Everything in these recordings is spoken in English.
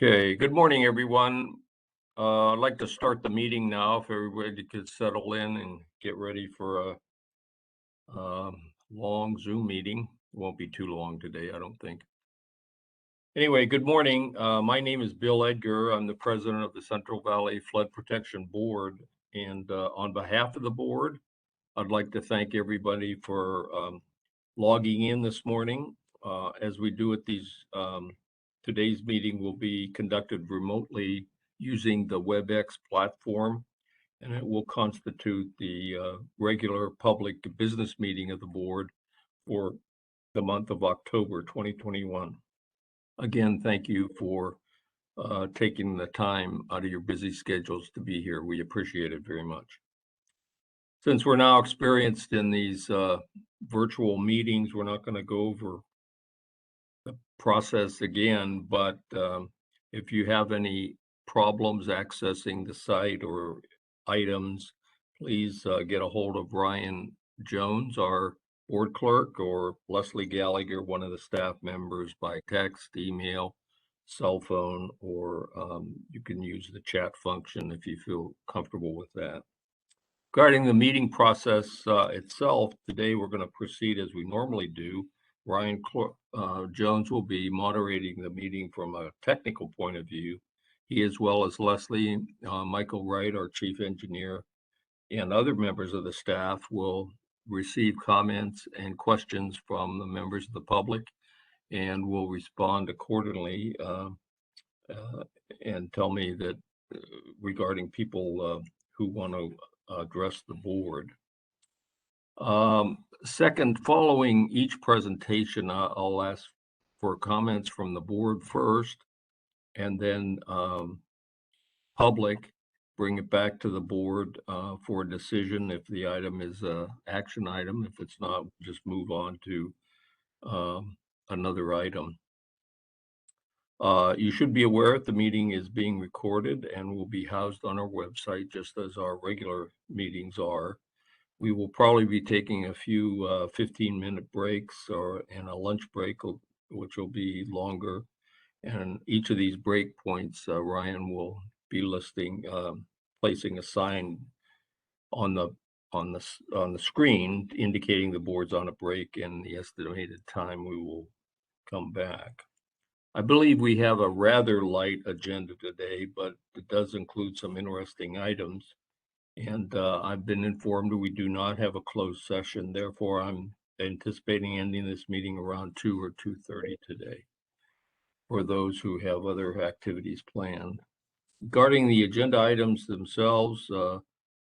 Okay, good morning, everyone. I'd like to start the meeting now if everybody could settle in and get ready for a long Zoom meeting. It won't be too long today, I don't think. Anyway, good morning. My name is Bill Edgar. I'm the president of the Central Valley Flood Protection Board. And on behalf of the board, I'd like to thank everybody for logging in this morning. As we do at these, today's meeting will be conducted remotely using the WebEx platform, and it will constitute the regular public business meeting of the board for the month of October 2021. Again, thank you for taking the time out of your busy schedules to be here. We appreciate it very much. Since we're now experienced in these virtual meetings, we're not going to go over the process again, but if you have any problems accessing the site or items, please get a hold of Ryan Jones, our board clerk, or Leslie Gallagher, one of the staff members, by text, email, cell phone, or you can use the chat function if you feel comfortable with that. Regarding the meeting process itself, today we're going to proceed as we normally do. Ryan Jones will be moderating the meeting from a technical point of view. He, as well as Leslie, Michael Wright, our chief engineer, and other members of the staff will receive comments and questions from the members of the public and will respond accordingly and tell me that regarding people who want to address the board. Second, following each presentation, I'll ask for comments from the board first, and then public, bring it back to the board for a decision if the item is an action item. If it's not, just move on to another item. You should be aware that the meeting is being recorded and will be housed on our website, just as our regular meetings are. We will probably be taking a few 15-minute breaks and a lunch break, which will be longer. And each of these break points, Ryan will be listing, placing a sign on the screen indicating the board's on a break and the estimated time we will come back. I believe we have a rather light agenda today, but it does include some interesting items. And I've been informed we do not have a closed session. Therefore, I'm anticipating ending this meeting around 2 or 2:30 today for those who have other activities planned. Regarding the agenda items themselves,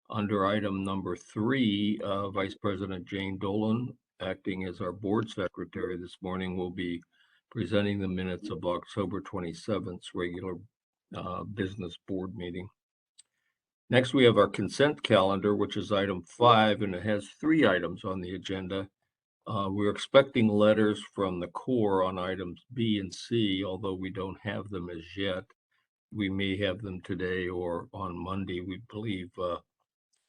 under item number 3, Vice President Jane Dolan, acting as our board secretary this morning, will be presenting the minutes of October 27th regular business board meeting. Next, we have our consent calendar, which is item 5, and it has 3 items on the agenda. We're expecting letters from the Corps on items B and C, although we don't have them as yet. We may have them today or on Monday. We believe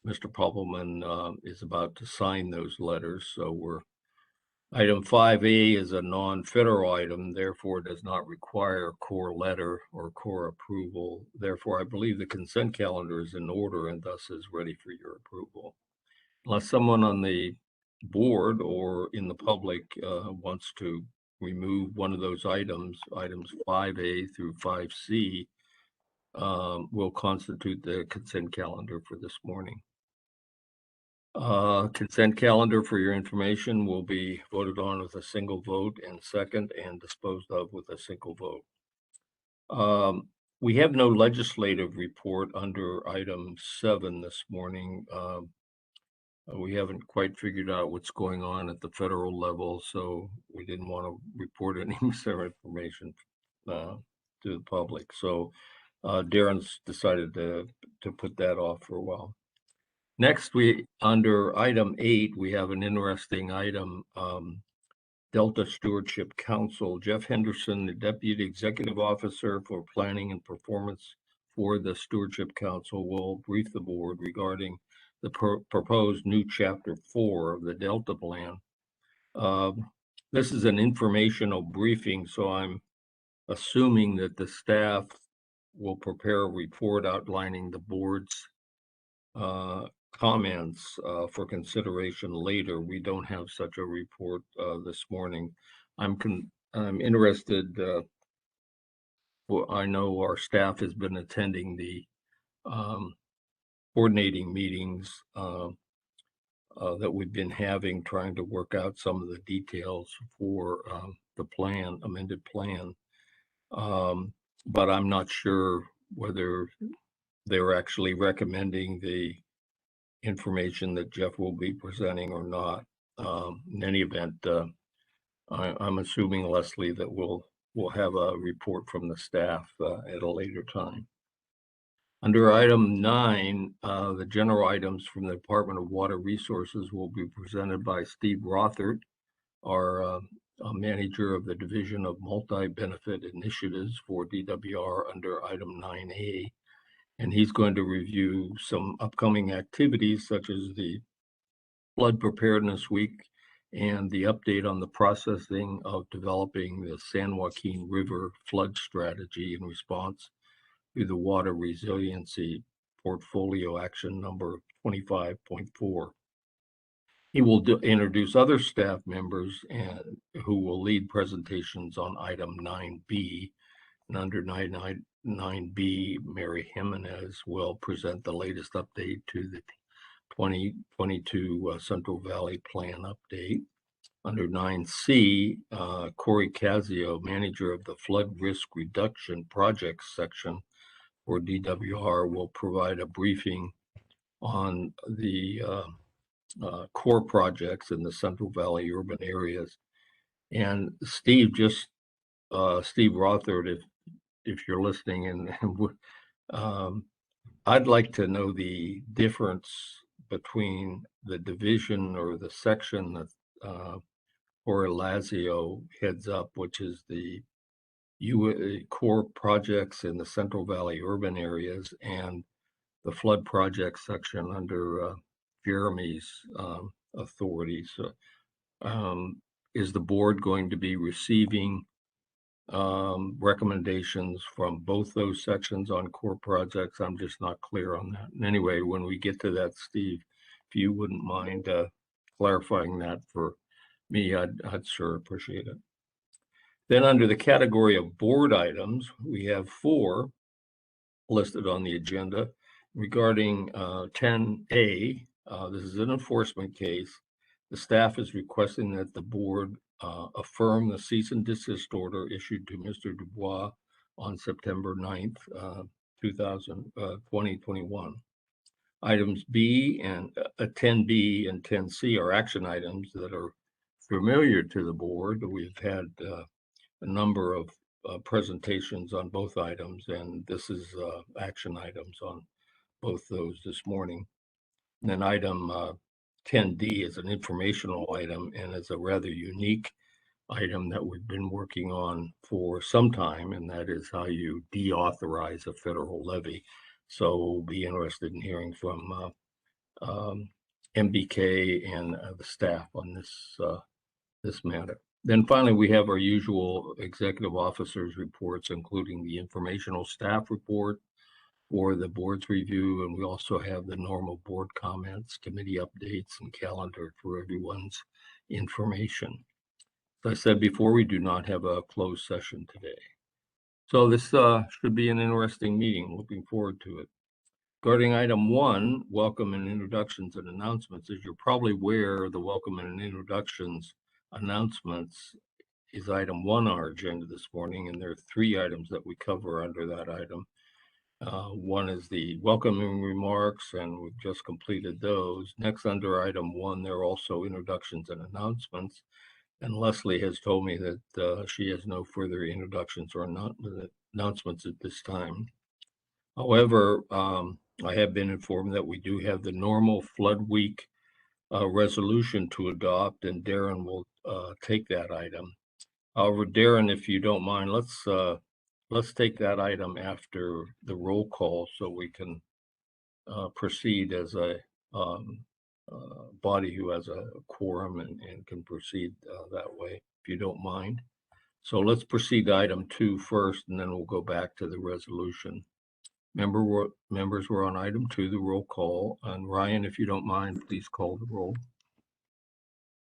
Mr. Poppelman is about to sign those letters, so item 5A is a non-federal item, therefore does not require a Corps letter or Corps approval. Therefore, I believe the consent calendar is in order and thus is ready for your approval. Unless someone on the board or in the public wants to remove one of those items 5A through 5C will constitute the consent calendar for this morning. Consent calendar, for your information, will be voted on with a single vote and second and disposed of with a single vote. We have no legislative report under item 7 this morning. We haven't quite figured out what's going on at the federal level, so we didn't want to report any misleading information to the public. So Darren's decided to put that off for a while. Next, under item 8, we have an interesting item, Delta Stewardship Council. Jeff Henderson, the Deputy Executive Officer for Planning and Performance for the Stewardship Council, will brief the board regarding the proposed new Chapter 4 of the Delta Plan. This is an informational briefing, so I'm assuming that the staff will prepare a report outlining the board's comments for consideration later. We don't have such a report this morning. I'm interested. Well, I know our staff has been attending the coordinating meetings that we've been having, trying to work out some of the details for the plan, amended plan. But I'm not sure whether they're actually recommending the information that Jeff will be presenting or not. In any event, I'm assuming, Leslie, that we'll have a report from the staff at a later time. Under item 9, the general items from the Department of Water Resources will be presented by Steve Rothert, our manager of the Division of Multi-Benefit Initiatives for DWR under item 9A. And he's going to review some upcoming activities such as the Flood Preparedness Week and the update on the processing of developing the San Joaquin River flood strategy in response to the Water Resiliency Portfolio Action number 25.4. He will introduce other staff members who will lead presentations on item 9B. And under 9B, Mary Jimenez will present the latest update to the 2022 Central Valley Plan update. Under 9C, Corey Casio, manager of the Flood Risk Reduction Projects section for DWR, will provide a briefing on the core projects in the Central Valley urban areas. And Steve Rothert, if you're listening, and I'd like to know the difference between the division or the section that Jorge Lazio heads up, which is the core projects in the Central Valley urban areas, and the flood project section under Jeremy's authority. So, is the board going to be receiving recommendations from both those sections on core projects? I'm just not clear on that. And anyway, when we get to that, Steve, if you wouldn't mind clarifying that for me, I'd sure appreciate it. Then under the category of board items, we have 4 listed on the agenda regarding 10A. This is an enforcement case. The staff is requesting that the board affirm the cease and desist order issued to Mr. Dubois on September 9th, 2021. Items B and 10B and 10C are action items that are familiar to the board. We've had a number of presentations on both items, and this is action items on both those this morning. And then item 10D is an informational item and is a rather unique item that we've been working on for some time, and that is how you deauthorize a federal levy. So we'll be interested in hearing from MBK and the staff on this matter. Then finally, we have our usual executive officers reports, including the informational staff report for the board's review, and we also have the normal board comments, committee updates, and calendar for everyone's information. As I said before, we do not have a closed session today. So this should be an interesting meeting. Looking forward to it. Regarding item 1, welcome and introductions and announcements. As you're probably aware, the welcome and introductions announcements is item 1 on our agenda this morning, and there are 3 items that we cover under that item. One is the welcoming remarks, and we've just completed those. Next, under item 1, there are also introductions and announcements. And Leslie has told me that she has no further introductions or announcements at this time. However, I have been informed that we do have the normal flood week resolution to adopt, and Darren will take that item. However, Darren, if you don't mind, let's take that item after the roll call so we can proceed as a body who has a quorum and can proceed that way, if you don't mind. So let's proceed to item 2 first, and then we'll go back to the resolution. Members were on item 2, the roll call. And Ryan, if you don't mind, please call the roll.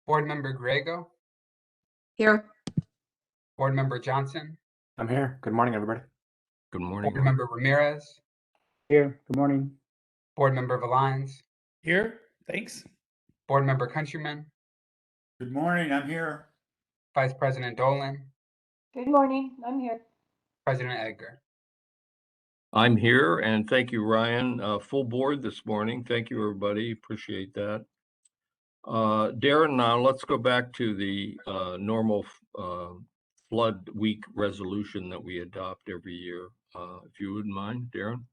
Board Member Griego, Here. Board Member Johnson, I'm here. Good morning, everybody. Good morning. Board Member Ramirez, Here, good morning. Board Member Valines, Here, thanks. Board Member Countryman, Good morning, I'm here. Vice President Dolan, Good morning. I'm here. President Edgar. I'm here, and thank you, Ryan. Full board this morning. Thank you, everybody. Appreciate that. Darren, now let's go back to the normal flood week resolution that we adopt every year. If you wouldn't mind, Darren.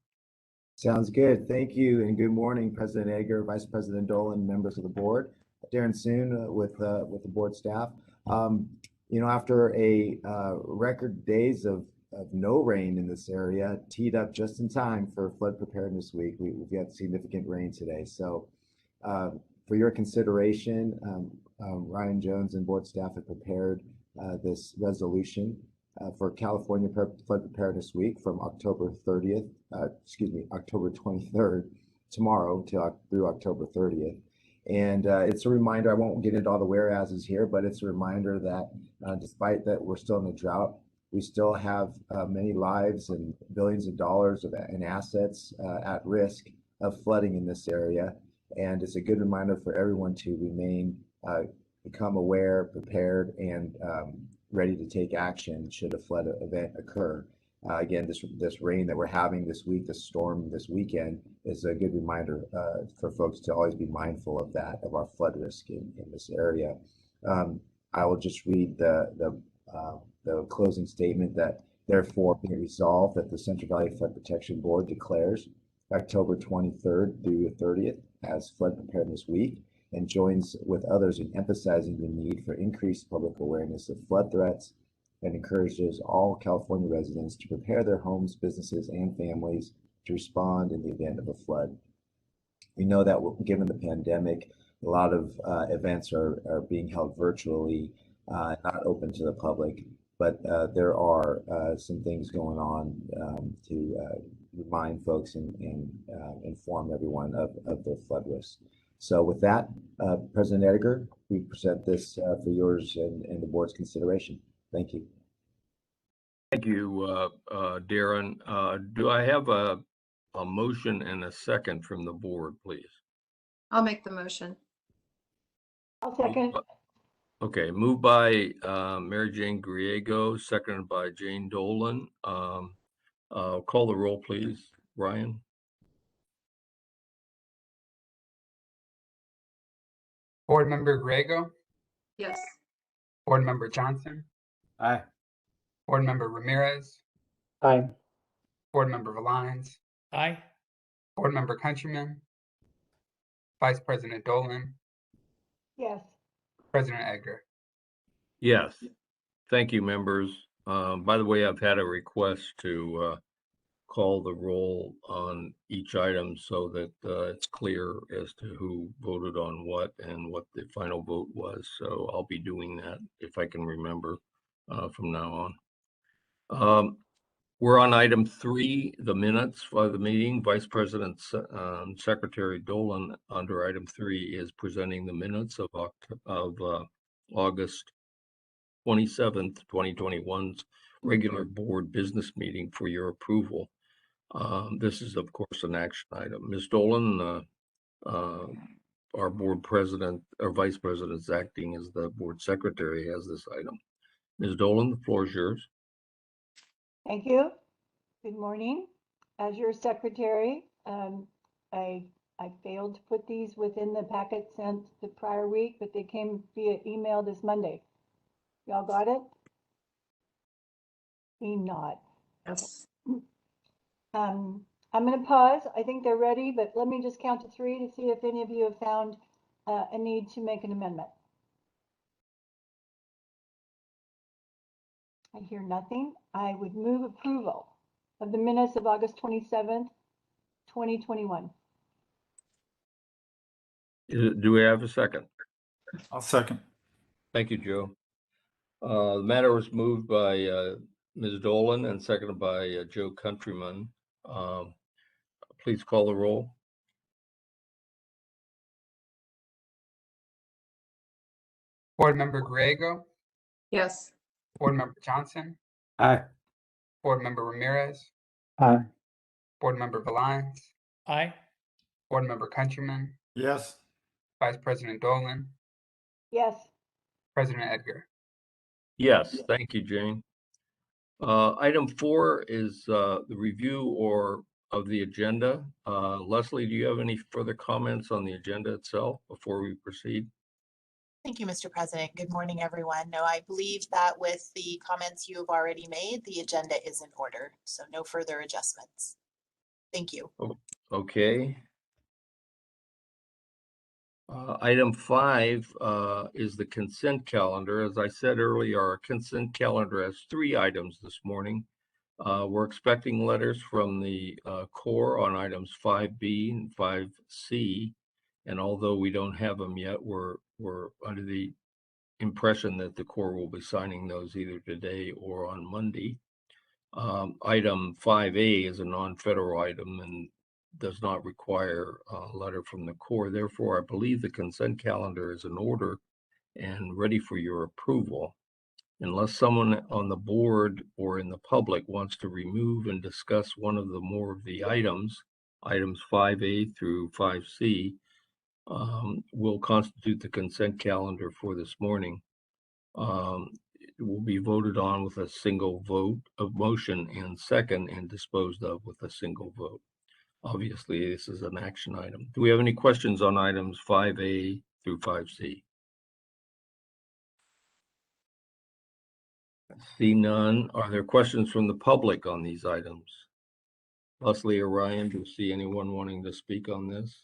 Sounds good. Thank you, and good morning, President Edgar, Vice President Dolan, members of the board. Darren Soon with the board staff. After a record days of no rain in this area, teed up just in time for Flood Preparedness Week. We've got significant rain today. So for your consideration, Ryan Jones and board staff have prepared this resolution for California Flood Preparedness Week from October 23rd, tomorrow through October 30th. And it's a reminder, I won't get into all the whereases here, but it's a reminder that despite that we're still in a drought, we still have many lives and billions of dollars in assets at risk of flooding in this area. And it's a good reminder for everyone to become aware, prepared, and ready to take action should a flood event occur. Again, this rain that we're having this week, this storm this weekend, is a good reminder for folks to always be mindful of that, of our flood risk in this area. I will just read the closing statement that therefore be resolved that the Central Valley Flood Protection Board declares October 23rd through the 30th as Flood Preparedness Week and joins with others in emphasizing the need for increased public awareness of flood threats and encourages all California residents to prepare their homes, businesses, and families to respond in the event of a flood. We know that given the pandemic, a lot of events are being held virtually, not open to the public, but there are some things going on to remind folks and inform everyone of their flood risk. So with that, President Edgar, we present this for yours and the board's consideration. Thank you. Thank you, Darren. Do I have a motion and a second from the board, please? I'll make the motion. I'll second. Okay, moved by Mary Jane Griego, seconded by Jane Dolan. Call the roll, please, Ryan. Board Member Griego, Yes. Board Member Johnson, Aye. Board Member Ramirez, Aye. Board Member Valines, Aye. Board Member Countryman, Vice President Dolan, Yes. President Edgar. Yes. Thank you, members. By the way, I've had a request to call the roll on each item so that it's clear as to who voted on what and what the final vote was. So I'll be doing that if I can remember from now on. We're on item 3, the minutes for the meeting. Vice President Secretary Dolan under item 3 is presenting the minutes of August 27th, 2021's regular board business meeting for your approval. This is, of course, an action item. Ms. Dolan, our board president, or vice president is acting as the board secretary, has this item. Ms. Dolan, the floor is yours. Thank you. Good morning. As your secretary, I failed to put these within the packet sent the prior week, but they came via email this Monday. Y'all got it? Me not. Yes. I'm going to pause. I think they're ready, but let me just count to 3 to see if any of you have found a need to make an amendment. I hear nothing. I would move approval of the minutes of August 27th, 2021. Do we have a second? I'll second. Thank you, Joe. The matter was moved by Ms. Dolan and seconded by Joe Countryman. Please call the roll. Board Member Griego, Yes. Board Member Johnson, Aye. Board Member Ramirez, Aye. Board Member Valines, Aye. Board Member Countryman, Yes. Vice President Dolan, Yes. President Edgar. Yes, thank you, Jane. Item 4 is the review of the agenda. Leslie, do you have any further comments on the agenda itself before we proceed? Thank you, Mr. President. Good morning, everyone. No, I believe that with the comments you have already made, the agenda is in order, so no further adjustments. Thank you. Okay. Item 5 is the consent calendar. As I said earlier, our consent calendar has 3 items this morning. We're expecting letters from the Corps on items 5B and 5C. And although we don't have them yet, we're under the impression that the Corps will be signing those either today or on Monday. Item 5A is a non-federal item and does not require a letter from the Corps. Therefore, I believe the consent calendar is in order and ready for your approval. Unless someone on the board or in the public wants to remove and discuss one of the more of the items 5A through 5C, will constitute the consent calendar for this morning. It will be voted on with a single vote of motion and second and disposed of with a single vote. Obviously, this is an action item. Do we have any questions on items 5A through 5C? See none. Are there questions from the public on these items? Leslie or Ryan, do you see anyone wanting to speak on this?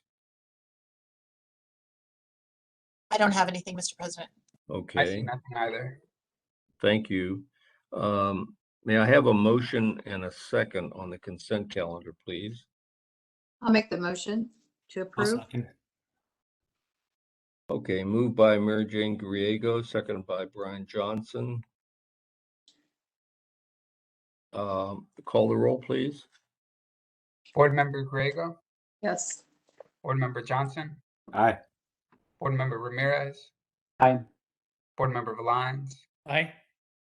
I don't have anything, Mr. President. I see Okay, nothing either. thank you. May I have a motion and a second on the consent calendar, please? I'll make the motion to I'll approve. second. Okay, moved by Mary Jane Griego, seconded by Brian Johnson. Call the roll, please. Board Member Griego, Yes. Board Member Johnson, Aye. Board Member Ramirez, Aye. Board Member Valines, Aye.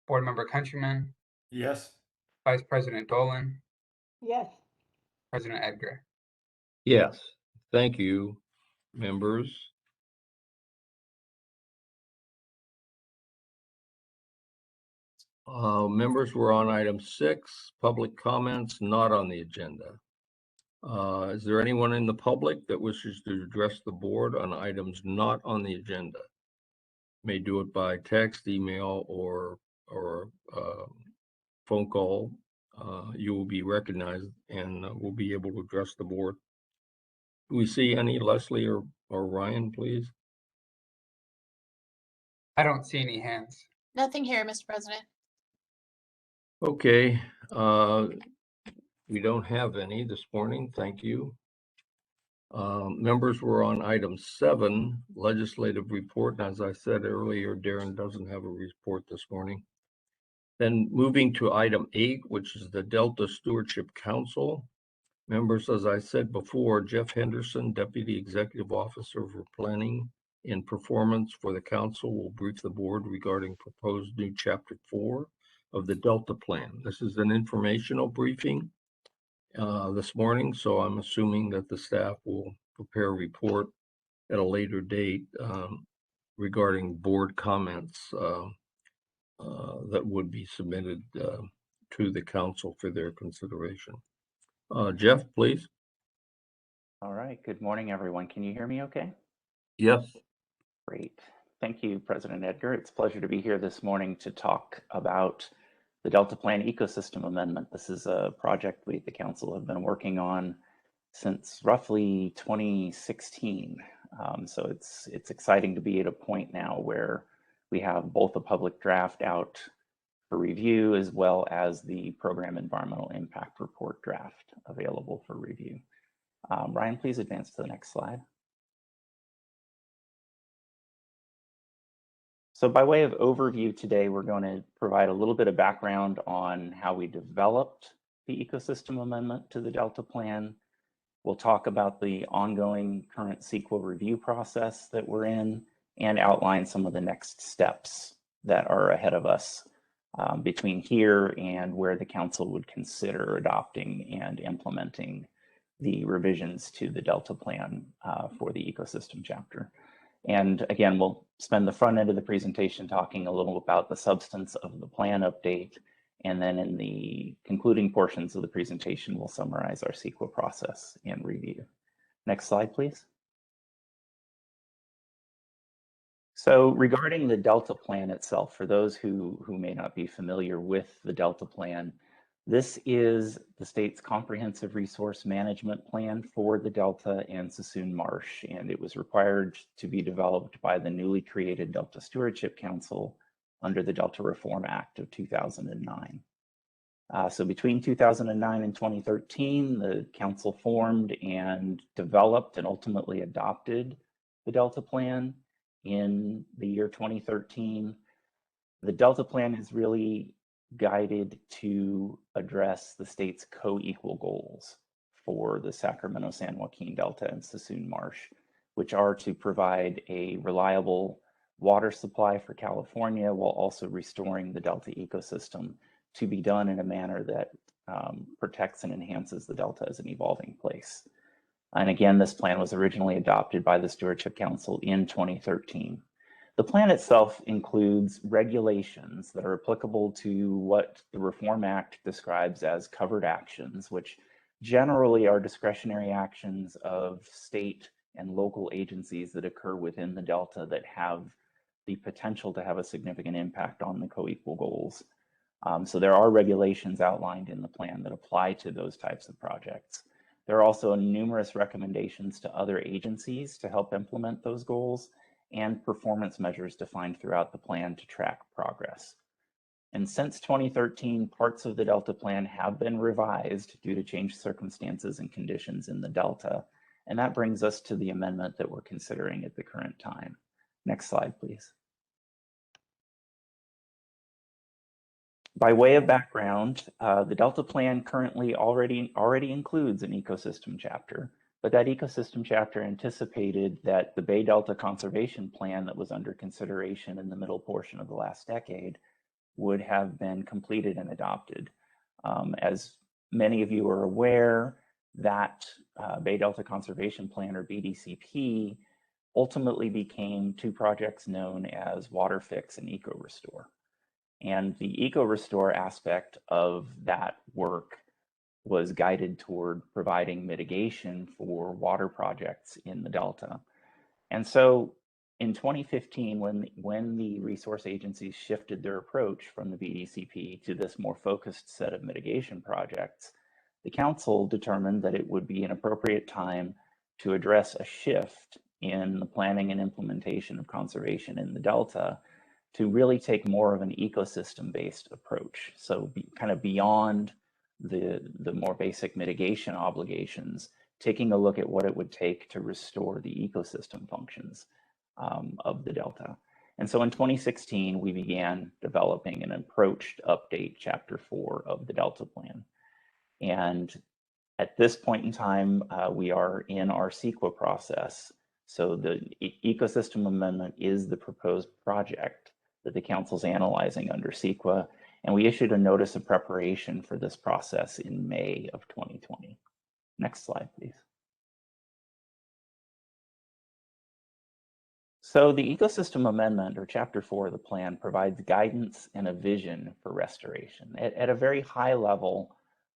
Board Member Countryman, Yes. Vice President Dolan, Yes. President Edgar. Yes, thank you, members. Members, we're on item 6, public comments not on the agenda. Is there anyone in the public that wishes to address the board on items not on the agenda? May do it by text, email, or phone call. You will be recognized and will be able to address the board. Do we see any, Leslie or Ryan, please? I don't see any hands. Nothing here, Mr. President. Okay, we don't have any this morning. Thank you. Members, were on item 7, legislative report. And as I said earlier, Darren doesn't have a report this morning. Then moving to item 8, which is the Delta Stewardship Council. Members, as I said before, Jeff Henderson, Deputy Executive Officer for Planning and Performance for the Council, will brief the board regarding proposed new Chapter 4 of the Delta Plan. This is an informational briefing this morning, so I'm assuming that the staff will prepare a report at a later date regarding board comments that would be submitted to the council for their consideration. Jeff, please. All right. Good morning, everyone. Can you hear me okay? Yes. Great. Thank you, President Edgar. It's a pleasure to be here this morning to talk about the Delta Plan Ecosystem Amendment. This is a project we, the council, have been working on since roughly 2016. So it's exciting to be at a point now where we have both a public draft out for review as well as the program environmental impact report draft available for review. Ryan, please advance to the next slide. So by way of overview today, we're going to provide a little bit of background on how we developed the ecosystem amendment to the Delta Plan. We'll talk about the ongoing current CEQA review process that we're in and outline some of the next steps that are ahead of us between here and where the council would consider adopting and implementing the revisions to the Delta Plan for the ecosystem chapter. And again, we'll spend the front end of the presentation talking a little about the substance of the plan update. And then in the concluding portions of the presentation, we'll summarize our CEQA process and review. Next slide, please. So regarding the Delta Plan itself, for those who may not be familiar with the Delta Plan, this is the state's comprehensive resource management plan for the Delta and Sassoon Marsh, and it was required to be developed by the newly created Delta Stewardship Council under the Delta Reform Act of 2009. So between 2009 and 2013, the council formed and developed and ultimately adopted the Delta Plan. In the year 2013, the Delta Plan is really guided to address the state's co-equal goals for the Sacramento-San Joaquin Delta and Sassoon Marsh, which are to provide a reliable water supply for California while also restoring the Delta ecosystem, to be done in a manner that protects and enhances the Delta as an evolving place. And again, this plan was originally adopted by the Stewardship Council in 2013. The plan itself includes regulations that are applicable to what the Reform Act describes as covered actions, which generally are discretionary actions of state and local agencies that occur within the Delta that have the potential to have a significant impact on the co-equal goals. So there are regulations outlined in the plan that apply to those types of projects. There are also numerous recommendations to other agencies to help implement those goals, and performance measures defined throughout the plan to track progress. And since 2013, parts of the Delta Plan have been revised due to changed circumstances and conditions in the Delta. And that brings us to the amendment that we're considering at the current time. Next slide, please. By way of background, the Delta Plan currently already includes an ecosystem chapter, but that ecosystem chapter anticipated that the Bay Delta Conservation Plan that was under consideration in the middle portion of the last decade would have been completed and adopted. As many of you are aware, that Bay Delta Conservation Plan, or BDCP, ultimately became two projects known as Water Fix and Eco Restore. And the Eco Restore aspect of that work was guided toward providing mitigation for water projects in the Delta. And so in 2015, when the resource agencies shifted their approach from the BDCP to this more focused set of mitigation projects, the council determined that it would be an appropriate time to address a shift in the planning and implementation of conservation in the Delta to really take more of an ecosystem-based approach. So kind of beyond the more basic mitigation obligations, taking a look at what it would take to restore the ecosystem functions of the Delta. And so in 2016, we began developing an approach to update Chapter 4 of the Delta Plan. And at this point in time, we are in our CEQA process. So the ecosystem amendment is the proposed project that the council's analyzing under CEQA, and we issued a notice of preparation for this process in May of 2020. Next slide, please. So the ecosystem amendment, or Chapter 4 of the plan, provides guidance and a vision for restoration. At a very high level,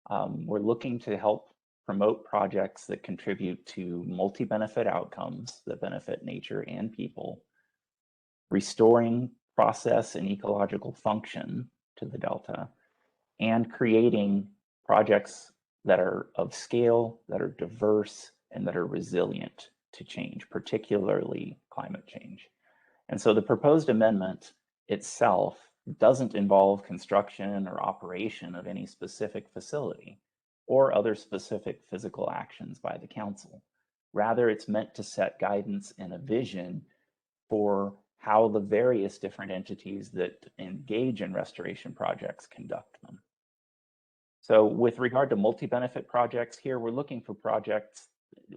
we're looking to help promote projects that contribute to multi-benefit outcomes that benefit nature and people, restoring process and ecological function to the Delta, and creating projects that are of scale, that are diverse, and that are resilient to change, particularly climate change. And so the proposed amendment itself doesn't involve construction or operation of any specific facility or other specific physical actions by the council. Rather, it's meant to set guidance and a vision for how the various different entities that engage in restoration projects conduct them. So with regard to multi-benefit projects here, we're looking for projects,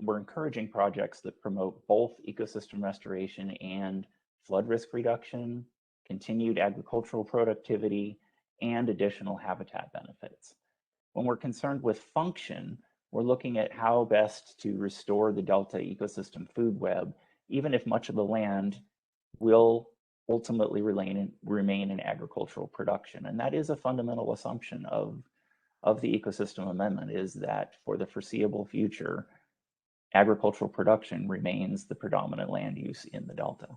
we're encouraging projects that promote both ecosystem restoration and flood risk reduction, continued agricultural productivity, and additional habitat benefits. When we're concerned with function, we're looking at how best to restore the Delta ecosystem food web, even if much of the land will ultimately remain in agricultural production. And that is a fundamental assumption of the ecosystem amendment, is that for the foreseeable future, agricultural production remains the predominant land use in the Delta.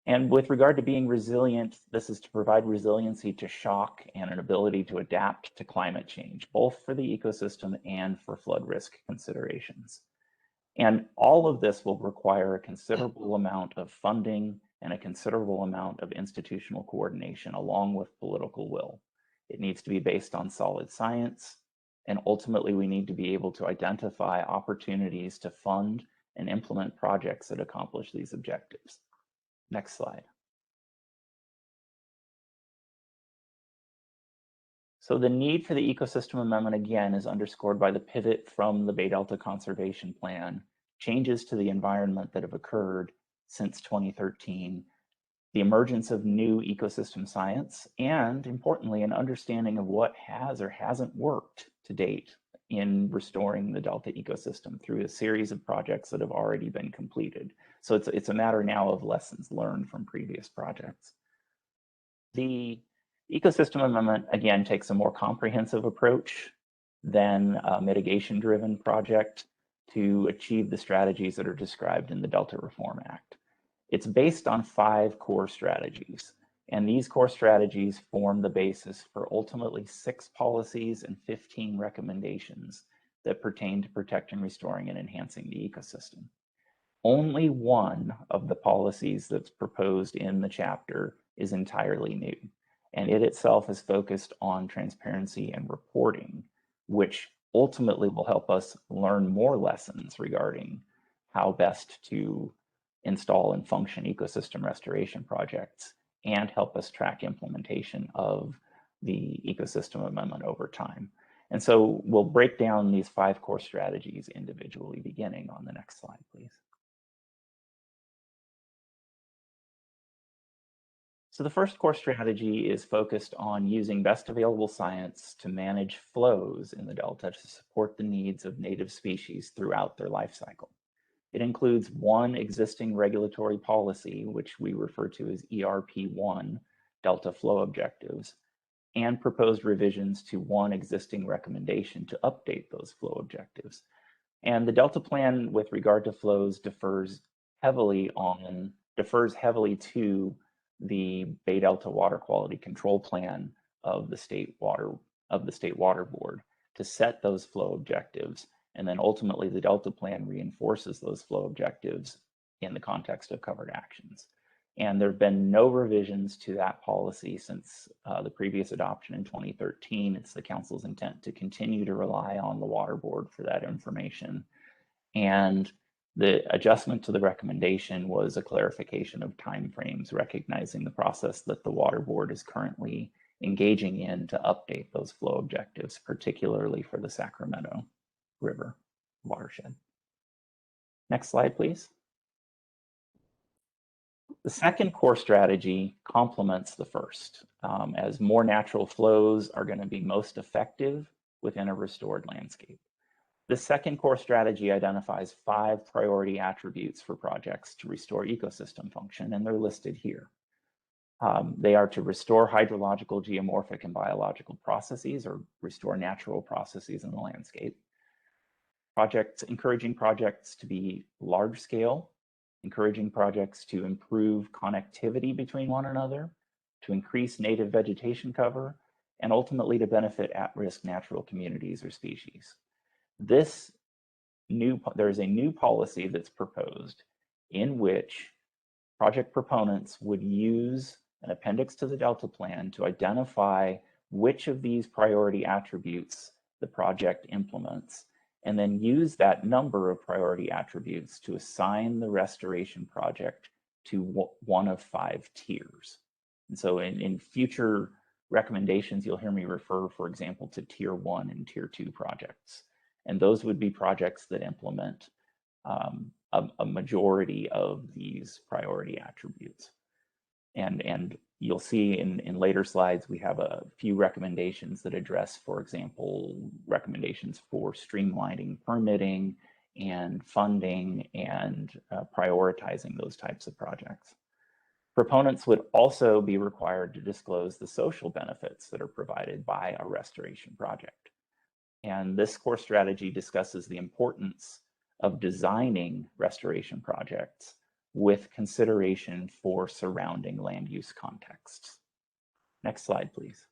And with regard to being resilient, this is to provide resiliency to shock and an ability to adapt to climate change, both for the ecosystem and for flood risk considerations. And all of this will require a considerable amount of funding and a considerable amount of institutional coordination along with political will. It needs to be based on solid science, and ultimately we need to be able to identify opportunities to fund and implement projects that accomplish these objectives. Next slide. So the need for the ecosystem amendment, again, is underscored by the pivot from the Bay Delta Conservation Plan, changes to the environment that have occurred since 2013, the emergence of new ecosystem science, and importantly, an understanding of what has or hasn't worked to date in restoring the Delta ecosystem through a series of projects that have already been completed. So it's a matter now of lessons learned from previous projects. The ecosystem amendment, again, takes a more comprehensive approach than a mitigation-driven project to achieve the strategies that are described in the Delta Reform Act. It's based on 5 core strategies, and these core strategies form the basis for ultimately 6 policies and 15 recommendations that pertain to protecting, restoring, and enhancing the ecosystem. Only one of the policies that's proposed in the chapter is entirely new, and it itself is focused on transparency and reporting, which ultimately will help us learn more lessons regarding how best to install and function ecosystem restoration projects and help us track implementation of the ecosystem amendment over time. And so we'll break down these 5 core strategies individually, beginning on the next slide, please. So the first core strategy is focused on using best available science to manage flows in the Delta to support the needs of native species throughout their life cycle. It includes 1 existing regulatory policy, which we refer to as ERP1, Delta Flow Objectives, and proposed revisions to 1 existing recommendation to update those flow objectives. And the Delta Plan with regard to flows differs heavily to the Bay Delta Water Quality Control Plan of the State Water Board to set those flow objectives. And then ultimately the Delta Plan reinforces those flow objectives in the context of covered actions. And there have been no revisions to that policy since the previous adoption in 2013. It's the Council's intent to continue to rely on the Water Board for that information. And the adjustment to the recommendation was a clarification of timeframes, recognizing the process that the Water Board is currently engaging in to update those flow objectives, particularly for the Sacramento River watershed. Next slide, please. The second core strategy complements the first, as more natural flows are going to be most effective within a restored landscape. The second core strategy identifies 5 priority attributes for projects to restore ecosystem function, and they're listed here. They are to restore hydrological, geomorphic, and biological processes, or restore natural processes in the landscape. Encouraging projects to be large scale, encouraging projects to improve connectivity between one another, to increase native vegetation cover, and ultimately to benefit at-risk natural communities or species. There is a new policy that's proposed in which project proponents would use an appendix to the Delta Plan to identify which of these priority attributes the project implements, and then use that number of priority attributes to assign the restoration project to one of 5 tiers. And so in future recommendations, you'll hear me refer, for example, to Tier 1 and Tier 2 projects. And those would be projects that implement a majority of these priority attributes. And you'll see in later slides, we have a few recommendations that address, for example, recommendations for streamlining permitting and funding and prioritizing those types of projects. Proponents would also be required to disclose the social benefits that are provided by a restoration project. And this core strategy discusses the importance of designing restoration projects with consideration for surrounding land use contexts. Next slide, please.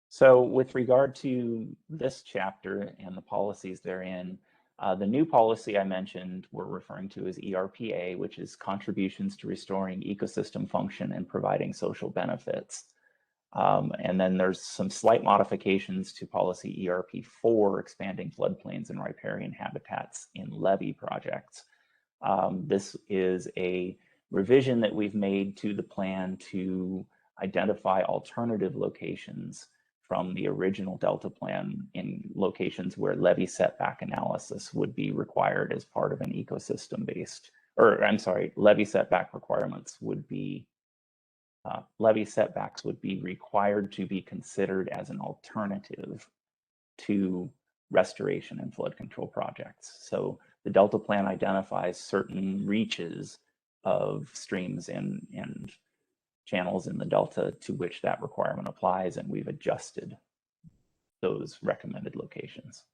So with regard to this chapter and the policies therein, the new policy I mentioned we're referring to as ERPA, which is contributions to restoring ecosystem function and providing social benefits. And then there's some slight modifications to policy ERP4, expanding floodplains and riparian habitats in levee projects. This is a revision that we've made to the plan to identify alternative locations from the original Delta plan in locations where levee setback analysis would be required as part of an ecosystem-based, or I'm sorry, levee setback requirements would be, levee setbacks would be required to be considered as an alternative to restoration and flood control projects. So the Delta plan identifies certain reaches of streams and channels in the Delta to which that requirement applies, and we've adjusted those recommended locations.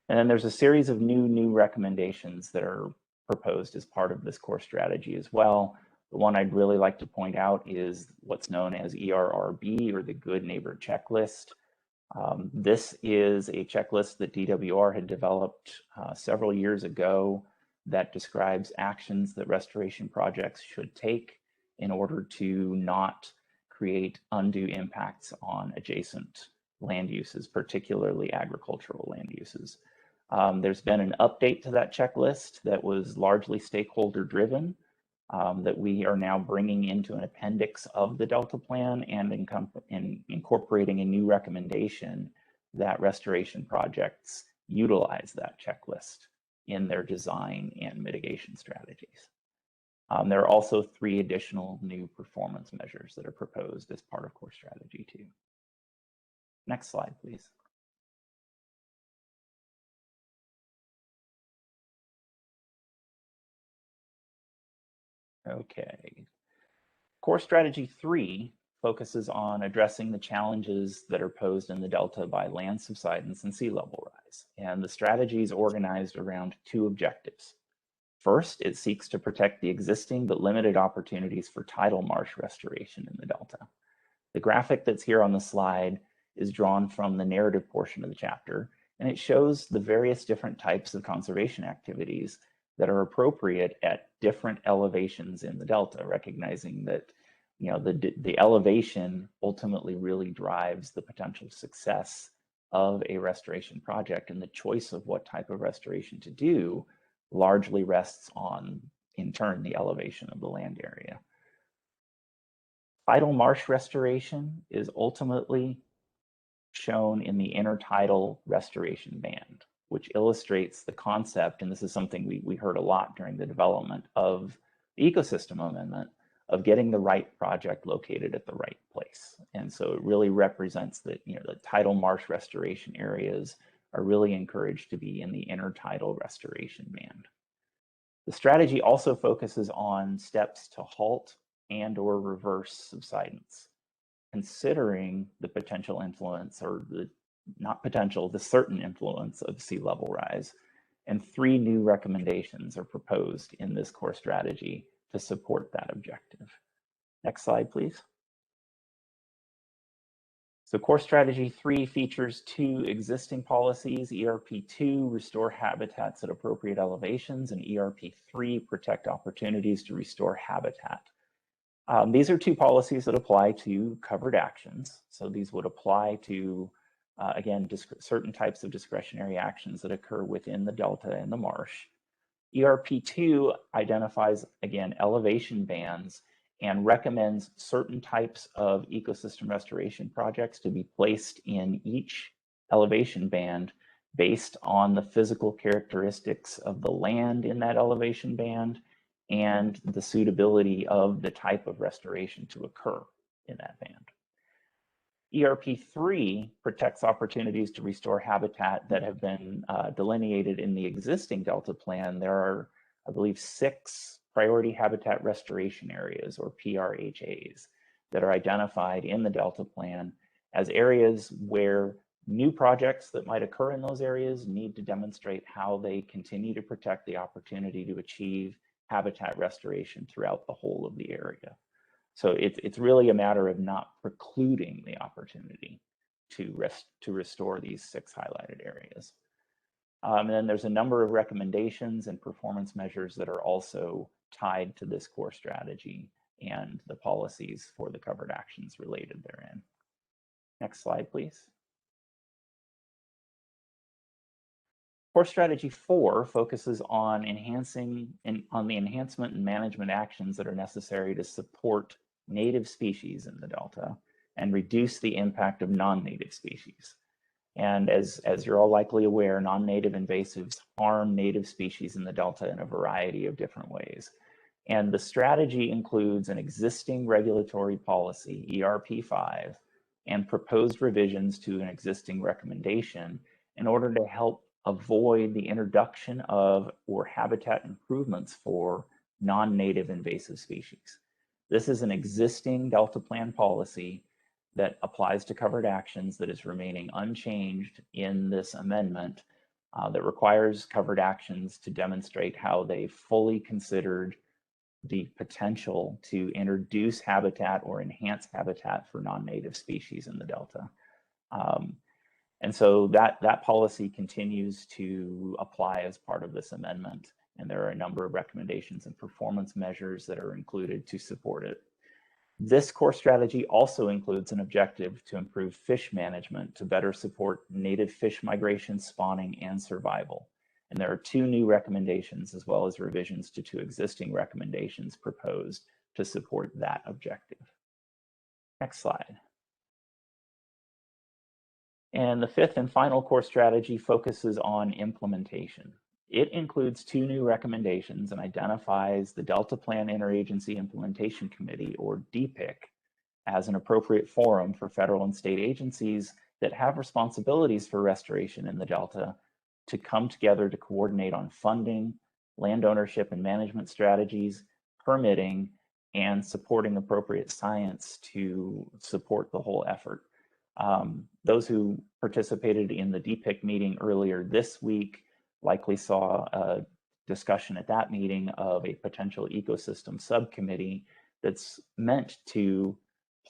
And then there's a series of new recommendations that are proposed as part of this core strategy as well. The one I'd really like to point out is what's known as ERRB, or the Good Neighbor Checklist. This is a checklist that DWR had developed several years ago that describes actions that restoration projects should take in order to not create undue impacts on adjacent land uses, particularly agricultural land uses. There's been an update to that checklist that was largely stakeholder driven, that we are now bringing into an appendix of the Delta plan and incorporating a new recommendation that restoration projects utilize that checklist in their design and mitigation strategies. There are also 3 additional new performance measures that are proposed as part of core strategy 2. Next slide, please. Okay. Core strategy 3 focuses on addressing the challenges that are posed in the Delta by land subsidence and sea level rise. And the strategy is organized around 2 objectives. First, it seeks to protect the existing but limited opportunities for tidal marsh restoration in the Delta. The graphic that's here on the slide is drawn from the narrative portion of the chapter, and it shows the various different types of conservation activities that are appropriate at different elevations in the Delta, recognizing that the elevation ultimately really drives the potential success of a restoration project, and the choice of what type of restoration to do largely rests on, in turn, the elevation of the land area. Tidal marsh restoration is ultimately shown in the intertidal restoration band, which illustrates the concept, and this is something we heard a lot during the development of the ecosystem amendment, of getting the right project located at the right place. And so it really represents that the tidal marsh restoration areas are really encouraged to be in the intertidal restoration band. The strategy also focuses on steps to halt and/or reverse subsidence, considering the potential influence, or the certain influence of sea level rise. And 3 new recommendations are proposed in this core strategy to support that objective. Next slide, please. So core strategy 3 features 2 existing policies: ERP2, restore habitats at appropriate elevations, and ERP3, protect opportunities to restore habitat. These are 2 policies that apply to covered actions. So these would apply to again, certain types of discretionary actions that occur within the delta and the marsh. ERP2 identifies, again, elevation bands and recommends certain types of ecosystem restoration projects to be placed in each elevation band based on the physical characteristics of the land in that elevation band and the suitability of the type of restoration to occur in that band. ERP3 protects opportunities to restore habitat that have been delineated in the existing Delta plan. There are, I believe, 6 priority habitat restoration areas, or PRHAs, that are identified in the Delta plan as areas where new projects that might occur in those areas need to demonstrate how they continue to protect the opportunity to achieve habitat restoration throughout the whole of the area. So it's really a matter of not precluding the opportunity to restore these 6 highlighted areas. And then there's a number of recommendations and performance measures that are also tied to this core strategy and the policies for the covered actions related therein. Next slide, please. Core Strategy 4 focuses on the enhancement and management actions that are necessary to support native species in the Delta and reduce the impact of non-native species. And as you're all likely aware, non-native invasives harm native species in the Delta in a variety of different ways. And the strategy includes an existing regulatory policy, ERP5, and proposed revisions to an existing recommendation in order to help avoid the introduction of or habitat improvements for non-native invasive species. This is an existing Delta Plan policy that applies to covered actions that is remaining unchanged in this amendment that requires covered actions to demonstrate how they fully considered the potential to introduce habitat or enhance habitat for non-native species in the Delta. And so that policy continues to apply as part of this amendment. And there are a number of recommendations and performance measures that are included to support it. This core strategy also includes an objective to improve fish management to better support native fish migration, spawning, and survival. And there are 2 new recommendations as well as revisions to 2 existing recommendations proposed to support that objective. Next slide. And the 5th and final core strategy focuses on implementation. It includes 2 new recommendations and identifies the Delta Plan Interagency Implementation Committee, or DPIC, as an appropriate forum for federal and state agencies that have responsibilities for restoration in the Delta to come together to coordinate on funding, land ownership and management strategies, permitting, and supporting appropriate science to support the whole effort. Those who participated in the DPIC meeting earlier this week likely saw a discussion at that meeting of a potential ecosystem subcommittee that's meant to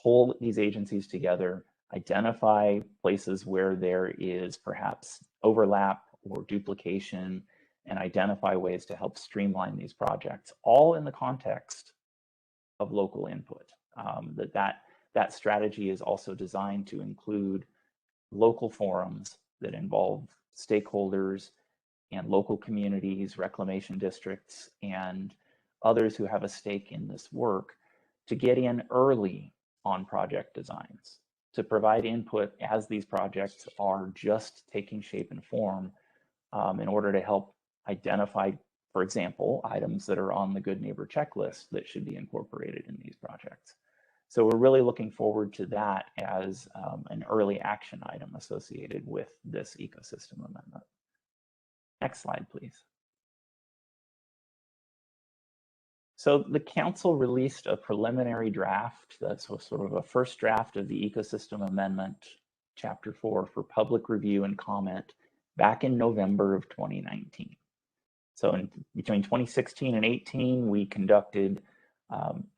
pull these agencies together, identify places where there is perhaps overlap or duplication, and identify ways to help streamline these projects, all in the context of local input. That strategy is also designed to include local forums that involve stakeholders and local communities, reclamation districts, and others who have a stake in this work to get in early on project designs, to provide input as these projects are just taking shape and form in order to help identify, for example, items that are on the Good Neighbor checklist that should be incorporated in these projects. So we're really looking forward to that as an early action item associated with this ecosystem amendment. Next slide, please. So the council released a preliminary draft, that's sort of a first draft of the ecosystem amendment, chapter 4, for public review and comment back in November of 2019. So between 2016 and 18, we conducted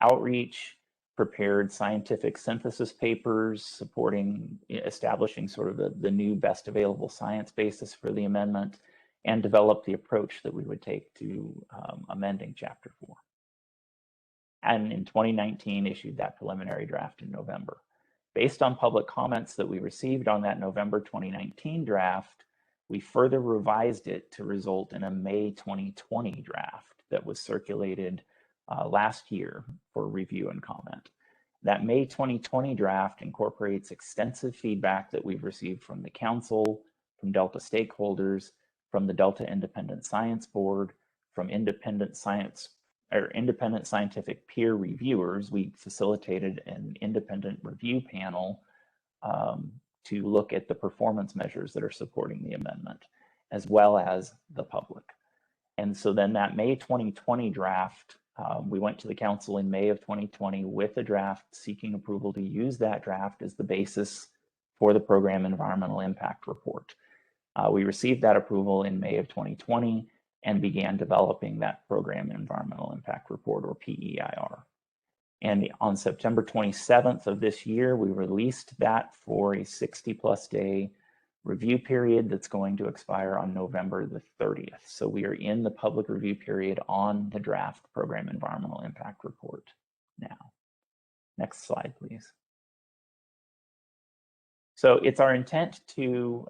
outreach, prepared scientific synthesis papers supporting, establishing sort of the new best available science basis for the amendment, and developed the approach that we would take to amending chapter 4. And in 2019, issued that preliminary draft in November. Based on public comments that we received on that November 2019 draft, we further revised it to result in a May 2020 draft that was circulated last year for review and comment. That May 2020 draft incorporates extensive feedback that we've received from the council, from Delta stakeholders, from the Delta Independent Science Board, from independent scientific peer reviewers. We facilitated an independent review panel to look at the performance measures that are supporting the amendment, as well as the public. And so then that May 2020 draft, we went to the council in May of 2020 with a draft seeking approval to use that draft as the basis for the program environmental impact report. We received that approval in May of 2020 and began developing that program environmental impact report, or PEIR. And on September 27th of this year, we released that for a 60+ day review period that's going to expire on November the 30th. So we are in the public review period on the draft program environmental impact report now. Next slide, please. So it's our intent to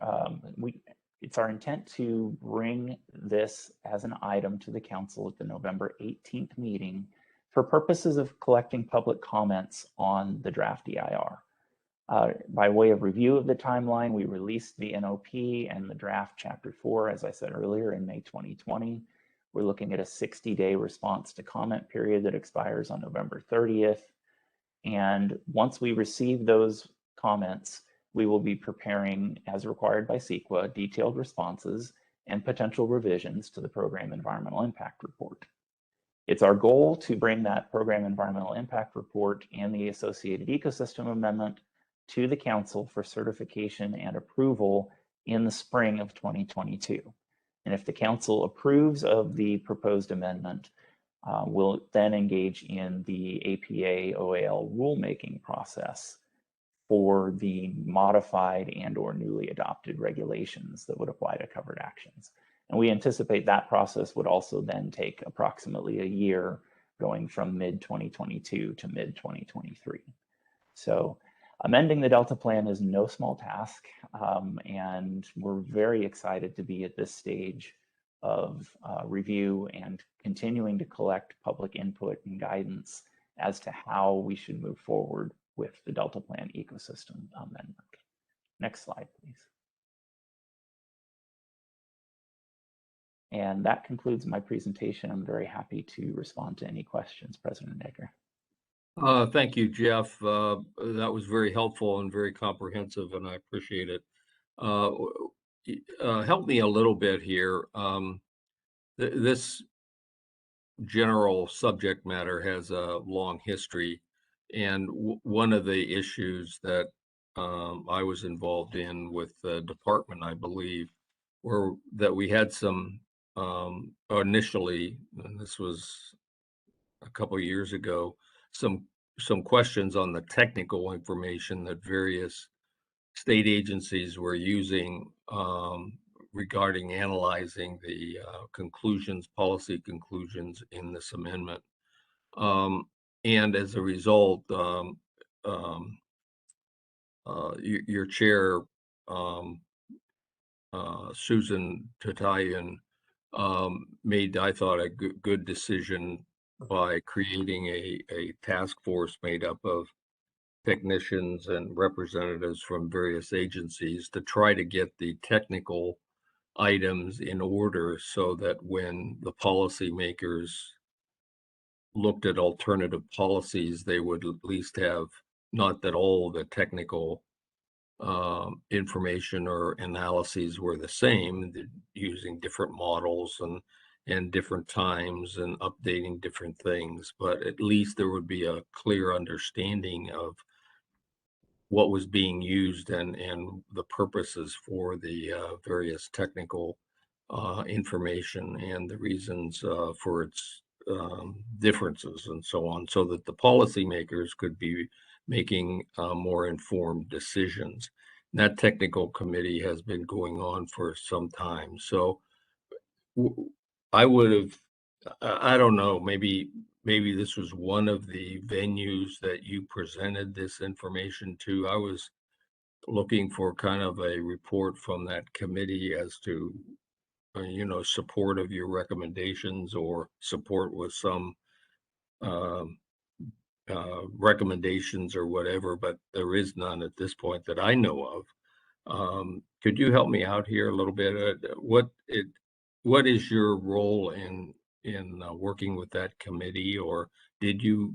bring this as an item to the council at the November 18th meeting for purposes of collecting public comments on the draft EIR. By way of review of the timeline, we released the NOP and the draft Chapter 4, as I said earlier, in May 2020. We're looking at a 60-day response to comment period that expires on November 30th. And once we receive those comments, we will be preparing, as required by CEQA, detailed responses and potential revisions to the program environmental impact report. It's our goal to bring that program environmental impact report and the associated ecosystem amendment to the council for certification and approval in the spring of 2022. And if the council approves of the proposed amendment, we'll then engage in the APA OAL rulemaking process for the modified and/or newly adopted regulations that would apply to covered actions. And we anticipate that process would also then take approximately a year, going from mid-2022 to mid-2023. So amending the Delta Plan is no small task, and we're very excited to be at this stage of review and continuing to collect public input and guidance as to how we should move forward with the Delta Plan ecosystem amendment. Next slide, please. And that concludes my presentation. I'm very happy to respond to any questions, President Edgar. Thank you, Jeff. That was very helpful and very comprehensive, and I appreciate it. Help me a little bit here. This general subject matter has a long history, and one of the issues that I was involved in with the department, I believe, were that we had some initially, and this was a couple of years ago, some questions on the technical information that various state agencies were using regarding analyzing the policy conclusions in this amendment. And as a result, your chair, Susan Tatayan, made, I thought, a good decision by creating a task force made up of technicians and representatives from various agencies to try to get the technical items in order so that when the policymakers looked at alternative policies, they would at least have, not that all the technical information or analyses were the same, using different models and different times and updating different things, but at least there would be a clear understanding of what was being used and the purposes for the various technical information and the reasons for its differences and so on, so that the policymakers could be making more informed decisions. And that technical committee has been going on for some time. So I would have I don't know, maybe this was one of the venues that you presented this information to. I was looking for kind of a report from that committee as to, support of your recommendations or support with some um, recommendations or whatever, but there is none at this point that I know of. Could you help me out here a little bit? What is your role in working with that committee, or did you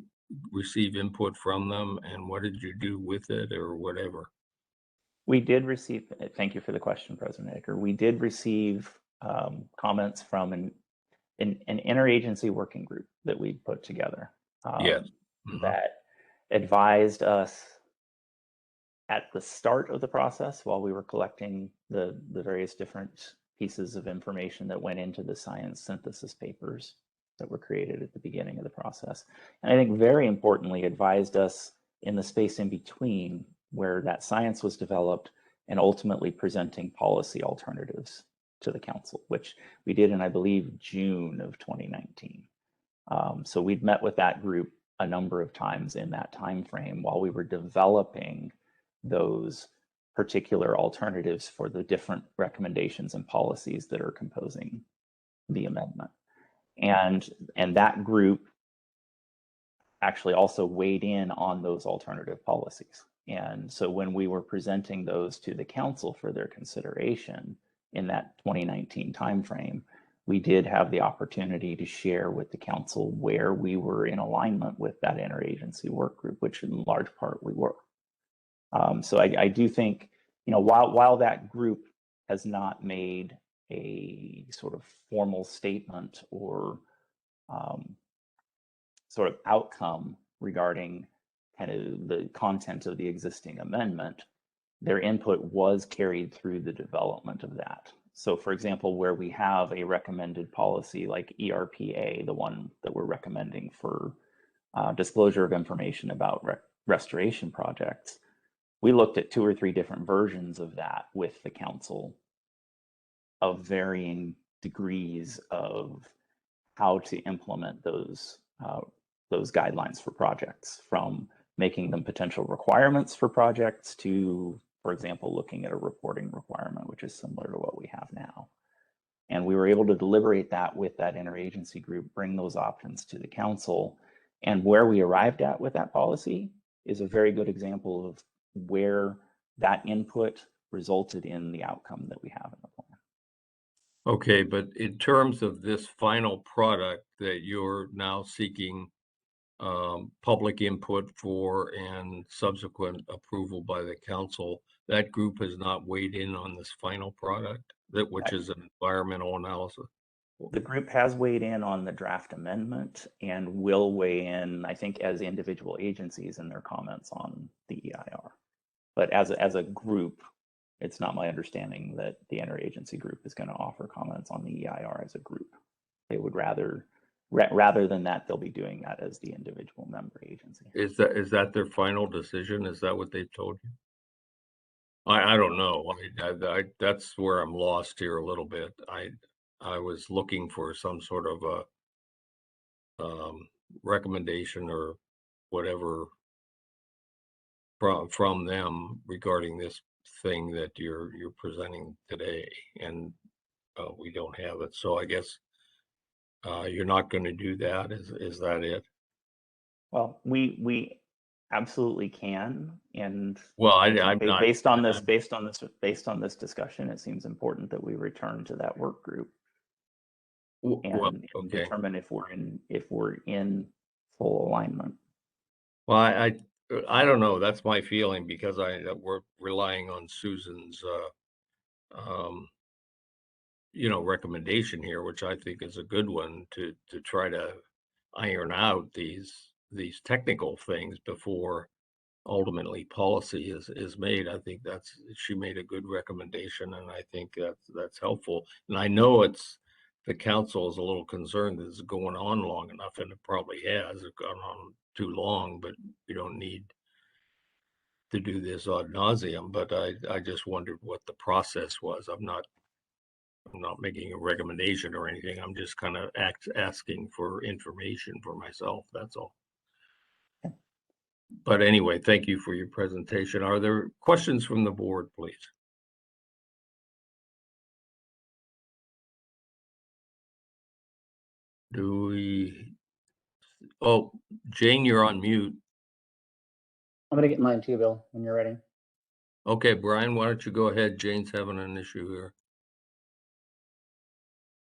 receive input from them, and what did you do with it, or whatever? We did receive, thank you for the question, President Edgar. We did receive comments from an interagency working group that we put together Yes. that advised us at the start of the process while we were collecting the various different pieces of information that went into the science synthesis papers that were created at the beginning of the process. And I think very importantly advised us in the space in between where that science was developed and ultimately presenting policy alternatives to the council, which we did in, I believe, June of 2019. So we'd met with that group a number of times in that time frame while we were developing those particular alternatives for the different recommendations and policies that are composing the amendment. And that group actually also weighed in on those alternative policies. And so when we were presenting those to the council for their consideration in that 2019 timeframe, we did have the opportunity to share with the council where we were in alignment with that interagency work group, which in large part we were. So I do think, while that group has not made a sort of formal statement or sort of outcome regarding kind of the content of the existing amendment, their input was carried through the development of that. So for example, where we have a recommended policy like ERPA, the one that we're recommending for disclosure of information about restoration projects, we looked at 2 or 3 different versions of that with the council of varying degrees of how to implement those guidelines for projects, from making them potential requirements for projects to, for example, looking at a reporting requirement, which is similar to what we have now. And we were able to deliberate that with that interagency group, bring those options to the council. And where we arrived at with that policy is a very good example of where that input resulted in the outcome that we have in the plan. Okay, but in terms of this final product that you're now seeking public input for and subsequent approval by the council, that group has not weighed in on this final product, which is an environmental analysis. The group has weighed in on the draft amendment and will weigh in, I think, as individual agencies in their comments on the EIR. But as a group, it's not my understanding that the interagency group is going to offer comments on the EIR as a group. They would rather than that, they'll be doing that as the individual member agency. Is that their final decision? Is that what they've told you? I don't know. I that's where I'm lost here a little bit. I was looking for some sort of a recommendation or whatever from them regarding this thing that you're presenting today, and we don't have it. So I guess you're not going to do that. Is that it? Well, we absolutely can, and well, I'm not based on this discussion. It seems important that we return to that work group and determine if we're in full alignment. Well, I don't know. That's my feeling, because we're relying on Susan's recommendation here, which I think is a good one, to try to iron out these technical things before ultimately policy is made. I think she made a good recommendation, and I think that's helpful. And I know the council is a little concerned that it's going on long enough, and it probably has. It's gone on too long, but we don't need to do this ad nauseum. But I just wondered what the process was. I'm not I'm not making a recommendation or anything. I'm just kind of asking for information for myself. That's all. But anyway, thank you for your presentation. Are there questions from the board, please? Do we? Oh, Jane, you're on mute. I'm gonna get mine too, Bill, when you're ready. Okay, Brian, why don't you go ahead? Jane's having an issue here.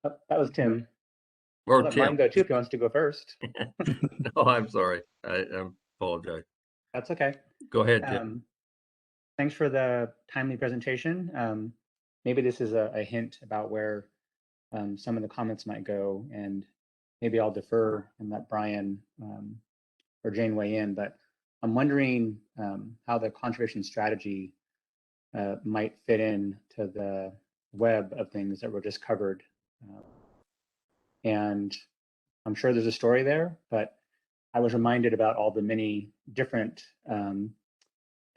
Oh, that was Tim. Or I'll let mine Tim. go too if he wants to go first. No, I'm sorry. I apologize. That's okay. Go ahead, Tim. Thanks for the timely presentation. Maybe this is a hint about where some of the comments might go, and maybe I'll defer and let Brian or Jane weigh in, but I'm wondering how the conservation strategy might fit in to the web of things that were just covered. And I'm sure there's a story there, but I was reminded about all the many different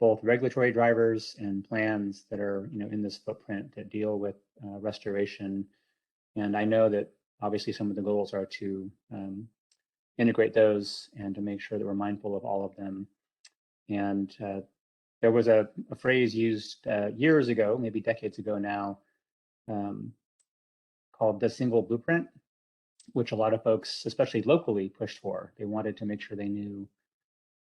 both regulatory drivers and plans that are in this footprint that deal with restoration. And I know that obviously some of the goals are to integrate those and to make sure that we're mindful of all of them. And there was a phrase used years ago, maybe decades ago now, called the single blueprint, which a lot of folks, especially locally, pushed for. They wanted to make sure they knew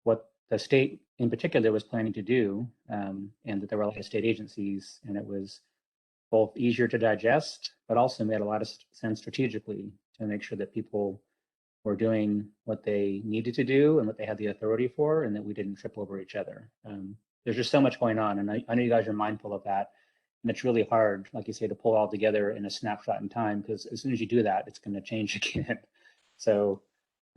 what the state in particular was planning to do, and that there were a lot of state agencies, and it was both easier to digest, but also made a lot of sense strategically to make sure that people were doing what they needed to do and what they had the authority for, and that we didn't trip over each other. There's just so much going on, and I know you guys are mindful of that. And it's really hard, like you say, to pull all together in a snapshot in time, because as soon as you do that, it's going to change again. So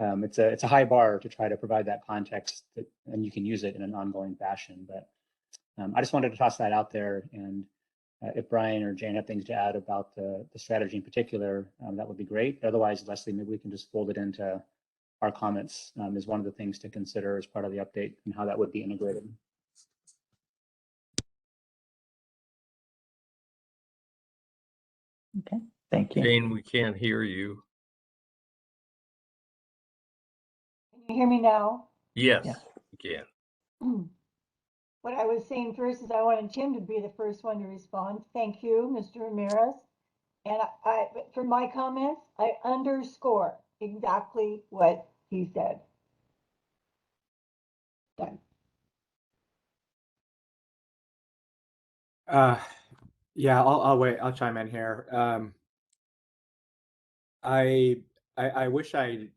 it's a high bar to try to provide that context, and you can use it in an ongoing fashion. But I just wanted to toss that out there. And if Brian or Jane have things to add about the strategy in particular, that would be great. Otherwise, Leslie, maybe we can just fold it into our comments as one of the things to consider as part of the update and how that would be integrated. Okay, thank you. Jane, we can't hear you. Can you hear me now? Yes, Yeah. we can. What I was saying first is I wanted Tim to be the first one to respond. Thank you, Mr. Ramirez. And for my comments, I underscore exactly what he said. Done. Yeah, I'll wait. I'll chime in here. I wish I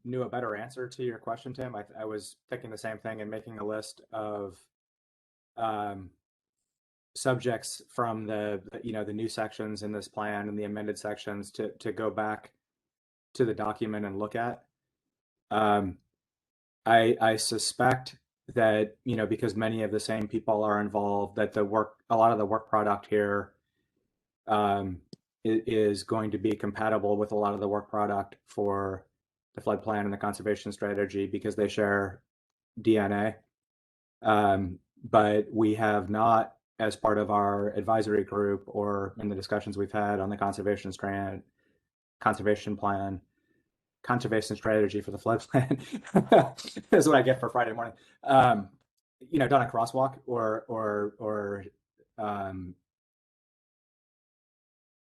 knew a better answer to your question, Tim. I was thinking the same thing and making a list of subjects from the new sections in this plan and the amended sections to go back to the document and look at. I suspect that because many of the same people are involved, that a lot of the work product here is going to be compatible with a lot of the work product for the flood plan and the conservation strategy because they share DNA. But we have not, as part of our advisory group or in the discussions we've had on the conservation plan, conservation strategy for the flood plan is what I get for Friday morning. Done a crosswalk or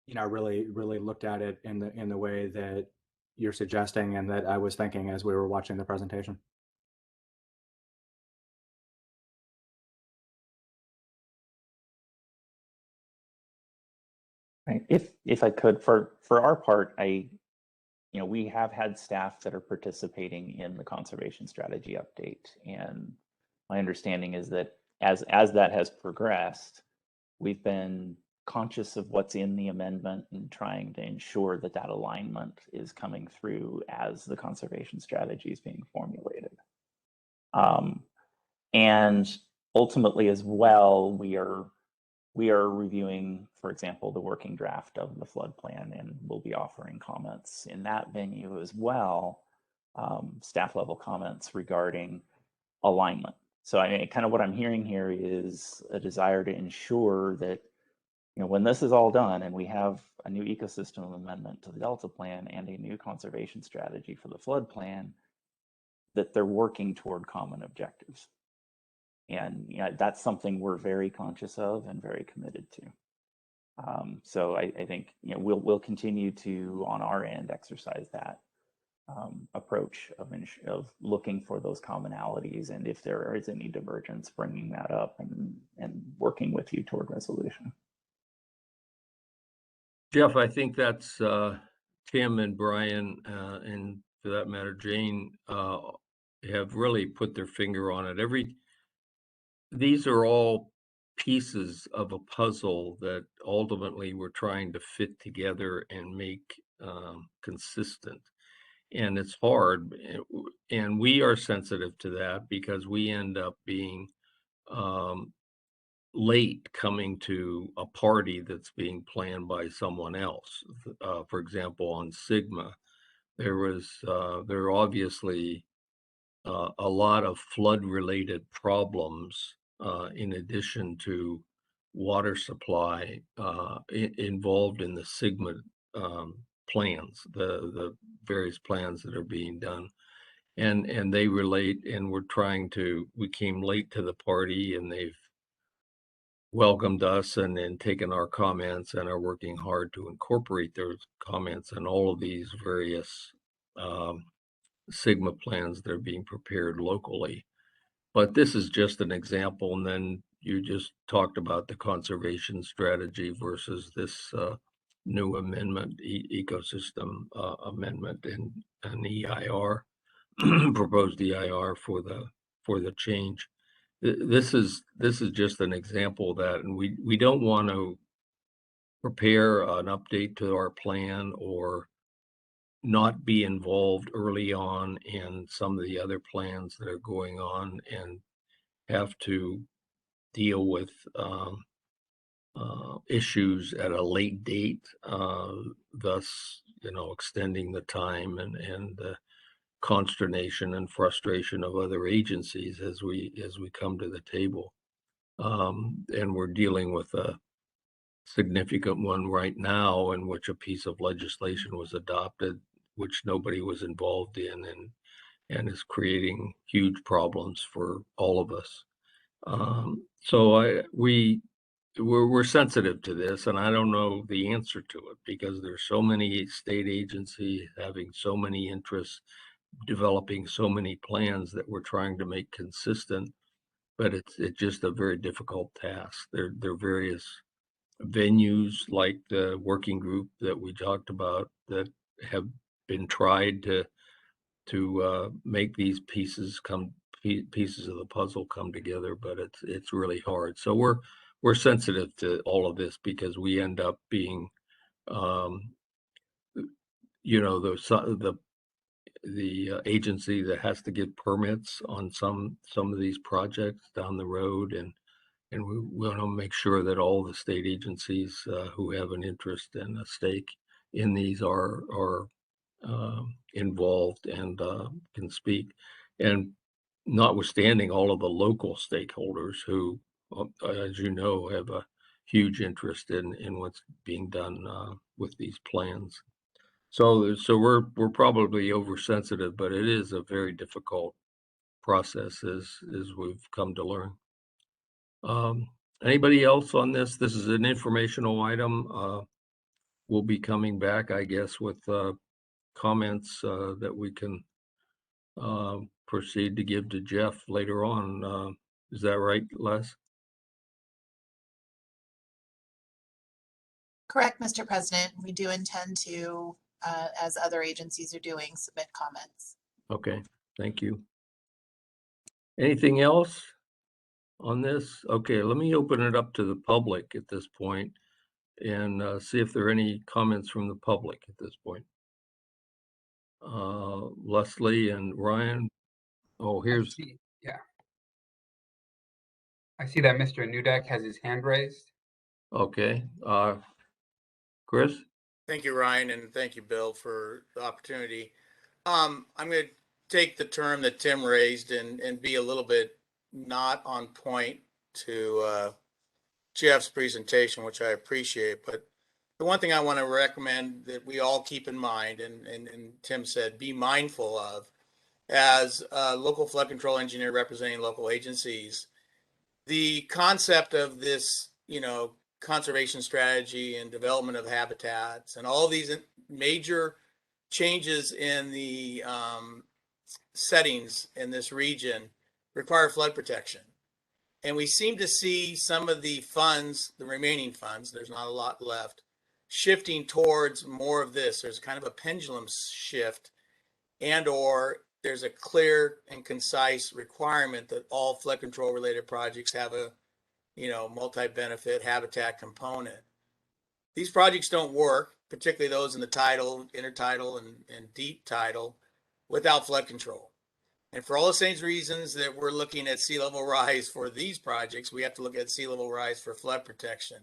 really looked at it in the way that you're suggesting and that I was thinking as we were watching the presentation. Right. If I could, for our part, we have had staff that are participating in the conservation strategy update, and my understanding is that as that has progressed, we've been conscious of what's in the amendment and trying to ensure that that alignment is coming through as the conservation strategy is being formulated. And ultimately as well, we are reviewing, for example, the working draft of the flood plan, and we'll be offering comments in that venue as well, staff level comments regarding alignment. So kind of what I'm hearing here is a desire to ensure that when this is all done and we have a new ecosystem amendment to the Delta Plan and a new conservation strategy for the flood plan, that they're working toward common objectives. And that's something we're very conscious of and very committed to. So I think we'll continue to, on our end, exercise that approach of looking for those commonalities, and if there is any divergence, bringing that up and working with you toward resolution. Jeff, I think that's Tim and Brian, and for that matter, Jane, have really put their finger on it. These are all pieces of a puzzle that ultimately we're trying to fit together and make consistent. And it's hard, and we are sensitive to that because we end up being late coming to a party that's being planned by someone else. For example, on Sigma, there are obviously a lot of flood-related problems in addition to water supply involved in the Sigma plans, the various plans that are being done. And they relate, and we came late to the party, and they've welcomed us and then taken our comments and are working hard to incorporate those comments in all of these various Sigma plans that are being prepared locally. But this is just an example, and then you just talked about the conservation strategy versus this new amendment, ecosystem amendment, and an EIR, proposed EIR for the change. This is just an example of that, and we don't want to prepare an update to our plan or not be involved early on in some of the other plans that are going on and have to deal with issues at a late date, thus extending the time and the consternation and frustration of other agencies as we come to the table. And we're dealing with a significant one right now in which a piece of legislation was adopted which nobody was involved in, and is creating huge problems for all of us. So we're sensitive to this, and I don't know the answer to it because there's so many state agencies having so many interests, developing so many plans that we're trying to make consistent, but it's just a very difficult task. There are various venues like the working group that we talked about that have been tried to make these pieces of the puzzle come together, but it's really hard. So we're sensitive to all of this because we end up being the agency that has to get permits on some of these projects down the road, and we want to make sure that all the state agencies who have an interest and a stake in these are involved and can speak. And notwithstanding all of the local stakeholders who, as you know, have a huge interest in what's being done with these plans. So we're probably oversensitive, but it is a very difficult process as we've come to learn. Anybody else on this? This is an informational item. We'll be coming back, I guess, with comments that we can proceed to give to Jeff later on. Is that right, Les? Correct, Mr. President. We do intend to, as other agencies are doing, submit comments. Okay, thank you. Anything else on this? Okay, let me open it up to the public at this point and see if there are any comments from the public at this point. Leslie and Ryan. Oh, here's. I see that Mr. Nudek has his hand raised. Okay. Chris? Thank you, Ryan, and thank you, Bill, for the opportunity. I'm going to take the term that Tim raised and be a little bit not on point to Jeff's presentation, which I appreciate. But the one thing I want to recommend that we all keep in mind, and Tim said, be mindful of, as a local flood control engineer representing local agencies, the concept of this, conservation strategy and development of habitats and all these major changes in the settings in this region require flood protection. And we seem to see some of the funds, the remaining funds, there's not a lot left, shifting towards more of this. There's kind of a pendulum shift, and or there's a clear and concise requirement that all flood control related projects have a, multi-benefit habitat component. These projects don't work, particularly those in the tidal, intertidal, and deep tidal, without flood control. And for all the same reasons that we're looking at sea level rise for these projects, we have to look at sea level rise for flood protection.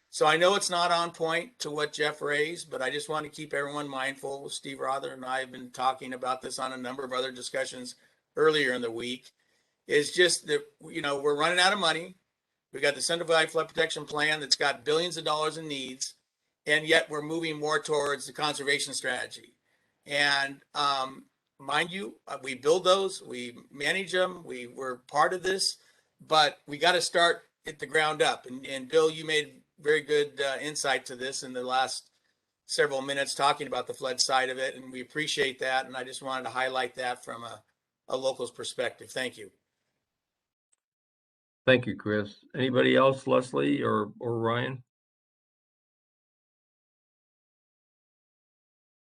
So I know it's not on point to what Jeff raised, but I just want to keep everyone mindful. Steve Rother and I have been talking about this on a number of other discussions earlier in the week. It's just that, we're running out of money. We've got the Central Valley Flood Protection Plan that's got billions of dollars in needs, and yet we're moving more towards the conservation strategy. And mind you, we build those, we manage them, we're part of this, but we got to start at the ground up. And Bill, you made very good insight to this in the last several minutes talking about the flood side of it, and we appreciate that. And I just wanted to highlight that from a local's perspective. Thank you. Thank you, Chris. Anybody else, Leslie or Ryan?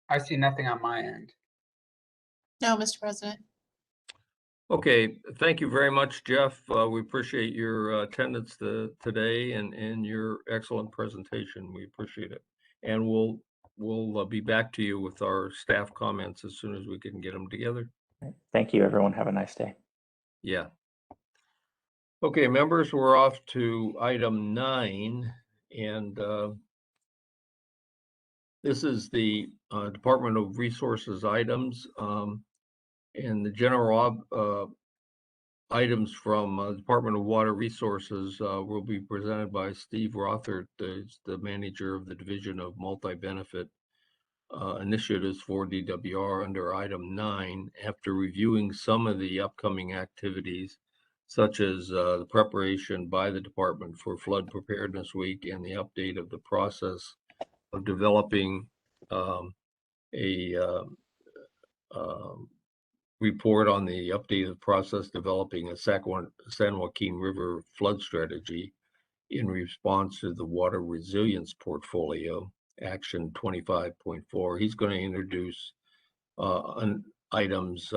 I see nothing on my end. No, Mr. President. Okay, thank you very much, Jeff. We appreciate your attendance today and your excellent presentation. We appreciate it. And we'll be back to you with our staff comments as soon as we can get them together. Thank you, everyone. Have a nice day. Yeah. Okay, members, we're off to item 9, and this is the Department of Resources items, and the general items from Department of Water Resources will be presented by Steve Rothert, the manager of the Division of Multi-Benefit Initiatives for DWR under item 9, after reviewing some of the upcoming activities, such as the preparation by the department for Flood Preparedness Week and the update of the process of developing a report on the updated process developing a San Joaquin River flood strategy in response to the water resilience portfolio, action 25.4. He's going to introduce items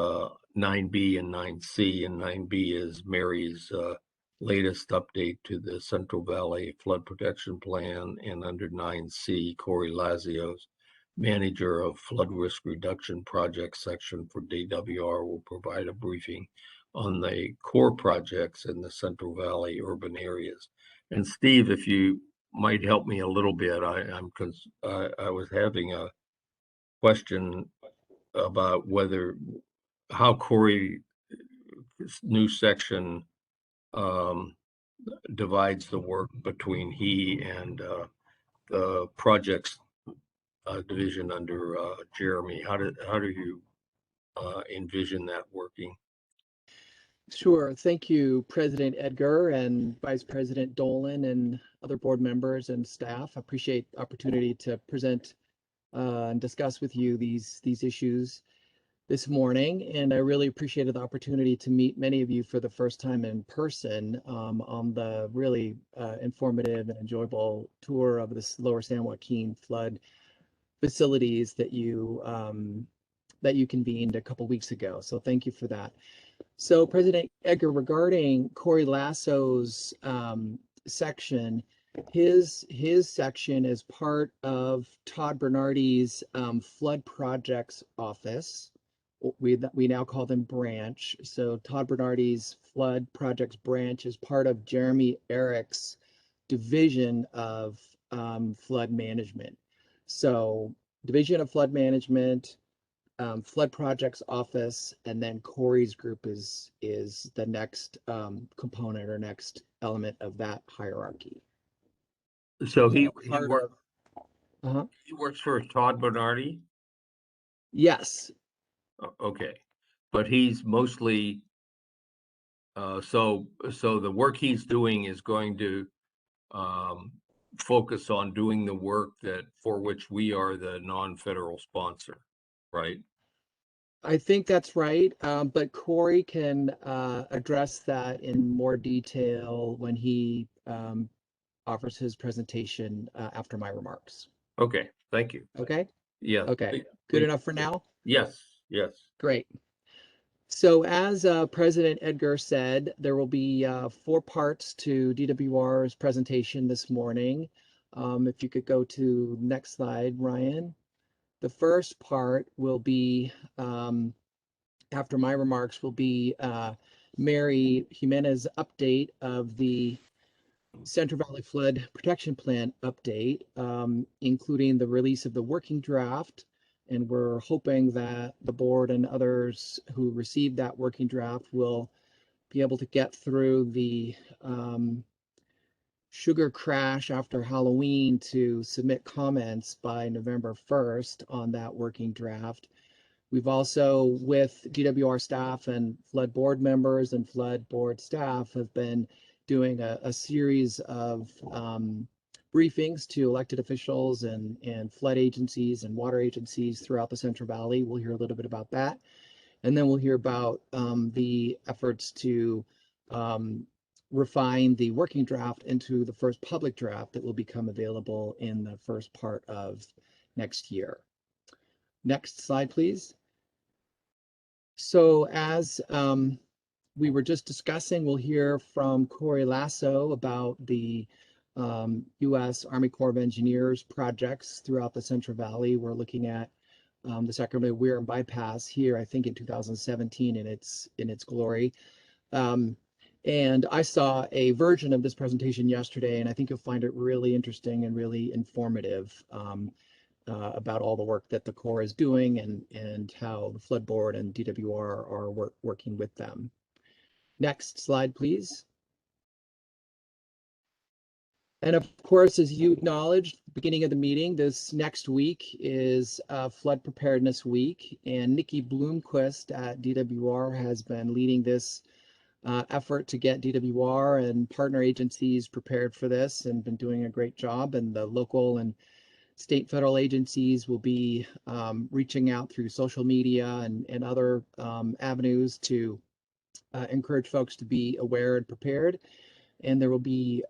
9B and 9C, and 9B is Mary's latest update to the Central Valley Flood Protection Plan, and under 9C, Corey Lazio's manager of Flood Risk Reduction Project section for DWR will provide a briefing on the core projects in the Central Valley urban areas. And Steve, if you might help me a little bit, I was having a question about how Corey's new section divides the work between he and the projects division under Jeremy. How do you envision that working? Sure. Thank you, President Edgar and Vice President Dolan and other board members and staff. I appreciate the opportunity to present and discuss with you these issues this morning. And I really appreciated the opportunity to meet many of you for the first time in person on the really informative and enjoyable tour of this Lower San Joaquin flood facilities that you convened a couple weeks ago. So thank you for that. So President Edgar, regarding Corey Lasso's section, his section is part of Todd Bernardi's flood projects office. We now call them branch. So Todd Bernardi's flood projects branch is part of Jeremy Eric's division of flood management. So Division of Flood Management, Flood Projects Office, and then Corey's group is the next component or next element of that hierarchy. So he part works. Uh-huh. He works for Todd Bernardi. Yes. Okay, but he's mostly so the work he's doing is going to focus on doing the work that for which we are the non-federal sponsor, right? I think that's right, but Corey can address that in more detail when he offers his presentation after my remarks. Okay, thank you. Okay? Yeah. Okay. Good enough for now? Yes, yes. Great. So as President Edgar said, there will be 4 parts to DWR's presentation this morning. If you could go to next slide, Ryan. The first part will be, after my remarks, will be Mary Jimenez's update of the Central Valley Flood Protection Plan update, including the release of the working draft. And we're hoping that the board and others who received that working draft will be able to get through the sugar crash after Halloween to submit comments by November 1st on that working draft. We've also, with DWR staff and flood board members and flood board staff, have been doing a series of briefings to elected officials and flood agencies and water agencies throughout the Central Valley. We'll hear a little bit about that. And then we'll hear about the efforts to refine the working draft into the first public draft that will become available in the first part of next year. Next slide, please. So as we were just discussing, we'll hear from Corey Lasso about the U.S. Army Corps of Engineers projects throughout the Central Valley. We're looking at the Sacramento Weir bypass here, I think in 2017 in its glory. And I saw a version of this presentation yesterday, and I think you'll find it really interesting and really informative about all the work that the Corps is doing and how the Flood Board and DWR are working with them. Next slide, please. And of course, as you acknowledged, beginning of the meeting, this next week is Flood Preparedness Week, and Nikki Bloomquist at DWR has been leading this effort to get DWR and partner agencies prepared for this and been doing a great job. And the local and state federal agencies will be reaching out through social media and other avenues to encourage folks to be aware and prepared. And there will be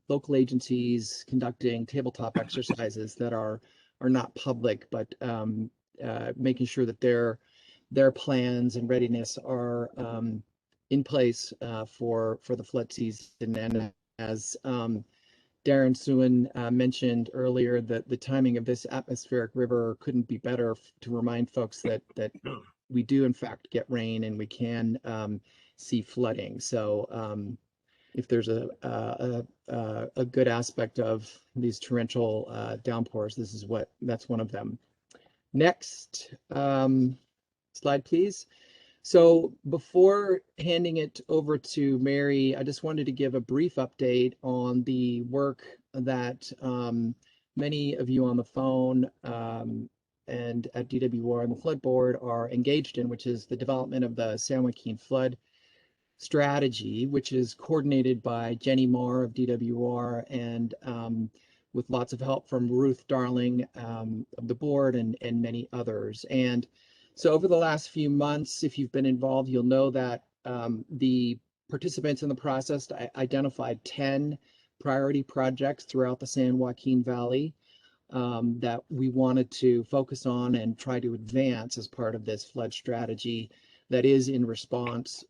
local agencies conducting tabletop exercises that are not public, but making sure that their plans and readiness are in place for the flood season. And as Darren Suen mentioned earlier, that the timing of this atmospheric river couldn't be better to remind folks that we do in fact get rain and we can see flooding. So if there's a good aspect of these torrential downpours, that's one of them. Next slide, please. So before handing it over to Mary, I just wanted to give a brief update on the work that many of you on the phone and at DWR and the Flood Board are engaged in, which is the development of the San Joaquin Flood Strategy, which is coordinated by Jenny Marr of DWR and with lots of help from Ruth Darling of the board and many others. And so over the last few months, if you've been involved, you'll know that the participants in the process identified 10 priority projects throughout the San Joaquin Valley that we wanted to focus on and try to advance as part of this flood strategy that is in response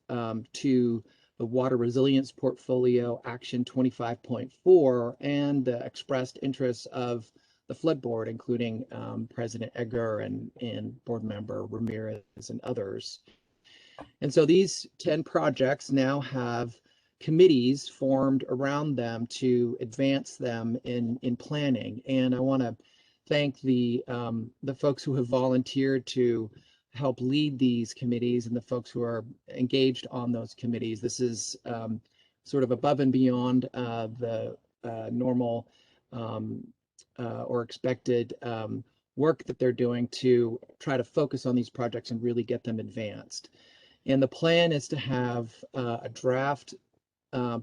to the Water Resilience Portfolio Action 25.4 and the expressed interests of the Flood Board, including President Edgar and Board Member Ramirez and others. And so these 10 projects now have committees formed around them to advance them in planning. And I want to thank the folks who have volunteered to help lead these committees and the folks who are engaged on those committees. This is sort of above and beyond the normal or expected work that they're doing to try to focus on these projects and really get them advanced. And the plan is to have a draft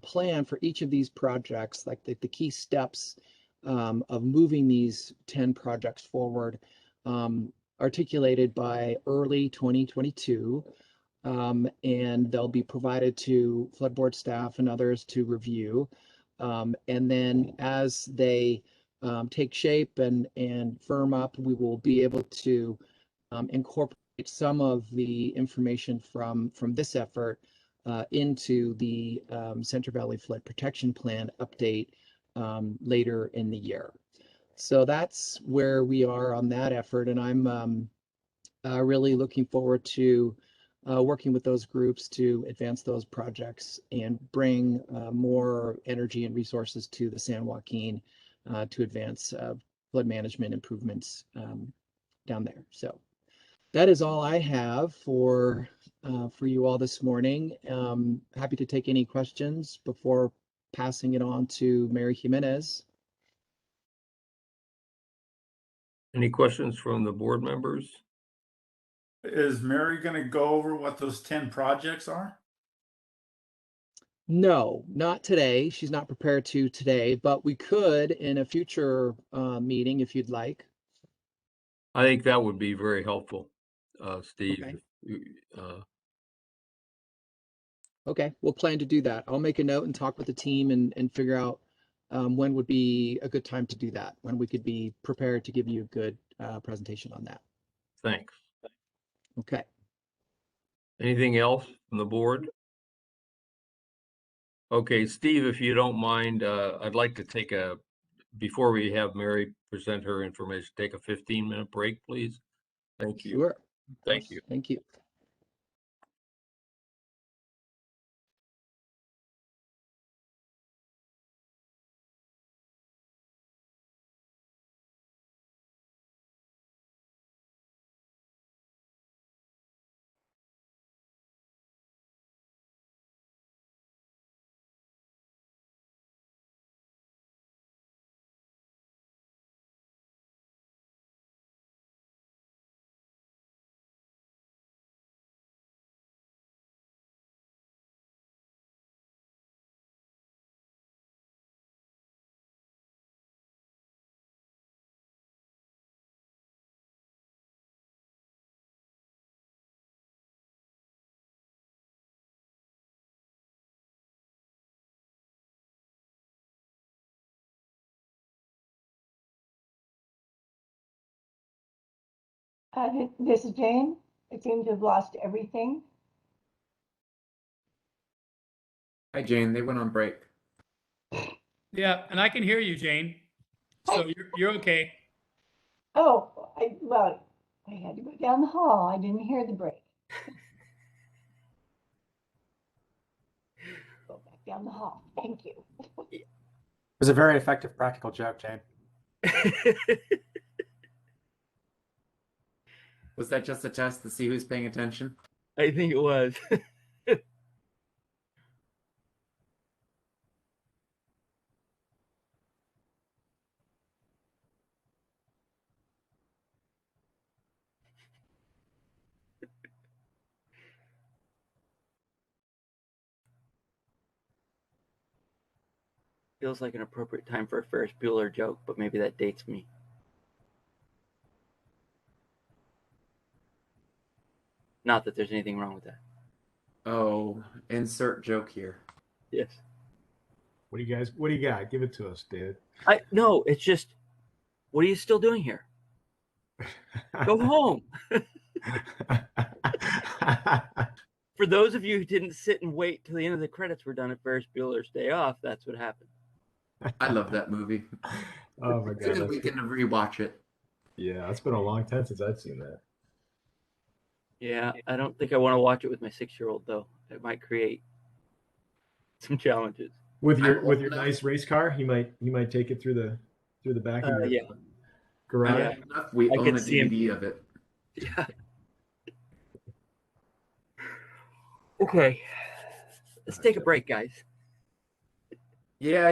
plan for each of these projects, like the key steps of moving these 10 projects forward, articulated by early 2022. And they'll be provided to flood board staff and others to review. And then as they take shape and firm up, we will be able to incorporate some of the information from this effort into the Central Valley Flood Protection Plan update later in the year. So that's where we are on that effort, and I'm really looking forward to working with those groups to advance those projects and bring more energy and resources to the San Joaquin to advance flood management improvements down there. So that is all I have for you all this morning. Happy to take any questions before passing it on to Mary Jimenez. Any questions from the board members? Is Mary going to go over what those 10 projects are? No, not today. She's not prepared to today, but we could in a future meeting if you'd like. I think that would be very helpful, Steve. Okay. Okay, we'll plan to do that. I'll make a note and talk with the team and figure out when would be a good time to do that, when we could be prepared to give you a good presentation on that. Thanks. Okay. Anything else from the board? Okay, Steve, if you don't mind, I'd like to before we have Mary present her information, take a 15-minute break, please. Thank you. Sure. Thank you. Thank you. This is Jane. I seem to have lost everything. Hi, Jane. They went on break. Yeah, and I can hear you, Jane. So you're okay. Oh, well, I had to go down the hall. I didn't hear the break. Go back down the hall. Thank you. It was a very effective practical joke, Jane. Was that just a test to see who's paying attention? I think it was. Feels like an appropriate time for a Ferris Bueller joke, but maybe that dates me. Not that there's anything wrong with that. Oh, insert joke here. Yes. What do you got? Give it to us, dude. No, it's just, what are you still doing here? Go home. For those of you who didn't sit and wait till the end of the credits were done at Ferris Bueller's Day Off, that's what happened. I love that movie. Oh my It's a god. good weekend to rewatch it. Yeah, it's been a long time since I've seen that. Yeah, I don't think I want to watch it with my 6-year-old though. It might create some challenges. With your nice race car, he might take it through the back of your garage. We I own could a see him. DVD of it. Yeah. Okay. Let's take a break, guys. Yeah.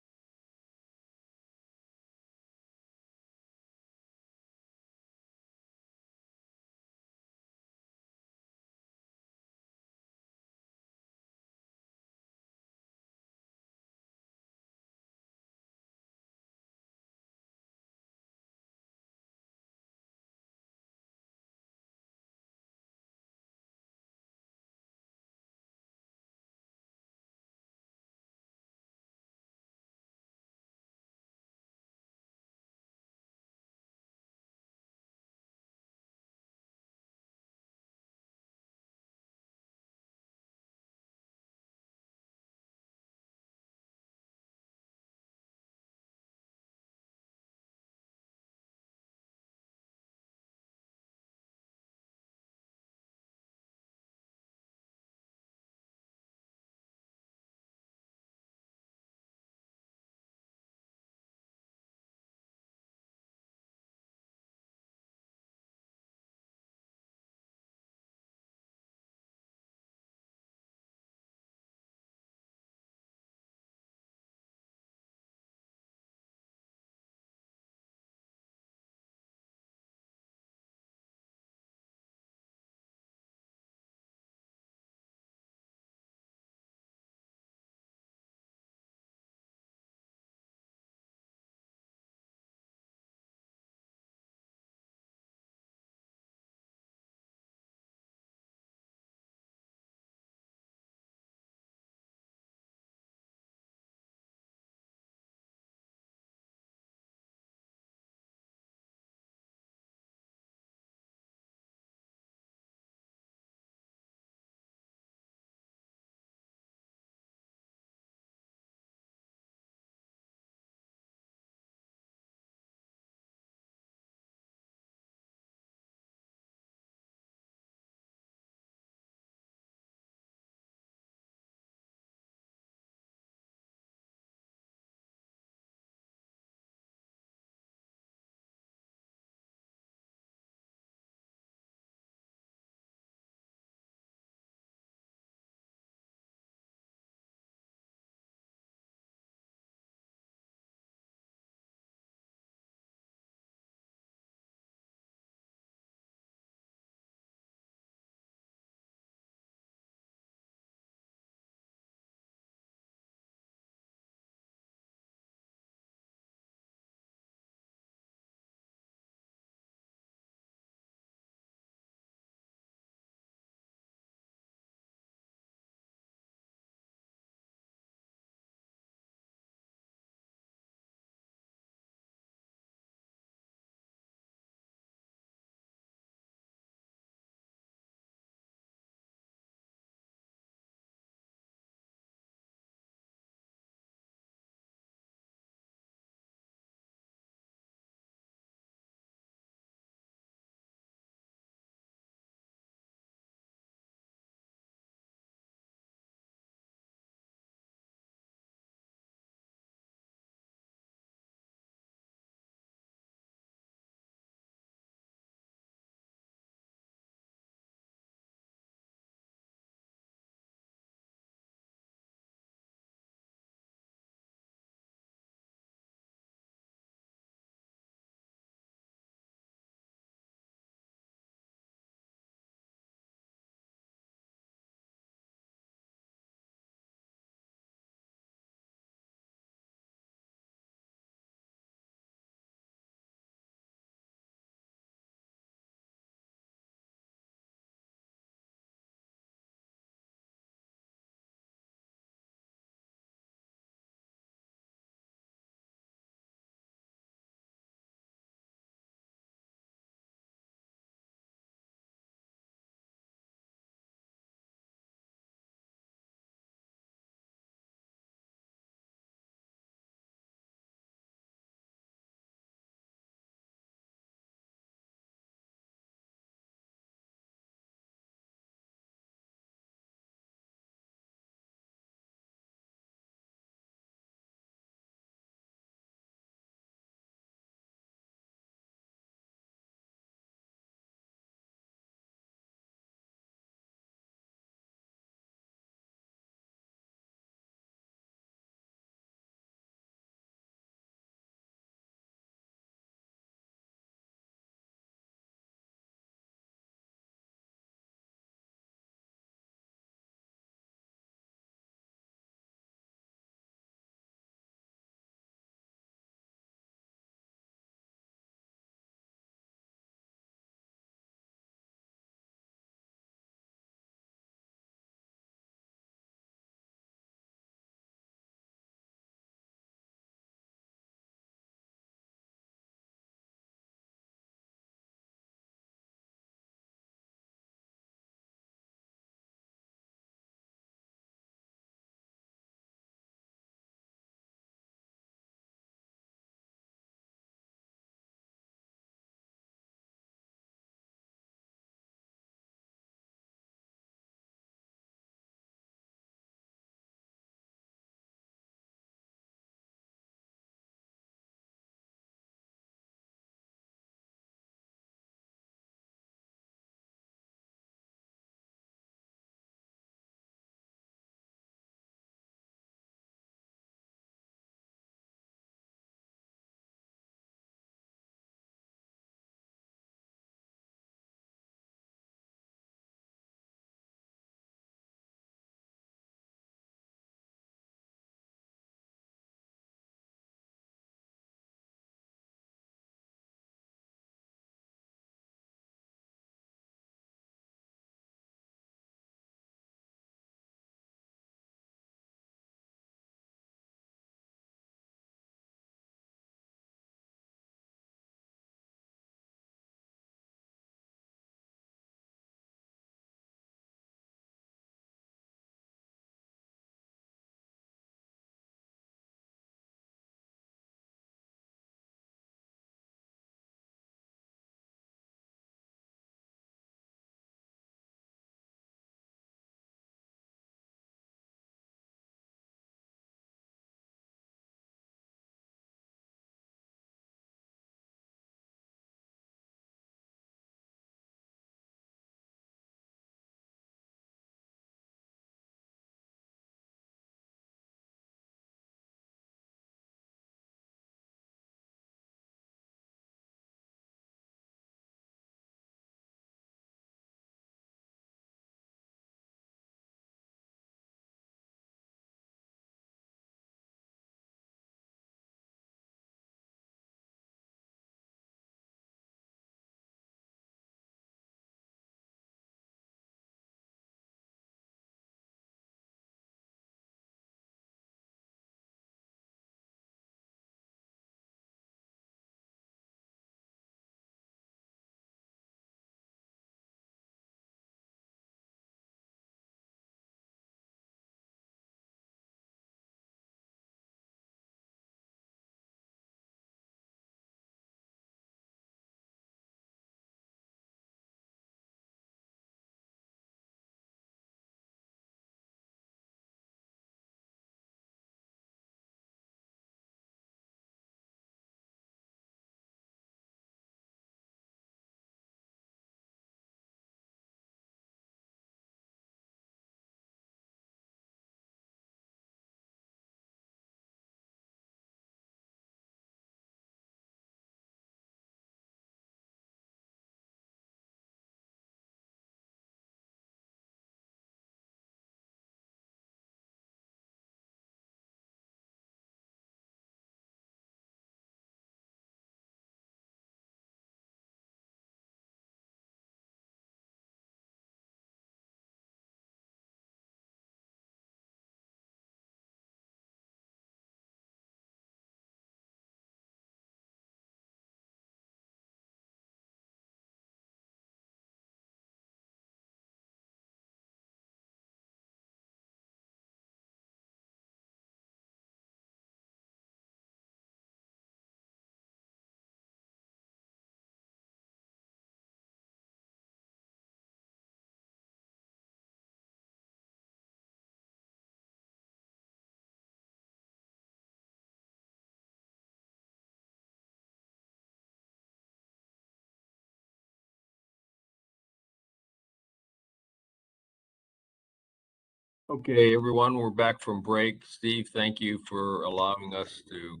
Okay, everyone, we're back from break. Steve, thank you for allowing us to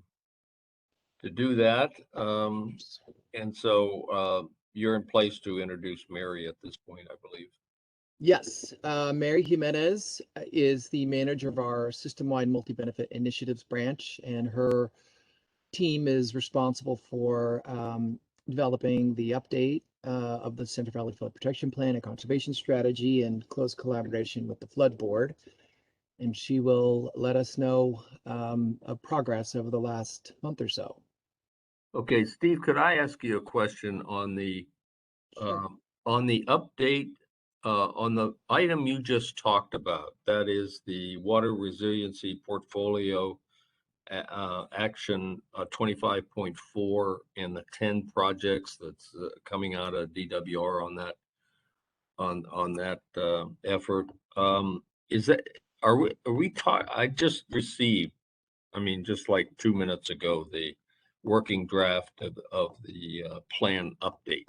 do that. And so you're in place to introduce Mary at this point, I believe. Yes, Mary Jimenez is the manager of our system-wide multi-benefit initiatives branch, and her team is responsible for developing the update of the Central Valley Flood Protection Plan and Conservation Strategy in close collaboration with the Flood Board. And she will let us know of progress over the last month or so. Okay, Steve, could I ask you a question on the update on the item you just talked about? That is the water resiliency portfolio action 25.4 and the 10 projects that's coming out of DWR on that effort. Is that are we talking? I just received, I mean, just like 2 minutes ago, the working draft of the plan update.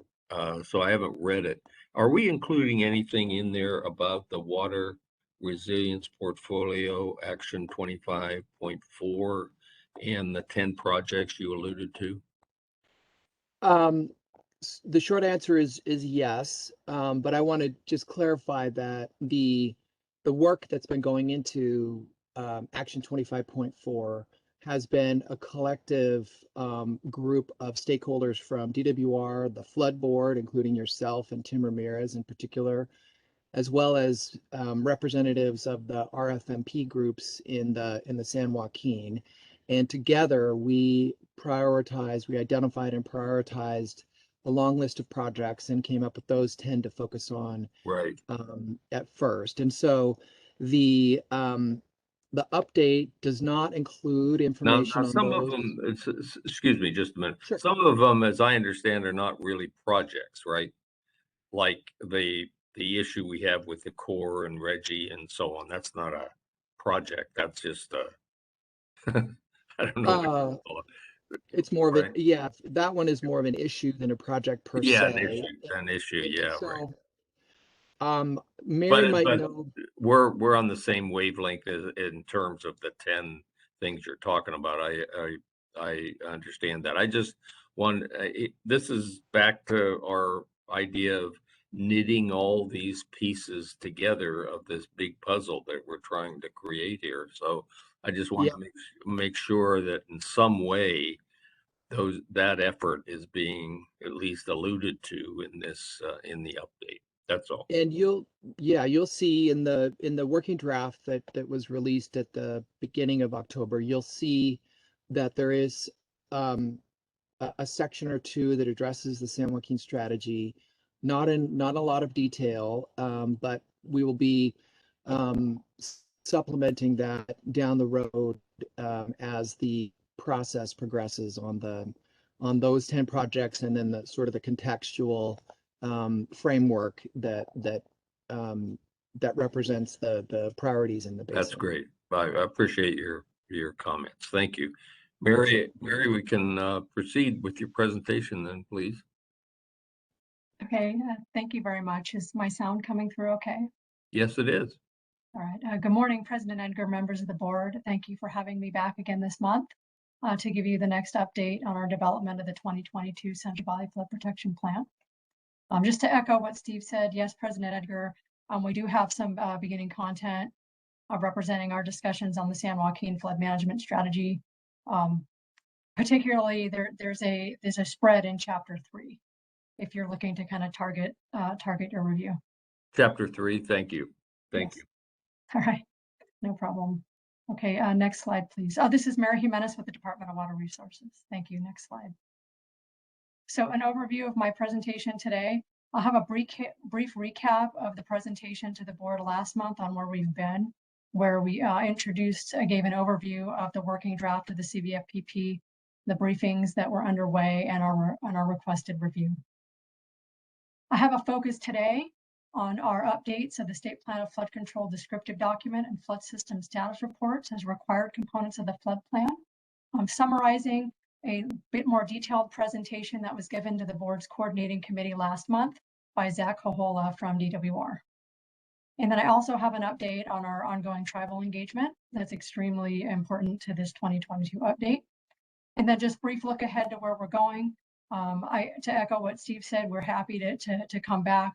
So I haven't read it. Are we including anything in there about the water resilience portfolio action 25.4 and the 10 projects you alluded to? The short answer is yes, but I want to just clarify that the work that's been going into action 25.4 has been a collective group of stakeholders from DWR, the Flood Board, including yourself and Tim Ramirez in particular, as well as representatives of the RFMP groups in the San Joaquin. And together we identified and prioritized a long list of projects and came up with those 10 to focus on right at first. And so the update does not include information now some on of those. them, excuse me, just a minute. Sure. Some of them, as I understand, are not really projects, right? Like the issue we have with the Corps and Reggie and so on. That's not a project. That's just a, I don't know. It's more of right? that one is more of an issue than a project per Yeah, se. an issue. Yeah, So, right. Mary might know. We're on the same wavelength in terms of the 10 things you're talking about. I understand that. I just want this is back to our idea of knitting all these pieces together of this big puzzle that we're trying to create here. So I just want to make sure that in some way that effort is being at least alluded to in this in the update. That's all. And you'll see in the working draft that was released at the beginning of October, you'll see that there is a section or two that addresses the San Joaquin strategy, not a lot of detail, but we will be supplementing that down the road as the process progresses on those 10 projects, and then the sort of the contextual framework that represents the priorities in the basin. That's great. I appreciate your comments. Thank you. Mary, we can proceed with your presentation then, please. Okay, thank you very much. Is my sound coming through okay? Yes, it is. All right. Good morning, President Edgar, members of the board. Thank you for having me back again this month to give you the next update on our development of the 2022 Central Valley Flood Protection Plan. Just to echo what Steve said, yes, President Edgar, we do have some beginning content representing our discussions on the San Joaquin flood management strategy. Particularly, there's a spread in Chapter 3, if you're looking to kind of target your review. Chapter 3, thank you. Thank you. All right, no problem. Okay, next slide, please. This is Mary Jimenez with the Department of Water Resources. Thank you. Next slide. So an overview of my presentation today. I'll have a brief recap of the presentation to the board last month on where we've been, where we gave an overview of the working draft of the CVFPB, the briefings that were underway, and our requested review. I have a focus today on our updates of the State Plan of Flood Control Descriptive Document and Flood System Status Reports as required components of the flood plan. I'm summarizing a bit more detailed presentation that was given to the board's coordinating committee last month by Zach Hohola from DWR. And then I also have an update on our ongoing tribal engagement. That's extremely important to this 2022 update. And then just brief look ahead to where we're going. To echo what Steve said, we're happy to come back.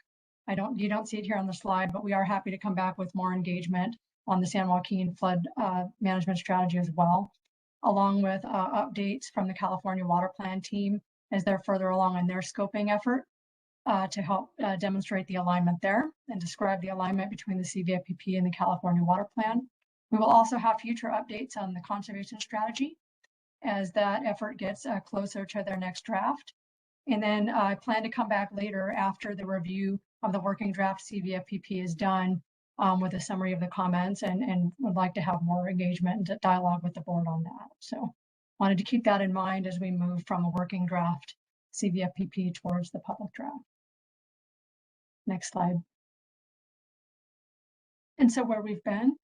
You don't see it here on the slide, but we are happy to come back with more engagement on the San Joaquin flood management strategy as well, along with updates from the California Water Plan team as they're further along in their scoping effort to help demonstrate the alignment there and describe the alignment between the CVFPB and the California Water Plan. We will also have future updates on the conservation strategy as that effort gets closer to their next draft. And then I plan to come back later after the review of the working draft CVFPB is done with a summary of the comments and would like to have more engagement and dialogue with the board on that. So wanted to keep that in mind as we move from a working draft CVFPB towards the public draft. Next slide. And so where we've been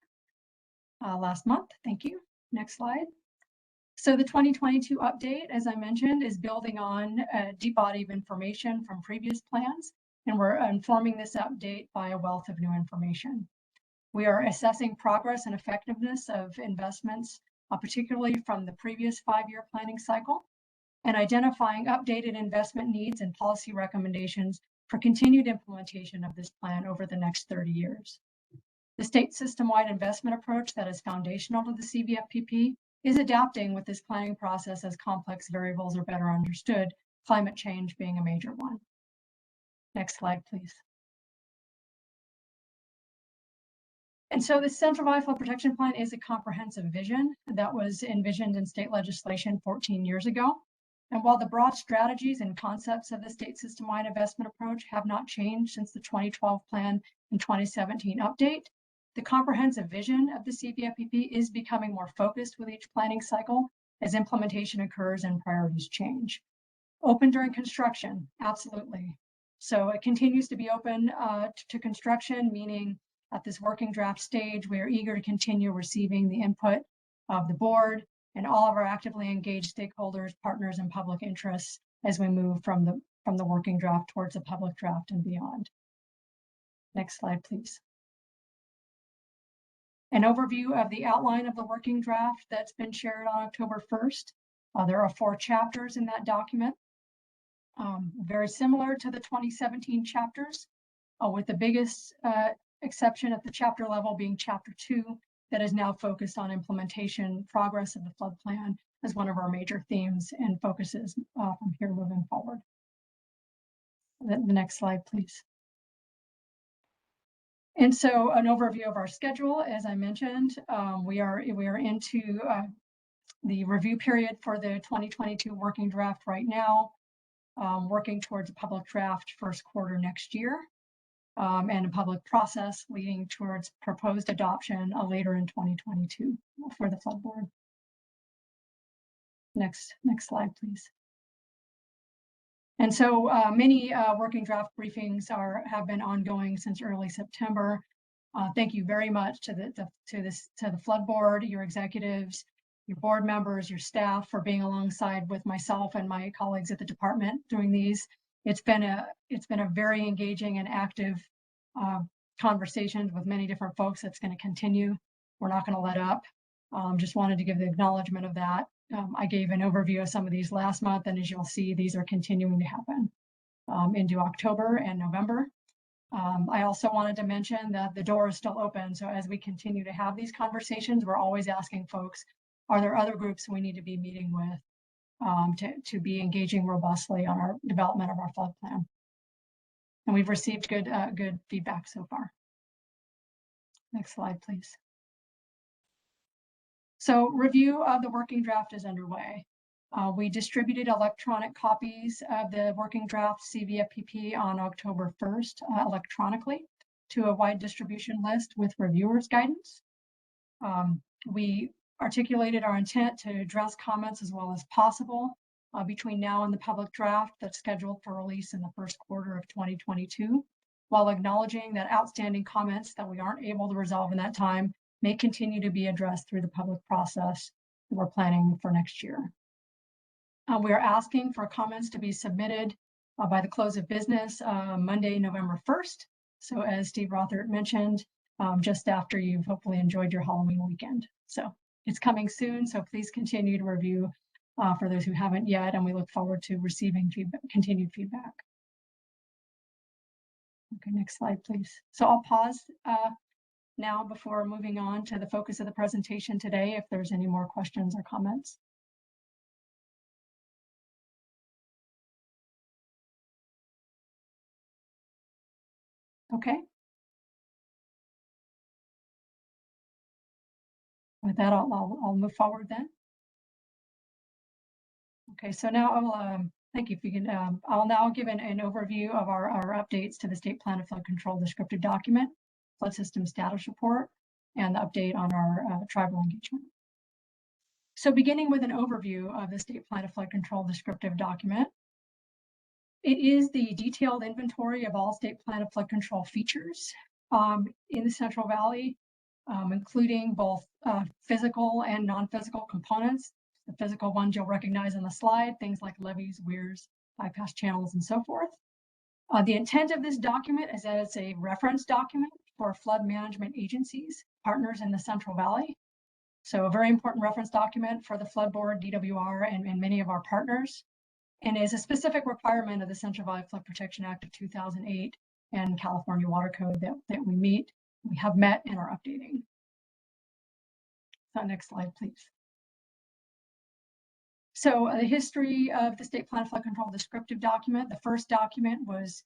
last month, thank you. Next slide. So the 2022 update, as I mentioned, is building on a deep body of information from previous plans, and we're informing this update by a wealth of new information. We are assessing progress and effectiveness of investments, particularly from the previous 5-year planning cycle, and identifying updated investment needs and policy recommendations for continued implementation of this plan over the next 30 years. The state system-wide investment approach that is foundational to the CVFPB is adapting with this planning process as complex variables are better understood, climate change being a major one. Next slide, please. And so the Central Valley Flood Protection Plan is a comprehensive vision that was envisioned in state legislation 14 years ago. And while the broad strategies and concepts of the state system-wide investment approach have not changed since the 2012 plan and 2017 update, the comprehensive vision of the CVFPB is becoming more focused with each planning cycle as implementation occurs and priorities change. Open during construction, absolutely. So it continues to be open to construction, meaning at this working draft stage, we are eager to continue receiving the input of the board and all of our actively engaged stakeholders, partners, and public interests as we move from the working draft towards the public draft and beyond. Next slide, please. An overview of the outline of the working draft that's been shared on October 1st. There are 4 chapters in that document, very similar to the 2017 chapters, with the biggest exception at the chapter level being chapter 2, that is now focused on implementation progress of the flood plan as one of our major themes and focuses from here moving forward. The next slide, please. And so an overview of our schedule, as I mentioned, we are into the review period for the 2022 working draft right now, working towards a public draft first quarter next year, and a public process leading towards proposed adoption later in 2022 for the flood board. Next slide, please. And so many working draft briefings have been ongoing since early September. Thank you very much to the flood board, your executives, your board members, your staff for being alongside with myself and my colleagues at the department doing these. It's been a very engaging and active conversations with many different folks that's going to continue. We're not going to let up. Just wanted to give the acknowledgement of that. I gave an overview of some of these last month, and as you'll see, these are continuing to happen into October and November. I also wanted to mention that the door is still open. So as we continue to have these conversations, we're always asking folks, are there other groups we need to be meeting with to be engaging robustly on our development of our flood plan? And we've received good feedback so far. Next slide, please. So review of the working draft is underway. We distributed electronic copies of the working draft CVFPB on October 1st electronically to a wide distribution list with reviewers' guidance. We articulated our intent to address comments as well as possible between now and the public draft that's scheduled for release in the first quarter of 2022, while acknowledging that outstanding comments that we aren't able to resolve in that time may continue to be addressed through the public process that we're planning for next year. We are asking for comments to be submitted by the close of business Monday, November 1st, So as Steve Rothert mentioned, just after you've hopefully enjoyed your Halloween weekend. So it's coming soon, so please continue to review for those who haven't yet, and we look forward to receiving continued feedback. Okay, next slide, please. So I'll pause now before moving on to the focus of the presentation today, if there's any more questions or comments. Okay. With that, I'll move forward then. Okay, so now I'll thank you. If you can, I'll now give an overview of our updates to the State Plan of Flood Control Descriptive Document, Flood System Status Report, and the update on our tribal engagement. So beginning with an overview of the State Plan of Flood Control Descriptive Document, it is the detailed inventory of all State Plan of Flood Control features in the Central Valley, including both physical and non-physical components. The physical ones you'll recognize on the slide, things like levees, weirs, bypass channels, and so forth. The intent of this document is that it's a reference document for flood management agencies, partners in the Central Valley. So a very important reference document for the Flood Board, DWR, and many of our partners, and is a specific requirement of the Central Valley Flood Protection Act of 2008 and California Water Code that we have met and are updating. So next slide, please. So the history of the State Plan of Flood Control Descriptive Document. The first document was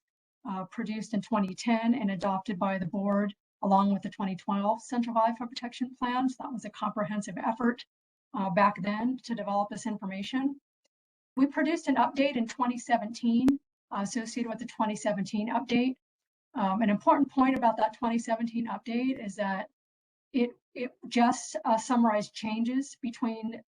produced in 2010 and adopted by the board along with the 2012 Central Valley Flood Protection Plan. So that was a comprehensive effort back then to develop this information. We produced an update in 2017 associated with the 2017 update. An important point about that 2017 update is that it just summarized changes between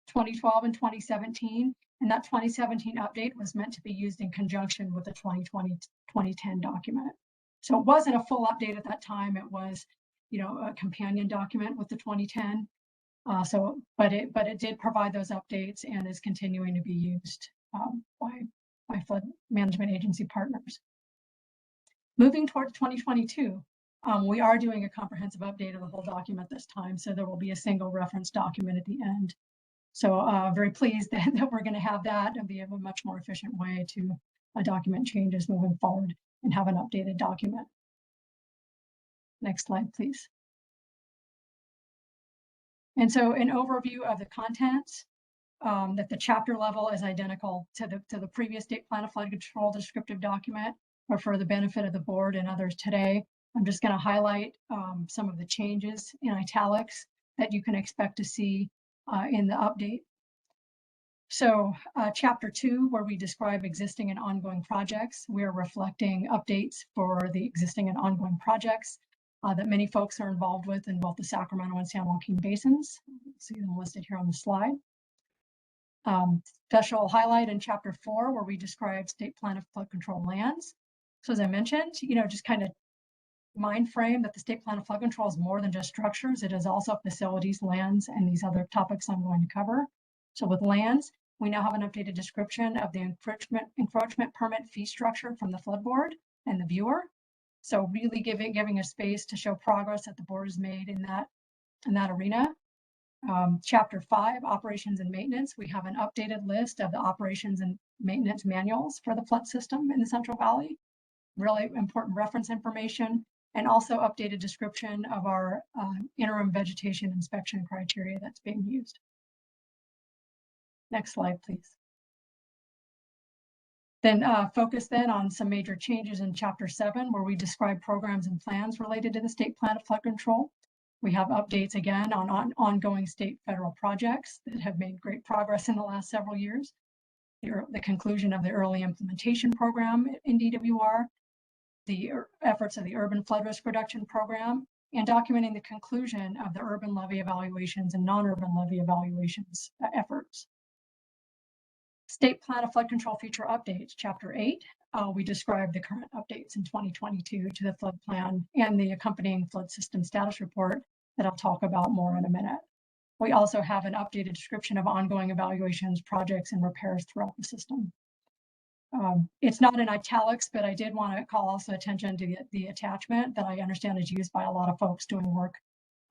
2012 and 2017, and that 2017 update was meant to be used in conjunction with the 2010 document. So it wasn't a full update at that time. It was, a companion document with the 2010. But it did provide those updates and is continuing to be used by flood management agency partners. Moving towards 2022, we are doing a comprehensive update of the whole document this time, so there will be a single reference document at the end. So very pleased that we're going to have that and be a much more efficient way to document changes moving forward and have an updated document. Next slide, please. And so an overview of the contents, that the chapter level is identical to the previous State Plan of Flood Control Descriptive Document, or for the benefit of the board and others today, I'm just going to highlight some of the changes in italics that you can expect to see in the update. So chapter 2, where we describe existing and ongoing projects, we're reflecting updates for the existing and ongoing projects that many folks are involved with in both the Sacramento and San Joaquin basins. See them listed here on the slide. Special highlight in chapter 4, where we describe State Plan of Flood Control lands. So as I mentioned, just kind of mind frame that the State Plan of Flood Control is more than just structures. It is also facilities, lands, and these other topics I'm going to cover. So with lands, we now have an updated description of the encroachment permit fee structure from the Flood Board and the viewer. So really giving a space to show progress that the board has made in that arena. Chapter 5, operations and maintenance. We have an updated list of the operations and maintenance manuals for the flood system in the Central Valley. Really important reference information, and also updated description of our interim vegetation inspection criteria that's being used. Next slide, please. Then focus then on some major changes in chapter 7, where we describe programs and plans related to the State Plan of Flood Control. We have updates again on ongoing state federal projects that have made great progress in the last several years. The conclusion of the early implementation program in DWR, the efforts of the urban flood risk reduction program, and documenting the conclusion of the urban levy evaluations and non-urban levy evaluations efforts. State Plan of Flood Control Future Updates, Chapter 8, we describe the current updates in 2022 to the flood plan and the accompanying flood system status report that I'll talk about more in a minute. We also have an updated description of ongoing evaluations, projects, and repairs throughout the system. It's not in italics, but I did want to call also attention to the attachment that I understand is used by a lot of folks doing work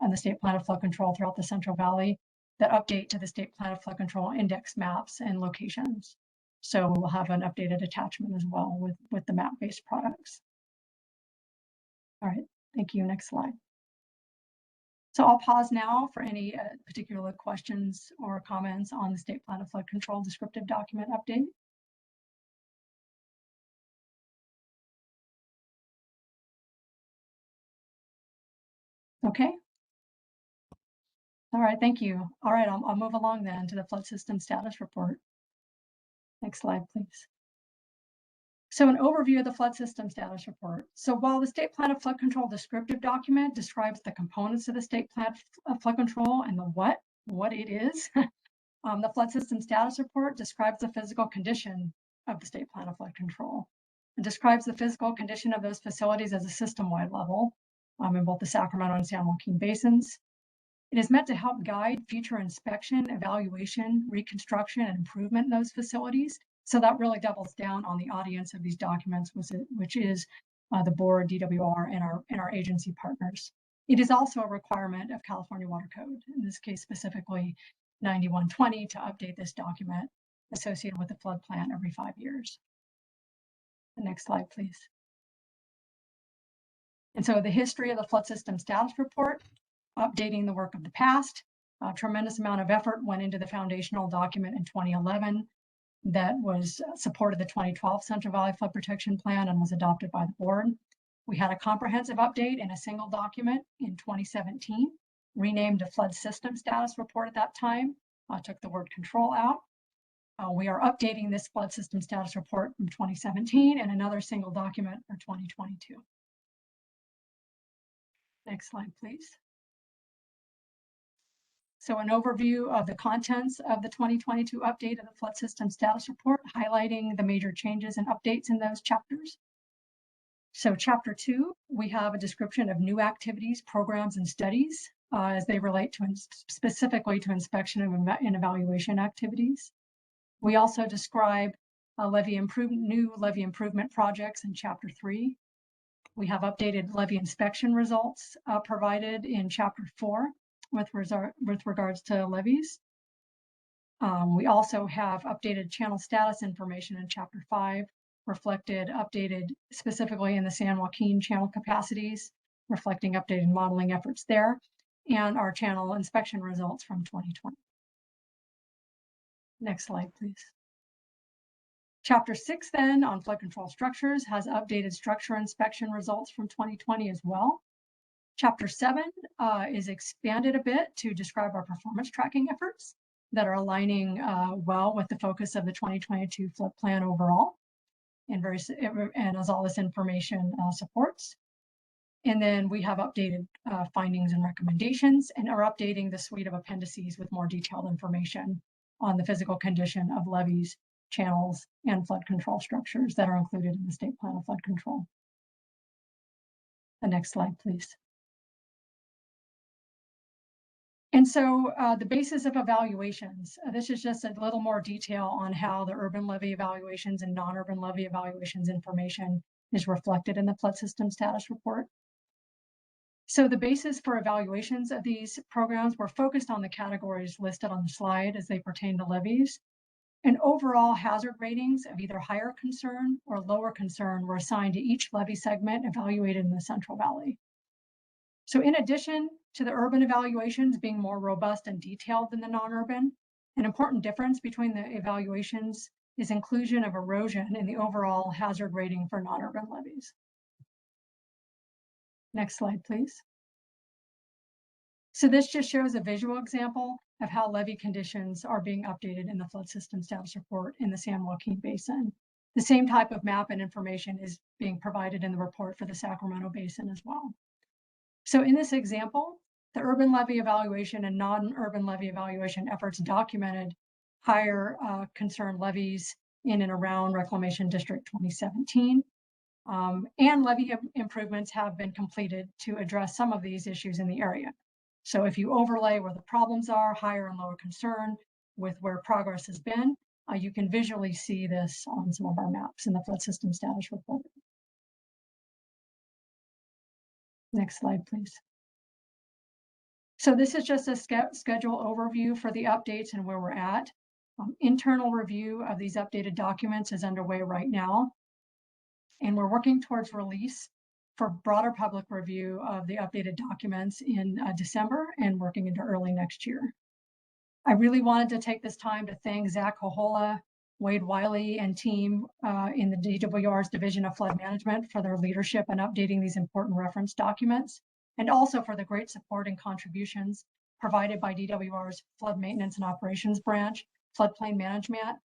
on the state plan of flood control throughout the Central Valley that update to the state plan of flood control index maps and locations. So we'll have an updated attachment as well with the map-based products. All right, thank you. Next slide. So I'll pause now for any particular questions or comments on the state plan of flood control descriptive document update. Okay. All right, thank you. All right, I'll move along then to the flood system status report. Next slide, please. So an overview of the flood system status report. So while the state plan of flood control descriptive document describes the components of the state plan of flood control and the what it is, the flood system status report describes the physical condition of the state plan of flood control. It describes the physical condition of those facilities as a system-wide level in both the Sacramento and San Joaquin basins. It is meant to help guide future inspection, evaluation, reconstruction, and improvement in those facilities. So that really doubles down on the audience of these documents, which is the board, DWR, and our agency partners. It is also a requirement of California Water Code, in this case specifically 9120, to update this document associated with the flood plan every 5 years. The next slide, please. And so the history of the flood system status report, updating the work of the past. A tremendous amount of effort went into the foundational document in 2011 that was supported the 2012 Central Valley Flood Protection Plan and was adopted by the board. We had a comprehensive update in a single document in 2017, renamed a flood system status report at that time, took the word control out. We are updating this flood system status report from 2017 and another single document for 2022. Next slide, please. So an overview of the contents of the 2022 update of the flood system status report, highlighting the major changes and updates in those chapters. So chapter 2, we have a description of new activities, programs, and studies as they relate to specifically to inspection and evaluation activities. We also describe new levy improvement projects in chapter 3. We have updated levy inspection results provided in chapter 4. With regards to levies. We also have updated channel status information in chapter 5, updated specifically in the San Joaquin channel capacities, reflecting updated modeling efforts there, and our channel inspection results from 2020. Next slide, please. Chapter 6 then on flood control structures has updated structure inspection results from 2020 as well. Chapter 7 is expanded a bit to describe our performance tracking efforts that are aligning well with the focus of the 2022 flood plan overall, and as all this information supports. And then we have updated findings and recommendations, and are updating the suite of appendices with more detailed information on the physical condition of levees, channels, and flood control structures that are included in the state plan of flood control. The next slide, please. And so the basis of evaluations, this is just a little more detail on how the urban levy evaluations and non-urban levy evaluations information is reflected in the flood system status report. So the basis for evaluations of these programs were focused on the categories listed on the slide as they pertain to levies. And overall hazard ratings of either higher concern or lower concern were assigned to each levy segment evaluated in the Central Valley. So in addition to the urban evaluations being more robust and detailed than the non-urban, an important difference between the evaluations is inclusion of erosion in the overall hazard rating for non-urban levees. Next slide, please. So this just shows a visual example of how levee conditions are being updated in the flood system status report in the San Joaquin Basin. The same type of map and information is being provided in the report for the Sacramento Basin as well. So in this example, the urban levy evaluation and non-urban levy evaluation efforts documented higher concern levies in and around Reclamation District 2017. And levy improvements have been completed to address some of these issues in the area. So if you overlay where the problems are, higher and lower concern, with where progress has been, you can visually see this on some of our maps in the flood system status report. Next slide, please. So this is just a schedule overview for the updates and where we're at. Internal review of these updated documents is underway right now, and we're working towards release for broader public review of the updated documents in December and working into early next year. I really wanted to take this time to thank Zach Hohola, Wade Wiley, and team in the DWR's Division of Flood Management for their leadership in updating these important reference documents, and also for the great support and contributions provided by DWR's Flood Maintenance and Operations Branch, Floodplain Management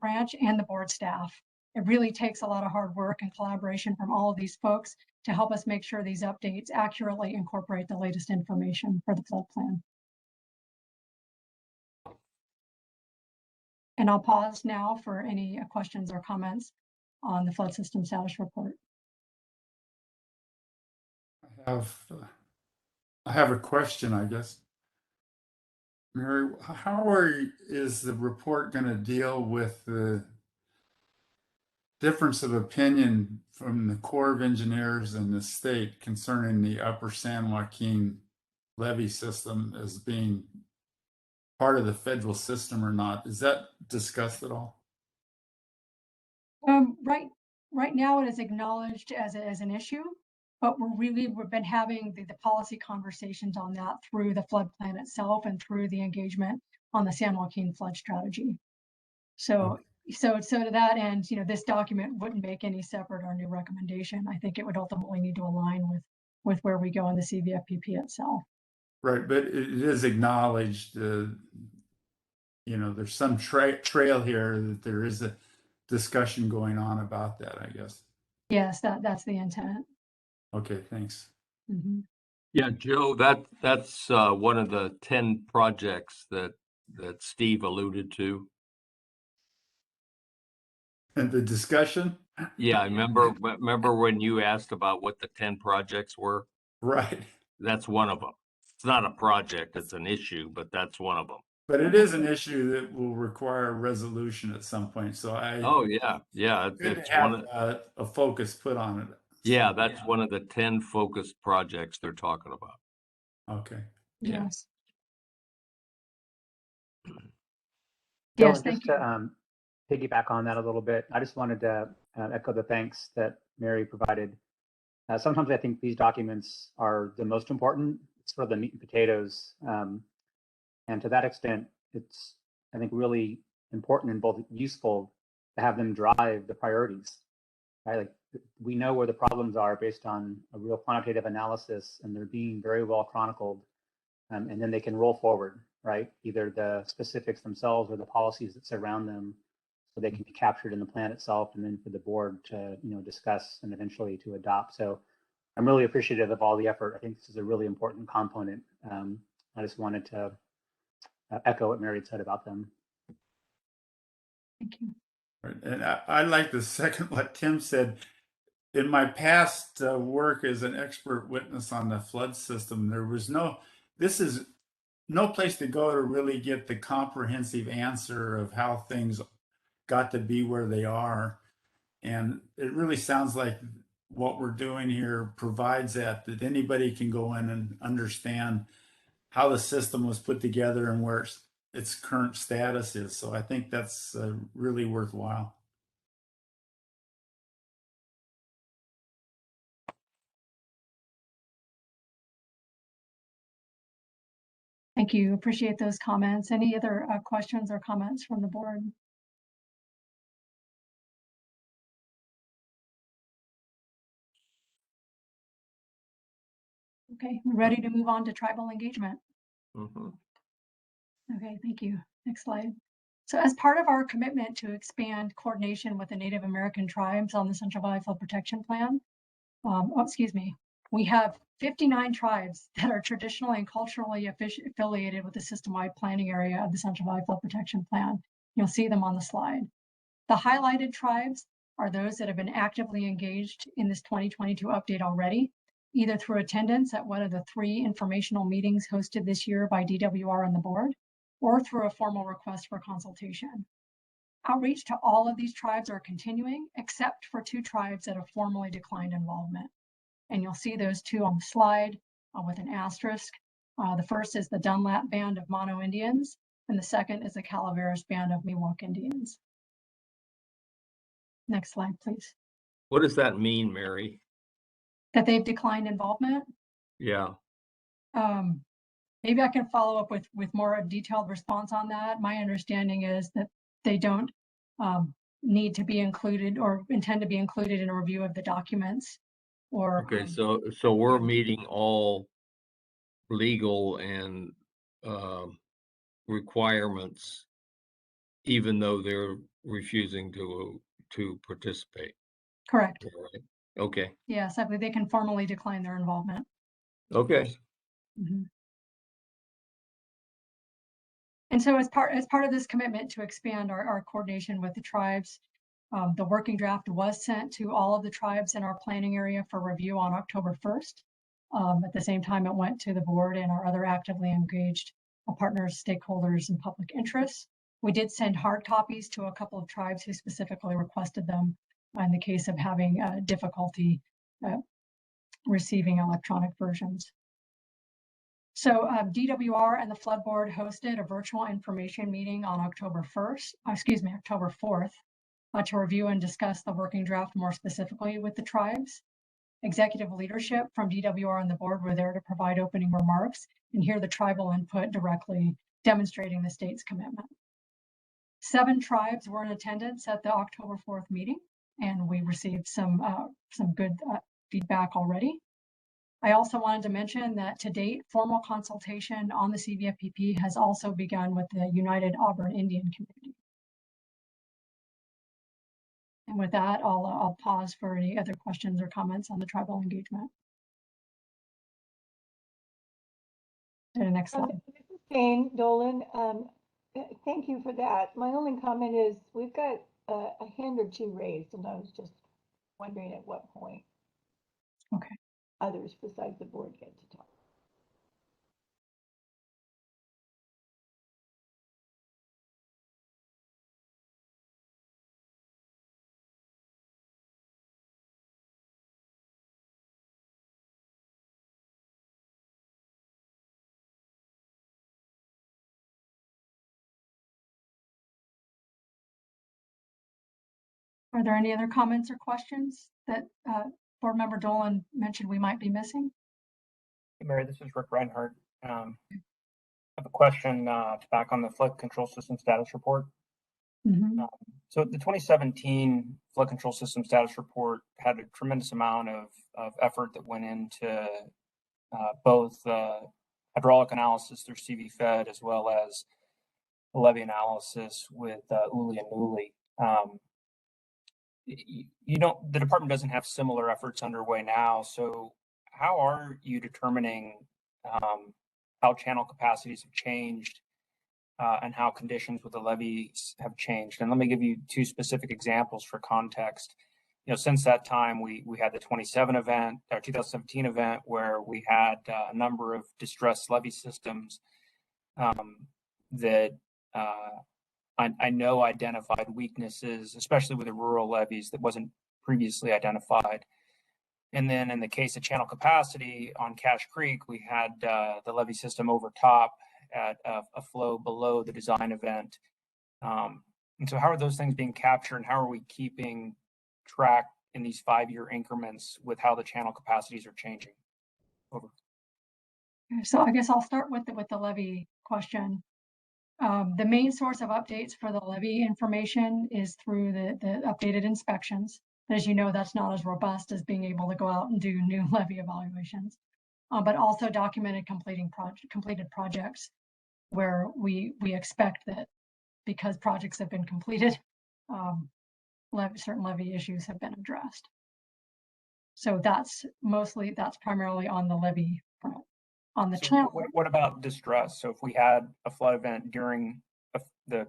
Branch, and the board staff. It really takes a lot of hard work and collaboration from all of these folks to help us make sure these updates accurately incorporate the latest information for the flood plan. And I'll pause now for any questions or comments on the flood system status report. I have a question, I guess. Mary, is the report going to deal with the difference of opinion from the Corps of Engineers and the state concerning the Upper San Joaquin levee system as being part of the federal system or not? Is that discussed at all? Right now it is acknowledged as an issue, but we've been having the policy conversations on that through the flood plan itself and through the engagement on the San Joaquin flood strategy. So to that end, this document wouldn't make any separate or new recommendation. I think it would ultimately need to align with where we go in the CVFPB itself. Right, but it is acknowledged, there's some trail here that there is a discussion going on about that, I guess. Yes, that's the intent. Okay, thanks. Mm-hmm. Yeah, Joe, that's one of the 10 projects that Steve alluded to. And the discussion? Yeah, I remember when you asked about what the 10 projects were? Right. That's one of them. It's not a project, it's an issue, but that's one of them. But it is an issue that will require a resolution at some point. So it's have a focus put on it. Yeah, that's one of the 10 focused projects they're talking about. Okay. Yes. Yes, just to piggyback on that a little bit, I just wanted to echo the thanks that Mary provided. Sometimes I think these documents are the most important. It's sort of the meat and potatoes. And to that extent, it's, I think, really important and both useful to have them drive the priorities. Right? Like, we know where the problems are based on a real quantitative analysis, and they're being very well chronicled. And then they can roll forward, right? Either the specifics themselves or the policies that surround them, so they can be captured in the plan itself, and then for the board to discuss and eventually to adopt. So I'm really appreciative of all the effort. I think this is a really important component. I just wanted to echo what Mary said about them. Thank you. Right. And I like the second what Tim said. In my past work as an expert witness on the flood system, this is no place to go to really get the comprehensive answer of how things got to be where they are. And it really sounds like what we're doing here provides that anybody can go in and understand how the system was put together and where its current status is. So I think that's really worthwhile. Thank you. Appreciate those comments. Any other questions or comments from the board? Okay, we're ready to move on to tribal engagement. Mm-hmm. Okay, thank you. Next slide. So as part of our commitment to expand coordination with the Native American tribes on the Central Valley Flood Protection Plan, we have 59 tribes that are traditionally and culturally affiliated with the system-wide planning area of the Central Valley Flood Protection Plan. You'll see them on the slide. The highlighted tribes are those that have been actively engaged in this 2022 update already, either through attendance at one of the 3 informational meetings hosted this year by DWR and the board, or through a formal request for consultation. Outreach to all of these tribes are continuing, except for 2 tribes that have formally declined involvement. And you'll see those 2 on the slide with an asterisk. The first is the Dunlap Band of Mono Indians, and the second is the Calaveras Band of Miwok Indians. Next slide, please. What does that mean, Mary? That they've declined involvement. Yeah. Maybe I can follow up with more detailed response on that. My understanding is that they don't need to be included or intend to be included in a review of the documents. Or okay, so we're meeting all legal and requirements, even though they're refusing to participate. correct. Right. Okay. Yes, I believe they can formally decline their involvement. Okay. Mhm. And so as part of this commitment to expand our coordination with the tribes, the working draft was sent to all of the tribes in our planning area for review on October 1st. At the same time, it went to the board and our other actively engaged partners, stakeholders, and public interests. We did send hard copies to a couple of tribes who specifically requested them in the case of having difficulty receiving electronic versions. So DWR and the Flood Board hosted a virtual information meeting on October 4th, to review and discuss the working draft more specifically with the tribes. Executive leadership from DWR and the board were there to provide opening remarks and hear the tribal input directly, demonstrating the state's commitment. 7 tribes were in attendance at the October 4th meeting, and we received some good feedback already. I also wanted to mention that to date, formal consultation on the CVFPB has also begun with the United Auburn Indian Community. And with that, I'll pause for any other questions or comments on the tribal engagement. The next slide. This is Jane Dolan. Thank you for that. My only comment is we've got a hand or 2 raised, and I was just wondering at what point others besides the board get to talk. Are there any other comments or questions that Board Member Dolan mentioned we might be missing? Hey, Mary, this is Rick Reinhardt. I have a question back on the flood control system status report. So the 2017 flood control system status report had a tremendous amount of effort that went into both hydraulic analysis through CVFed as well as the levee analysis with ULI and NULI. The department doesn't have similar efforts underway now. So how are you determining how channel capacities have changed and how conditions with the levees have changed? And let me give you 2 specific examples for context. Since that time, we had the 2017 event where we had a number of distressed levee systems that I know identified weaknesses, especially with the rural levees that wasn't previously identified. And then in the case of channel capacity on Cache Creek, we had the levee system over top at a flow below the design event. And so how are those things being captured, and how are we keeping track in these 5-year increments with how the channel capacities are changing? Over. So I guess I'll start with the levee question. The main source of updates for the levee information is through the updated inspections. As you know, that's not as robust as being able to go out and do new levee evaluations, but also documented completed projects where we expect that because projects have been completed, certain levee issues have been addressed. So that's primarily on the levee front. On the channel. What about distress? So if we had a flood event during the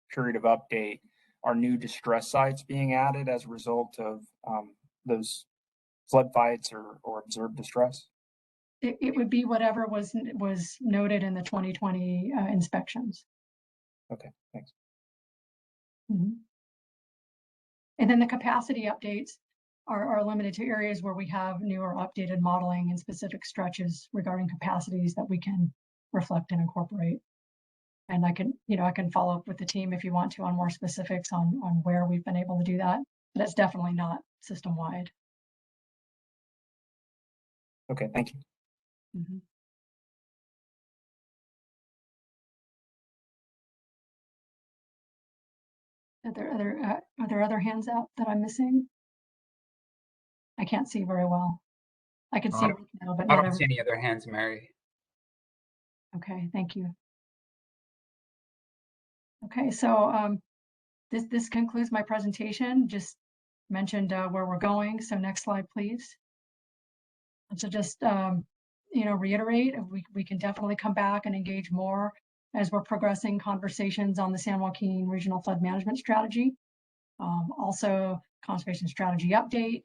period of update, are new distress sites being added as a result of those flood fights or observed distress? It would be whatever was noted in the 2020 inspections. Okay, thanks. Mhm. And then the capacity updates are limited to areas where we have new or updated modeling and specific stretches regarding capacities that we can reflect and incorporate. And I can follow up with the team if you want to on more specifics on where we've been able to do that. But it's definitely not system-wide. Okay, thank you. Mhm. Are there other hands out that I'm missing? I can't see very well. I can see I Rick now, but I not don't see every. any other hands, Mary. Okay, thank you. Okay, so this concludes my presentation. Just mentioned where we're going. So next slide, please. So just reiterate, we can definitely come back and engage more as we're progressing conversations on the San Joaquin Regional Flood Management Strategy. Also, conservation strategy update,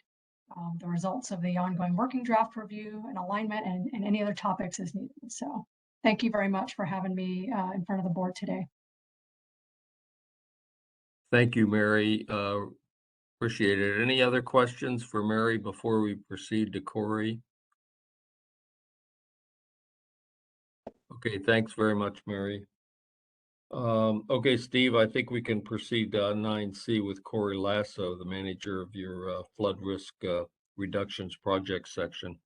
the results of the ongoing working draft review and alignment, and any other topics as needed. So thank you very much for having me in front of the board today. Thank you, Mary. Appreciate it. Any other questions for Mary before we proceed to Corey? Okay, thanks very much, Mary. Okay, Steve, I think we can proceed to 9C with Corey Lasso, the manager of your flood risk reductions project section.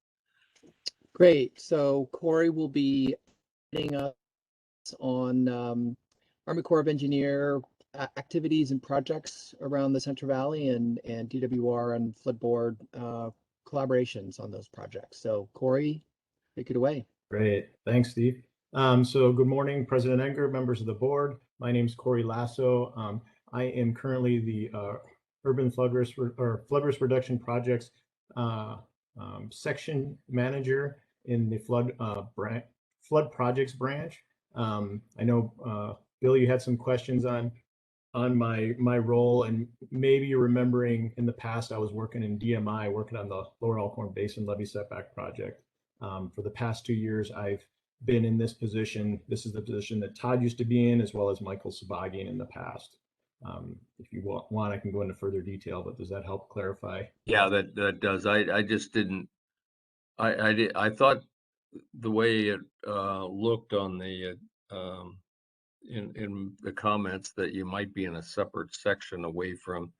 Great. So Corey will be heading us on Army Corps of Engineer activities and projects around the Central Valley and DWR and flood board collaborations on those projects. So Corey, take it away. Great. Thanks, Steve. So good morning, President Edgar, members of the board. My name is Corey Lasso. I am currently the Urban Flood Risk Reduction Projects section manager in the flood projects branch. I know Bill, you had some questions on my role, and maybe you're remembering in the past I was working in DMI, working on the Lower Elkhorn Basin levee setback project. For the past 2 years, I've been in this position. This is the position that Todd used to be in, as well as Michael Sabagian in the past. If you want, I can go into further detail, but does that help clarify? Yeah, that does. I just didn't. I thought the way it looked on the in the comments that you might be in a separate section away from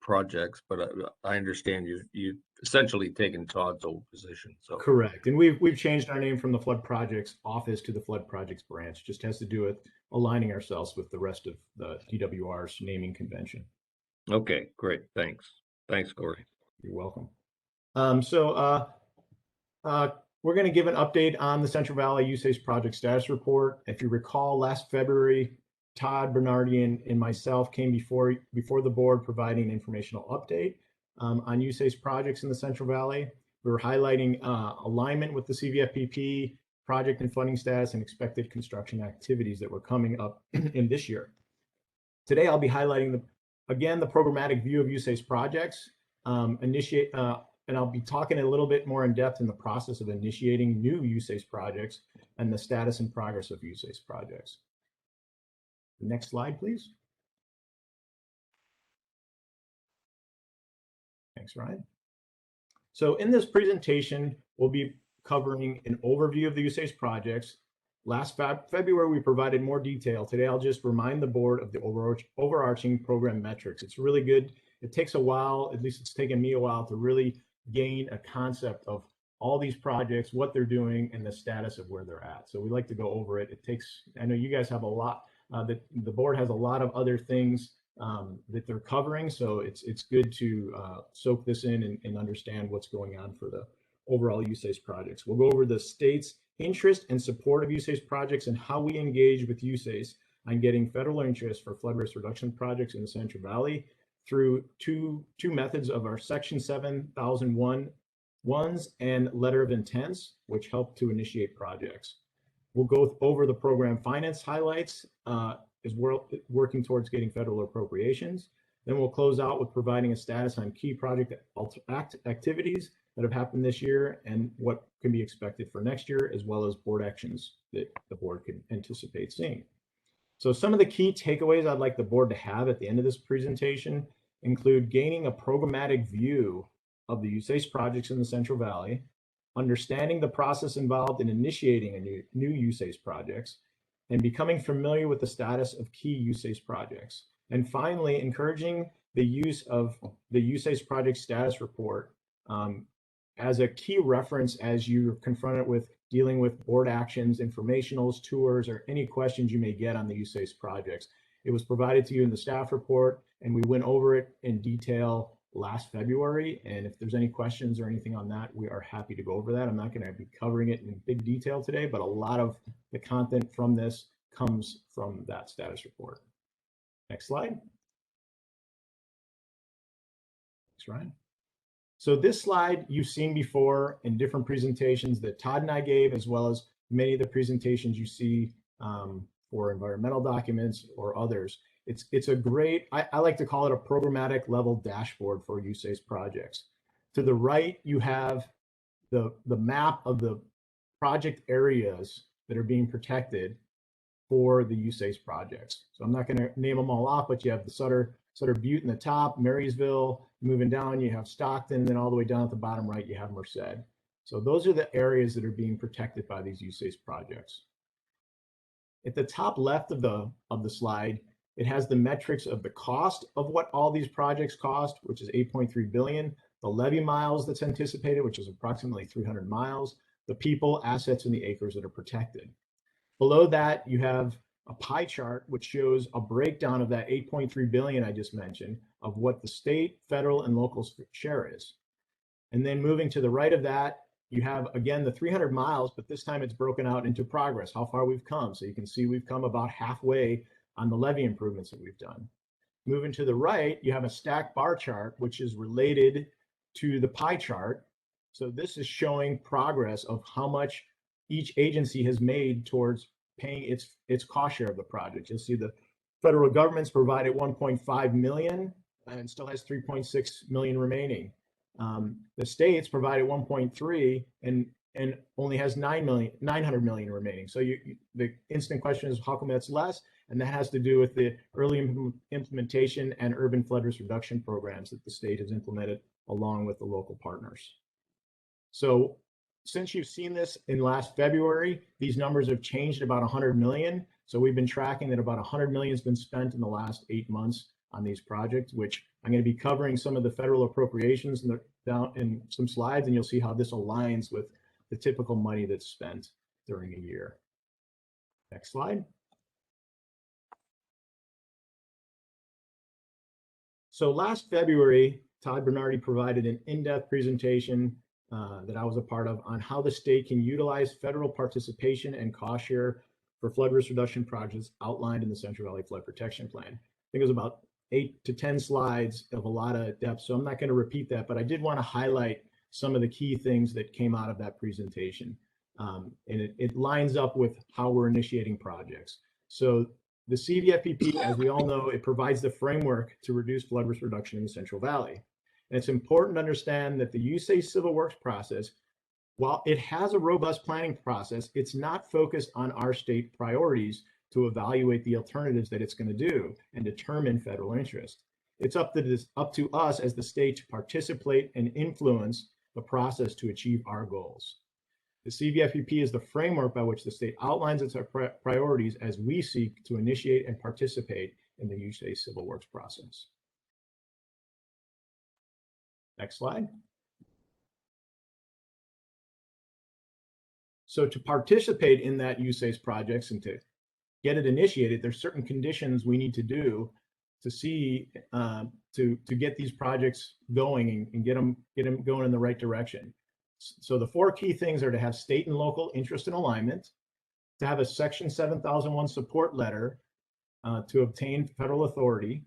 projects, but I understand you essentially taken Todd's old position. So correct, and we've changed our name from the Flood Projects Office to the Flood Projects Branch. Just has to do with aligning ourselves with the rest of the DWR's naming convention. Okay, great. Thanks, Corey. You're welcome. We're going to give an update on the Central Valley USACE project status report. If you recall, last February, Todd Bernardi and myself came before the board providing an informational update on USACE projects in the Central Valley. We were highlighting alignment with the CVFPB project and funding status and expected construction activities that were coming up in this year. Today, I'll be highlighting the programmatic view of USACE projects, and I'll be talking a little bit more in depth in the process of initiating new USACE projects and the status and progress of USACE projects. Next slide, please. Thanks, Ryan. So in this presentation, we'll be covering an overview of the USACE projects. Last February, we provided more detail. Today, I'll just remind the board of the overarching program metrics. It's really good. It takes a while, at least it's taken me a while, to really gain a concept of all these projects, what they're doing, and the status of where they're at. So we like to go over it. I know you guys have a lot, the board has a lot of other things that they're covering. So it's good to soak this in and understand what's going on for the overall USACE projects. We'll go over the state's interest and support of USACE projects and how we engage with USACE on getting federal interest for flood risk reduction projects in the Central Valley through two methods of our Section 7001 ones and letter of intents, which help to initiate projects. We'll go over the program finance highlights as we're working towards getting federal appropriations. Then we'll close out with providing a status on key project activities that have happened this year and what can be expected for next year, as well as board actions that the board can anticipate seeing. So some of the key takeaways I'd like the board to have at the end of this presentation include gaining a programmatic view of the USACE projects in the Central Valley, understanding the process involved in initiating a new USACE projects, and becoming familiar with the status of key USACE projects. And finally, encouraging the use of the USACE project status report as a key reference as you're confronted with dealing with board actions, informationals, tours, or any questions you may get on the USACE projects. It was provided to you in the staff report, and we went over it in detail last February. And if there's any questions or anything on that, we are happy to go over that. I'm not going to be covering it in big detail today, but a lot of the content from this comes from that status report. Next slide. Thanks, Ryan. So this slide you've seen before in different presentations that Todd and I gave, as well as many of the presentations you see for environmental documents or others. It's a great, I like to call it a programmatic level dashboard for USACE projects. To the right, you have the map of the project areas that are being protected for the USACE projects. So I'm not going to name them all off, but you have the Sutter Butte in the top, Marysville, moving down, you have Stockton, then all the way down at the bottom right, you have Merced. So those are the areas that are being protected by these USACE projects. At the top left of the slide, it has the metrics of the cost of what all these projects cost, which is 8.3 billion, the levy miles that's anticipated, which is approximately 300 miles, the people, assets, and the acres that are protected. Below that, you have a pie chart which shows a breakdown of that 8.3 billion I just mentioned of what the state, federal, and local share is. And then moving to the right of that, you have again the 300 miles, but this time it's broken out into progress, how far we've come. So you can see we've come about halfway on the levy improvements that we've done. Moving to the right, you have a stacked bar chart, which is related to the pie chart. So this is showing progress of how much each agency has made towards paying its cost share of the project. You'll see the federal government's provided 1.5 million and still has 3.6 million remaining. The states provided 1.3 and only has 900 million remaining. So the instant question is, how come that's less? And that has to do with the early implementation and urban flood risk reduction programs that the state has implemented along with the local partners. So since you've seen this in last February, these numbers have changed about 100 million. So we've been tracking that about 100 million has been spent in the last 8 months on these projects, which I'm going to be covering some of the federal appropriations down in some slides, and you'll see how this aligns with the typical money that's spent during a year. Next slide. So last February, Todd Bernardi provided an in-depth presentation that I was a part of on how the state can utilize federal participation and cost share for flood risk reduction projects outlined in the Central Valley Flood Protection Plan. I think it was about 8 to 10 slides of a lot of depth, so I'm not going to repeat that, but I did want to highlight some of the key things that came out of that presentation. And it lines up with how we're initiating projects. So the CVFPB, as we all know, it provides the framework to reduce flood risk reduction in the Central Valley. And it's important to understand that the USACE Civil Works process, while it has a robust planning process, it's not focused on our state priorities to evaluate the alternatives that it's going to do and determine federal interest. It's up to us as the state to participate and influence the process to achieve our goals. The CVFPB is the framework by which the state outlines its priorities as we seek to initiate and participate in the USACE Civil Works process. Next slide. So to participate in that USACE projects and to get it initiated, there's certain conditions we need to do to see to get these projects going and get them going in the right direction. So the 4 key things are to have state and local interest and alignment, to have a Section 7001 support letter to obtain federal authority,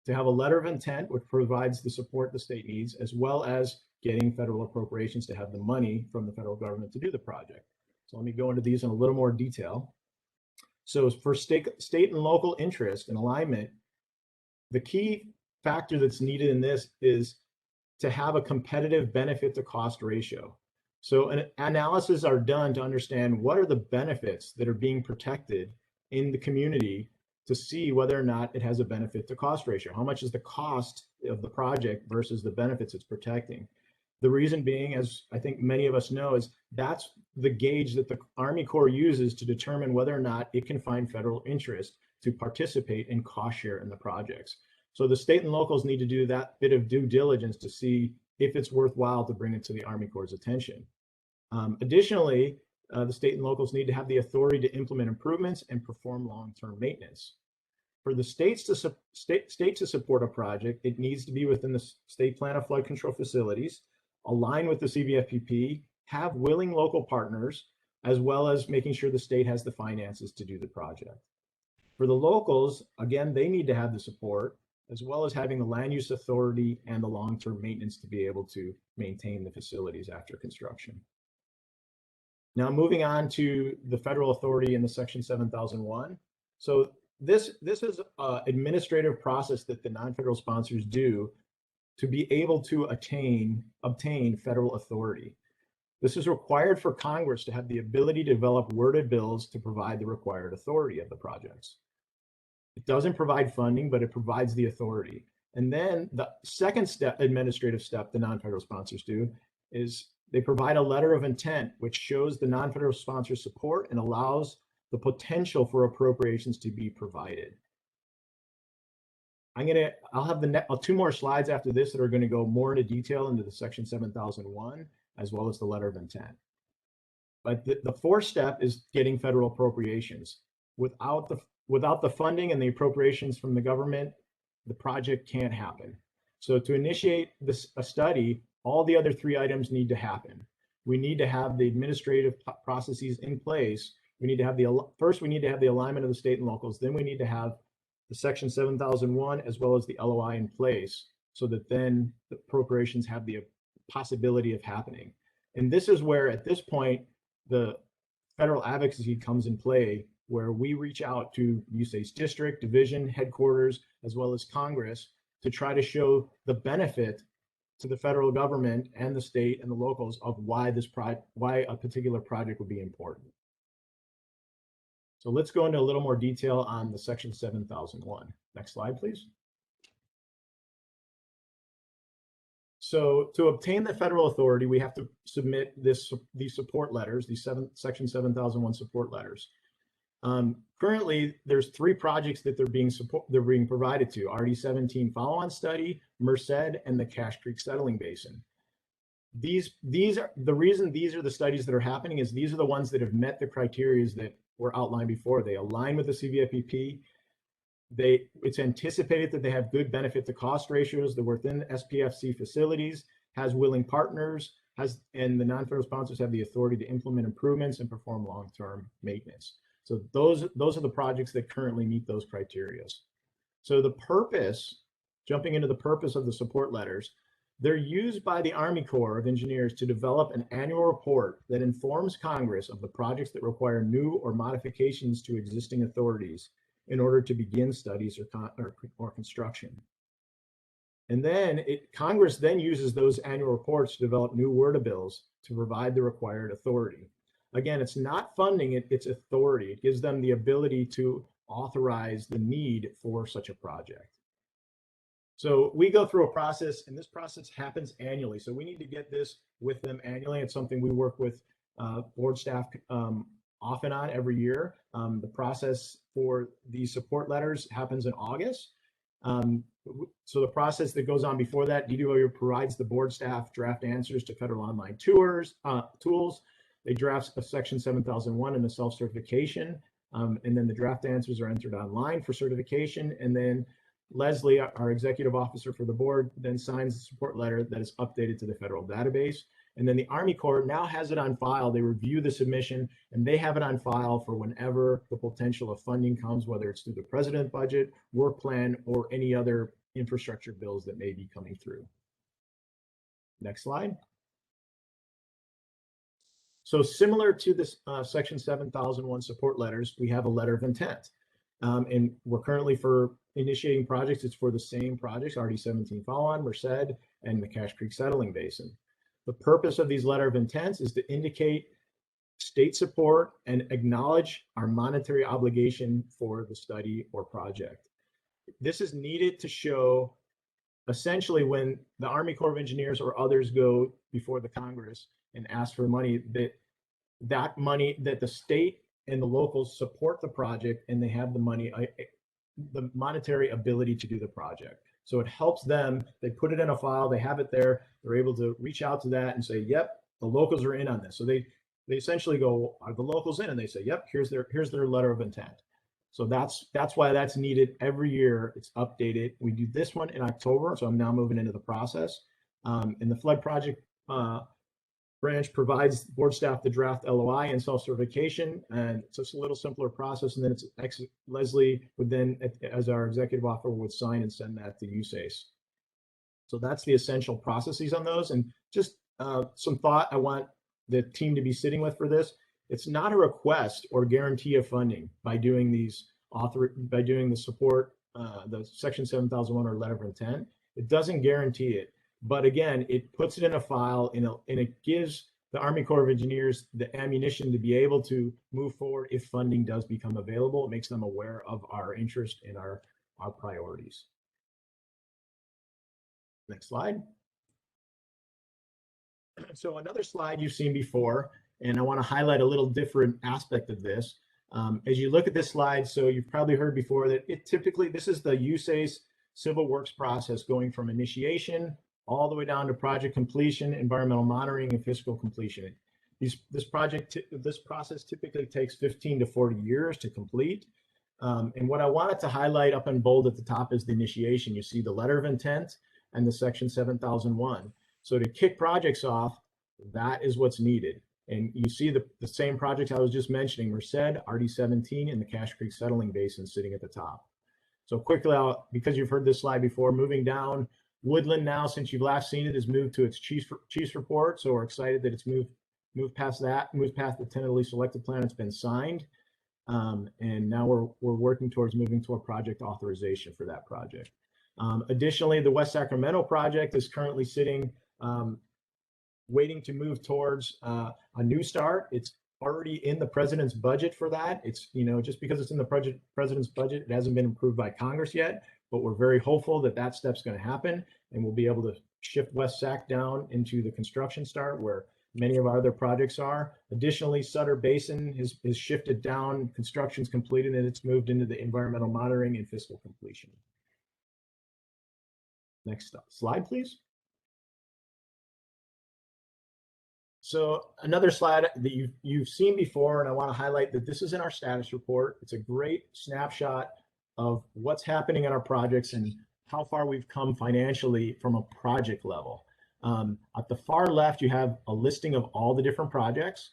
to have a letter of intent which provides the support the state needs, as well as getting federal appropriations to have the money from the federal government to do the project. So let me go into these in a little more detail. So for state and local interest and alignment, the key factor that's needed in this is to have a competitive benefit to cost ratio. So an analysis are done to understand what are the benefits that are being protected in the community to see whether or not it has a benefit to cost ratio. How much is the cost of the project versus the benefits it's protecting? The reason being, as I think many of us know, is that's the gauge that the Army Corps uses to determine whether or not it can find federal interest to participate in cost share in the projects. So the state and locals need to do that bit of due diligence to see if it's worthwhile to bring it to the Army Corps' attention. Additionally, the state and locals need to have the authority to implement improvements and perform long-term maintenance. For the state to support a project, it needs to be within the state plan of flood control facilities, align with the CVFPB, have willing local partners, as well as making sure the state has the finances to do the project. For the locals, again, they need to have the support, as well as having the land use authority and the long-term maintenance to be able to maintain the facilities after construction. Now, moving on to the federal authority in the Section 7001. So this is an administrative process that the non-federal sponsors do to be able to obtain federal authority. This is required for Congress to have the ability to develop worded bills to provide the required authority of the projects. It doesn't provide funding, but it provides the authority. And then the second step, administrative step, the non-federal sponsors do is they provide a letter of intent, which shows the non-federal sponsor support and allows the potential for appropriations to be provided. I'll have two more slides after this that are going to go more into detail into the Section 7001, as well as the letter of intent. But the fourth step is getting federal appropriations. Without the funding and the appropriations from the government, the project can't happen. So to initiate a study, all the other three items need to happen. We need to have the administrative processes in place. We need to have first we need to have the alignment of the state and locals. Then we need to have the Section 7001 as well as the LOI in place, so that then the appropriations have the possibility of happening. And this is where, at this point, the federal advocacy comes in play, where we reach out to USAID's district, division, headquarters, as well as Congress to try to show the benefit to the federal government and the state and the locals of why a particular project would be important. So let's go into a little more detail on the Section 7001. Next slide, please. So to obtain the federal authority, we have to submit these support letters, these Section 7001 support letters. Currently, there's three projects that they're being provided to: RD-17 follow-on study, Merced, and the Cache Creek Settling Basin. These are the reason these are the studies that are happening is these are the ones that have met the criteria that were outlined before. They align with the CVFPB. It's anticipated that they have good benefit to cost ratios. They're within SPFC facilities, has willing partners, and the non-federal sponsors have the authority to implement improvements and perform long-term maintenance. So those are the projects that currently meet those criteria. So the purpose, jumping into the purpose of the support letters, they're used by the Army Corps of Engineers to develop an annual report that informs Congress of the projects that require new or modifications to existing authorities in order to begin studies or construction. And then Congress then uses those annual reports to develop new WRDA bills to provide the required authority. Again, it's not funding, it's authority. It gives them the ability to authorize the need for such a project. So we go through a process, and this process happens annually. So we need to get this with them annually. It's something we work with board staff off and on every year. The process for these support letters happens in August. So the process that goes on before that, DWO provides the board staff draft answers to federal online tools. They draft a Section 7001 and a self-certification. And then the draft answers are entered online for certification. And then Leslie, our executive officer for the board, then signs the support letter that is updated to the federal database. And then the Army Corps now has it on file. They review the submission and they have it on file for whenever the potential of funding comes, whether it's through the president budget, work plan, or any other infrastructure bills that may be coming through. Next slide. So similar to this Section 7001 support letters, we have a letter of intent. And we're currently for initiating projects, it's for the same projects, RD-17 follow-on, Merced, and the Cache Creek Settling Basin. The purpose of these letter of intents is to indicate state support and acknowledge our monetary obligation for the study or project. This is needed to show essentially when the Army Corps of Engineers or others go before the Congress and ask for money, that money, that the state and the locals support the project and they have the money, the monetary ability to do the project. So it helps them, they put it in a file, they have it there, they're able to reach out to that and say, yep, the locals are in on this. So they essentially go, are the locals in? And they say, yep, here's their letter of intent. So that's why that's needed every year. It's updated. We do this one in October, so I'm now moving into the process. And the flood project branch provides board staff the draft LOI and self-certification, and it's just a little simpler process. And then it's Leslie would then, as our executive officer, would sign and send that to USACE. So that's the essential processes on those. And just some thought I want the team to be sitting with for this. It's not a request or guarantee of funding by doing these by doing the support, the Section 7001 or letter of intent. It doesn't guarantee it, but again, it puts it in a file and it gives the Army Corps of Engineers the ammunition to be able to move forward if funding does become available. It makes them aware of our interest and our priorities. Next slide. So another slide you've seen before, and I want to highlight a little different aspect of this. As you look at this slide, so you've probably heard before that this is the USACE civil works process going from initiation all the way down to project completion, environmental monitoring, and fiscal completion. This process typically takes 15 to 40 years to complete. And what I wanted to highlight up in bold at the top is the initiation. You see the letter of intent and the Section 7001. So to kick projects off, that is what's needed. And you see the same projects I was just mentioning, Merced, RD17, and the Cache Creek Settling Basin sitting at the top. So quickly, because you've heard this slide before, moving down, Woodland now, since you've last seen it, has moved to its chief's report. So we're excited that it's moved past that, moved past the tentatively selected plan. It's been signed. And now we're working towards moving to a project authorization for that project. Additionally, the West Sacramento project is currently sitting, waiting to move towards a new start. It's already in the president's budget for that. It's, just because it's in the president's budget, it hasn't been approved by Congress yet, but we're very hopeful that that step's going to happen and we'll be able to shift West Sac down into the construction start where many of our other projects are. Additionally, Sutter Basin is shifted down, construction's completed, and it's moved into the environmental monitoring and fiscal completion. Next slide, please. So another slide that you've seen before, and I want to highlight that this is in our status report. It's a great snapshot of what's happening in our projects and how far we've come financially from a project level. At the far left, you have a listing of all the different projects.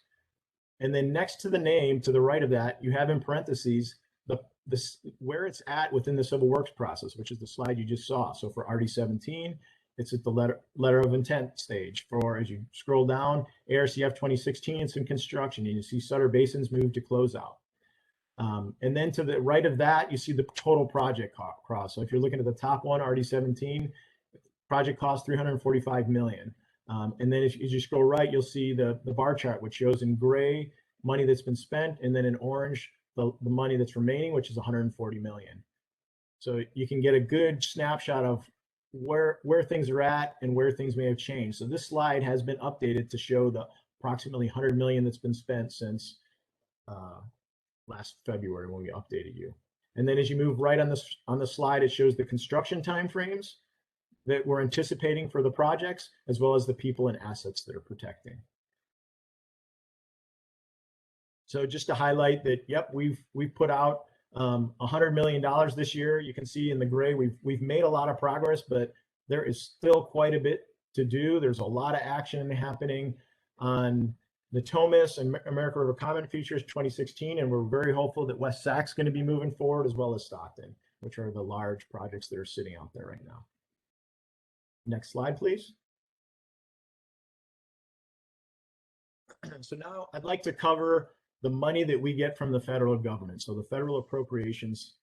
And then next to the name, to the right of that, you have in parentheses where it's at within the civil works process, which is the slide you just saw. So for RD17, it's at the letter of intent stage. For, as you scroll down, ARCF 2016, it's in construction, and you see Sutter Basin's moved to closeout. And then to the right of that, you see the total project cost. So if you're looking at the top one, RD17, project cost $345 million. And then as you scroll right, you'll see the bar chart, which shows in gray money that's been spent, and then in orange the money that's remaining, which is $140 million. So you can get a good snapshot of where things are at and where things may have changed. So this slide has been updated to show the approximately $100 million that's been spent since last February when we updated you. And then as you move right on the slide, it shows the construction timeframes that we're anticipating for the projects, as well as the people and assets that are protecting. So just to highlight that, yep, we've put out $100 million this year. You can see in the gray, we've made a lot of progress, but there is still quite a bit to do. There's a lot of action happening on the Thomas and American River Common Features 2016, and we're very hopeful that West Sac's going to be moving forward, as well as Stockton, which are the large projects that are sitting out there right now. Next slide, please. So now I'd like to cover the money that we get from the federal government. So the federal appropriations.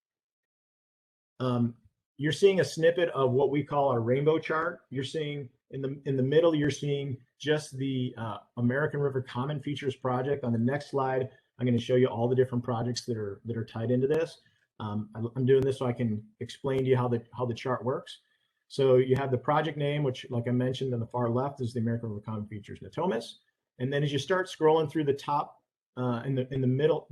you're seeing a snippet of what we call our rainbow chart. You're seeing in the middle, you're seeing just the American River Common Features project. On the next slide, I'm going to show you all the different projects that are tied into this. I'm doing this so I can explain to you how the chart works. So you have the project name, which, like I mentioned, on the far left is the American River Common Features Natomas. And then as you start scrolling through the top, in the middle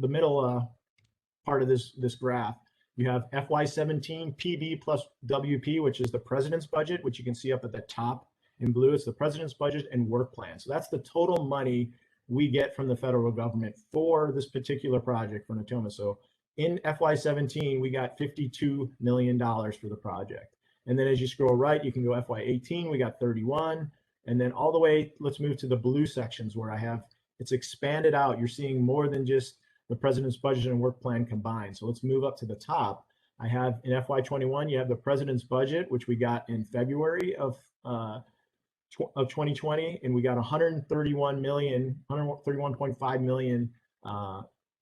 part of this graph, you have FY17 PB plus WP, which is the president's budget, which you can see up at the top in blue. It's the president's budget and work plan. So that's the total money we get from the federal government for this particular project for Natoma. So in FY17, we got $52 million for the project. And then as you scroll right, you can go FY18, we got 31. And then all the way, let's move to the blue sections where I have, it's expanded out. You're seeing more than just the president's budget and work plan combined. So let's move up to the top. I have in FY21, you have the president's budget, which we got in February of 2020, and we got 131.5 million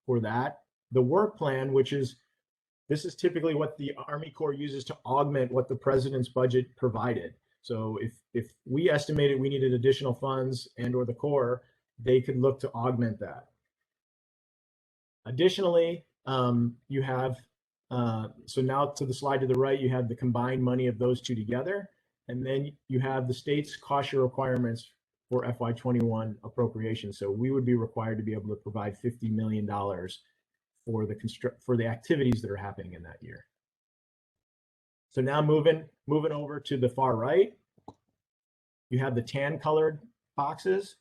for that. The work plan, this is typically what the Army Corps uses to augment what the president's budget provided. So if we estimated we needed additional funds and or the Corps, they could look to augment that. Additionally, you have, so now to the slide to the right, you have the combined money of those two together. And then you have the state's cost share requirements for FY21 appropriations. So we would be required to be able to provide $50 million for the activities that are happening in that year. So now moving over to the far right, you have the tan colored boxes,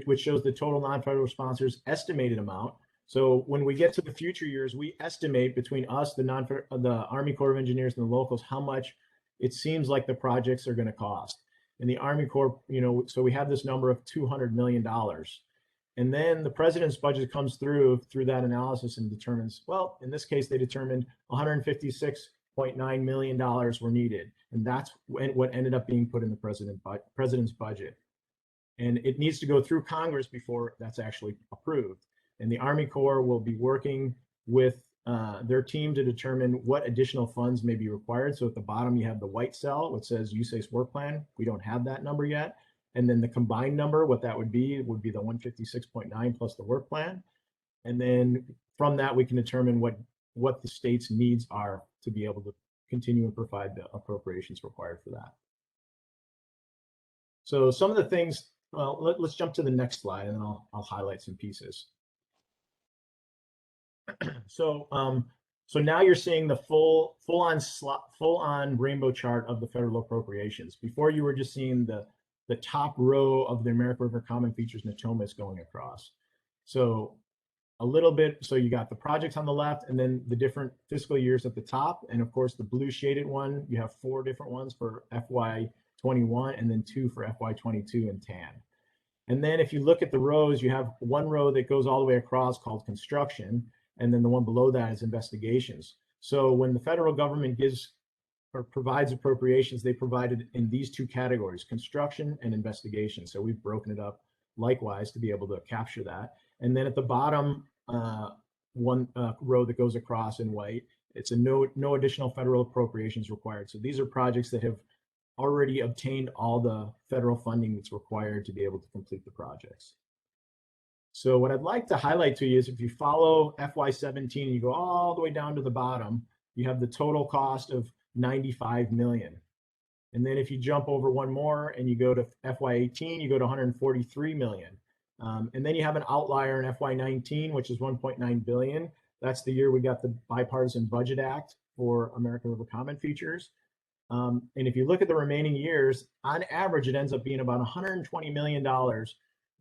which shows the total non-federal sponsors estimated amount. So when we get to the future years, we estimate between us, the Army Corps of Engineers and the locals, how much it seems like the projects are going to cost. And the Army Corps, so we have this number of $200 million. And then the president's budget comes through that analysis and determines, well, in this case, they determined $156.9 million were needed. And that's what ended up being put in the president's budget. And it needs to go through Congress before that's actually approved. And the Army Corps will be working with their team to determine what additional funds may be required. So at the bottom, you have the white cell, which says USACE work plan. We don't have that number yet. And then the combined number, what that would be the 156.9 plus the work plan. And then from that, we can determine what the state's needs are to be able to continue and provide the appropriations required for that. So some of the things, well, let's jump to the next slide and then I'll highlight some pieces. So now you're seeing the full on rainbow chart of the federal appropriations. Before you were just seeing the top row of the American River Common Features Natomas going across. So a little bit, so you got the projects on the left and then the different fiscal years at the top. And of course, the blue shaded one, you have 4 different ones for FY21 and then 2 for FY22 and tan. And then if you look at the rows, you have one row that goes all the way across called construction. And then the one below that is investigations. So when the federal government gives or provides appropriations, they provide it in these 2 categories, construction and investigation. So we've broken it up likewise to be able to capture that. And then at the bottom, one row that goes across in white, it's a no additional federal appropriations required. So these are projects that have already obtained all the federal funding that's required to be able to complete the projects. So what I'd like to highlight to you is if you follow FY17 and you go all the way down to the bottom, you have the total cost of $95 million. And then if you jump over one more and you go to FY18, you go to $143 million. And then you have an outlier in FY19, which is $1.9 billion. That's the year we got the Bipartisan Budget Act for American River Common Features. And if you look at the remaining years, on average, it ends up being about $120 million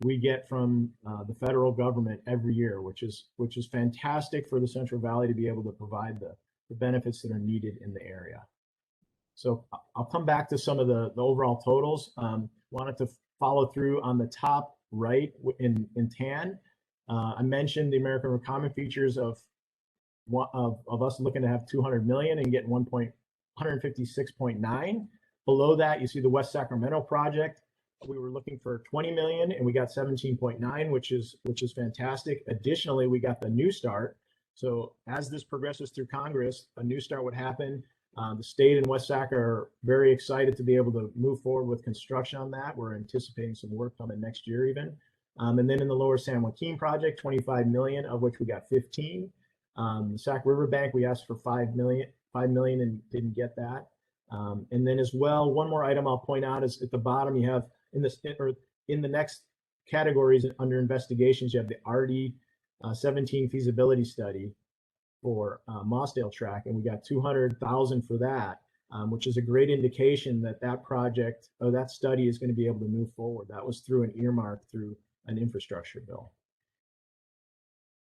we get from the federal government every year, which is fantastic for the Central Valley to be able to provide the benefits that are needed in the area. So I'll come back to some of the overall totals. Wanted to follow through on the top right in tan. I mentioned the American River Common Features of us looking to have 200 million and get 156.9. Below that, you see the West Sacramento project. We were looking for 20 million and we got 17.9, which is fantastic. Additionally, we got the New Start. So as this progresses through Congress, a new start would happen. The state and West Sac are very excited to be able to move forward with construction on that. We're anticipating some work coming next year even. And then in the Lower San Joaquin project, 25 million, of which we got 15. The Sac River Bank, we asked for 5 million and didn't get that. And then as well, one more item I'll point out is at the bottom, you have in the next categories under investigations, you have the RD 17 feasibility study for Mossdale track, and we got 200,000 for that, which is a great indication that that project or that study is going to be able to move forward. That was through an earmark through an infrastructure bill.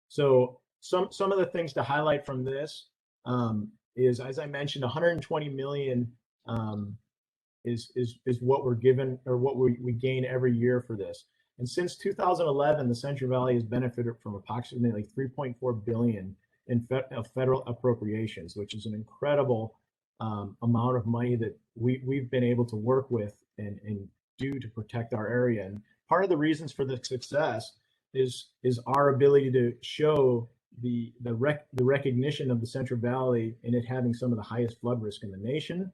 So some of the things to highlight from this is, as I mentioned, 120 million is what we're given or what we gain every year for this. And since 2011, the Central Valley has benefited from approximately 3.4 billion in federal appropriations, which is an incredible amount of money that we've been able to work with and do to protect our area. And part of the reasons for the success is our ability to show the recognition of the Central Valley and it having some of the highest flood risk in the nation.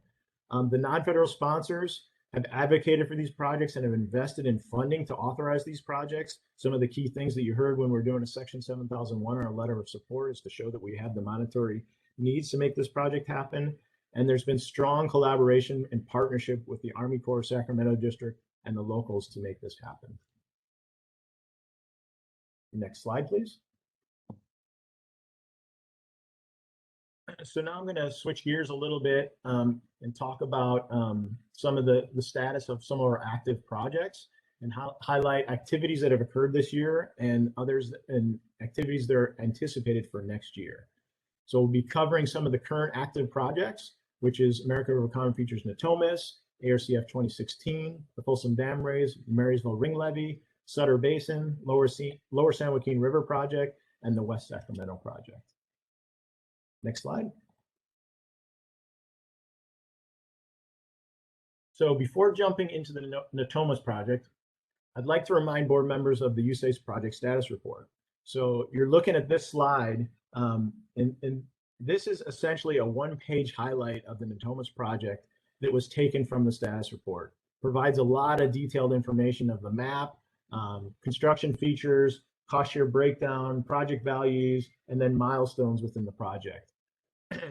The non-federal sponsors have advocated for these projects and have invested in funding to authorize these projects. Some of the key things that you heard when we're doing a Section 7001 or a letter of support is to show that we have the monetary needs to make this project happen. And there's been strong collaboration and partnership with the Army Corps Sacramento District and the locals to make this happen. Next slide, please. So now I'm going to switch gears a little bit and talk about some of the status of some of our active projects and highlight activities that have occurred this year and others and activities that are anticipated for next year. So we'll be covering some of the current active projects, which is American River Common Features Natomas, ARCF 2016, the Folsom Dam Rays, Marysville Ring Levy, Sutter Basin, Lower San Joaquin River Project, and the West Sacramento Project. Next slide. So before jumping into the Natomas project, I'd like to remind board members of the USACE project status report. So you're looking at this slide, and this is essentially a one-page highlight of the Natomas project that was taken from the status report. Provides a lot of detailed information of the map, construction features, cost share breakdown, project values, and then milestones within the project.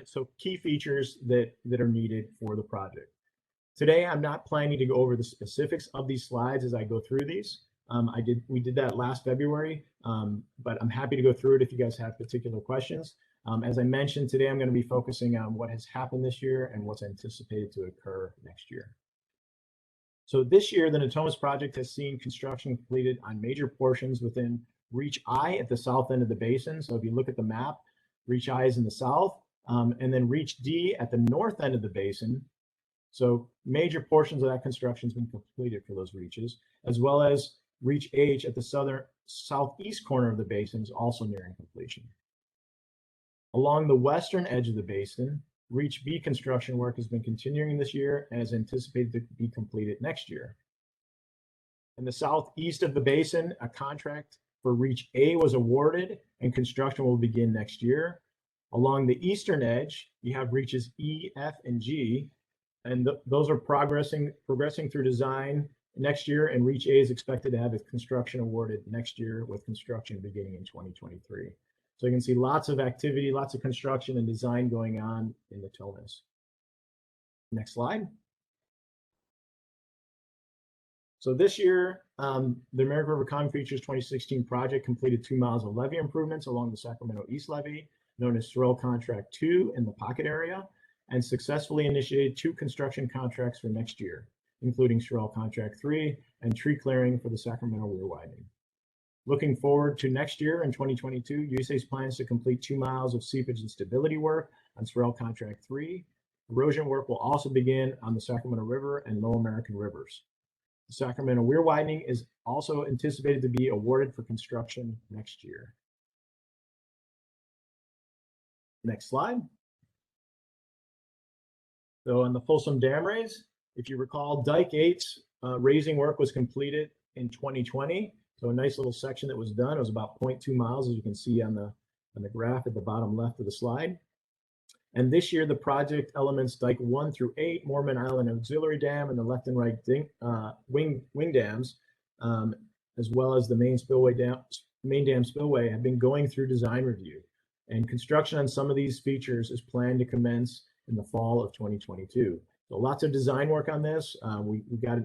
So key features that are needed for the project. Today, I'm not planning to go over the specifics of these slides as I go through these. We did that last February, but I'm happy to go through it if you guys have particular questions. As I mentioned, today I'm going to be focusing on what has happened this year and what's anticipated to occur next year. So this year, the Natomas project has seen construction completed on major portions within Reach I at the south end of the basin. So if you look at the map, Reach I is in the south, and then Reach D at the north end of the basin. So major portions of that construction has been completed for those reaches, as well as Reach H at the southeast corner of the basin is also nearing completion. Along the western edge of the basin, Reach B construction work has been continuing this year and is anticipated to be completed next year. In the southeast of the basin, a contract for Reach A was awarded and construction will begin next year. Along the eastern edge, you have reaches E, F, and G, and those are progressing through design next year, and Reach A is expected to have its construction awarded next year with construction beginning in 2023. So you can see lots of activity, lots of construction and design going on in the Natomas. Next slide. So this year, the American River Common Features 2016 project completed 2 miles of levee improvements along the Sacramento East Levee, known as Sorrel Contract 2 in the Pocket area, and successfully initiated 2 construction contracts for next year, including Sorrel Contract 3 and tree clearing for the Sacramento Rear Widening. Looking forward to next year in 2022, USACE plans to complete 2 miles of seepage and stability work on Sorrel Contract 3. Erosion work will also begin on the Sacramento River and Low American Rivers. The Sacramento Rear Widening is also anticipated to be awarded for construction next year. Next slide. So on the Folsom Dam Rays, if you recall, Dike 8's raising work was completed in 2020. So a nice little section that was done. It was about 0.2 miles, as you can see on on the graph at the bottom left of the slide. And this year, the project elements Dike 1 through 8, Mormon Island Auxiliary Dam, and the left and right wing dams, as well as the main dam spillway, have been going through design review. And construction on some of these features is planned to commence in the fall of 2022. So lots of design work on this. We got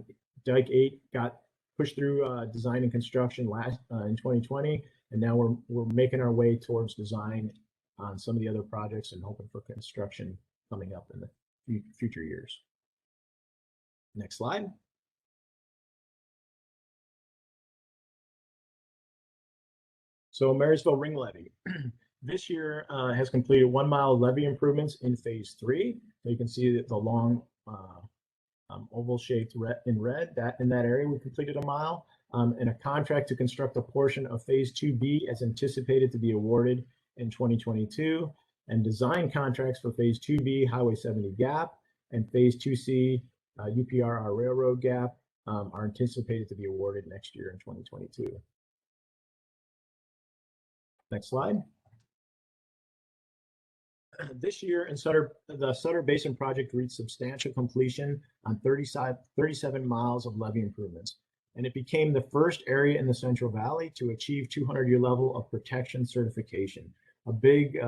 Dike 8 got pushed through design and construction last in 2020, and now we're making our way towards design on some of the other projects and hoping for construction coming up in the future years. Next slide. So Marysville Ring Levee. This year has completed 1 mile levee improvements in phase 3. So you can see that the long oval shaped in red, that in that area we completed 1 mile, and a contract to construct a portion of phase 2B is anticipated to be awarded in 2022, and design contracts for phase 2B Highway 70 Gap and phase 2C UPRR Railroad Gap are anticipated to be awarded next year in 2022. Next slide. This year in Sutter, the Sutter Basin project reached substantial completion on 37 miles of levee improvements, and it became the first area in the Central Valley to achieve 200-year level of protection certification. A big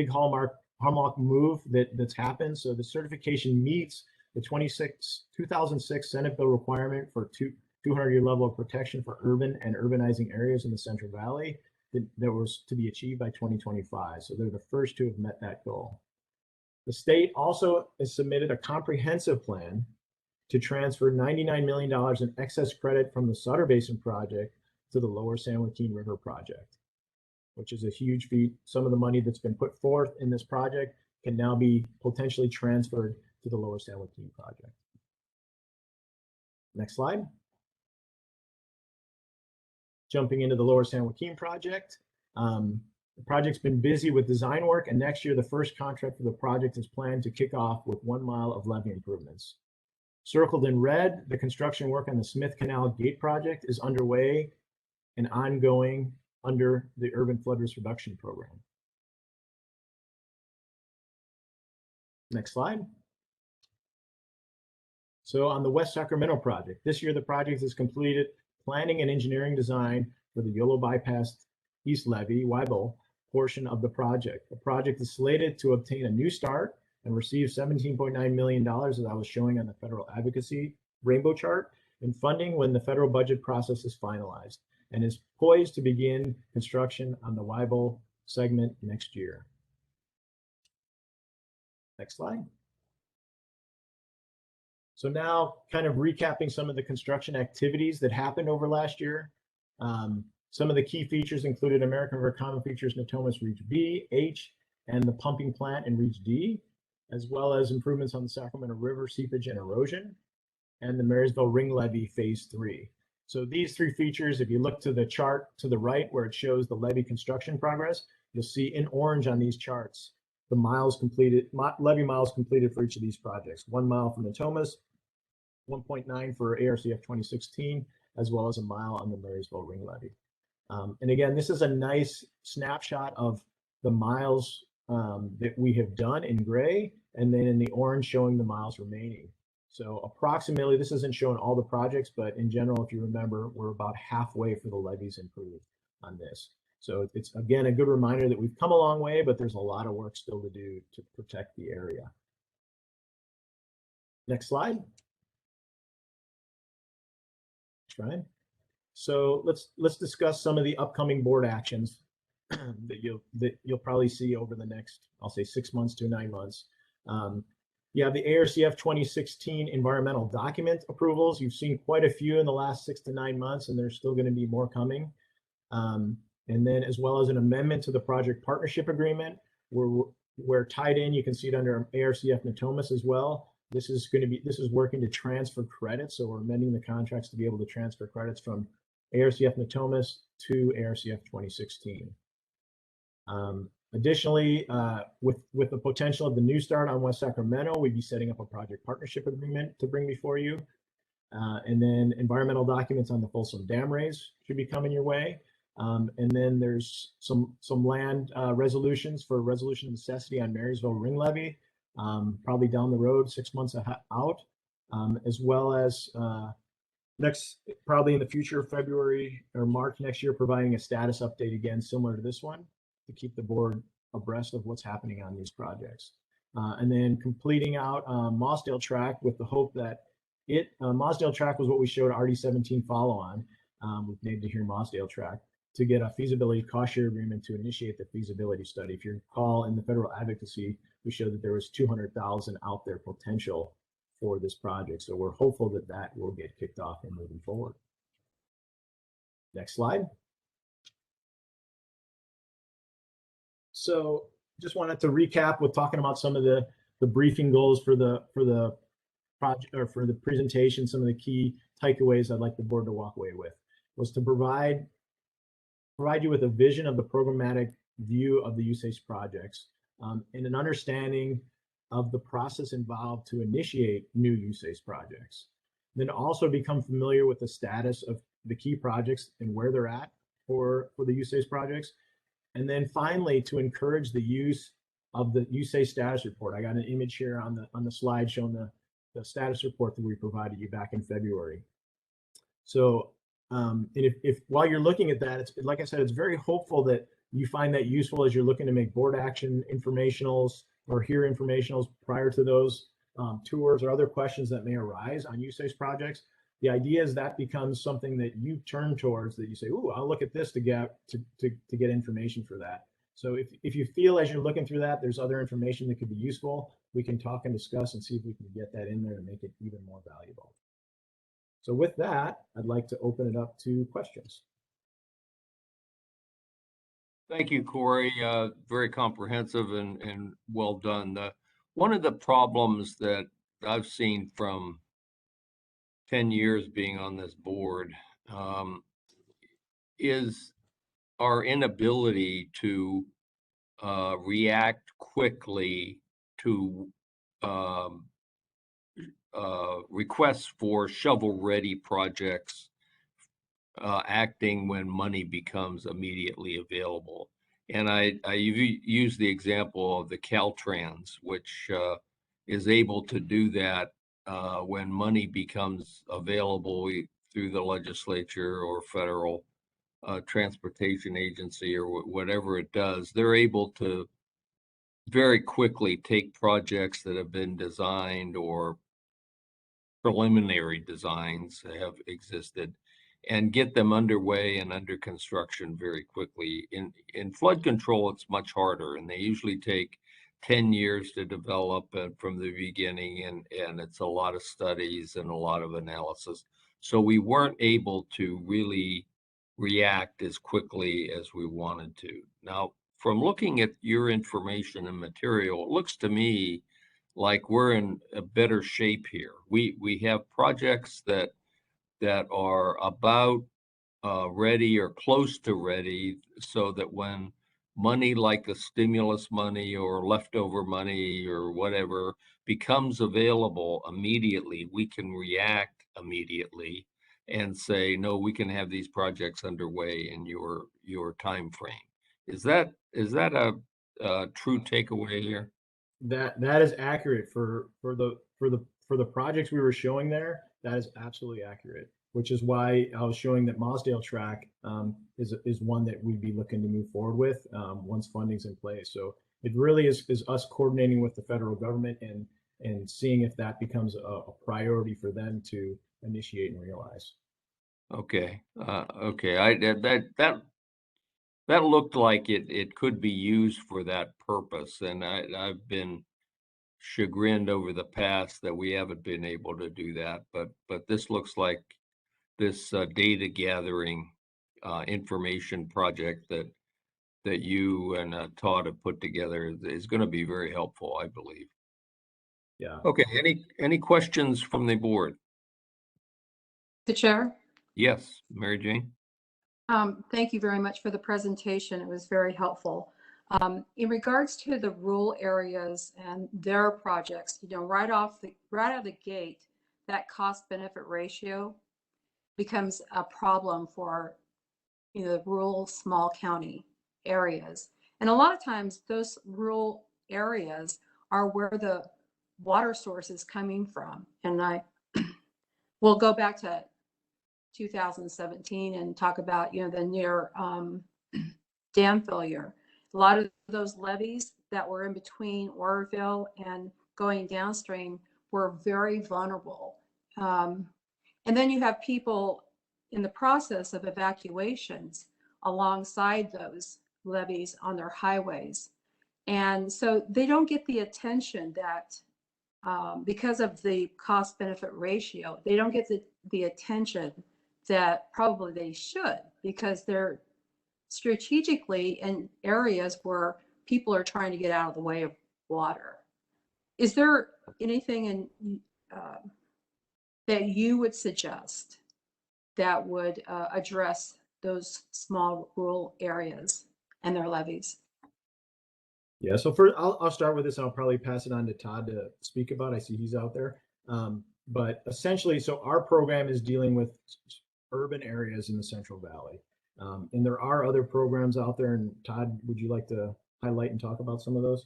hallmark move that's happened. So the certification meets the 2006 Senate bill requirement for 200-year level of protection for urban and urbanizing areas in the Central Valley that was to be achieved by 2025. So they're the first to have met that goal. The state also has submitted a comprehensive plan to transfer $99 million in excess credit from the Sutter Basin project to the Lower San Joaquin River project, which is a huge feat. Some of the money that's been put forth in this project can now be potentially transferred to the Lower San Joaquin project. Next slide. Jumping into the Lower San Joaquin project. The project's been busy with design work, and next year the first contract for the project is planned to kick off with 1 mile of levee improvements. Circled in red, the construction work on the Smith Canal Gate project is underway and ongoing under the Urban Flood Risk Reduction Program. Next slide. So on the West Sacramento project, this year the project has completed planning and engineering design for the Yolo Bypass East Levee, WIBO, portion of the project. The project is slated to obtain a new start and receive $17.9 million, as I was showing on the federal advocacy rainbow chart, in funding when the federal budget process is finalized, and is poised to begin construction on the WIBO segment next year. Next slide. So now kind of recapping some of the construction activities that happened over last year. Some of the key features included American River Common Features Natomas Reach B, H, and the pumping plant in Reach D, as well as improvements on the Sacramento River seepage and erosion, and the Marysville Ring Levee Phase 3. So these 3 features, if you look to the chart to the right where it shows the levee construction progress, you'll see in orange on these charts the miles completed, levee miles completed for each of these projects. 1 mile from Natomas, 1.9 for ARCF 2016, as well as a mile on the Marysville Ring Levee. And again, this is a nice snapshot of the miles that we have done in gray, and then in the orange showing the miles remaining. So approximately, this isn't showing all the projects, but in general, if you remember, we're about halfway for the levees improved on this. So it's, again, a good reminder that we've come a long way, but there's a lot of work still to do to protect the area. Next slide. Right. So let's discuss some of the upcoming board actions that you'll probably see over the next, I'll say, 6 months to 9 months. You have the ARCF 2016 environmental document approvals. You've seen quite a few in the last 6 to 9 months, and there's still going to be more coming. And then, as well as an amendment to the project partnership agreement, where tied in, you can see it under ARCF Natomas as well. This is working to transfer credits. So we're amending the contracts to be able to transfer credits from ARCF Natomas to ARCF 2016. Additionally, with the potential of the new start on West Sacramento, we'd be setting up a project partnership agreement to bring before you. And then environmental documents on the Folsom Dam Rays should be coming your way. And then there's some land resolutions for resolution of necessity on Marysville Ring Levy, probably down the road, 6 months out, as well as probably in the future, February or March next year, providing a status update again, similar to this one, to keep the board abreast of what's happening on these projects. And then completing out Mossdale track with the hope that Mossdale track was what we showed RD17 follow on. We've named it here Mossdale track, to get a feasibility cost share agreement to initiate the feasibility study. If you recall, in the federal advocacy, we showed that there was 200,000 out there potential for this project. So we're hopeful that that will get kicked off and moving forward. Next slide. So just wanted to recap with talking about some of the briefing goals for the project, or for the presentation. Some of the key takeaways I'd like the board to walk away with was to provide you with a vision of the programmatic view of the USACE projects, and an understanding of the process involved to initiate new USACE projects. Then also become familiar with the status of the key projects and where they're at for the USACE projects. And then finally, to encourage the use of the USACE status report. I got an image here on the slide showing the status report that we provided you back in February. So and if while you're looking at that, it's like I said, it's very hopeful that you find that useful as you're looking to make board action informationals or hear informationals prior to those tours or other questions that may arise on USACE projects. The idea is that becomes something that you turn towards, that you say, "Ooh, I'll look at this to get information for that." So if you feel as you're looking through that, there's other information that could be useful, we can talk and discuss and see if we can get that in there and make it even more valuable. So with that, I'd like to open it up to questions. Thank you, Corey. Very comprehensive and well done. One of the problems that I've seen from 10 years being on this board is our inability to react quickly to requests for shovel-ready projects, acting when money becomes immediately available. And I use the example of the Caltrans, which is able to do that when money becomes available through the legislature or federal transportation agency or whatever it does. They're able to very quickly take projects that have been designed or preliminary designs have existed and get them underway and under construction very quickly. In flood control, it's much harder, and they usually take 10 years to develop from the beginning, and it's a lot of studies and a lot of analysis. So we weren't able to really react as quickly as we wanted to. Now, from looking at your information and material, it looks to me like we're in a better shape here. We have projects that are about ready or close to ready, so that when money like the stimulus money or leftover money or whatever becomes available immediately, we can react immediately and say, no, we can have these projects underway in your time frame. Is that a true takeaway here? That is accurate for the projects we were showing there. That is absolutely accurate, which is why I was showing that Mossdale track is one that we'd be looking to move forward with once funding's in place. So it really is us coordinating with the federal government and seeing if that becomes a priority for them to initiate and realize. Okay. That looked like it could be used for that purpose, and I've been chagrined over the past that we haven't been able to do that. But this looks like this data gathering information project that you and Todd have put together is going to be very helpful, I believe. Yeah. Okay. Any questions from the board? The chair. Yes, Mary Jane. Thank you very much for the presentation. It was very helpful. In regards to the rural areas and their projects, right out of the gate, that cost benefit ratio becomes a problem for the rural small county areas. And a lot of times those rural areas are where the water source is coming from. And I will go back to 2017 and talk about, the near dam failure. A lot of those levees that were in between Oroville and going downstream were very vulnerable. And then you have people in the process of evacuations alongside those levees on their highways. And so they don't get the attention that, because of the cost benefit ratio, they don't get the attention that probably they should, because they're strategically in areas where people are trying to get out of the way of water. Is there anything in that you would suggest that would address those small rural areas and their levees? Yeah, so first I'll start with this. I'll probably pass it on to Todd to speak about. I see he's out there. But essentially, so our program is dealing with urban areas in the Central Valley. And there are other programs out there. And Todd, would you like to highlight and talk about some of those?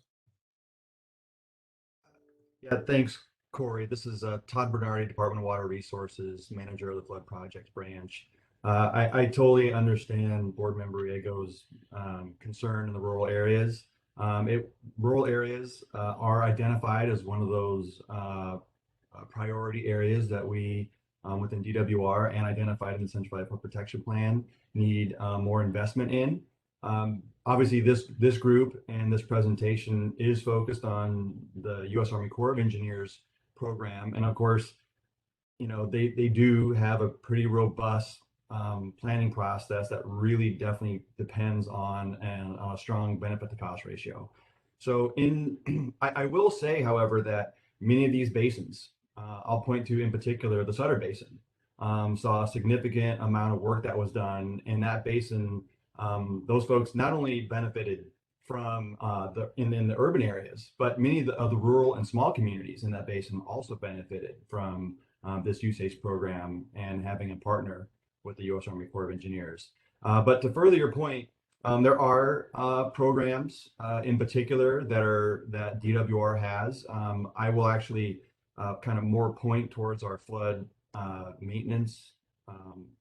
Yeah, thanks, Corey. This is Todd Bernardi, Department of Water Resources, manager of the Flood Projects branch. I totally understand Board Member Riego's concern in the rural areas. Rural areas are identified as one of those priority areas that we, within DWR and identified in the Central Valley Flood Protection Plan, need more investment in. Obviously, this group and this presentation is focused on the U.S. Army Corps of Engineers program, and of course, they do have a pretty robust planning process that really definitely depends on a strong benefit to cost ratio. So I will say, however, that many of these basins, I'll point to in particular the Sutter Basin, saw a significant amount of work that was done in that basin. Those folks not only benefited from in the urban areas, but many of the rural and small communities in that basin also benefited from this USACE program and having a partner with the U.S. Army Corps of Engineers. But to further your point, there are programs in particular that DWR has. I will actually kind of more point towards our flood maintenance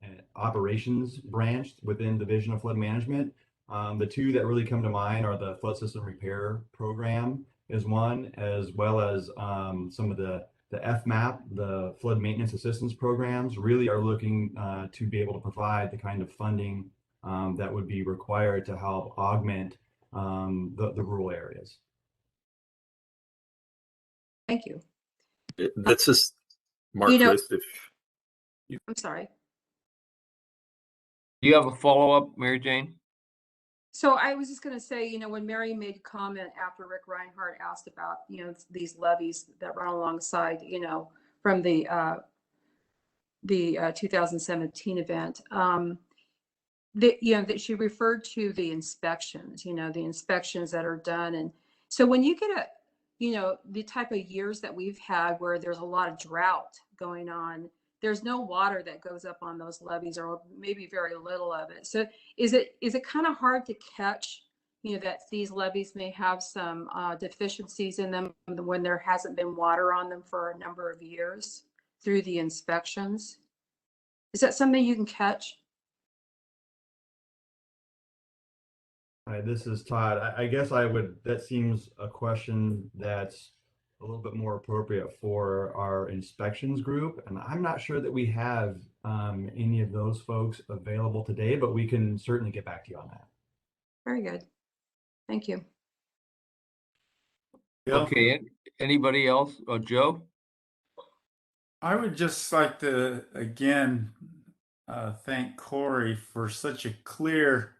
and operations branch within Division of Flood Management. The two that really come to mind are the Flood System Repair Program is one, as well as some of the FMAP, the Flood Maintenance Assistance Programs, really are looking to be able to provide the kind of funding that would be required to help augment the rural areas. Thank you. That's just Mark. I'm sorry. Do you have a follow-up, Mary Jane? So I was just going to say, when Mary made a comment after Rick Reinhardt asked about, these levees that run alongside, from the 2017 event, that she referred to the inspections, the inspections that are done. And so when you get the type of years that we've had where there's a lot of drought going on, there's no water that goes up on those levees, or maybe very little of it. So is it kind of hard to catch, that these levees may have some deficiencies in them when there hasn't been water on them for a number of years through the inspections? Is that something you can catch? Hi, this is Todd. I guess that seems a question that's a little bit more appropriate for our inspections group. And I'm not sure that we have any of those folks available today, but we can certainly get back to you on that. Very good. Thank you. Okay, anybody else? Joe? I would just like to, again, thank Corey for such a clear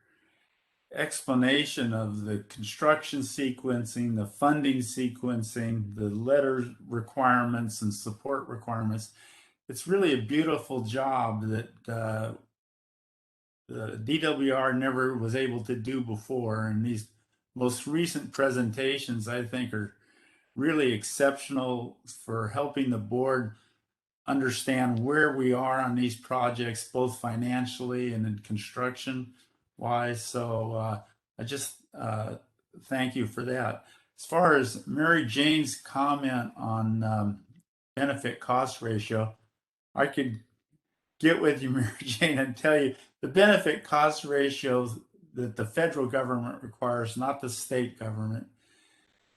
explanation of the construction sequencing, the funding sequencing, the letter requirements and support requirements. It's really a beautiful job that the DWR never was able to do before. And these most recent presentations, I think, are really exceptional for helping the board understand where we are on these projects, both financially and in construction wise. So I just thank you for that. As far as Mary Jane's comment on benefit cost ratio, I could get with you, Mary Jane, and tell you the benefit cost ratios that the federal government requires, not the state government,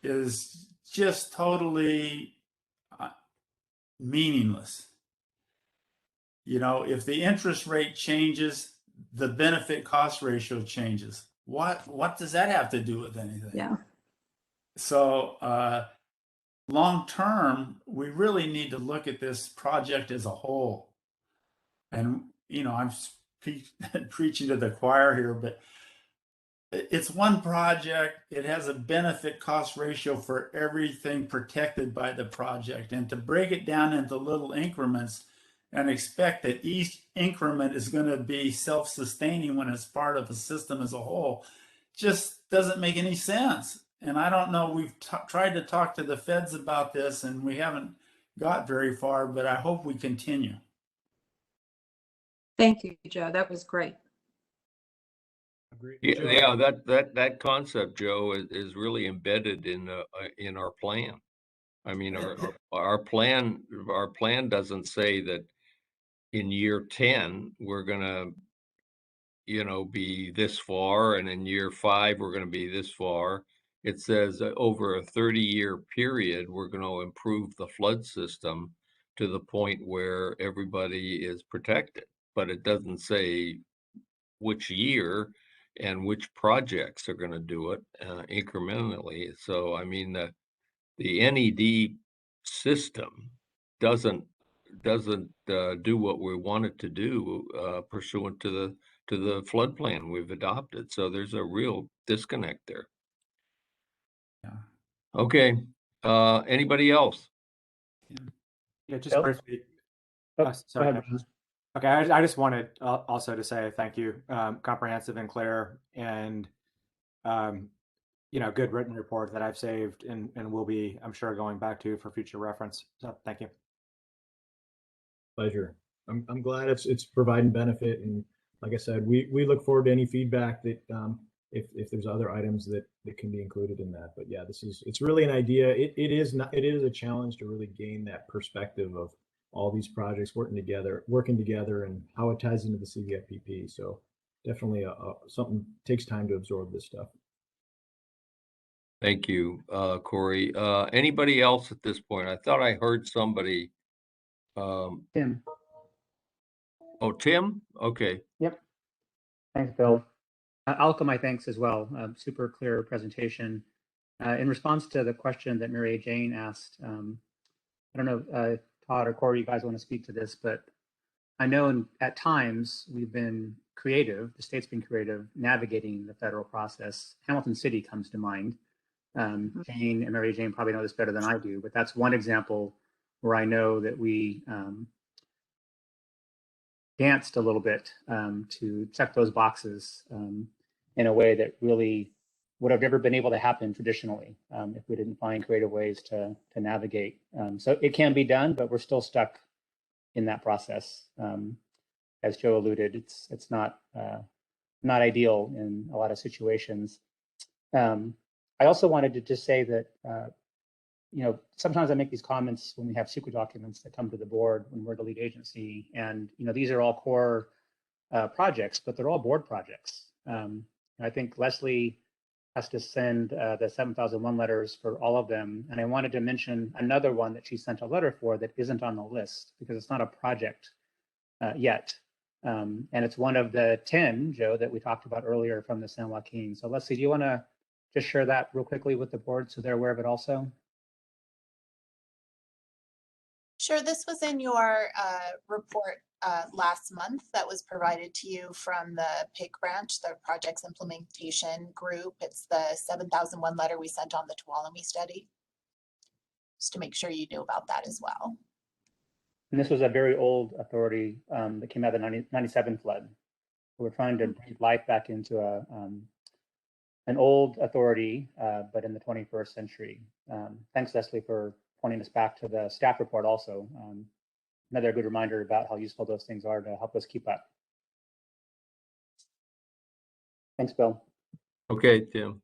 is just totally meaningless. You know, if the interest rate changes, the benefit cost ratio changes. What does that have to do with anything? Yeah. So long term, we really need to look at this project as a whole. And, you know, I'm preaching to the choir here, but it's one project. It has a benefit cost ratio for everything protected by the project. And to break it down into little increments and expect that each increment is going to be self-sustaining when it's part of a system as a whole just doesn't make any sense. And I don't know, we've tried to talk to the feds about this and we haven't got very far, but I hope we continue. Thank you, Joe. That was great. Yeah, that concept, Joe, is really embedded in our plan. I mean, our plan doesn't say that in year 10 we're gonna, you know, be this far, and in year 5 we're gonna be this far. It says over a 30-year period we're going to improve the flood system to the point where everybody is protected, but it doesn't say which year and which projects are going to do it incrementally. So, I mean, the NED system doesn't do what we want it to do pursuant to the flood plan we've adopted. So there's a real disconnect there. Yeah. Okay. Anybody else? Yeah, just Bill? briefly. Go ahead. Okay, I just wanted also to say thank you, comprehensive and clear, and you know, good written report that I've saved and will be, I'm sure, going back to for future reference. So thank you. Pleasure. I'm glad it's providing benefit, and like I said, we look forward to any feedback that if there's other items that can be included in that. But yeah, it's really an idea. It is a challenge to really gain that perspective of all these projects working together and how it ties into the CVFPB. So definitely something takes time to absorb this stuff. Thank you, Corey. Anybody else at this point? I thought I heard somebody. Tim. Oh, Tim? Okay. Yep. Thanks, Bill. I'll echo my thanks as well. Super clear presentation. In response to the question that Mary Jane asked, I don't know, Todd or Corey, you guys want to speak to this, but I know at times we've been creative, the state's been creative navigating the federal process. Hamilton City comes to mind. Jane and Mary Jane probably know this better than I do, but that's one example where I know that we danced a little bit to check those boxes in a way that really would have never been able to happen traditionally if we didn't find creative ways to navigate. So it can be done, but we're still stuck in that process. As Joe alluded, it's not ideal in a lot of situations. I also wanted to just say that you know, sometimes I make these comments when we have secret documents that come to the board when we're the lead agency, and you know, these are all core projects, but they're all board projects. I think Leslie has to send the 7001 letters for all of them, and I wanted to mention another one that she sent a letter for that isn't on the list because it's not a project yet, and it's one of the 10, Joe, that we talked about earlier from the San Joaquin. So Leslie, do you want to just share that real quickly with the board so they're aware of it also? Sure, this was in your report last month that was provided to you from the PIC branch, the Projects Implementation Group. It's the 7001 letter we sent on the Tuolumne study, just to make sure you knew about that as well. And this was a very old authority that came out of the 97 flood. We're trying to breathe life back into an old authority, but in the 21st century. Thanks, Leslie, for pointing us back to the staff report also. another good reminder about how useful those things are to help us keep up. Thanks, Bill. Okay, Tim.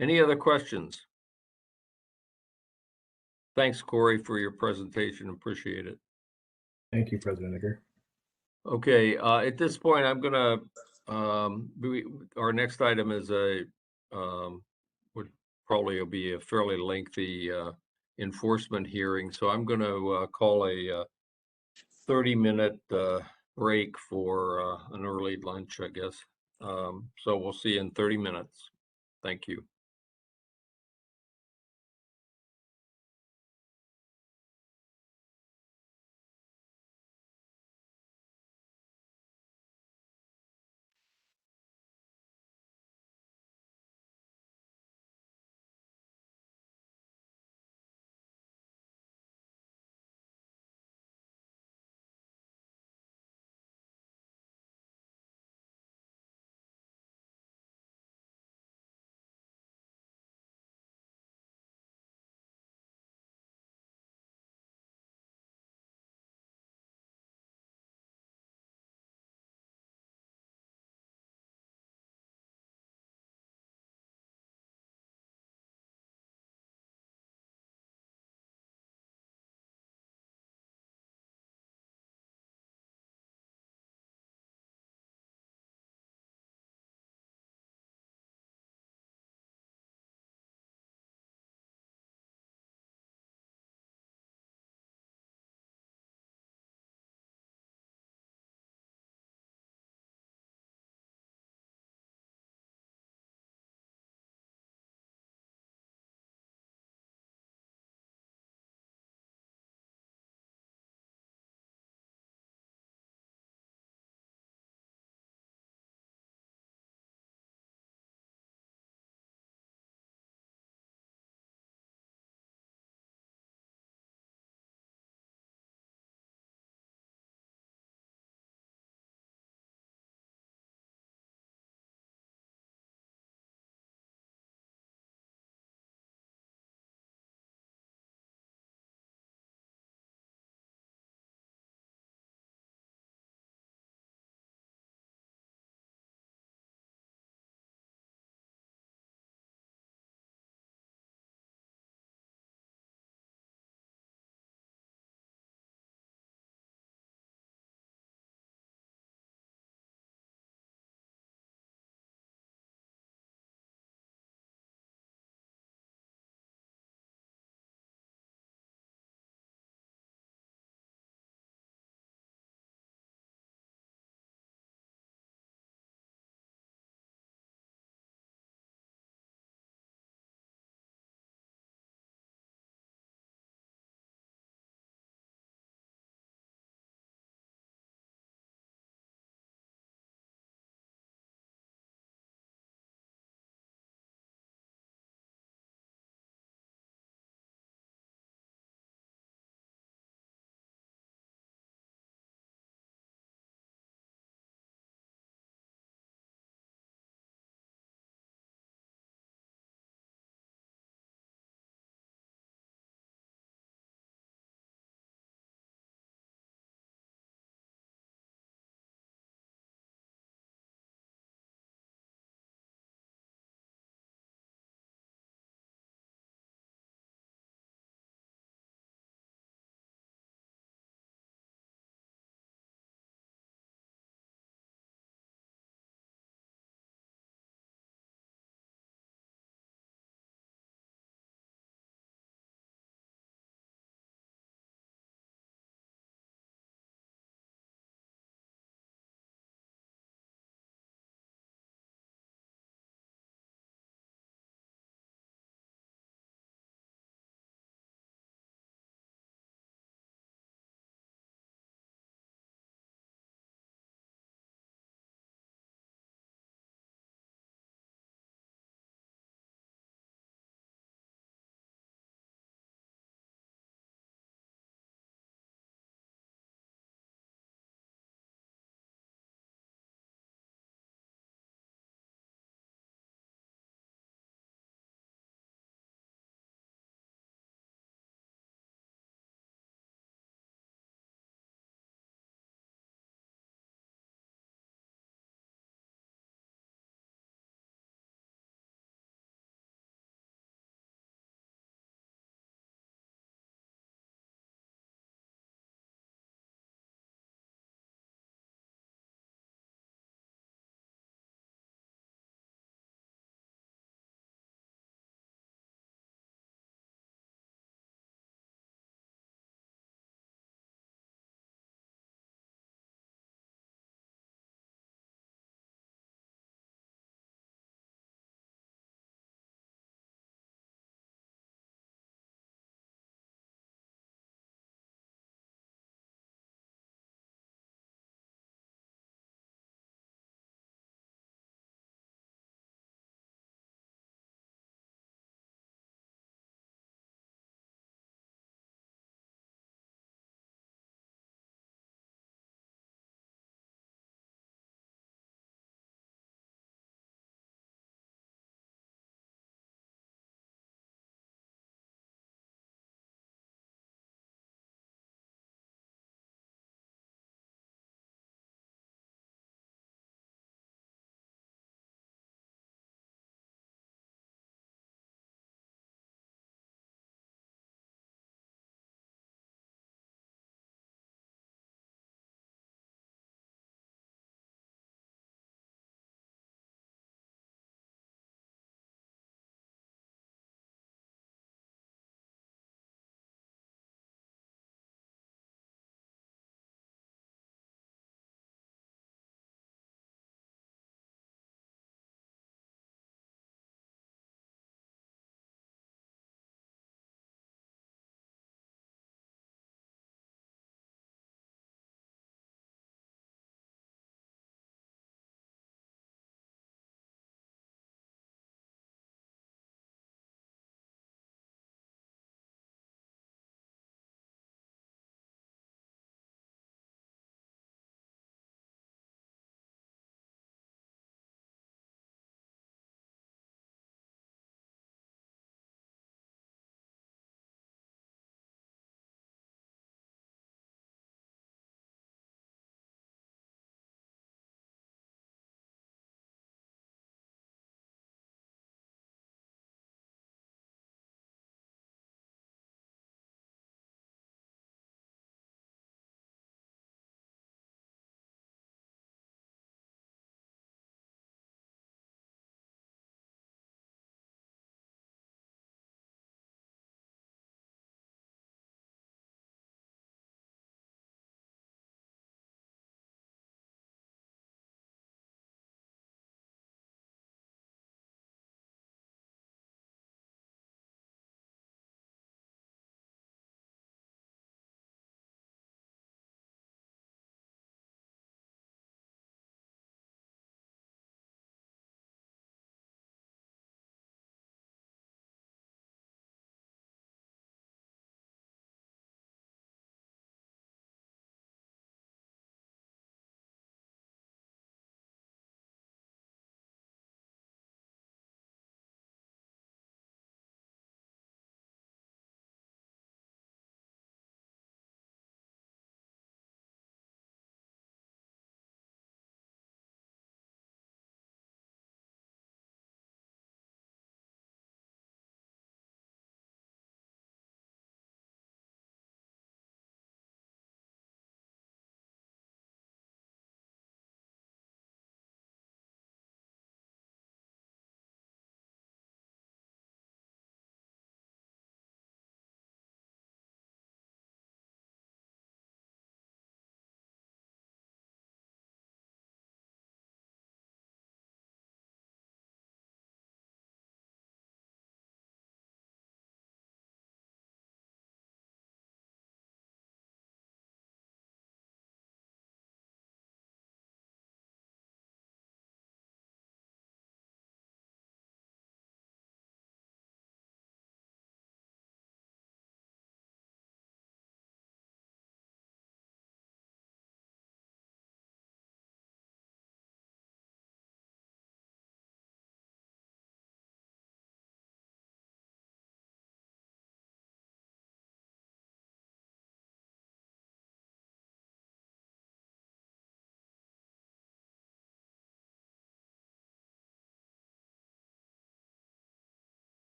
Any other questions? Thanks, Corey, for your presentation. Appreciate it. Thank you, President Edgar. Okay, at this point, I'm gonna, our next item is would probably be a fairly lengthy enforcement hearing. So I'm gonna call a 30-minute break for an early lunch, I guess. So we'll see you in 30 minutes. Thank you.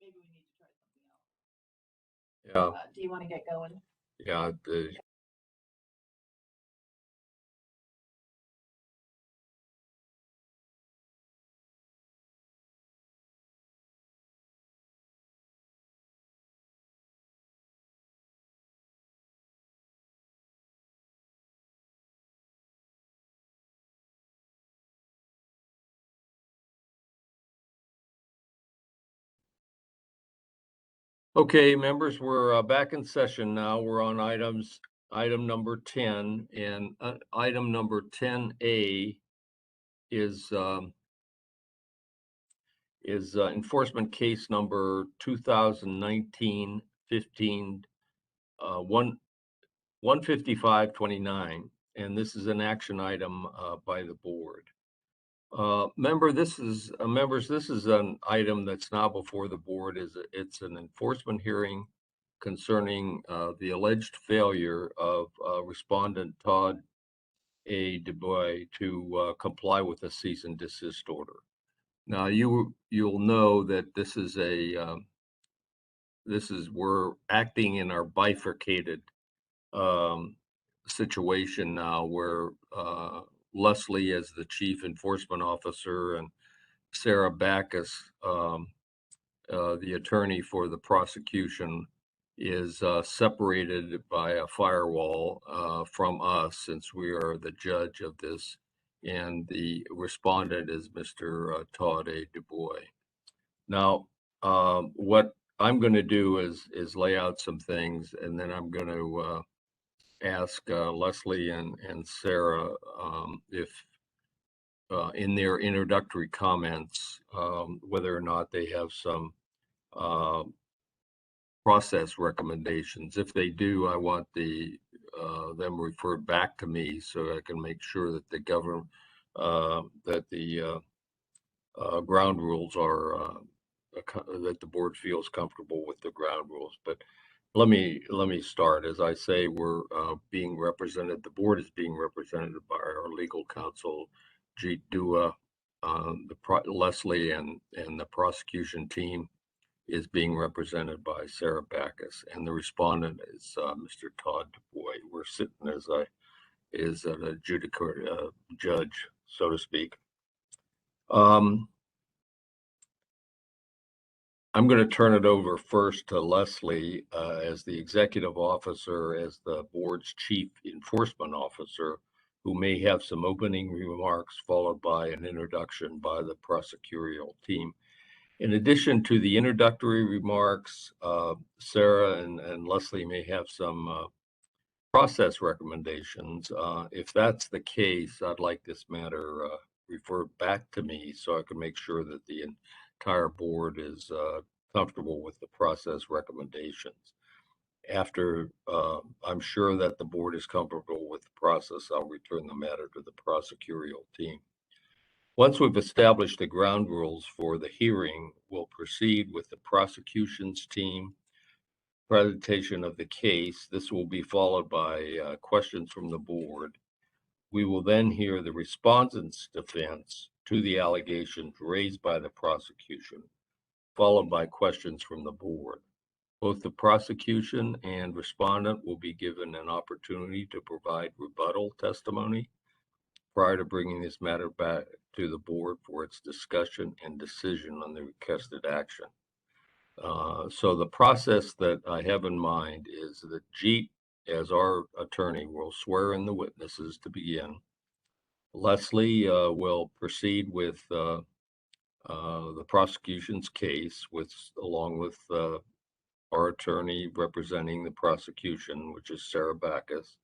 maybe we need to try something else. Yeah, Do you want to get going? yeah. Okay, members, we're back in session now. We're on item number 10, and item number 10A is enforcement case number 2019-15 15529, and this is an action item by the board. Members, this is an item that's now before the board. It's an enforcement hearing concerning the alleged failure of respondent Todd A. DuBois to comply with a cease and desist order. Now you'll know that we're acting in our bifurcated situation now, where Leslie as the chief enforcement officer and Sarah Backus, the attorney for the prosecution, is separated by a firewall from us, since we are the judge of this, and the respondent is Mr. Todd A. DuBois. Now, what I'm going to do is lay out some things, and then I'm going to ask Leslie and Sarah if in their introductory comments whether or not they have some process recommendations. If they do, I want them referred back to me so I can make sure that the ground rules are that the board feels comfortable with the ground rules. But let me start. As I say, we're being represented. The board is being represented by our legal counsel, Jeet Dua. Leslie and the prosecution team is being represented by Sarah Backus, and the respondent is Mr. Todd DuBois. We're sitting as an adjudicator judge, so to speak. I'm going to turn it over first to Leslie as the executive officer, as the board's chief enforcement officer, who may have some opening remarks followed by an introduction by the prosecutorial team. In addition to the introductory remarks, Sarah and Leslie may have some process recommendations. If that's the case, I'd like this matter referred back to me so I can make sure that the entire board is comfortable with the process recommendations. After I'm sure that the board is comfortable with the process, I'll return the matter to the prosecutorial team. Once we've established the ground rules for the hearing, we'll proceed with the prosecution's team presentation of the case. This will be followed by questions from the board. We will then hear the respondent's defense to the allegations raised by the prosecution, followed by questions from the board. Both the prosecution and respondent will be given an opportunity to provide rebuttal testimony prior to bringing this matter back to the board for its discussion and decision on the requested action. So the process that I have in mind is that Jeet, as our attorney, will swear in the witnesses to begin. Leslie will proceed with the prosecution's case, along with our attorney representing the prosecution, which is Sarah Backus.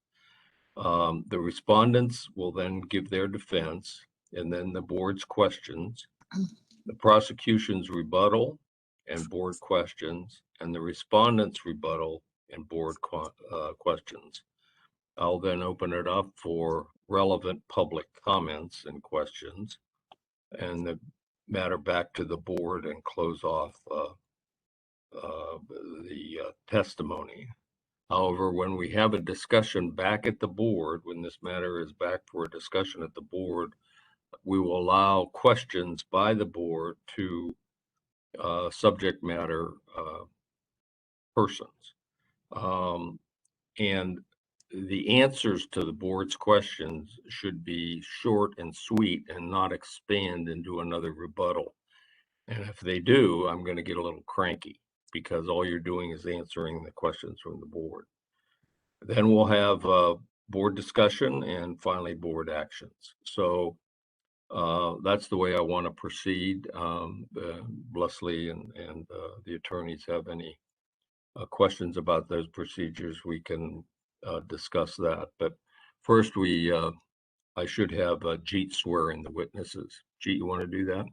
The respondents will then give their defense, and then the board's questions, the prosecution's rebuttal and board questions, and the respondent's rebuttal and board questions. I'll then open it up for relevant public comments and questions, and the matter back to the board and close off the testimony. However, when we have a discussion back at the board, when this matter is back for a discussion at the board, we will allow questions by the board to subject matter persons. And the answers to the board's questions should be short and sweet and not expand into another rebuttal. And if they do, I'm going to get a little cranky because all you're doing is answering the questions from the board. Then we'll have board discussion and finally board actions. So that's the way I want to proceed. Leslie and the attorneys have any questions about those procedures, we can discuss that. But first, I should have Jeet swear in the witnesses. Jeet, you want to do that?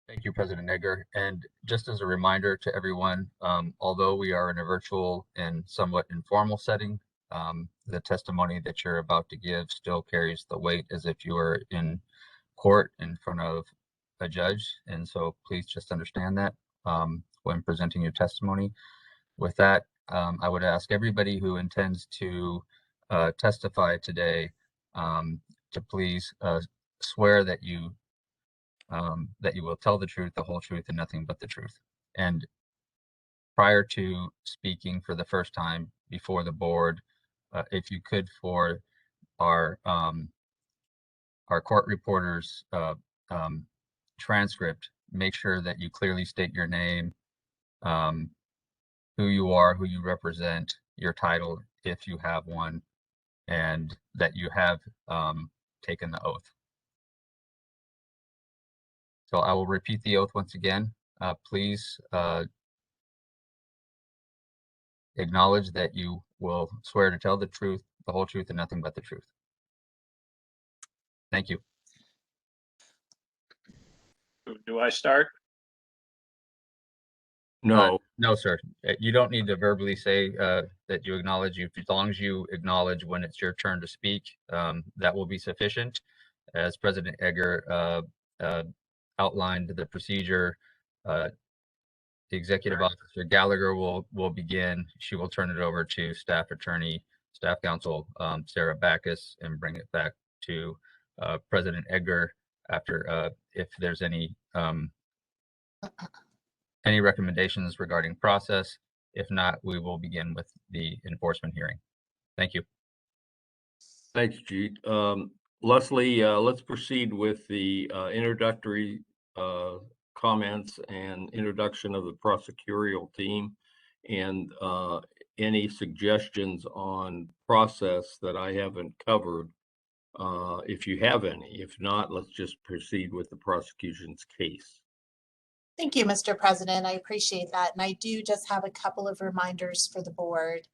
Thank you, President Edgar. And just as a reminder to everyone, although we are in a virtual and somewhat informal setting, the testimony that you're about to give still carries the weight as if you were in court in front of a judge. And so please just understand that when presenting your testimony. With that, I would ask everybody who intends to testify today to please swear that you will tell the truth, the whole truth, and nothing but the truth. And prior to speaking for the first time before the board, if you could, for our court reporter's transcript, make sure that you clearly state your name, who you are, who you represent, your title, if you have one, and that you have taken the oath. So I will repeat the oath once again. Please acknowledge that you will swear to tell the truth, the whole truth, and nothing but the truth. Thank you. Do I start? No. No, sir. You don't need to verbally say that you acknowledge. As long as you acknowledge when it's your turn to speak, that will be sufficient. As President Edgar outlined the procedure, the Executive Officer Gallagher will begin. She will turn it over to Staff Counsel Sarah Backus, and bring it back to President Edgar after if there's any recommendations regarding process. If not, we will begin with the enforcement hearing. Thank you. Thanks, Jeet. Leslie, let's proceed with the introductory comments and introduction of the prosecutorial team, and any suggestions on process that I haven't covered, if you have any. If not, let's just proceed with the prosecution's case. Thank you, Mr. President. I appreciate that. And I do just have a couple of reminders for the board.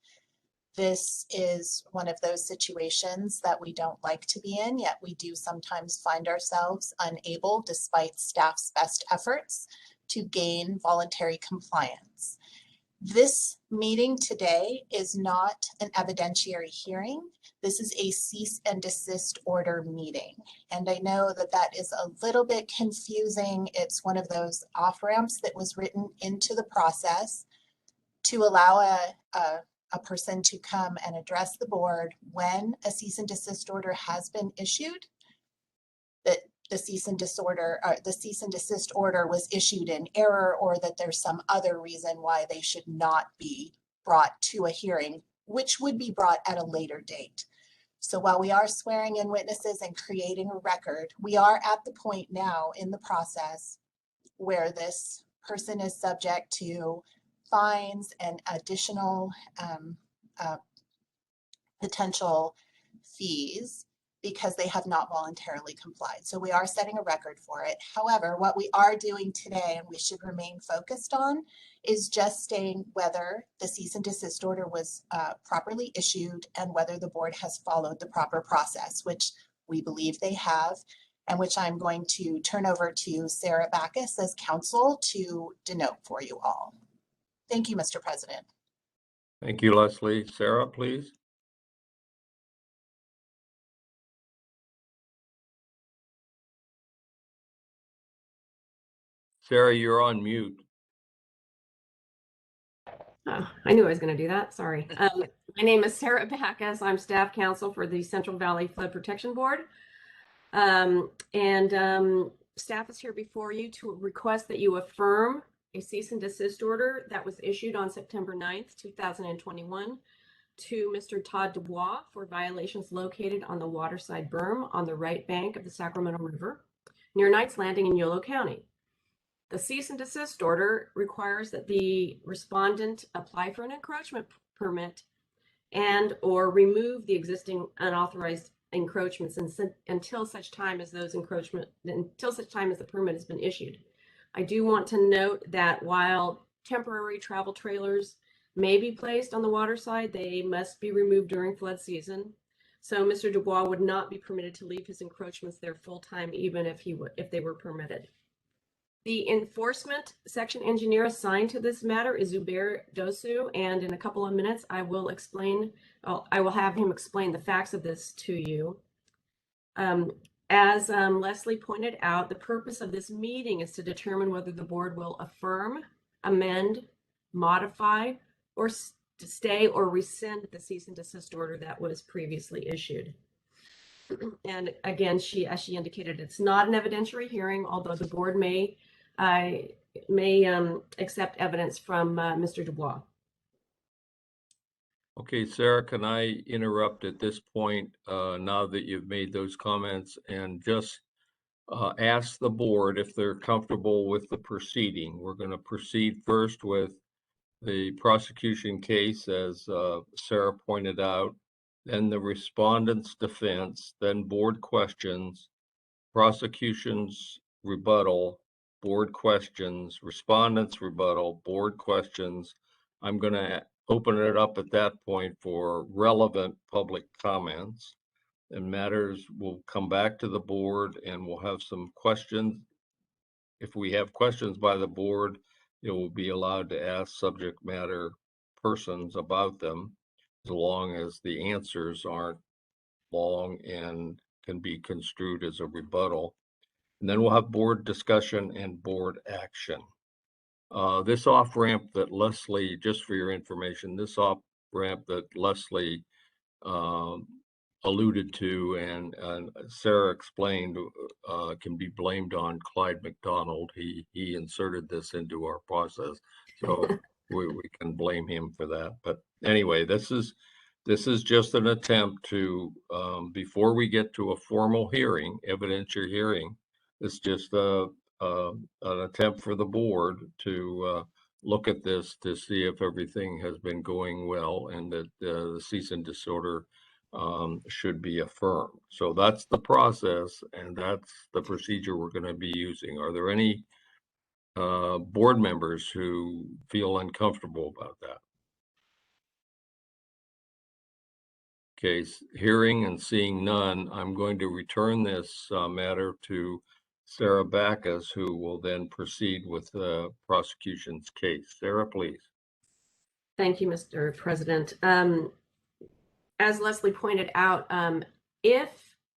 This is one of those situations that we don't like to be in, yet we do sometimes find ourselves unable, despite staff's best efforts, to gain voluntary compliance. This meeting today is not an evidentiary hearing. This is a cease and desist order meeting. And I know that that is a little bit confusing. It's one of those off-ramps that was written into the process to allow a person to come and address the board when a cease and desist order has been issued, that the cease and desist order was issued in error, or that there's some other reason why they should not be brought to a hearing, which would be brought at a later date. So while we are swearing in witnesses and creating a record, we are at the point now in the process where this person is subject to fines and additional potential fees because they have not voluntarily complied. So we are setting a record for it. However, what we are doing today, and we should remain focused on, is just stating whether the cease and desist order was properly issued and whether the board has followed the proper process, which we believe they have, and which I'm going to turn over to Sarah Backus as counsel to denote for you all. Thank you, Mr. President. Thank you, Leslie. Sarah, please. Sarah, you're on mute. Oh, I knew I was going to do that. Sorry. My name is Sarah Backus. I'm staff counsel for the Central Valley Flood Protection Board. staff is here before you to request that you affirm a cease and desist order that was issued on September 9th, 2021 to Mr. Todd Dubois for violations located on the waterside berm on the right bank of the Sacramento River near Knight's Landing in Yolo County. The cease and desist order requires that the respondent apply for an encroachment permit and or remove the existing unauthorized encroachments until such time as the permit has been issued. I do want to note that while temporary travel trailers may be placed on the waterside, they must be removed during flood season. So Mr. Dubois would not be permitted to leave his encroachments there full time, even if they were permitted. The enforcement section engineer assigned to this matter is Zubair Dosu, and in a couple of minutes I will have him explain the facts of this to you. As Leslie pointed out, the purpose of this meeting is to determine whether the board will affirm, amend, modify, or to stay or rescind the cease and desist order that was previously issued. And again, as she indicated, it's not an evidentiary hearing, although the board may accept evidence from Mr. Dubois. Okay, Sarah, can I interrupt at this point now that you've made those comments and just ask the board if they're comfortable with the proceeding? We're going to proceed first with the prosecution case, as Sarah pointed out, then the respondent's defense, then board questions, prosecution's rebuttal, board questions, respondent's rebuttal, board questions. I'm going to open it up at that point for relevant public comments, and matters will come back to the board, and we'll have some questions. If we have questions by the board, it will be allowed to ask subject matter persons about them, as long as the answers aren't long and can be construed as a rebuttal. And then we'll have board discussion and board action. This off-ramp that Leslie, just for your information, this off-ramp that Leslie alluded to and Sarah explained can be blamed on Clyde McDonald. He inserted this into our process, so we can blame him for that. But anyway, this is just an attempt to, before we get to a formal hearing, evidentiary hearing, it's just an attempt for the board to look at this to see if everything has been going well and that the cease and desist order should be affirmed. So that's the process, and that's the procedure we're going to be using. Are there any board members who feel uncomfortable about that? Okay, hearing and seeing none, I'm going to return this matter to Sarah Backus, who will then proceed with the prosecution's case. Sarah, please. Thank you, Mr. President. As Leslie pointed out, if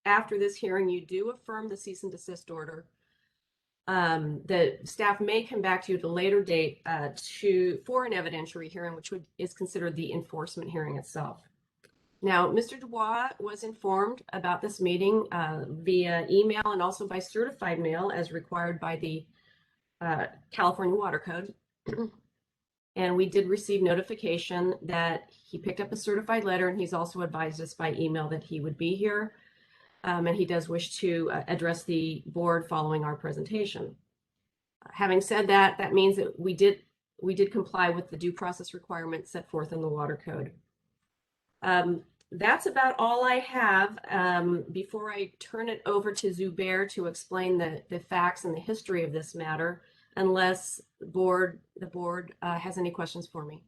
after this hearing you do affirm the cease and desist order, the staff may come back to you at a later date for an evidentiary hearing, which is considered the enforcement hearing itself. Now, Mr. Dubois was informed about this meeting via email and also by certified mail as required by the California Water Code. And we did receive notification that he picked up a certified letter, and he's also advised us by email that he would be here. And he does wish to address the board following our presentation. Having said that, that means that we did comply with the due process requirements set forth in the Water Code. That's about all I have. Before I turn it over to Zubair to explain the facts and the history of this matter, unless the board has any questions for me.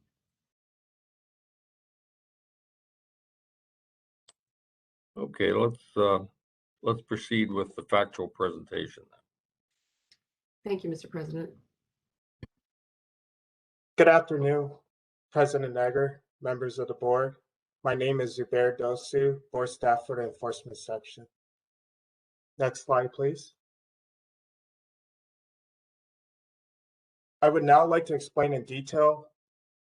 Okay, let's proceed with the factual presentation. Thank you, Mr. President. Good afternoon, President Egger, members of the board. My name is Zubair Dosu, board staff for the enforcement section. Next slide, please. I would now like to explain in detail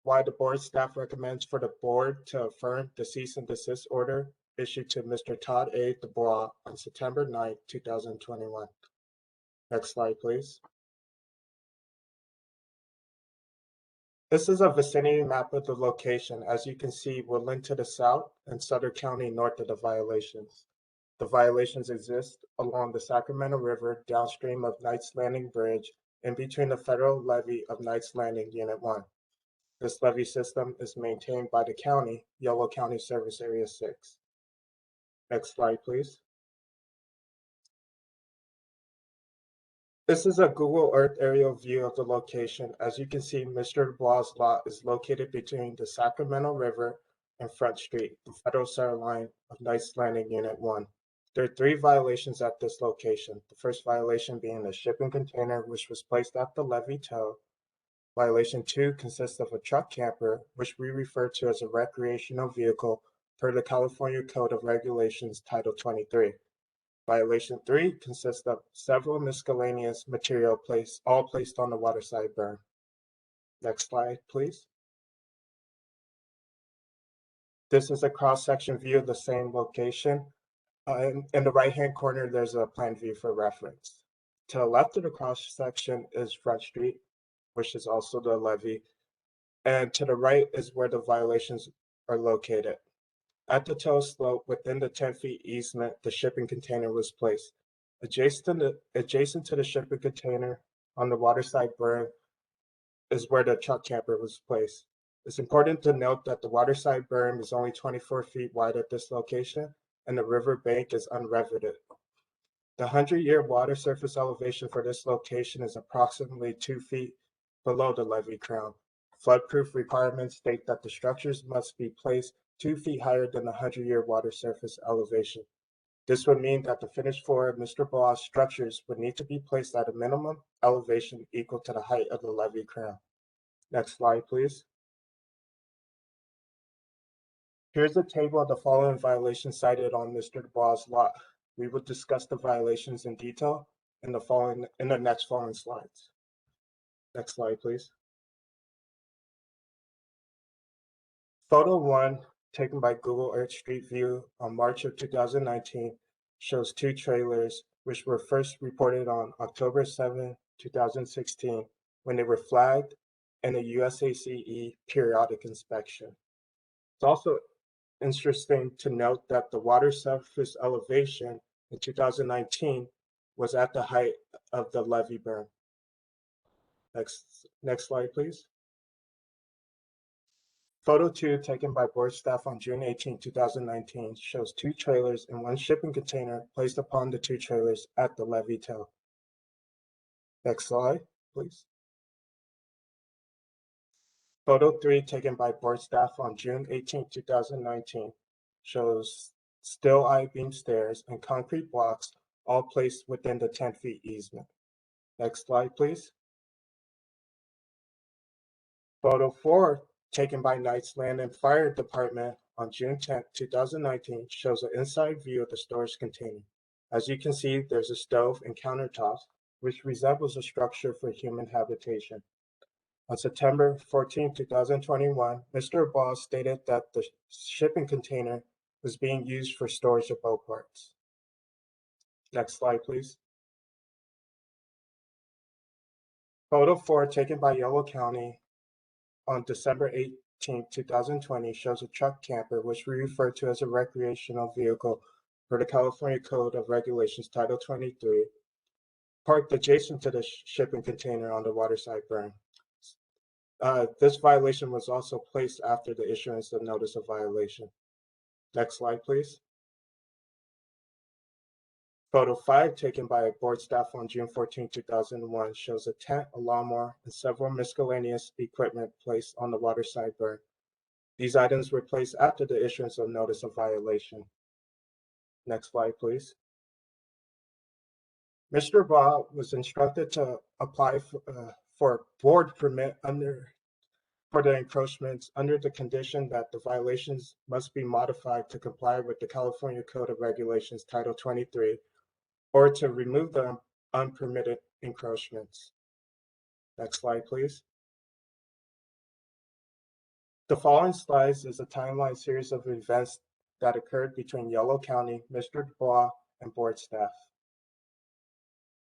why the board staff recommends for the board to affirm the cease and desist order issued to Mr. Todd A. Dubois on September 9, 2021. Next slide, please. This is a vicinity map of the location. As you can see, Woodland to the south and Sutter County north of the violations. The violations exist along the Sacramento River downstream of Knights Landing Bridge in between the federal levee of Knights Landing Unit 1. This levee system is maintained by the county, Yolo County Service Area 6. Next slide, please. This is a Google Earth aerial view of the location. As you can see, Mr. Dubois' lot is located between the Sacramento River and Front Street, the federal center line of Knights Landing Unit 1. There are 3 violations at this location. The first violation being the shipping container, which was placed at the levee tow. Violation 2 consists of a truck camper, which we refer to as a recreational vehicle per the California Code of Regulations, Title 23. Violation 3 consists of several miscellaneous material all placed on the waterside berm. Next slide, please. This is a cross-section view of the same location. In the right-hand corner, there's a plan view for reference. To the left of the cross-section is Front Street, which is also the levee. And to the right is where the violations are located. At the tow slope within the 10-feet easement, the shipping container was placed. Adjacent to the shipping container on the waterside berm is where the truck camper was placed. It's important to note that the waterside berm is only 24 feet wide at this location, and the river bank is unrevetted. The 100-year water surface elevation for this location is approximately 2 feet below the levee crown. Floodproof requirements state that the structures must be placed 2 feet higher than the 100-year water surface elevation. This would mean that the finished floor of Mr. Dubois' structures would need to be placed at a minimum elevation equal to the height of the levee crown. Next slide, please. Here's a table of the following violations cited on Mr. Dubois' lot. We will discuss the violations in detail in the next following slides. Next slide, please. Photo 1, taken by Google Earth Street View on March of 2019, shows 2 trailers which were first reported on October 7, 2016, when they were flagged in a USACE periodic inspection. It's also interesting to note that the water surface elevation in 2019 was at the height of the levee berm. Next slide, please. Photo 2, taken by board staff on June 18, 2019, shows 2 trailers and 1 shipping container placed upon the 2 trailers at the levee tow. Next slide, please. Photo 3, taken by board staff on June 18, 2019, shows steel I-beam stairs and concrete blocks all placed within the 10-feet easement. Next slide, please. Photo 4, taken by Knights Landing Fire Department on June 10, 2019, shows an inside view of the storage container. As you can see, there's a stove and countertops, which resembles a structure for human habitation. On September 14, 2021, Mr. Dubois stated that the shipping container was being used for storage of boat parts. Next slide, please. Photo 4, taken by Yolo County on December 18, 2020, shows a truck camper, which we refer to as a recreational vehicle for the California Code of Regulations, Title 23, parked adjacent to the shipping container on the waterside berm. This violation was also placed after the issuance of notice of violation. Next slide, please. Photo 5, taken by board staff on June 14, 2001, shows a tent, a lawnmower, and several miscellaneous equipment placed on the waterside berm. These items were placed after the issuance of notice of violation. Next slide, please. Mr. Dubois was instructed to apply for a board permit for the encroachments under the condition that the violations must be modified to comply with the California Code of Regulations, Title 23, or to remove the unpermitted encroachments. Next slide, please. The following slides is a timeline series of events that occurred between Yolo County, Mr. Dubois, and board staff.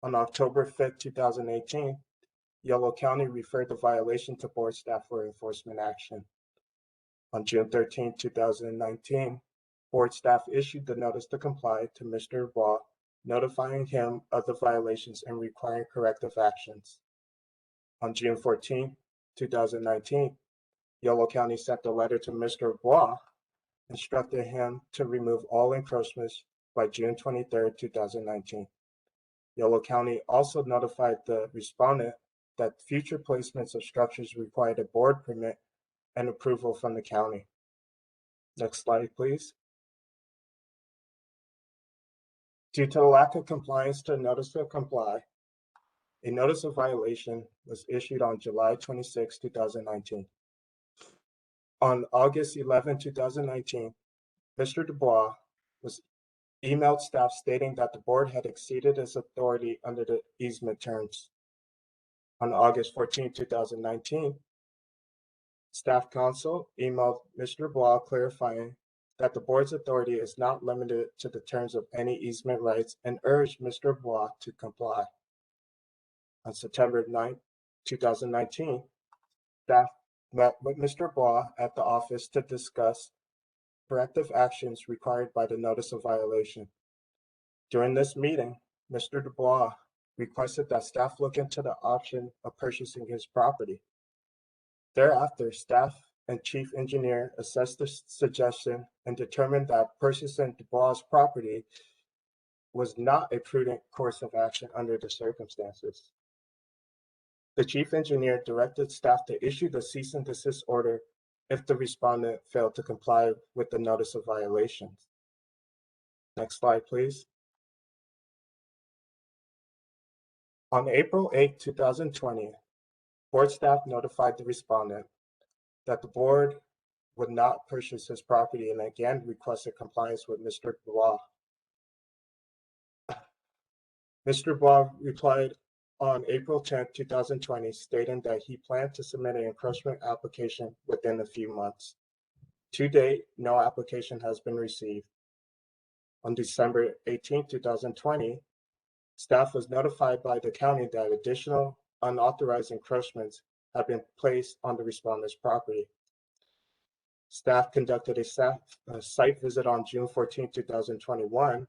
On October 5th, 2018, Yolo County referred the violation to board staff for enforcement action. On June 13, 2019, board staff issued the notice to comply to Mr. Dubois, notifying him of the violations and requiring corrective actions. On June 14, 2019, Yolo County sent a letter to Mr. Dubois, instructing him to remove all encroachments by June 23, 2019. Yolo County also notified the respondent that future placements of structures required a board permit and approval from the county. Next slide, please. Due to the lack of compliance to notice to comply, a notice of violation was issued on July 26, 2019. On August 11, 2019, Mr. Dubois was emailed staff stating that the board had exceeded its authority under the easement terms. On August 14, 2019, staff counsel emailed Mr. Dubois clarifying that the board's authority is not limited to the terms of any easement rights and urged Mr. Dubois to comply. On September 9, 2019, staff met with Mr. Dubois at the office to discuss corrective actions required by the notice of violation. During this meeting, Mr. Dubois requested that staff look into the option of purchasing his property. Thereafter, staff and chief engineer assessed the suggestion and determined that purchasing Dubois' property was not a prudent course of action under the circumstances. The chief engineer directed staff to issue the cease and desist order if the respondent failed to comply with the notice of violations. Next slide, please. On April 8, 2020, board staff notified the respondent that the board would not purchase his property and again requested compliance with Mr. Dubois. Mr. Dubois replied on April 10, 2020, stating that he planned to submit an encroachment application within a few months. To date, no application has been received. On December 18, 2020, staff was notified by the county that additional unauthorized encroachments have been placed on the respondent's property. Staff conducted a site visit on June 14, 2021,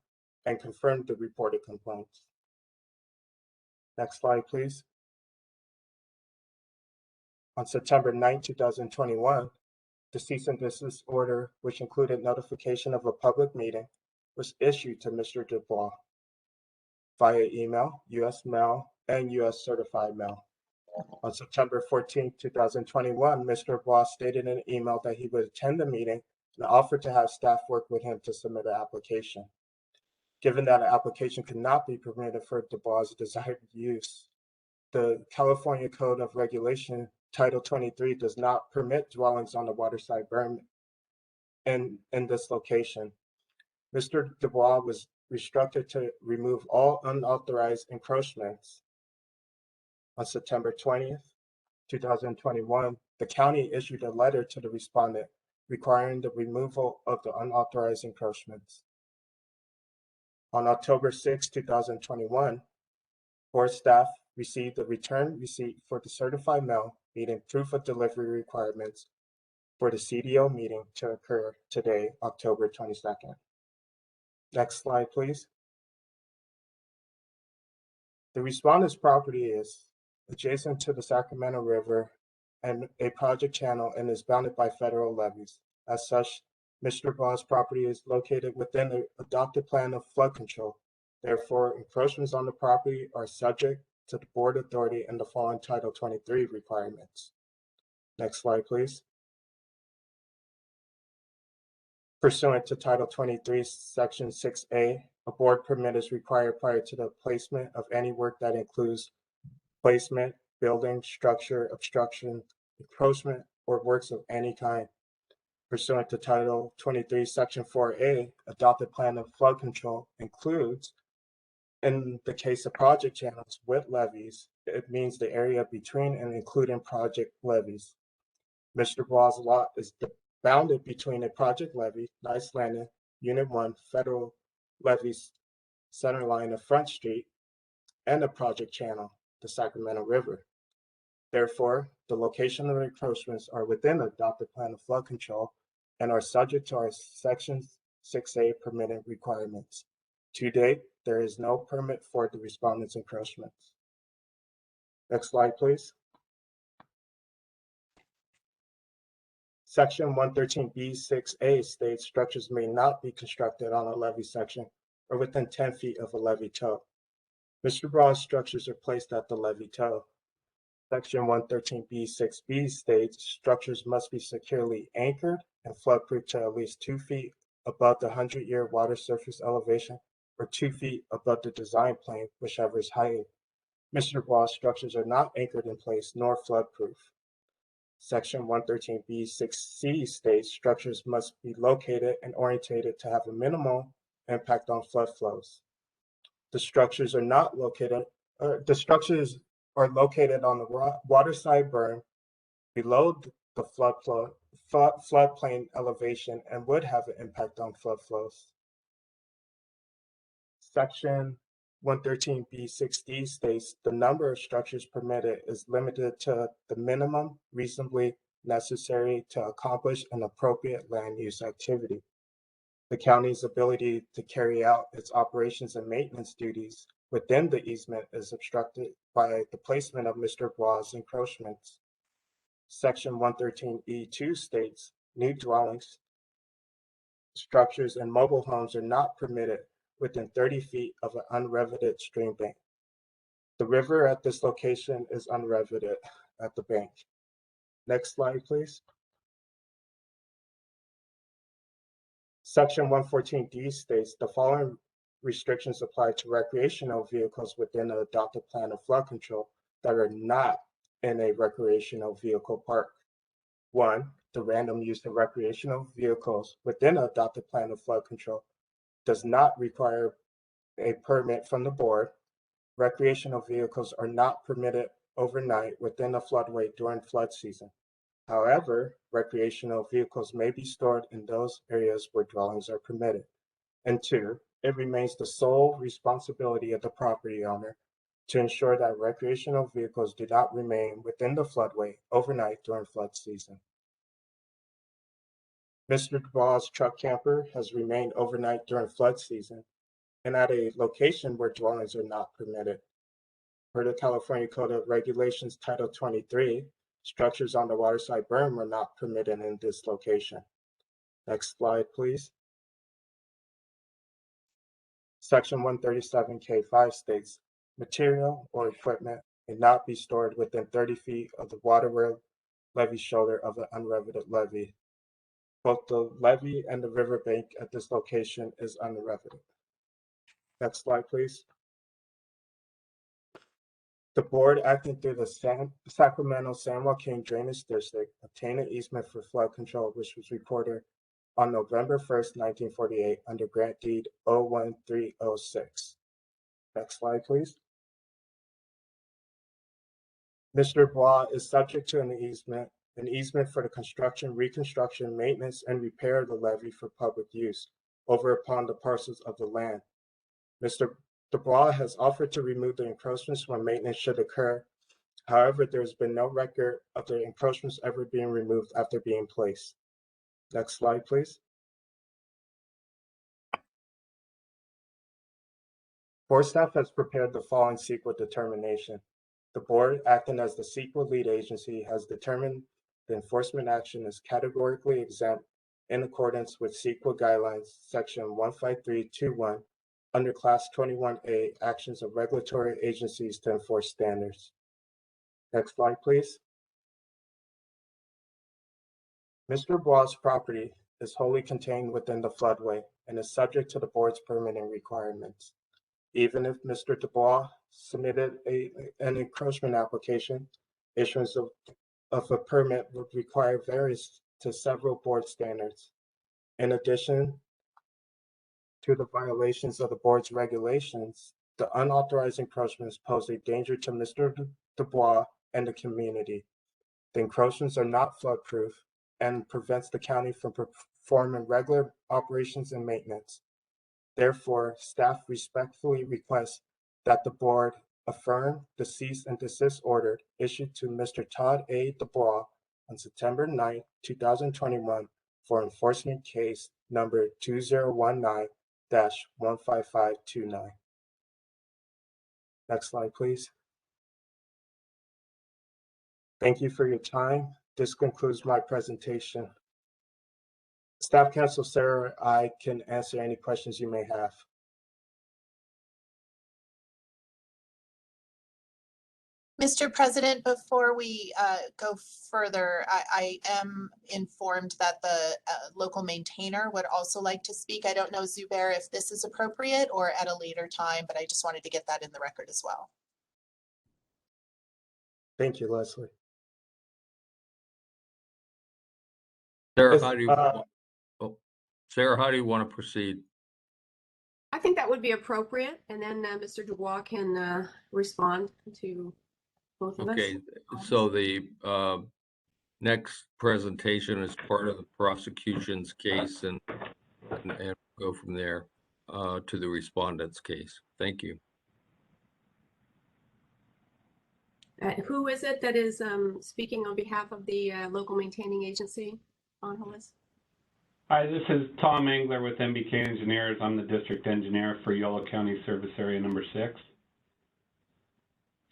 and confirmed the reported complaints. Next slide, please. On September 9, 2021, the cease and desist order, which included notification of a public meeting, was issued to Mr. Dubois via email, U.S. mail, and U.S. certified mail. On September 14, 2021, Mr. Dubois stated in an email that he would attend the meeting and offered to have staff work with him to submit an application. Given that an application could not be permitted for Dubois' desired use, the California Code of Regulation, Title 23, does not permit dwellings on the waterside berm in this location. Mr. Dubois was instructed to remove all unauthorized encroachments. On September 20th, 2021, the county issued a letter to the respondent requiring the removal of the unauthorized encroachments. On October 6, 2021, board staff received a return receipt for the certified mail meeting proof of delivery requirements for the CDO meeting to occur today, October 22nd. Next slide, please. The respondent's property is adjacent to the Sacramento River and a project channel and is bounded by federal levees. As such, Mr. Dubois' property is located within the adopted plan of flood control. Therefore, encroachments on the property are subject to the board authority and the following Title 23 requirements. Next slide, please. Pursuant to Title 23, Section 6A, a board permit is required prior to the placement of any work that includes placement, building, structure, obstruction, encroachment, or works of any kind. Pursuant to Title 23, Section 4A, adopted plan of flood control includes, in the case of project channels with levees, it means the area between and including project levees. Mr. Dubois' lot is bounded between a project levee, Nice Landing, Unit 1, Federal Levees Center Line of Front Street, and a project channel, the Sacramento River. Therefore, the location of the encroachments are within the adopted plan of flood control and are subject to our Section 6A permitting requirements. To date, there is no permit for the respondents' encroachments. Next slide, please. Section 113B6A states structures may not be constructed on a levee section or within 10 feet of a levee toe. Mr. Braw's structures are placed at the levee toe. Section 113B6B states structures must be securely anchored and floodproof to at least 2 feet above the 100-year water surface elevation or 2 feet above the design plane, whichever is higher. Mr. Braw's structures are not anchored in place nor floodproof. Section 113B6C states structures must be located and orientated to have a minimal impact on flood flows. The structures are located on the waterside berm below the floodplain elevation and would have an impact on flood flows. Section 113B6D states the number of structures permitted is limited to the minimum reasonably necessary to accomplish an appropriate land use activity. The county's ability to carry out its operations and maintenance duties within the easement is obstructed by the placement of Mr. Braw's encroachments. Section 113E2 states new dwellings, structures, and mobile homes are not permitted within 30 feet of an unrevetted stream bank. The river at this location is unrevetted at the bank. Next slide, please. Section 114D states the following restrictions apply to recreational vehicles within the adopted plan of flood control that are not in a recreational vehicle park. 1, the random use of recreational vehicles within the adopted plan of flood control does not require a permit from the board. Recreational vehicles are not permitted overnight within the floodway during flood season. However, recreational vehicles may be stored in those areas where dwellings are permitted. And 2, it remains the sole responsibility of the property owner to ensure that recreational vehicles do not remain within the floodway overnight during flood season. Mr. Duvall's truck camper has remained overnight during flood season and at a location where dwellings are not permitted. Per the California Code of Regulations, Title 23, structures on the waterside berm are not permitted in this location. Next slide, please. Section 137K5 states, material or equipment may not be stored within 30 feet of the waterway levee shoulder of an unrevetted levee. Both the levee and the riverbank at this location is unrevetted. Next slide, please. The board, acting through the Sacramento San Joaquin Drainage District, obtained an easement for flood control, which was recorded on November 1st, 1948, under Grant Deed 01306. Next slide, please. Mr. Bois is subject to an easement for the construction, reconstruction, maintenance, and repair of the levee for public use over upon the parcels of the land. Mr. Dubois has offered to remove the encroachments when maintenance should occur. However, there has been no record of the encroachments ever being removed after being placed. Next slide, please. Board staff has prepared the following CEQA determination. The board, acting as the CEQA lead agency, has determined the enforcement action is categorically exempt in accordance with CEQA guidelines, section 15321, under Class 21A, actions of regulatory agencies to enforce standards. Next slide, please. Mr. Bois' property is wholly contained within the floodway and is subject to the board's permitting requirements. Even if Mr. Dubois submitted an encroachment application, issuance of a permit would require variance to several board standards. In addition to the violations of the board's regulations, the unauthorized encroachments pose a danger to Mr. Dubois and the community. The encroachments are not floodproof and prevents the county from performing regular operations and maintenance. Therefore, staff respectfully request that the board affirm the cease and desist order issued to Mr. Todd A. Dubois on September 9, 2021 for enforcement case number 2019-15529. Next slide, please. Thank you for your time. This concludes my presentation. Staff Counsel Sarah, I can answer any questions you may have. Mr. President, before we go further, I am informed that the local maintainer would also like to speak. I don't know, Zubair, if this is appropriate or at a later time, but I just wanted to get that in the record as well. Thank you, Leslie. Sarah, how do you, Sarah, how do you want to proceed? I think that would be appropriate, and then Mr. Dubois can respond to both of us. Okay, so the next presentation is part of the prosecution's case, and go from there to the respondent's case. Thank you. Who is it that is speaking on behalf of the local maintaining agency on the list? Hi, this is Tom Engler with MBK Engineers. I'm the district engineer for Yolo County Service Area number 6.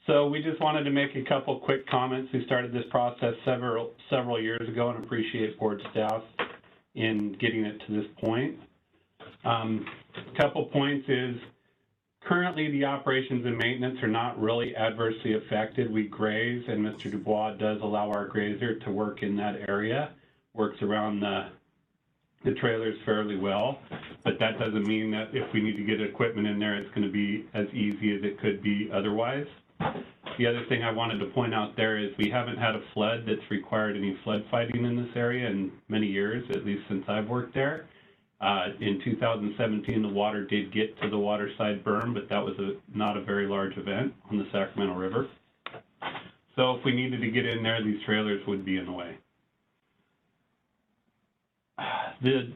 So we just wanted to make a couple quick comments. We started this process several years ago and appreciate board staff in getting it to this point. A couple points is currently the operations and maintenance are not really adversely affected. We graze, and Mr. Dubois does allow our grazer to work in that area, works around the trailers fairly well, but that doesn't mean that if we need to get equipment in there, it's going to be as easy as it could be otherwise. The other thing I wanted to point out there is we haven't had a flood that's required any flood fighting in this area in many years, at least since I've worked there. In 2017, the water did get to the waterside berm, but that was not a very large event on the Sacramento River. So if we needed to get in there, these trailers would be in the way. The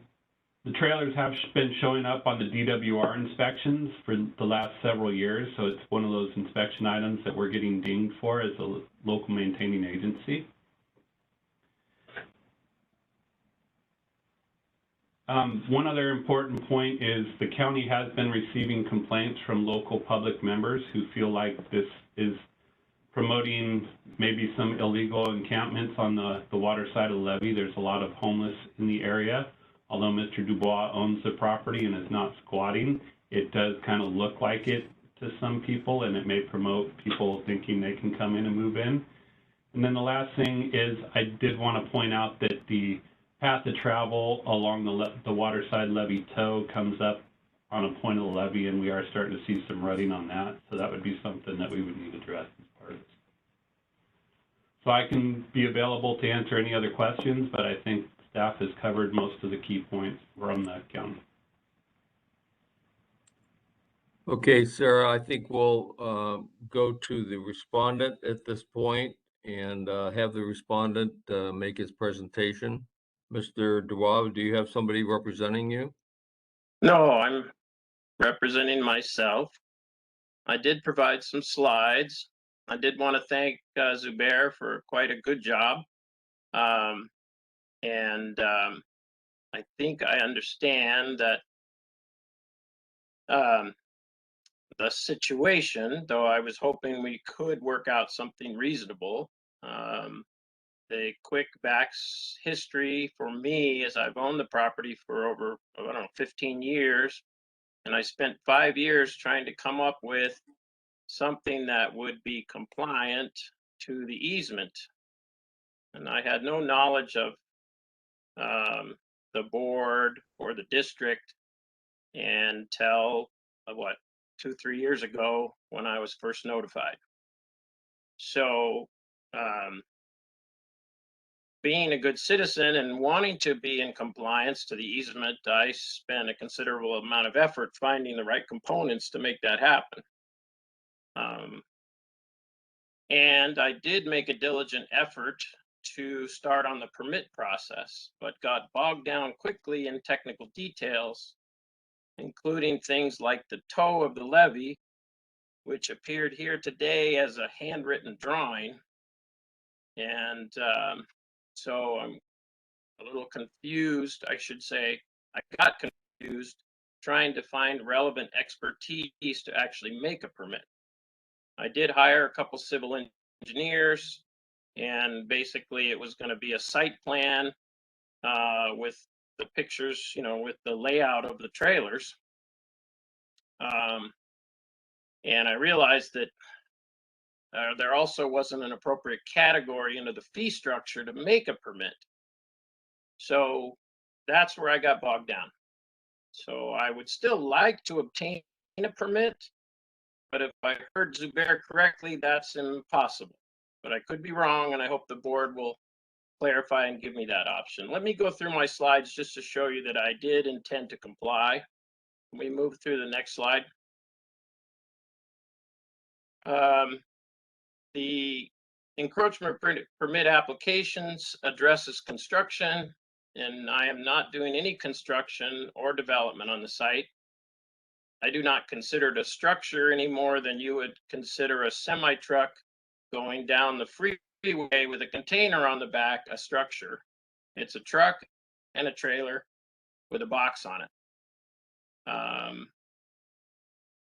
trailers have been showing up on the DWR inspections for the last several years, so it's one of those inspection items that we're getting dinged for as a local maintaining agency. One other important point is the county has been receiving complaints from local public members who feel like this is promoting maybe some illegal encampments on the water side of the levee. There's a lot of homeless in the area. Although Mr. Dubois owns the property and is not squatting, it does kind of look like it to some people, and it may promote people thinking they can come in and move in. And then the last thing is I did want to point out that the path of travel along the waterside levee toe comes up on a point of the levee, and we are starting to see some rutting on that. So that would be something that we would need to address as part of this. So I can be available to answer any other questions, but I think staff has covered most of the key points from the county. Okay, Sarah, I think we'll go to the respondent at this point and have the respondent make his presentation. Mr. Dubois, do you have somebody representing you? No, I'm representing myself. I did provide some slides. I did want to thank Zubair for quite a good job. I think I understand that the situation, though I was hoping we could work out something reasonable. The quick back history for me is I've owned the property for over, I don't know, 15 years, and I spent 5 years trying to come up with something that would be compliant to the easement. And I had no knowledge of the board or the district until 2-3 years ago when I was first notified. So being a good citizen and wanting to be in compliance to the easement, I spent a considerable amount of effort finding the right components to make that happen. And I did make a diligent effort to start on the permit process, but got bogged down quickly in technical details, including things like the toe of the levee, which appeared here today as a handwritten drawing. And so I'm a little confused, I should say. I got confused trying to find relevant expertise to actually make a permit. I did hire a couple civil engineers, and basically it was going to be a site plan with the pictures, you know, with the layout of the trailers. And I realized that there also wasn't an appropriate category under the fee structure to make a permit. So that's where I got bogged down. So I would still like to obtain a permit, but if I heard Zubair correctly, that's impossible. But I could be wrong, and I hope the board will clarify and give me that option. Let me go through my slides just to show you that I did intend to comply. We move through the next slide. The encroachment permit applications addresses construction, and I am not doing any construction or development on the site. I do not consider it a structure any more than you would consider a semi-truck going down the freeway with a container on the back a structure. It's a truck and a trailer with a box on it.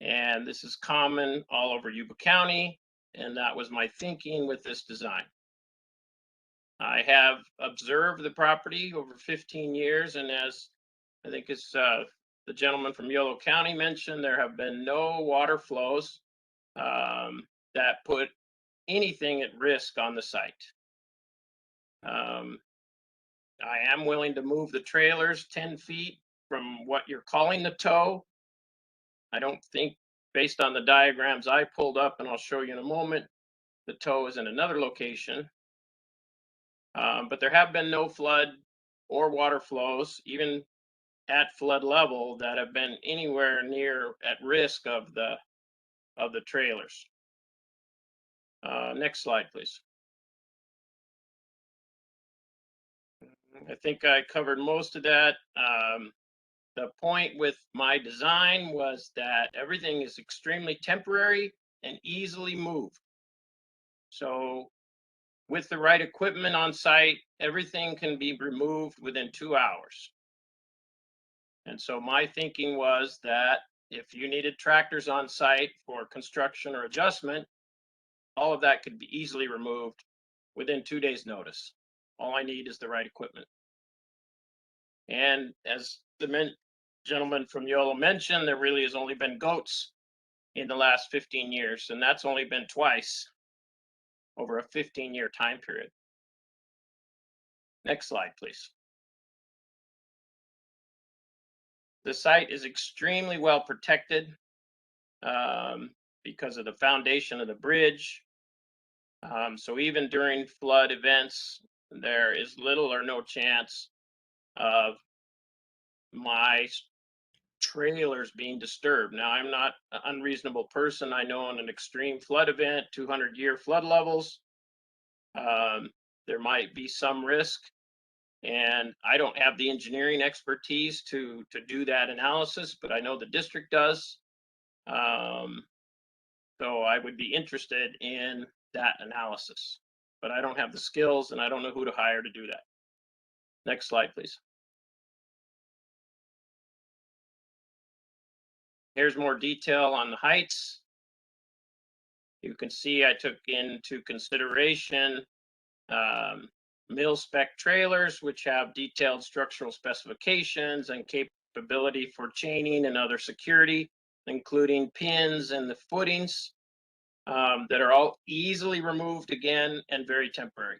And this is common all over Yuba County, and that was my thinking with this design. I have observed the property over 15 years, and as I think it's the gentleman from Yolo County mentioned, there have been no water flows that put anything at risk on the site. I am willing to move the trailers 10 feet from what you're calling the tow. I don't think, based on the diagrams I pulled up, and I'll show you in a moment, the tow is in another location. But there have been no flood or water flows, even at flood level, that have been anywhere near at risk of the trailers. Next slide, please. I think I covered most of that. The point with my design was that everything is extremely temporary and easily moved. So with the right equipment on site, everything can be removed within 2 hours. And so my thinking was that if you needed tractors on site for construction or adjustment, all of that could be easily removed within 2 days' notice. All I need is the right equipment. And as the gentleman from Yolo mentioned, there really has only been goats in the last 15 years, and that's only been twice over a 15-year time period. Next slide, please. The site is extremely well protected because of the foundation of the bridge. So even during flood events, there is little or no chance of my trailers being disturbed. Now, I'm not an unreasonable person. I know in an extreme flood event, 200-year flood levels, there might be some risk. And I don't have the engineering expertise to do that analysis, but I know the district does. So I would be interested in that analysis, but I don't have the skills and I don't know who to hire to do that. Next slide, please. Here's more detail on the heights. You can see I took into consideration mil-spec trailers, which have detailed structural specifications and capability for chaining and other security, including pins and the footings that are all easily removed again and very temporary.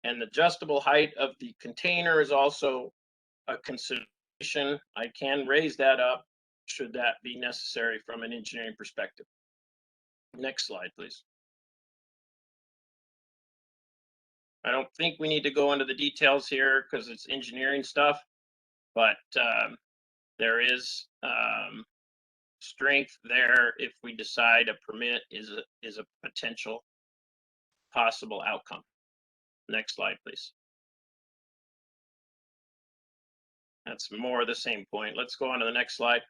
And the adjustable height of the container is also a consideration. I can raise that up should that be necessary from an engineering perspective. Next slide, please. I don't think we need to go into the details here because it's engineering stuff, but there is strength there if we decide a permit is a potential possible outcome. Next slide, please. That's more of the same point. Let's go on to the next slide.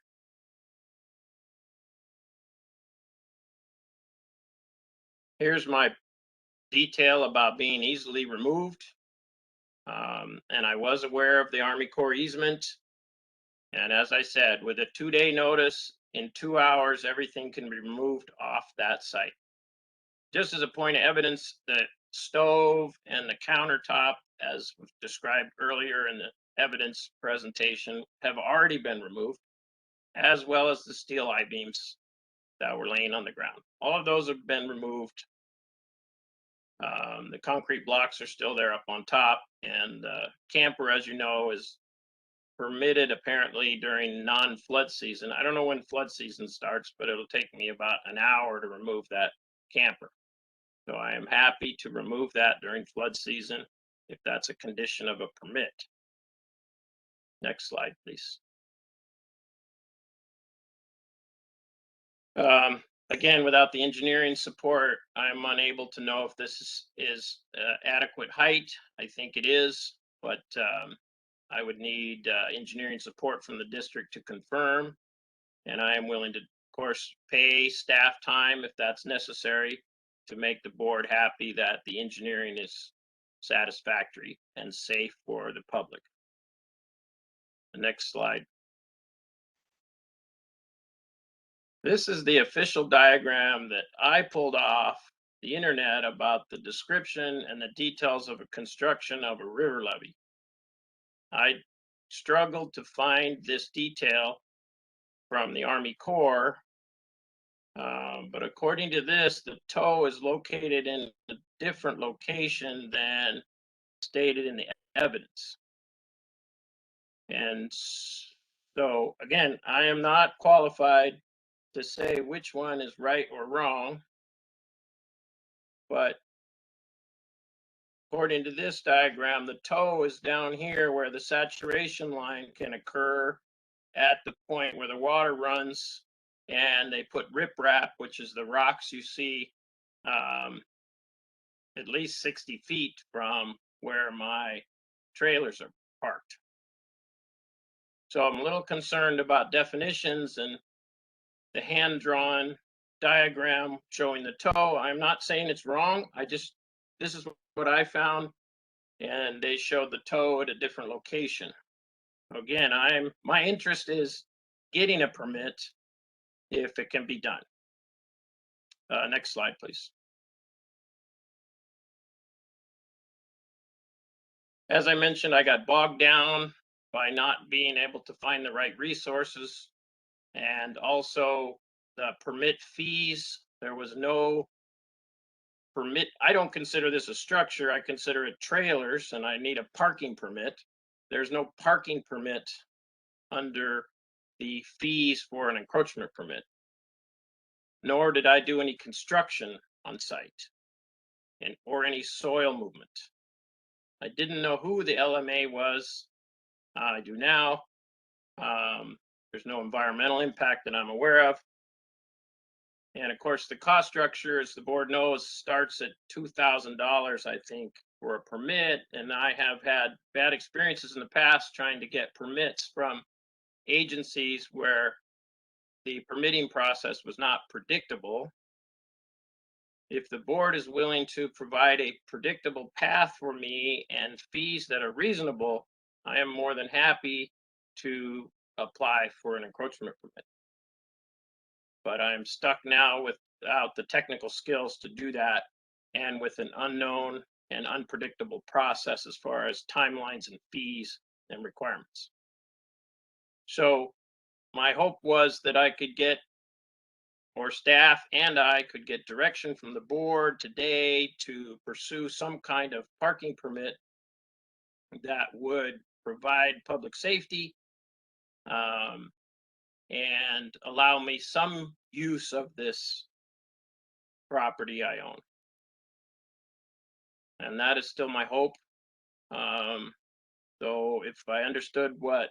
Here's my detail about being easily removed. And I was aware of the Army Corps easement. And as I said, with a 2-day notice, in 2 hours, everything can be removed off that site. Just as a point of evidence, the stove and the countertop, as described earlier in the evidence presentation, have already been removed, as well as the steel I-beams that were laying on the ground. All of those have been removed. The concrete blocks are still there up on top, and the camper, as you know, is permitted apparently during non-flood season. I don't know when flood season starts, but it'll take me about an hour to remove that camper. So I am happy to remove that during flood season if that's a condition of a permit. Next slide, please. Again, without the engineering support, I'm unable to know if this is adequate height. I think it is, but I would need engineering support from the district to confirm. And I am willing to, of course, pay staff time if that's necessary to make the board happy that the engineering is satisfactory and safe for the public. The next slide. This is the official diagram that I pulled off the internet about the description and the details of a construction of a river levee. I struggled to find this detail from the Army Corps, but according to this, the toe is located in a different location than stated in the evidence. And so, again, I am not qualified to say which one is right or wrong, but according to this diagram, the toe is down here where the saturation line can occur at the point where the water runs, and they put riprap, which is the rocks you see at least 60 feet from where my trailers are parked. So I'm a little concerned about definitions and the hand-drawn diagram showing the toe. I'm not saying it's wrong. This is what I found, and they showed the toe at a different location. Again, my interest is getting a permit if it can be done. Next slide, please. As I mentioned, I got bogged down by not being able to find the right resources, and also the permit fees. There was no permit. I don't consider this a structure. I consider it trailers, and I need a parking permit. There's no parking permit under the fees for an encroachment permit, nor did I do any construction on site or any soil movement. I didn't know who the LMA was. I do now. There's no environmental impact that I'm aware of. And of course, the cost structure, as the board knows, starts at $2,000, I think, for a permit. And I have had bad experiences in the past trying to get permits from agencies where the permitting process was not predictable. If the board is willing to provide a predictable path for me and fees that are reasonable, I am more than happy to apply for an encroachment permit. But I'm stuck now without the technical skills to do that, and with an unknown and unpredictable process as far as timelines and fees and requirements. So my hope was that I could get, or staff and I could get direction from the board today to pursue some kind of parking permit that would provide public safety and allow me some use of this property I own. And that is still my hope. So if I understood what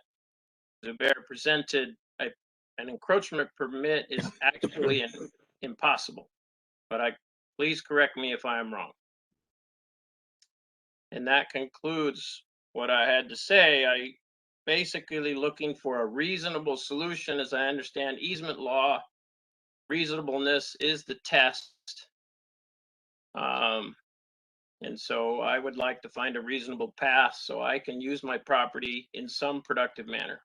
Zubair presented, an encroachment permit is actually impossible. But please correct me if I am wrong. And that concludes what I had to say. I basically looking for a reasonable solution. As I understand easement law, reasonableness is the test. And so I would like to find a reasonable path so I can use my property in some productive manner.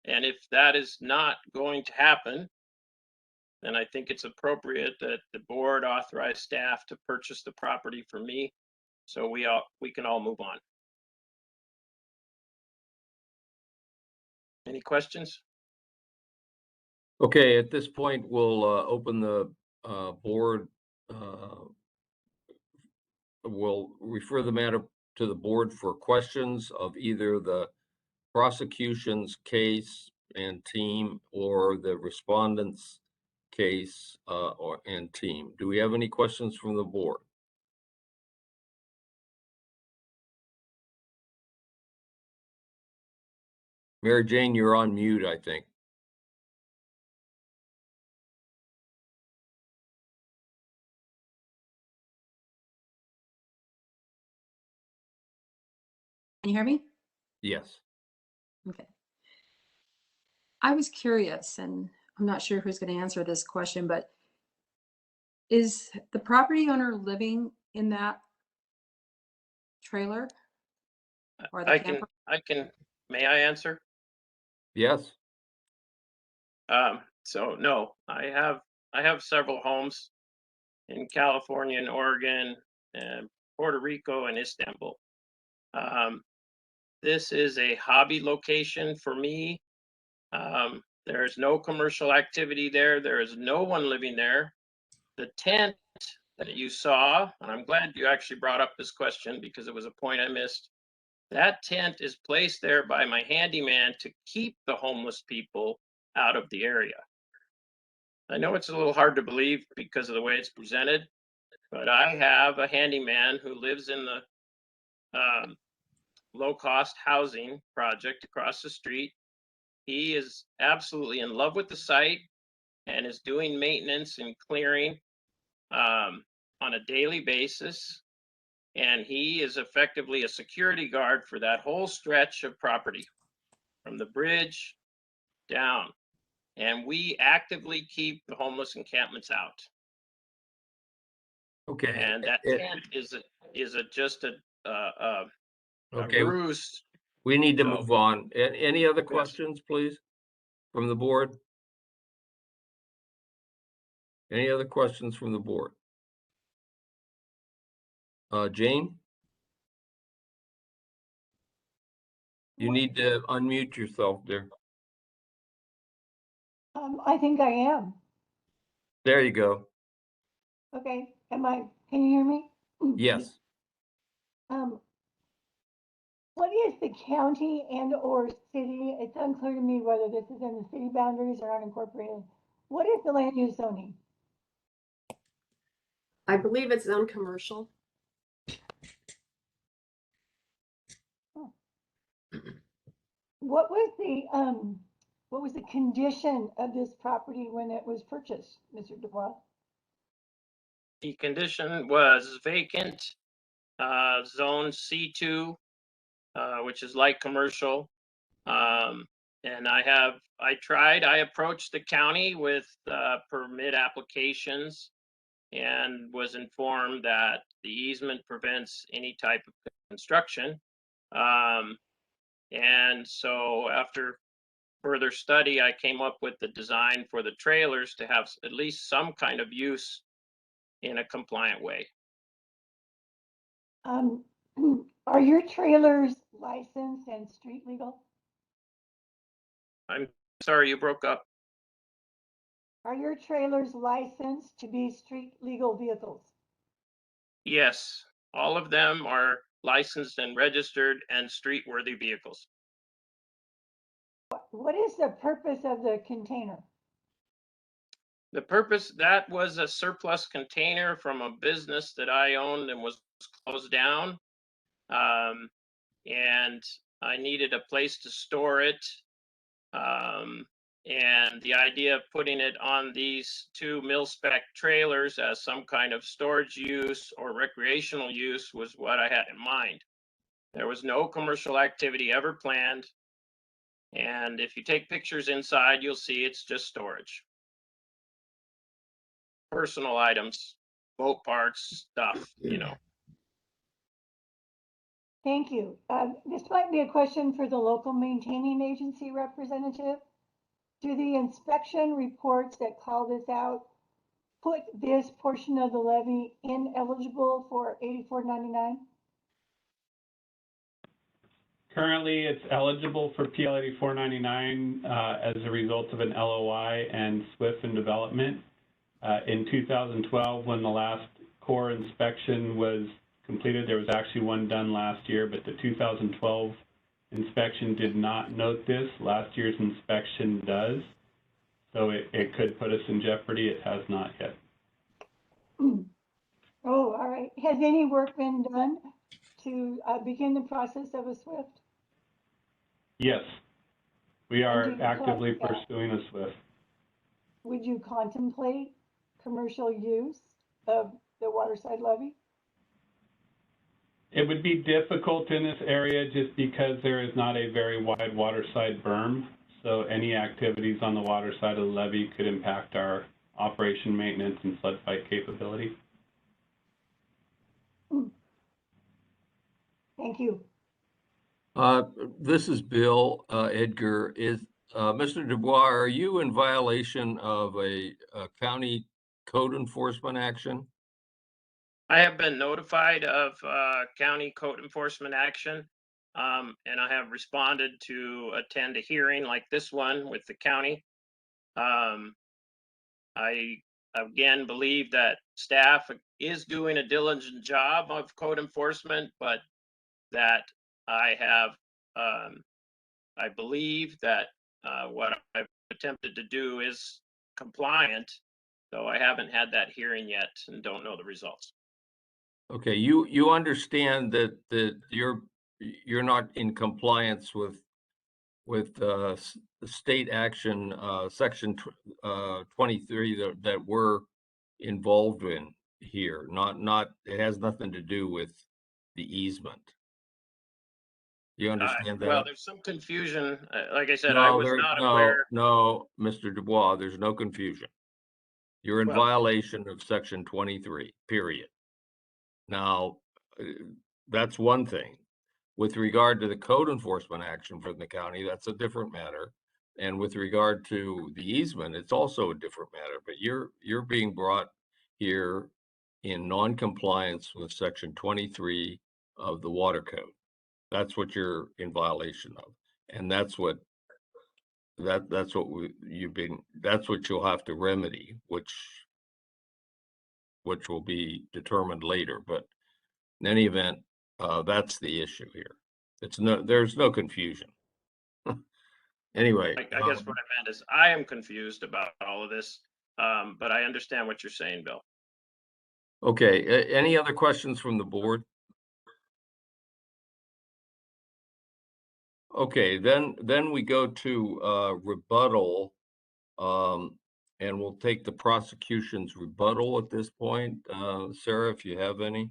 And if that is not going to happen, then I think it's appropriate that the board authorize staff to purchase the property for me so we can all move on. Any questions? Okay, at this point, we'll open the board. We'll refer the matter to the board for questions of either the prosecution's case and team or the respondent's case and team. Do we have any questions from the board? Mary Jane, you're on mute, I think. Can you hear me? Yes. Okay. I was curious, and I'm not sure who's going to answer this question, but is the property owner living in that trailer or the camper? May I answer? Yes. So no, I have several homes in California and Oregon and Puerto Rico and Istanbul. This is a hobby location for me. There is no commercial activity there. There is no one living there. The tent that you saw, and I'm glad you actually brought up this question because it was a point I missed. That tent is placed there by my handyman to keep the homeless people out of the area. I know it's a little hard to believe because of the way it's presented, but I have a handyman who lives in the low-cost housing project across the street. He is absolutely in love with the site and is doing maintenance and clearing on a daily basis. And he is effectively a security guard for that whole stretch of property from the bridge down. And we actively keep the homeless encampments out. Okay. And that tent is just a Okay. ruse. We need to move on. Any other questions, please, from the board? Any other questions from the board? Jane? You need to unmute yourself there. I think I am. There you go. Okay, can you hear me? Yes. What is the county and or city? It's unclear to me whether this is in the city boundaries or unincorporated. What is the land use zoning? I believe it's zone commercial. What was the condition of this property when it was purchased, Mr. Dubois? The condition was vacant, zone C2, which is light commercial. And I approached the county with permit applications and was informed that the easement prevents any type of construction. And so after further study, I came up with the design for the trailers to have at least some kind of use in a compliant way. Are your trailers licensed and street legal? I'm sorry, you broke up. Are your trailers licensed to be street legal vehicles? Yes, all of them are licensed and registered and street-worthy vehicles. What is the purpose of the container? The purpose, that was a surplus container from a business that I owned and was closed down. And I needed a place to store it. And the idea of putting it on these two mil-spec trailers as some kind of storage use or recreational use was what I had in mind. There was no commercial activity ever planned. And if you take pictures inside, you'll see it's just storage. Personal items, boat parts, stuff, you know. Thank you. This might be a question for the local maintaining agency representative. Do the inspection reports that call this out put this portion of the levy ineligible for 8499? Currently, it's eligible for PL 8499 as a result of an LOI and SWIFT in development. In 2012, when the last core inspection was completed, there was actually one done last year, but the 2012 inspection did not note this. Last year's inspection does. So it could put us in jeopardy. It has not yet. Oh, all right. Has any work been done to begin the process of a SWIFT? Yes, we are actively pursuing a SWIFT. Would you contemplate commercial use of the waterside levy? It would be difficult in this area just because there is not a very wide waterside berm. So any activities on the water side of the levee could impact our operation, maintenance, and flood fight capability. Thank you. This is Bill. Edgar, is Mr. Dubois, are you in violation of a county code enforcement action? I have been notified of county code enforcement action, and I have responded to attend a hearing like this one with the county. I again believe that staff is doing a diligent job of code enforcement, but that I have, I believe that what I've attempted to do is compliant, though I haven't had that hearing yet and don't know the results. Okay, you understand that you're not in compliance with state action section 23 that we're involved in here. Not it has nothing to do with the easement. You understand that? Well, there's some confusion. Like I said, I was not aware. No, Mr. Dubois, there's no confusion. You're in violation of section 23, period. Now, that's one thing. With regard to the code enforcement action from the county, that's a different matter. And with regard to the easement, it's also a different matter. But you're being brought here in non-compliance with section 23 of the water code. That's what you're in violation of. And that's what you'll have to remedy, which will be determined later. But in any event, that's the issue here. There's no confusion. Anyway, I guess what I meant is I am confused about all of this, but I understand what you're saying, Bill. Okay, any other questions from the board? Okay, then we go to rebuttal, and we'll take the prosecution's rebuttal at this point. Sarah, if you have any.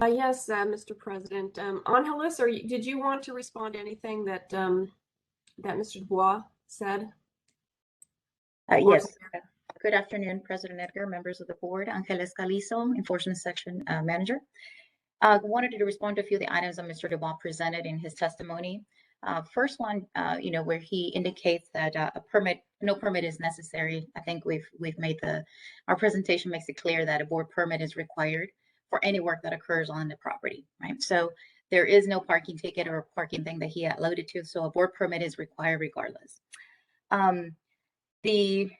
Yes, Mr. President. Angeles, did you want to respond to anything that that Mr. Dubois said? Yes. Good afternoon, President Edgar, members of the board. Angeles Calizo, Enforcement Section Manager. Wanted to respond to a few of the items that Mr. Dubois presented in his testimony. First one, where he indicates that no permit is necessary. I think we've made our presentation makes it clear that a board permit is required for any work that occurs on the property, right? So there is no parking ticket or parking thing that he alluded to. So a board permit is required regardless. The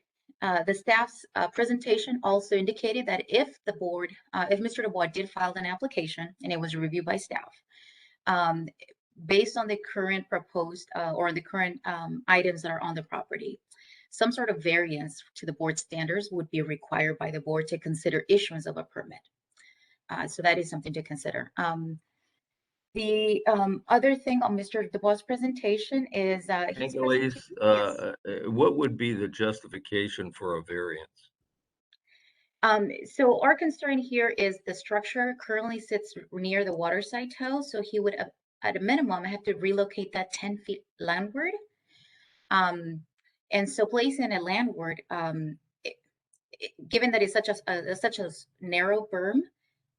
staff's presentation also indicated that if Mr. Dubois did file an application and it was reviewed by staff, based on the current proposed or the current items that are on the property, some sort of variance to the board standards would be required by the board to consider issuance of a permit. So that is something to consider. The other thing on Mr. Dubois' presentation is what would be the justification for a variance? So our concern here is the structure currently sits near the waterside toe, so he would, at a minimum, have to relocate that 10 feet landward. And so placing it landward, given that it's such a narrow berm,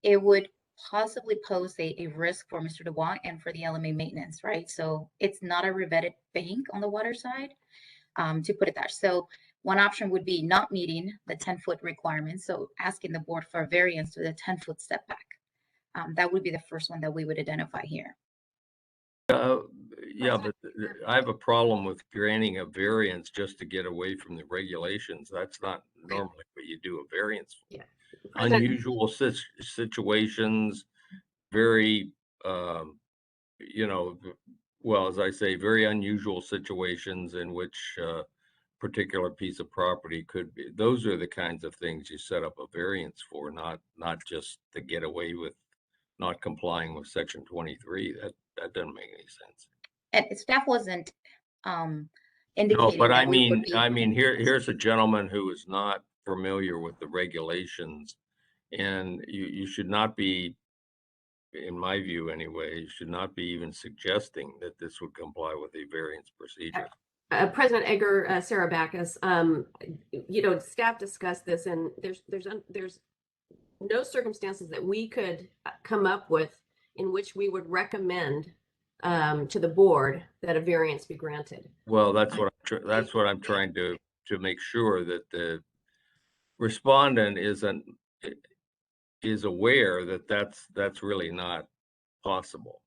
it would possibly pose a risk for Mr. Dubois and for the LMA maintenance, right? So it's not a revetted bank on the water side, to put it there. So one option would be not meeting the 10-foot requirement, so asking the board for a variance to the 10-foot setback. That would be the first one that we would identify here. Yeah, but I have a problem with granting a variance just to get away from the regulations. That's not normally what you do a variance for. Yeah. Unusual situations, very, you know, well, as I say, very unusual situations in which particular piece of property could be. Those are the kinds of things you set up a variance for, not just to get away with not complying with Section 23. That doesn't make any sense. And staff wasn't indicating. No, but that I mean, here's a gentleman who is not familiar with the regulations, and you should not be, in my view anyway, you should not be even suggesting that this would comply with a variance procedure. President Edgar, Sarah Backus, you know, staff discussed this, and there's no circumstances that we could come up with in which we would recommend to the board that a variance be granted. Well, that's what I'm trying to make sure that the respondent is aware that that's really not possible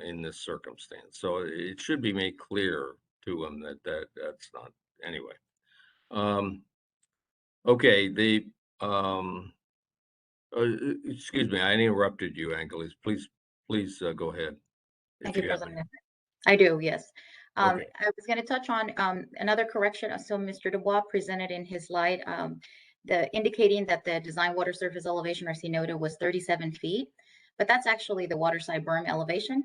in this circumstance. So it should be made clear to him that's not anyway. Okay, excuse me, I interrupted you, Angeles. Please go ahead. Thank you, President. I do, yes. Okay. I was going to touch on another correction. So Mr. Dubois presented in his slide indicating that the design water surface elevation, or CNOTA, was 37 feet, but that's actually the waterside berm elevation.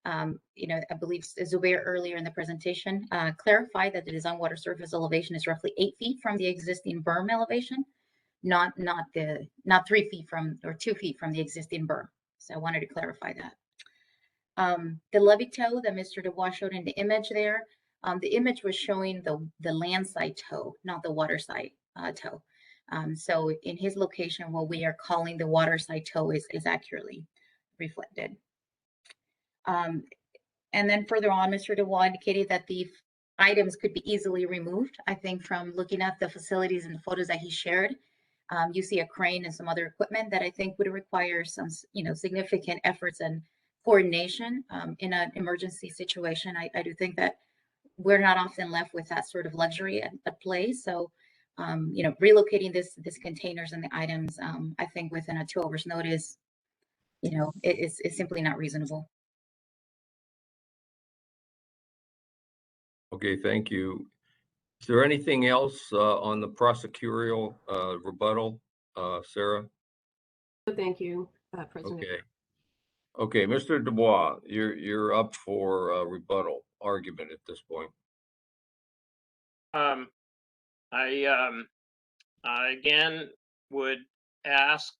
You know, I believe Zubair earlier in the presentation clarified that the design water surface elevation is roughly 8 feet from the existing berm elevation, not 3 feet from, or 2 feet from the existing berm. So I wanted to clarify that. The levee toe that Mr. Dubois showed in the image there, the image was showing the landside toe, not the waterside toe. So in his location, what we are calling the waterside toe is accurately reflected. And then further on, Mr. Dubois indicated that the items could be easily removed. I think from looking at the facilities and the photos that he shared, you see a crane and some other equipment that I think would require some, you know, significant efforts and coordination in an emergency situation. I do think that we're not often left with that sort of luxury at play. So, you know, relocating this containers and the items, I think within a 2 hours notice, you know, it's simply not reasonable. Okay, thank you. Is there anything else on the prosecutorial rebuttal, Sarah? Thank you, President. Okay, Mr. Dubois, you're up for a rebuttal argument at this point. I again would ask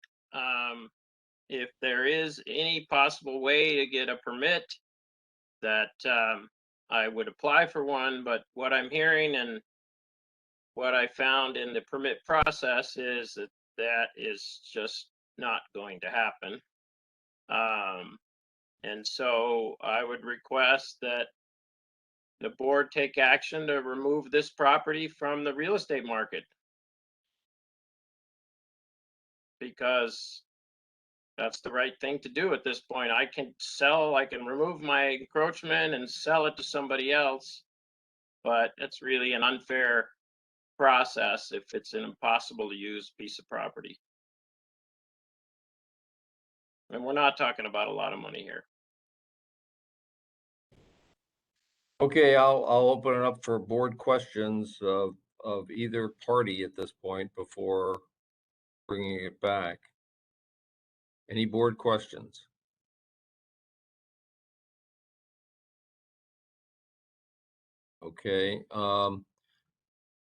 if there is any possible way to get a permit, that I would apply for one, but what I'm hearing and what I found in the permit process is that is just not going to happen. And so I would request that the board take action to remove this property from the real estate market, because that's the right thing to do at this point. I can remove my encroachment and sell it to somebody else, but it's really an unfair process if it's an impossible to use piece of property. And we're not talking about a lot of money here. Okay, I'll open it up for board questions of either party at this point before bringing it back. Any board questions? Okay,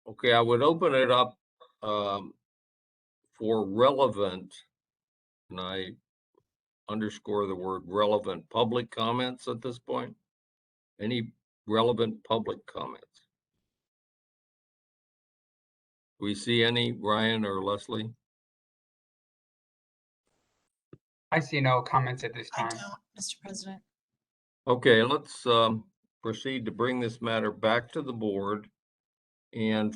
okay, I would open it up for relevant, and I underscore the word relevant, public comments at this point. Any relevant public comments? Do we see any, Brian or Leslie? I see no comments at this I time. don't, Mr. President. Okay, let's proceed to bring this matter back to the board and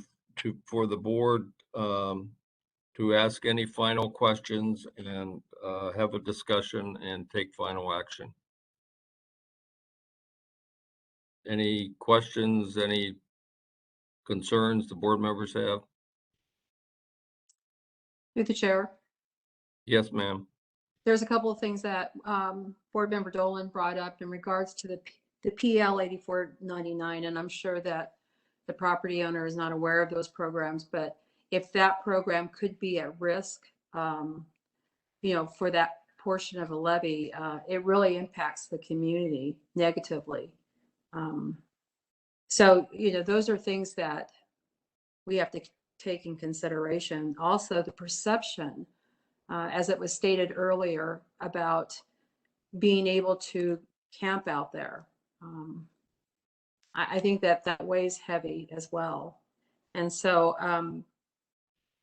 for the board to ask any final questions and have a discussion and take final action. Any questions, any concerns the board members have? Through the chair. Yes, ma'am. There's a couple of things that Board Member Dolan brought up in regards to the PL 8499, and I'm sure that the property owner is not aware of those programs, but if that program could be at risk, you know, for that portion of a levy, it really impacts the community negatively. So, you know, those are things that we have to take in consideration. Also, the perception, as it was stated earlier, about being able to camp out there. I think that that weighs heavy as well. And so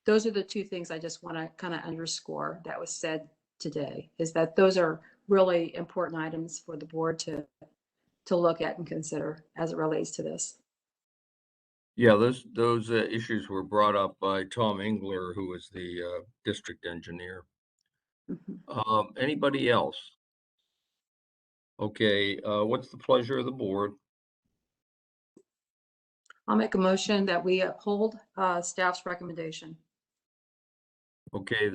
those are the two things I just want to kind of underscore that was said today, is that those are really important items for the board to look at and consider as it relates to this. Yeah, those issues were brought up by Tom Engler, who is the district engineer. Anybody else? Okay, what's the pleasure of the board? I'll make a motion that we uphold staff's recommendation. Okay,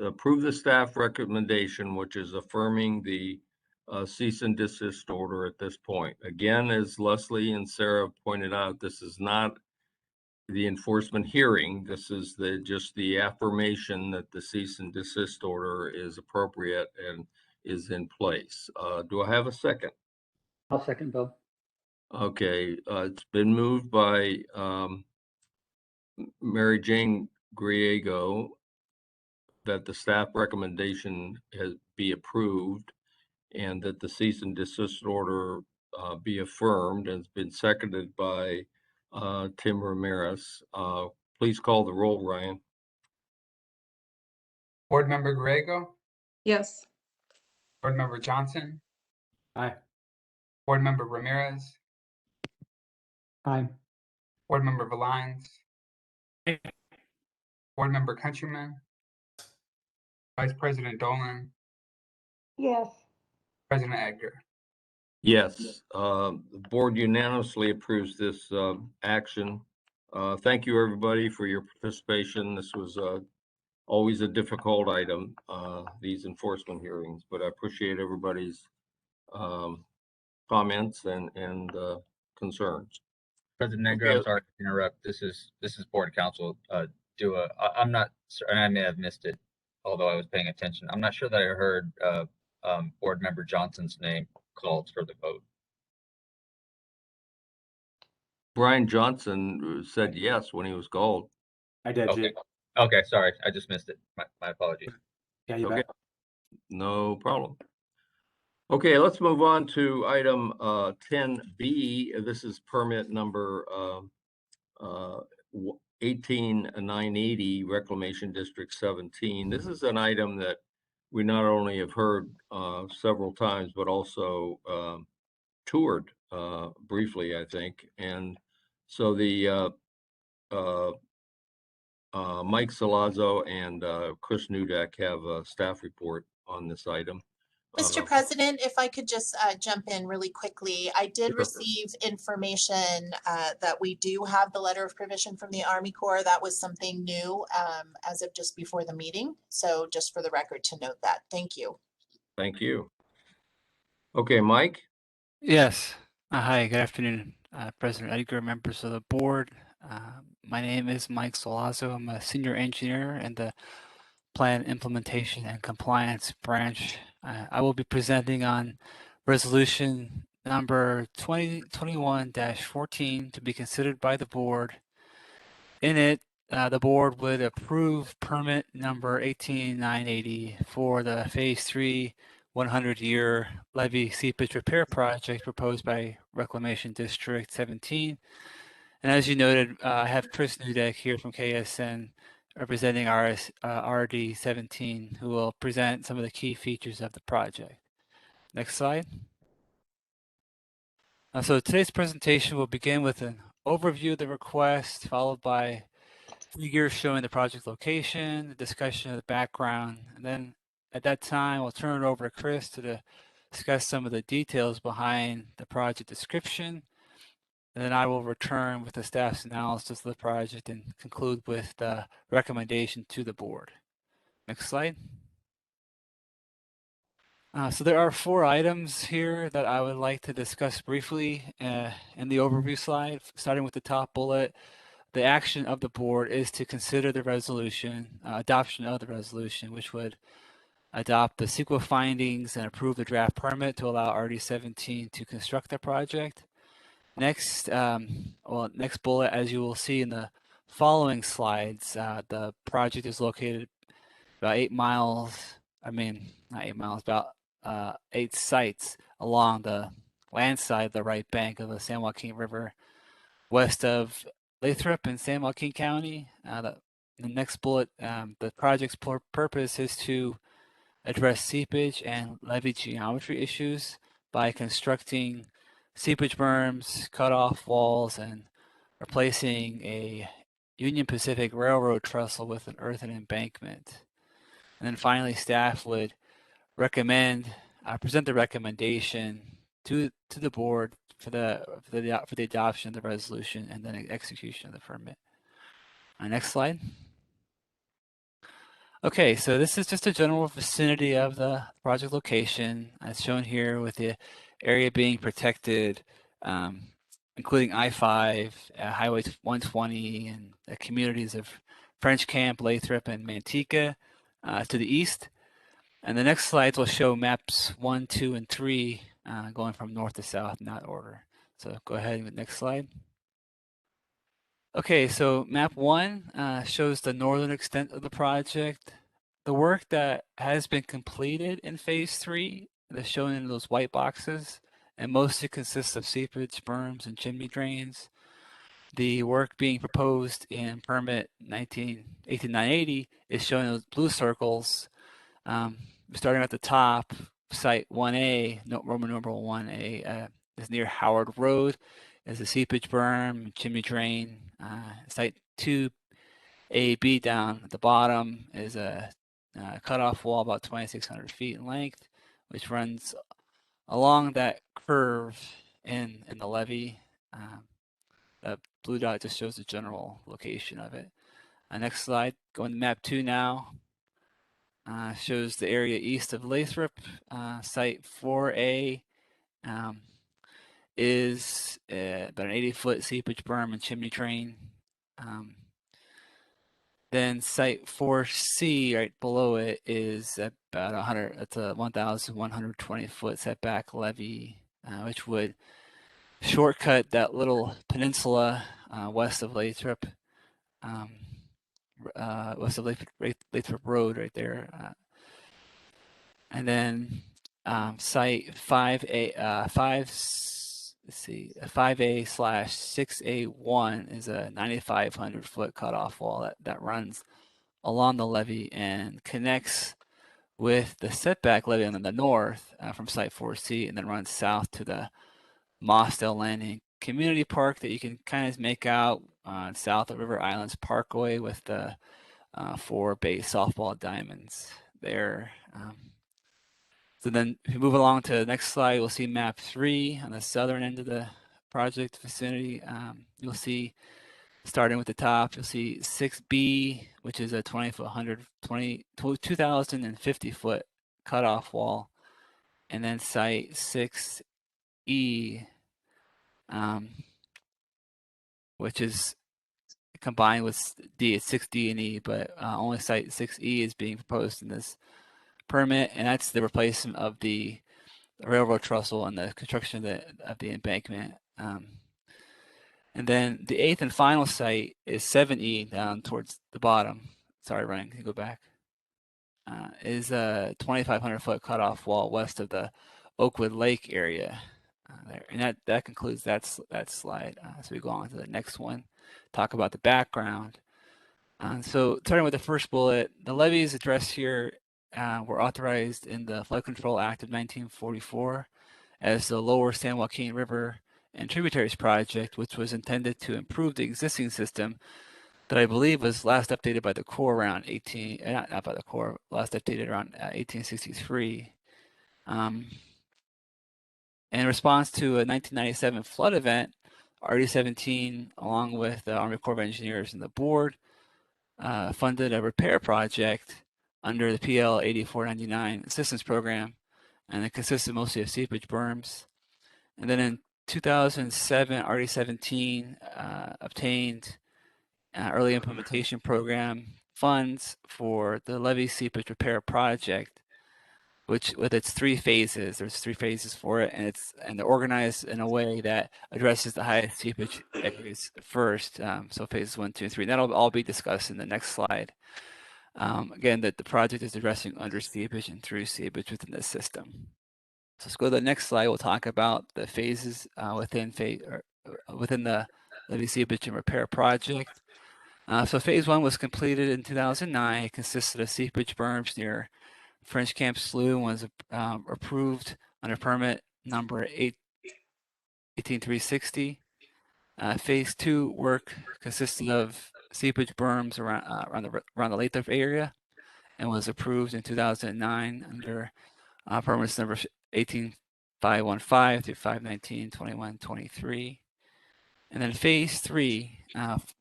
approve the staff recommendation, which is affirming the cease and desist order at this point. Again, as Leslie and Sarah pointed out, this is not the enforcement hearing. This is just the affirmation that the cease and desist order is appropriate and is in place. Do I have a second? I'll second, Bill. Okay, it's been moved by Mary Jane Griego that the staff recommendation be approved and that the cease and desist order be affirmed, and it's been seconded by Tim Ramirez. Please call the roll, Ryan. Board Member Griego, Yes. Board Member Johnson, Aye. Board Member Ramirez, Aye. Board Member Valines, Board Member Countryman, Vice President Dolan, Yes. President Edgar. Yes, the board unanimously approves this action. Thank you, everybody, for your participation. This was always a difficult item, these enforcement hearings, but I appreciate everybody's comments and concerns. President Edgar, Okay. I'm sorry to interrupt. This is board counsel. I'm not, and I may have missed it, although I was paying attention. I'm not sure that I heard board member Johnson's name called for the vote. Brian Johnson said yes when he was called. I did. Okay. Okay, sorry, I just missed it. My apologies. Yeah, you Okay. bet. No problem. Okay, let's move on to item 10B. This is permit number 18980, Reclamation District 17. This is an item that we not only have heard several times, but also toured briefly, I think. And so the Mike Salazzo and Chris Nudek have a staff report on this item. Mr. President, if I could just jump in really quickly, I did receive information that we do have the letter of provision from the Army Corps. That was something new as of just before the meeting. So just for the record to note that. Thank you. Thank you. Okay, Mike. Yes. Hi, good afternoon, President Edgar, members of the board. My name is Mike Solazzo. I'm a senior engineer in the Plan Implementation and Compliance branch. I will be presenting on resolution number 2021-14 to be considered by the board. In it, the board would approve permit number 18980 for the phase 3 100-year levee seepage repair project proposed by Reclamation District 17. And as you noted, I have Chris Nudek here from KSN representing RD 17, who will present some of the key features of the project. Next slide. So today's presentation will begin with an overview of the request, followed by figures showing the project location, the discussion of the background, and then at that time, we'll turn it over to Chris to discuss some of the details behind the project description. And then I will return with the staff's analysis of the project and conclude with the recommendation to the board. Next slide. So there are 4 items here that I would like to discuss briefly in the overview slide, starting with the top bullet. The action of the board is to consider the resolution, adoption of the resolution, which would adopt the CEQA findings and approve the draft permit to allow RD17 to construct the project. Next, next bullet, as you will see in the following slides, the project is located about 8 miles, not 8 miles, about 8 sites along the land side, the right bank of the San Joaquin River, west of Lathrop in San Joaquin County. The next bullet, the project's purpose is to address seepage and levee geometry issues by constructing seepage berms, cut-off walls, and replacing a Union Pacific Railroad trestle with an earthen embankment. And then finally, staff would present the recommendation to the board for the adoption of the resolution and then execution of the permit. Next slide. Okay, so this is just a general vicinity of the project location as shown here, with the area being protected, including I-5, Highway 120, and the communities of French Camp, Lathrop, and Manteca to the east. And the next slides will show maps 1, 2, and 3 going from north to south in that order. So go ahead with the next slide. Okay, so map 1 shows the northern extent of the project. The work that has been completed in phase 3 is shown in those white boxes, and mostly consists of seepage, berms, and chimney drains. The work being proposed in permit 18980 is shown in those blue circles. Starting at the top, site 1A, Roman numeral 1A, is near Howard Road. Is a seepage berm, chimney drain. Site 2AB down at the bottom is a cutoff wall about 2,600 feet in length, which runs along that curve in the levee. The blue dot just shows the general location of it. Next slide, going to map 2 now. Shows the area east of Lathrop. Site 4A is about an 80-foot seepage berm and chimney drain. Then site 4C right below it is about 100. It's a 1,120-foot setback levee, which would shortcut that little peninsula west of Lathrop, Lathrop Road right there. And then site 5A/6A1 is a 9,500-foot cutoff wall that runs along the levee and connects with the setback levee on the north from site 4C, and then runs south to the Mossdale Landing Community Park that you can kind of make out south of River Islands Parkway with the 4 base softball diamonds there. So then if you move along to the next slide, we'll see map 3 on the southern end of the project vicinity. You'll see, starting with the top, you'll see 6B, which is a 2,050-foot cutoff wall. And then site 6E, which is combined with D, it's 6D and E, but only site 6E is being proposed in this permit, and that's the replacement of the railroad trestle and the construction of the embankment. And then the 8th and final site is 7E down towards the bottom. Sorry, Ryan, can you go back? Is a 2,500-foot cutoff wall west of the Oakwood Lake area. there. And that concludes that slide. So we go on to the next one, talk about the background. So starting with the first bullet, the levees addressed here were authorized in the Flood Control Act of 1944 as the Lower San Joaquin River and Tributaries Project, which was intended to improve the existing system that I believe was last updated by the Corps around not by the Corps, last updated around 1863. In response to a 1997 flood event, RD-17, along with the Army Corps of Engineers and the board, funded a repair project under the PL 8499 Assistance Program, and it consisted mostly of seepage berms. And then in 2007, RD-17 obtained early implementation program funds for the levee seepage repair project, which with its 3 phases, there's 3 phases for it, and they're organized in a way that addresses the highest seepage areas first. So phases 1, 2, and 3. And that'll all be discussed in the next slide. Again, that the project is addressing under seepage and through seepage within the system. So let's go to the next slide. We'll talk about the phases within the levee seepage and repair project. So phase 1 was completed in 2009. It consisted of seepage berms near French Camp Slough and was approved under permit number 18360. Phase 2 work consisted of seepage berms around the Lathrop area and was approved in 2009 under permits number 18515 through 519, 21, 23. And then phase 3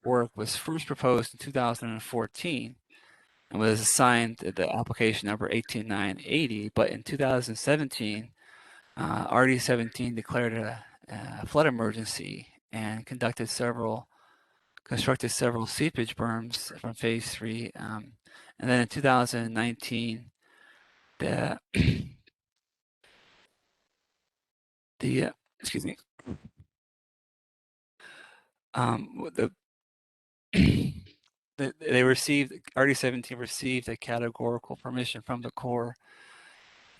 work was first proposed in 2014 and was assigned the application number 18980, but in 2017, RD-17 declared a flood emergency and constructed several seepage berms from phase 3. And then in 2019, excuse me, they received, RD-17 received a categorical permission from the Corps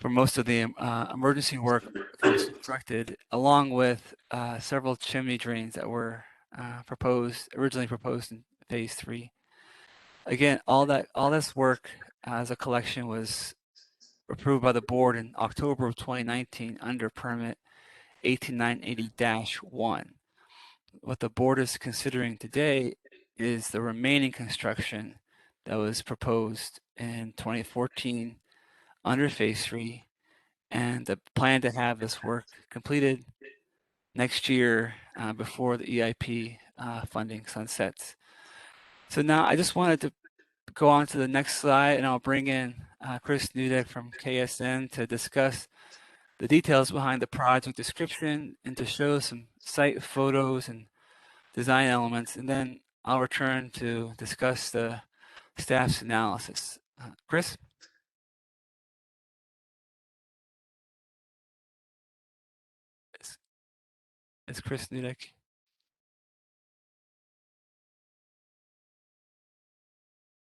for most of the emergency work constructed, along with several chimney drains that were originally proposed in phase 3. Again, all this work as a collection was approved by the board in October of 2019 under permit 18980-1. What the board is considering today is the remaining construction that was proposed in 2014 under phase 3, and the plan to have this work completed next year before the EIP funding sunsets. So now I just wanted to go on to the next slide, and I'll bring in Chris Nudek from KSN to discuss the details behind the project description and to show some site photos and design elements, and then I'll return to discuss the staff's analysis. Chris? Is Chris Nudek?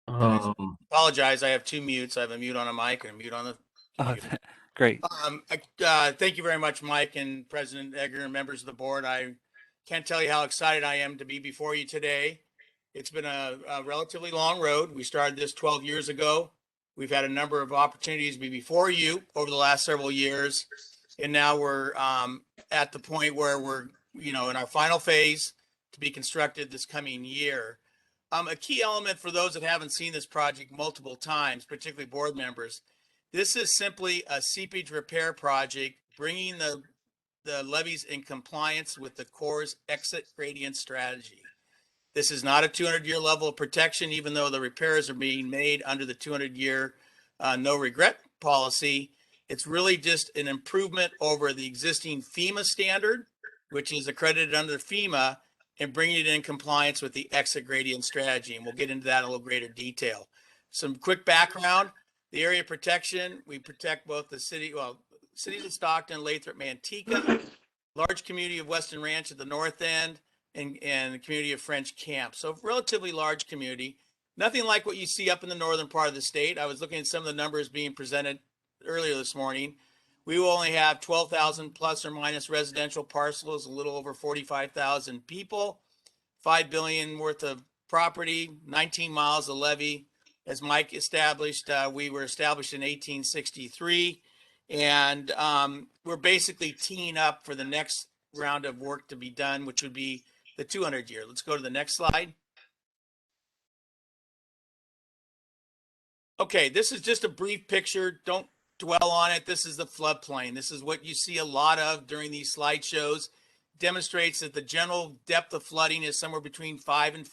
Apologize, I have 2 mutes. I have a mute on a mic and a mute on the computer. Great. Thank you very much, Mike and President Edgar and members of the board. I can't tell you how excited I am to be before you today. It's been a relatively long road. We started this 12 years ago. We've had a number of opportunities to be before you over the last several years. And now we're at the point where we're, in our final phase to be constructed this coming year. A key element for those that haven't seen this project multiple times, particularly board members, this is simply a seepage repair project, bringing the levees in compliance with the Corps' exit gradient strategy. This is not a 200-year level of protection, even though the repairs are being made under the 200-year no regret policy. It's really just an improvement over the existing FEMA standard, which is accredited under FEMA, and bringing it in compliance with the exit gradient strategy. And we'll get into that in a little greater detail. Some quick background, the area of protection, we protect both the cities of Stockton, Lathrop, Manteca, large community of Weston Ranch at the north end, and the community of French Camp. So relatively large community, nothing like what you see up in the northern part of the state. I was looking at some of the numbers being presented earlier this morning. We will only have 12,000 plus or minus residential parcels, a little over 45,000 people, 5 billion worth of property, 19 miles of levee. As Mike established, we were established in 1863, and we're basically teeing up for the next round of work to be done, which would be the 200 year. Let's go to the next slide. Okay, this is just a brief picture. Don't dwell on it. This is the floodplain. This is what you see a lot of during these slideshows. Demonstrates that the general depth of flooding is somewhere between 5 and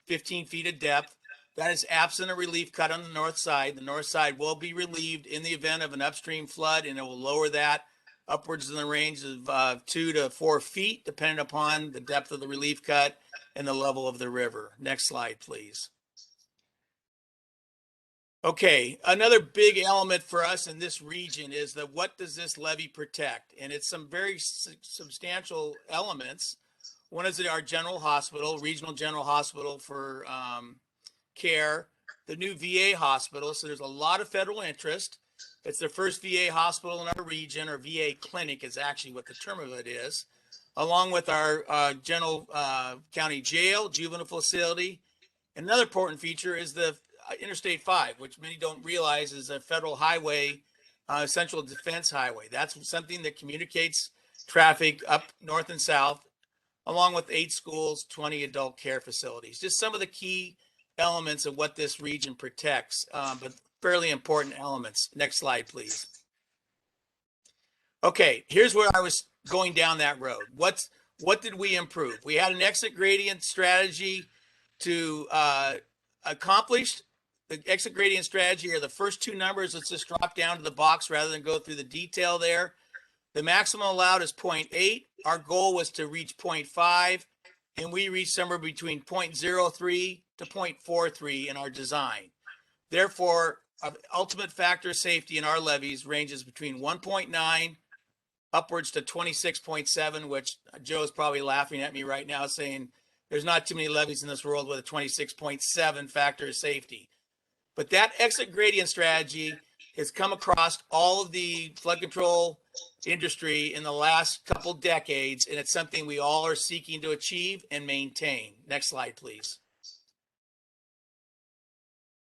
15 feet of depth. That is absent a relief cut on the north side. The north side will be relieved in the event of an upstream flood, and it will lower that upwards in the range of 2 to 4 feet, depending upon the depth of the relief cut and the level of the river. Next slide, please. Okay, another big element for us in this region is that what does this levee protect? And it's some very substantial elements. One is our general hospital, regional general hospital for care, the new VA hospital. So there's a lot of federal interest. It's the first VA hospital in our region, or VA clinic is actually what the term of it is, along with our general county jail, juvenile facility. Another important feature is the Interstate 5, which many don't realize is a federal highway, central defense highway. That's something that communicates traffic up north and south, along with 8 schools, 20 adult care facilities. Just some of the key elements of what this region protects, but fairly important elements. Next slide, please. Okay, here's where I was going down that road. What did we improve? We had an exit gradient strategy to accomplish. The exit gradient strategy are the first 2 numbers. Let's just drop down to the box rather than go through the detail there. The maximum allowed is 0.8. Our goal was to reach 0.5, and we reached somewhere between 0.03 to 0.43 in our design. Therefore, ultimate factor of safety in our levees ranges between 1.9 upwards to 26.7, which Joe is probably laughing at me right now saying there's not too many levees in this world with a 26.7 factor of safety. But that exit gradient strategy has come across all of the flood control industry in the last couple decades, and it's something we all are seeking to achieve and maintain. Next slide, please.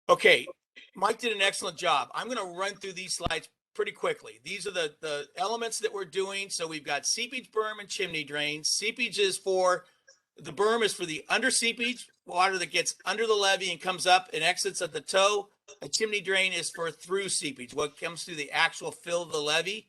Okay, Mike did an excellent job. I'm going to run through these slides pretty quickly. These are the elements that we're doing. So we've got seepage berm and chimney drains. Seepage is for, the berm is for the under seepage water that gets under the levee and comes up and exits at the toe. A chimney drain is for through seepage, what comes through the actual fill of the levee.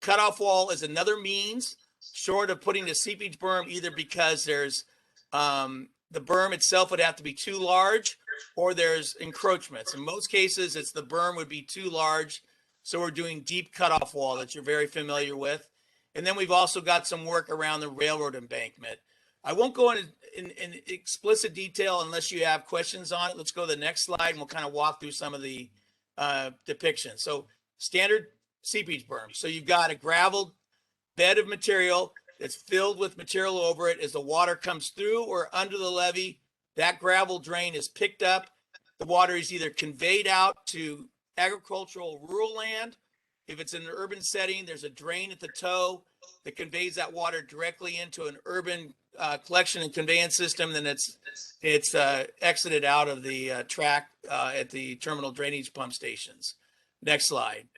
Cutoff wall is another means, short of putting a seepage berm, either because there's the berm itself would have to be too large, or there's encroachments. In most cases, it's the berm would be too large. So we're doing deep cutoff wall that you're very familiar with. And then we've also got some work around the railroad embankment. I won't go into in explicit detail unless you have questions on it. Let's go to the next slide and we'll kind of walk through some of the depictions. So standard seepage berm. So you've got a gravel bed of material that's filled with material over it. As the water comes through or under the levee, that gravel drain is picked up. The water is either conveyed out to agricultural rural land. If it's in an urban setting, there's a drain at the toe that conveys that water directly into an urban collection and conveyance system. Then it's exited out of the track at the terminal drainage pump stations. Next slide.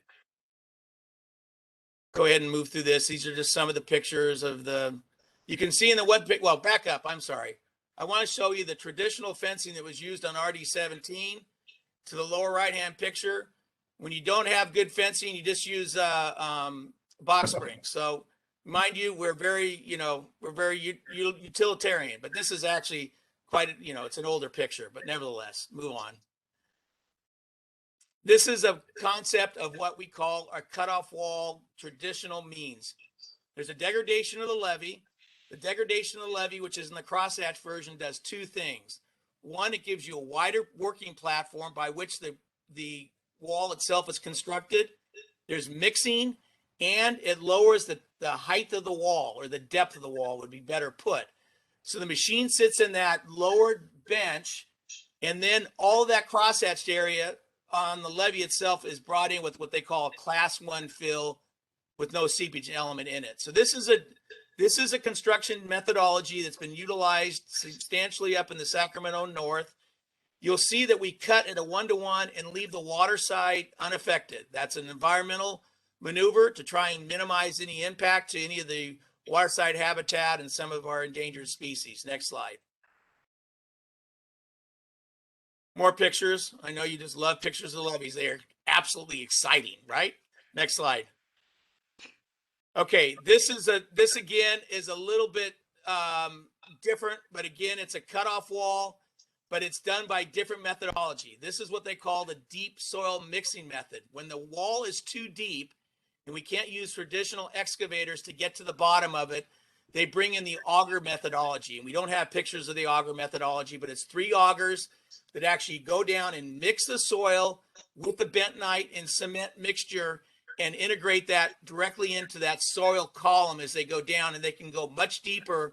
Go ahead and move through this. These are just some of the pictures of the, you can see in the web, well, back up, I'm sorry. I want to show you the traditional fencing that was used on RD-17 to the lower right-hand picture. When you don't have good fencing, you just use box springs. So mind you, we're very, we're very utilitarian, but this is actually quite, it's an older picture, but nevertheless, move on. This is a concept of what we call our cutoff wall traditional means. There's a degradation of the levee. The degradation of the levee, which is in the crosshatch version, does 2 things. One, it gives you a wider working platform by which the wall itself is constructed. There's mixing, and it lowers the height of the wall, or the depth of the wall would be better put. So the machine sits in that lowered bench, and then all of that crosshatched area on the levee itself is brought in with what they call a class 1 fill with no seepage element in it. So this is a construction methodology that's been utilized substantially up in the Sacramento North. You'll see that we cut at a 1-to-1 and leave the water side unaffected. That's an environmental maneuver to try and minimize any impact to any of the waterside habitat and some of our endangered species. Next slide. More pictures. I know you just love pictures of levees. They are absolutely exciting, right? Next slide. Okay, this again is a little bit different, but again, it's a cutoff wall, but it's done by different methodology. This is what they call the deep soil mixing method. When the wall is too deep and we can't use traditional excavators to get to the bottom of it, they bring in the auger methodology. And we don't have pictures of the auger methodology, but it's 3 augers that actually go down and mix the soil with the bentonite and cement mixture and integrate that directly into that soil column as they go down, and they can go much deeper,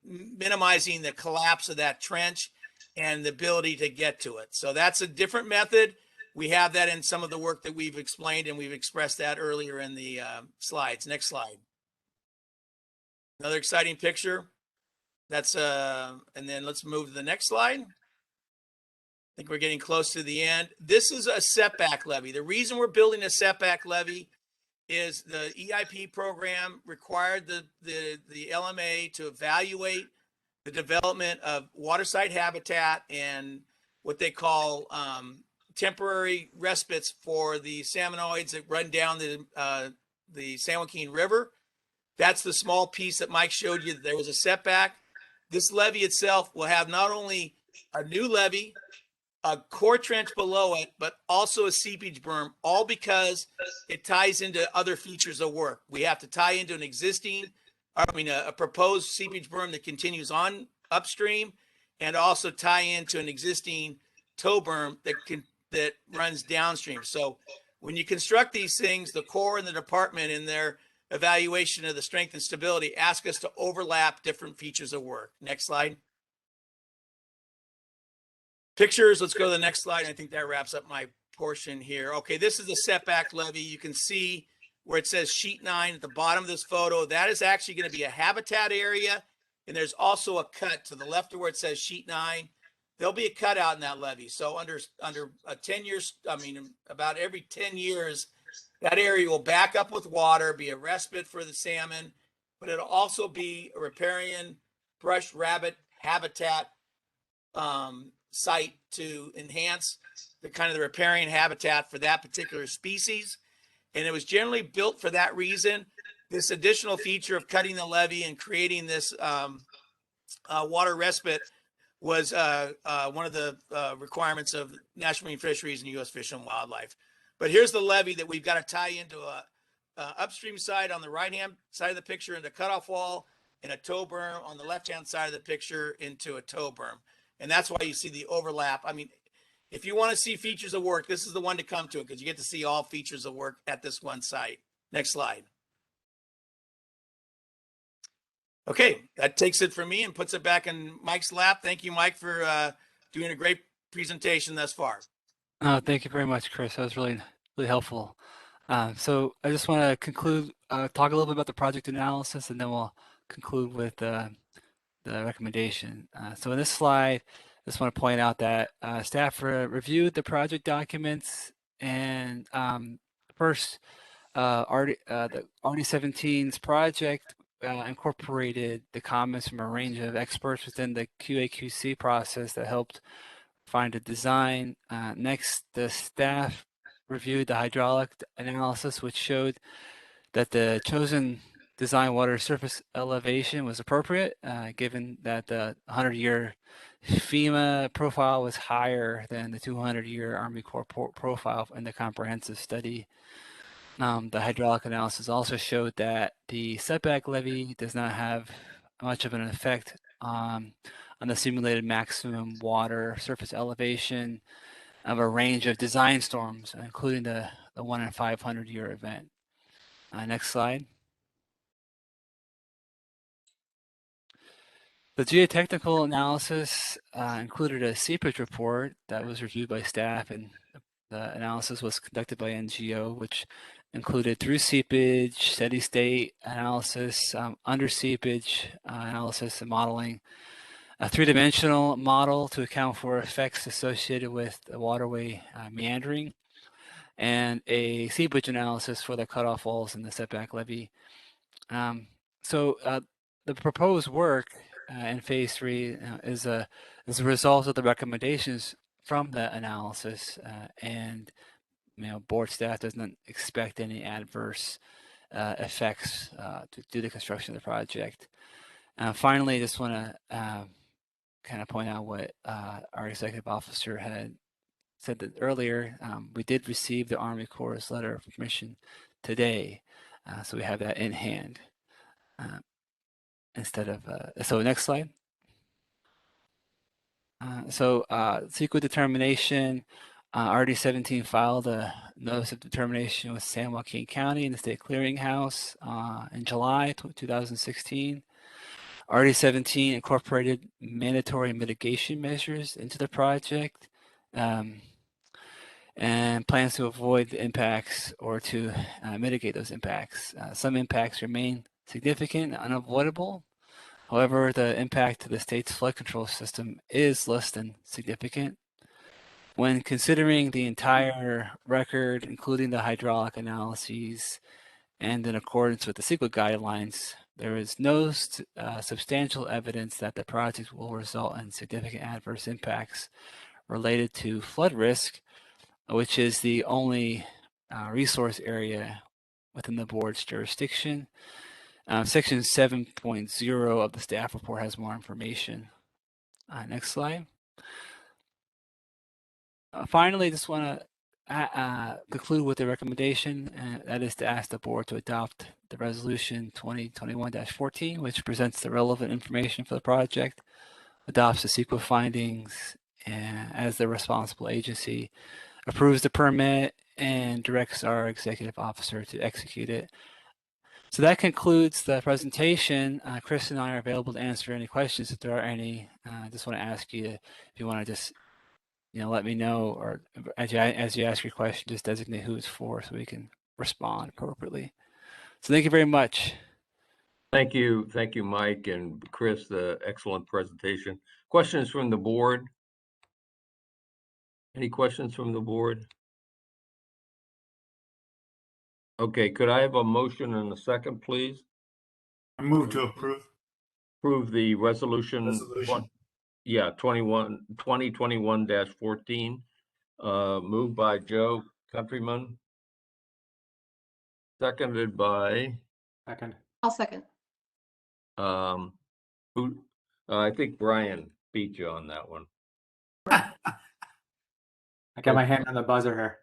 minimizing the collapse of that trench and the ability to get to it. So that's a different method. We have that in some of the work that we've explained, and we've expressed that earlier in the slides. Next slide. Another exciting picture. That's and then let's move to the next slide. I think we're getting close to the end. This is a setback levee. The reason we're building a setback levee is the EIP program required the LMA to evaluate the development of waterside habitat and what they call temporary respites for the salmonoids that run down the San Joaquin River. That's the small piece that Mike showed you. There was a setback. This levee itself will have not only a new levee, a core trench below it, but also a seepage berm, all because it ties into other features of work. We have to tie into an existing, a proposed seepage berm that continues on upstream, and also tie into an existing tow berm that runs downstream. So when you construct these things, the Corps and the department in their evaluation of the strength and stability ask us to overlap different features of work. Next slide. Pictures, let's go to the next slide. I think that wraps up my portion here. Okay, this is the setback levee. You can see where it says sheet 9 at the bottom of this photo. That is actually going to be a habitat area, and there's also a cut to the left of where it says sheet 9. There'll be a cutout in that levee. So under a 10 years, about every 10 years, that area will back up with water, be a respite for the salmon, but it'll also be a riparian brush rabbit habitat site to enhance the kind of the riparian habitat for that particular species. And it was generally built for that reason. This additional feature of cutting the levee and creating this water respite was one of the requirements of National Marine Fisheries and U.S. Fish and Wildlife. But here's the levee that we've got to tie into a upstream side on the right-hand side of the picture into cutoff wall, and a tow berm on the left-hand side of the picture into a tow berm. And that's why you see the overlap. I mean, if you want to see features of work, this is the one to come to, because you get to see all features of work at this one site. Next slide. Okay, that takes it for me and puts it back in Mike's lap. Thank you, Mike, for doing a great presentation thus far. Thank you very much, Chris. That was really helpful. So I just want to conclude, talk a little bit about the project analysis, and then we'll conclude with the recommendation. So in this slide, I just want to point out that staff reviewed the project documents, and first, the RD17's project incorporated the comments from a range of experts within the QA/QC process that helped find a design. Next, the staff reviewed the hydraulic analysis, which showed that the chosen design water surface elevation was appropriate, given that the 100-year FEMA profile was higher than the 200-year Army Corps profile in the comprehensive study. The hydraulic analysis also showed that the setback levee does not have much of an effect on the simulated maximum water surface elevation of a range of design storms, including the 1 in 500-year event. Next slide. The geotechnical analysis included a seepage report that was reviewed by staff, and The analysis was conducted by NGO, which included through seepage, steady state analysis, under seepage analysis and modeling, a three-dimensional model to account for effects associated with the waterway meandering, and a seepage analysis for the cutoff walls and the setback levee. So the proposed work in phase 3 is a result of the recommendations from the analysis, and board staff doesn't expect any adverse effects to do the construction of the project. Finally, I just want to kind of point out what our executive officer had said that earlier. We did receive the Army Corps' letter of permission today, so we have that in hand. Instead of, so next slide. CEQA determination, RD-17 filed a notice of determination with San Joaquin County in the State Clearinghouse in July 2016. RD-17 incorporated mandatory mitigation measures into the project and plans to avoid the impacts or to mitigate those impacts. Some impacts remain significant and unavoidable. However, the impact to the state's flood control system is less than significant. When considering the entire record, including the hydraulic analyses, and in accordance with the CEQA guidelines, there is no substantial evidence that the project will result in significant adverse impacts related to flood risk, which is the only resource area within the board's jurisdiction. Section 7.0 of the staff report has more information. Next slide. Finally, just want to conclude with the recommendation, that is to ask the board to adopt the resolution 2021-14, which presents the relevant information for the project, adopts the CEQA findings, and as the responsible agency, approves the permit, and directs our executive officer to execute it. So that concludes the presentation. Chris and I are available to answer any questions if there are any. I just want to ask you if you want to just, let me know, or as you ask your question, just designate who it's for so we can respond appropriately. So thank you very much. Thank you, Mike and Chris. The excellent presentation. Questions from the board? Any questions from the board? Okay, could I have a motion and a second, please? I move to approve. Approve the resolution. 2021-14. Moved by Joe Countryman. Seconded by. Second. I'll second. I think Brian beat you on that one. I got my hand on the buzzer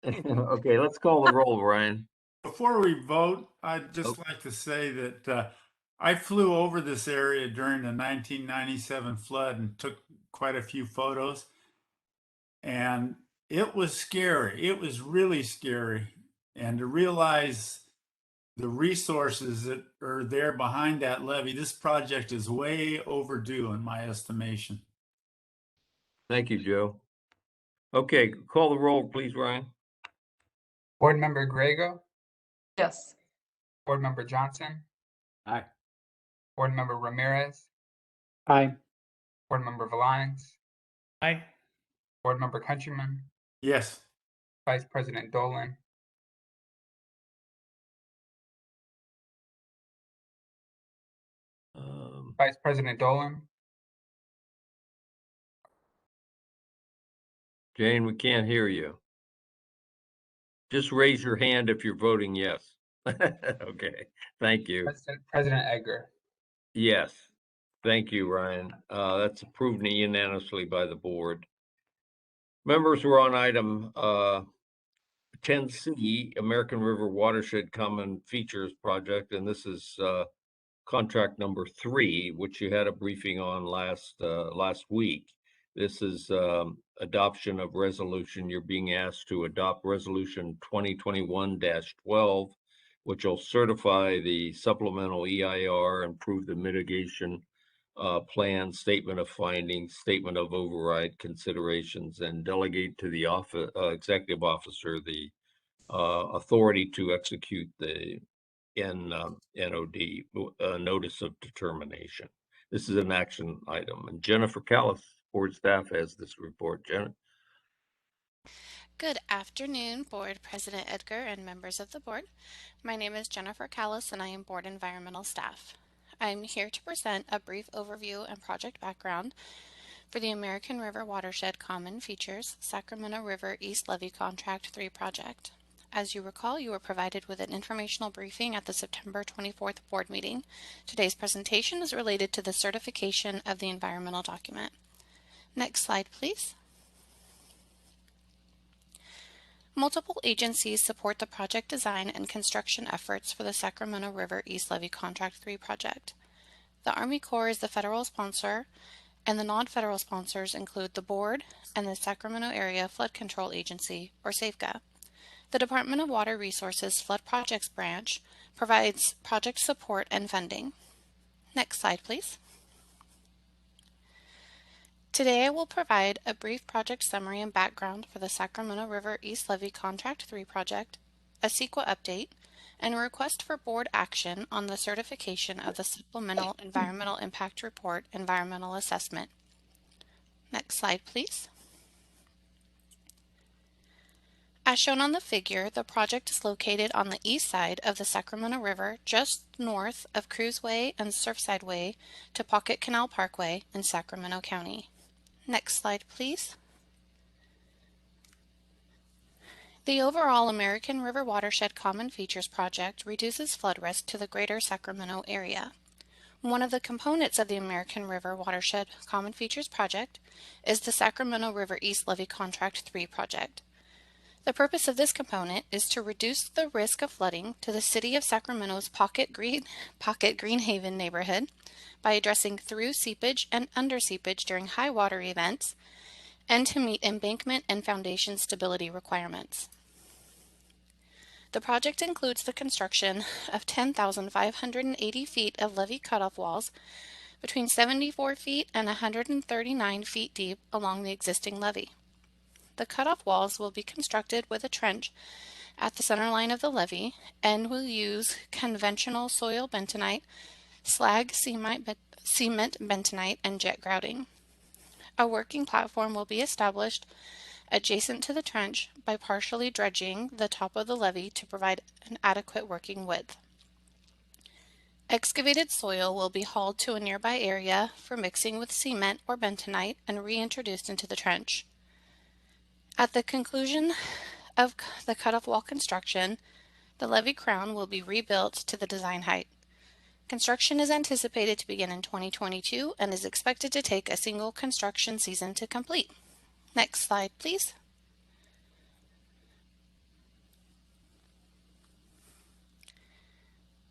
here. Okay, let's call the roll, Brian. Before we vote, I'd just like to say that I flew over this area during the 1997 flood and took quite a few photos. And it was scary. It was really scary. And to realize the resources that are there behind that levee, this project is way overdue in my estimation. Thank you, Joe. Okay, call the roll, please, Ryan. Board Member Grego? Yes. Board Member Johnson? Aye. Board Member Ramirez? Aye. Board Member Valines? Aye. Board Member Countryman? Yes. Vice President Dolan? Vice President Dolan? Jane, we can't hear you. Just raise your hand if you're voting yes. Okay, thank you. President Edgar? Yes, thank you, Ryan. That's approved unanimously by the board. Members, we're on item 10C, American River Watershed Common Features Project, and this is contract number 3, which you had a briefing on last week. This is adoption of resolution. You're being asked to adopt resolution 2021-12, which will certify the supplemental EIR and prove the mitigation plan, statement of findings, statement of override considerations, and delegate to the executive officer the authority to execute the NOD, notice of determination. This is an action item. And Jennifer Callis, board staff, has this report. Jennifer. Good afternoon, Board President Edgar and members of the board. My name is Jennifer Callis and I am board environmental staff. I'm here to present a brief overview and project background for the American River Watershed Common Features Sacramento River East Levee Contract 3 project. As you recall, you were provided with an informational briefing at the September 24th board meeting. Today's presentation is related to the certification of the environmental document. Next slide, please. Multiple agencies support the project design and construction efforts for the Sacramento River East Levee Contract 3 project. The Army Corps is the federal sponsor, and the non-federal sponsors include the board and the Sacramento Area Flood Control Agency, or SAFCA. The Department of Water Resources Flood Projects Branch provides project support and funding. Next slide, please. Today I will provide a brief project summary and background for the Sacramento River East Levee Contract 3 project, a CEQA update, and a request for board action on the certification of the Supplemental Environmental Impact Report environmental assessment. Next slide, please. As shown on the figure, the project is located on the east side of the Sacramento River, just north of Cruiseway and Surfside Way to Pocket Canal Parkway in Sacramento County. Next slide, please. The overall American River Watershed Common Features project reduces flood risk to the greater Sacramento area. One of the components of the American River Watershed Common Features project is the Sacramento River East Levee Contract 3 project. The purpose of this component is to reduce the risk of flooding to the City of Sacramento's Pocket Greenhaven neighborhood by addressing through seepage and under seepage during high water events and to meet embankment and foundation stability requirements. The project includes the construction of 10,580 feet of levee cutoff walls between 74 feet and 139 feet deep along the existing levee. The cutoff walls will be constructed with a trench at the center line of the levee and will use conventional soil bentonite, slag cement bentonite, and jet grouting. A working platform will be established adjacent to the trench by partially dredging the top of the levee to provide an adequate working width. Excavated soil will be hauled to a nearby area for mixing with cement or bentonite and reintroduced into the trench. At the conclusion of the cutoff wall construction, the levee crown will be rebuilt to the design height. Construction is anticipated to begin in 2022 and is expected to take a single construction season to complete. Next slide, please.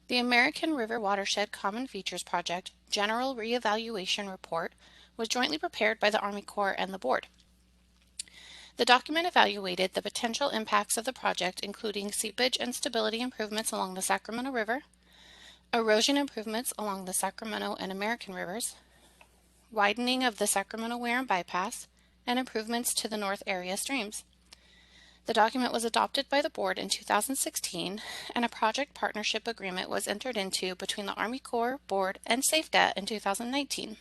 The American River Watershed Common Features Project General Reevaluation Report was jointly prepared by the Army Corps and the board. The document evaluated the potential impacts of the project, including seepage and stability improvements along the Sacramento River, erosion improvements along the Sacramento and American rivers, widening of the Sacramento Warren bypass, and improvements to the north area streams. The document was adopted by the board in 2016, and a project partnership agreement was entered into between the Army Corps, board, and SAFCA in 2019.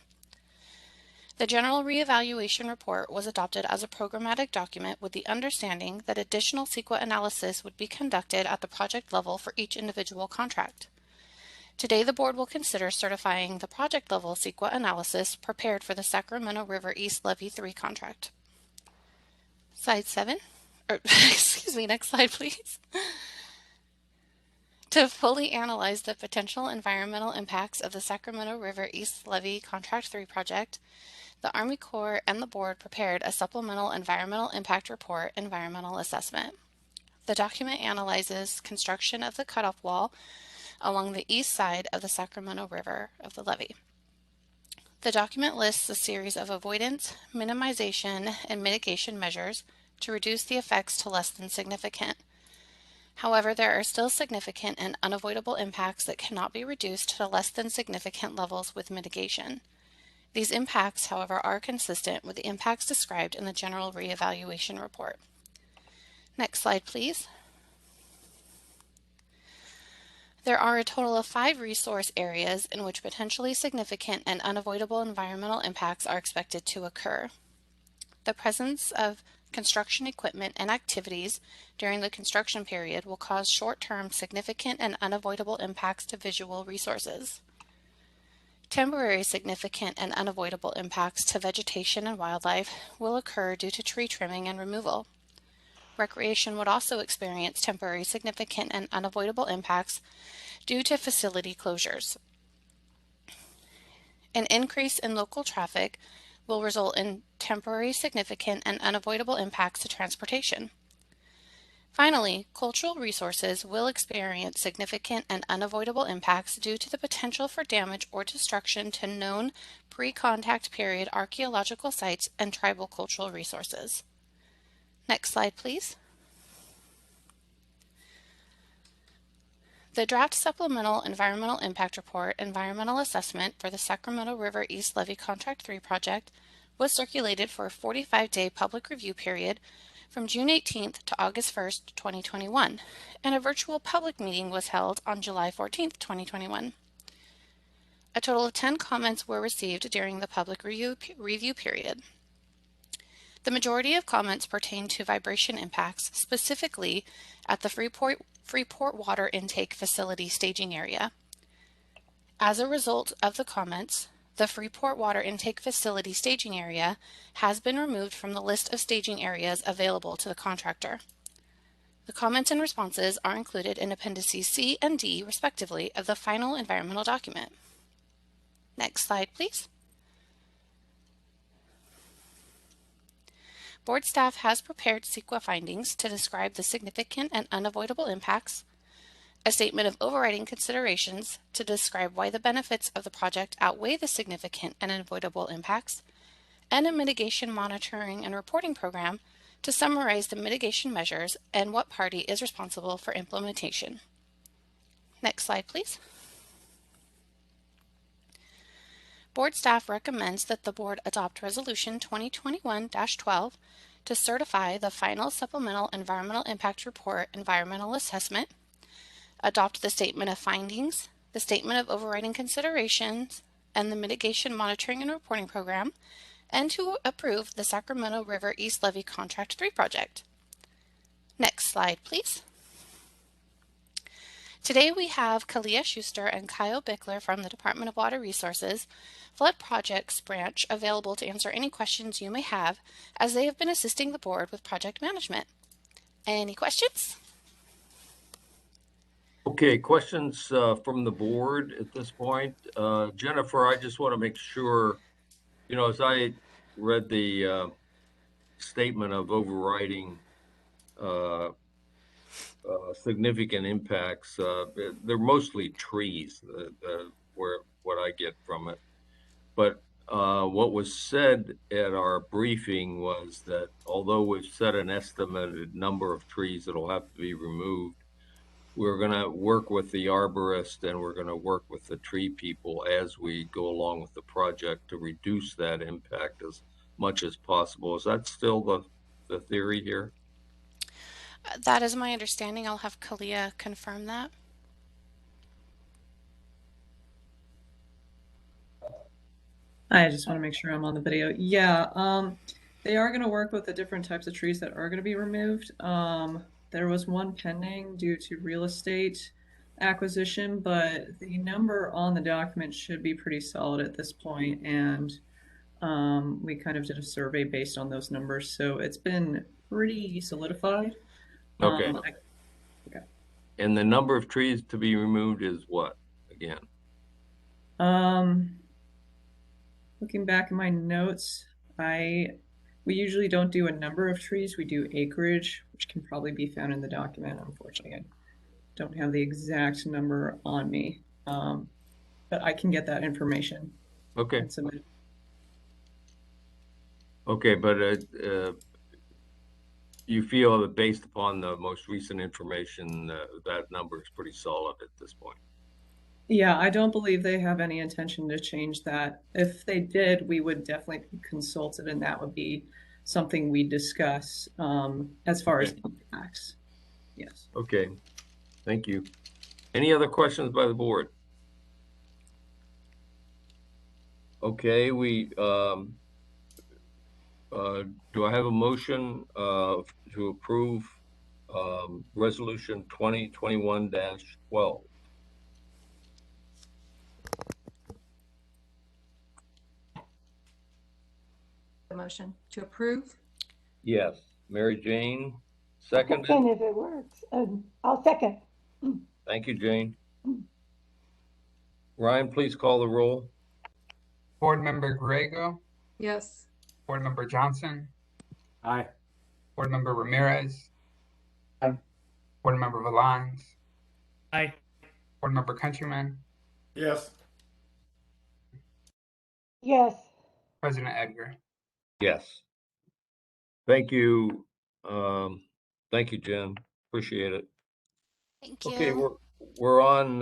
The General Reevaluation Report was adopted as a programmatic document with the understanding that additional CEQA analysis would be conducted at the project level for each individual contract. Today, the board will consider certifying the project level CEQA analysis prepared for the Sacramento River East Levee 3 contract. Slide 7, next slide, please. To fully analyze the potential environmental impacts of the Sacramento River East Levee Contract 3 project, the Army Corps and the board prepared a supplemental environmental impact report environmental assessment. The document analyzes construction of the cutoff wall along the east side of the Sacramento River of the levee. The document lists a series of avoidance, minimization, and mitigation measures to reduce the effects to less than significant. However, there are still significant and unavoidable impacts that cannot be reduced to less than significant levels with mitigation. These impacts, however, are consistent with the impacts described in the General Reevaluation Report. Next slide, please. There are a total of 5 resource areas in which potentially significant and unavoidable environmental impacts are expected to occur. The presence of construction equipment and activities during the construction period will cause short-term significant and unavoidable impacts to visual resources. Temporary significant and unavoidable impacts to vegetation and wildlife will occur due to tree trimming and removal. Recreation would also experience temporary significant and unavoidable impacts due to facility closures. An increase in local traffic will result in temporary significant and unavoidable impacts to transportation. Finally, cultural resources will experience significant and unavoidable impacts due to the potential for damage or destruction to known pre-contact period archaeological sites and tribal cultural resources. Next slide, please. The draft supplemental environmental impact report environmental assessment for the Sacramento River East Levee Contract 3 project was circulated for a 45-day public review period from June 18th to August 1st, 2021, and a virtual public meeting was held on July 14th, 2021. A total of 10 comments were received during the public review period. The majority of comments pertain to vibration impacts, specifically at the Freeport Water Intake Facility staging area. As a result of the comments, the Freeport Water Intake Facility staging area has been removed from the list of staging areas available to the contractor. The comments and responses are included in Appendices C and D, respectively, of the final environmental document. Next slide, please. Board staff has prepared CEQA findings to describe the significant and unavoidable impacts, a statement of overriding considerations to describe why the benefits of the project outweigh the significant and unavoidable impacts, and a mitigation monitoring and reporting program to summarize the mitigation measures and what party is responsible for implementation. Next slide, please. Board staff recommends that the board adopt Resolution 2021-12 to certify the final supplemental environmental impact report environmental assessment, adopt the statement of findings, the statement of overriding considerations, and the mitigation monitoring and reporting program, and to approve the Sacramento River East Levee Contract 3 project. Next slide, please. Today we have Kalia Schuster and Kyle Bickler from the Department of Water Resources Flood Projects Branch available to answer any questions you may have, as they have been assisting the board with project management. Any questions? Okay, questions from the board at this point. Jennifer, I just want to make sure, you know, as I read the statement of overriding significant impacts, they're mostly trees, where what I get from it. But what was said at our briefing was that although we've set an estimated number of trees that'll have to be removed, we're going to work with the arborist and we're going to work with the tree people as we go along with the project to reduce that impact as much as possible. Is that still the theory here? That is my understanding. I'll have Kalia confirm that. I just want to make sure I'm on the video. Yeah, they are going to work with the different types of trees that are going to be removed. There was one pending due to real estate acquisition, but the number on the document should be pretty solid at this point, and we kind of did a survey based on those numbers, so it's been pretty solidified. Okay. Okay. And the number of trees to be removed is what, again? Looking back in my notes, we usually don't do a number of trees, we do acreage, which can probably be found in the document. Unfortunately, I don't have the exact number on me, but I can get that information. Okay. And submit. Okay, but you feel that based upon the most recent information, that number is pretty solid at this point? Yeah, I don't believe they have any intention to change that. If they did, we would definitely be consulted, and that would be something we discuss as far as impacts. Yes. Okay, thank you. Any other questions by the board? Okay, do I have a motion to approve resolution 2021-12? The motion to approve? Yes. Mary Jane, seconded. Second if it works. I'll second. Thank you, Jane. Ryan, please call the roll. Board Member Griego, Yes. Board Member Johnson, Aye. Board Member Ramirez, Aye. Board Member Valines, Aye. Board Member Countryman, Yes. Yes. President Edgar. Yes. Thank you. Thank you, Jen. Appreciate it. Thank Okay, you. we're on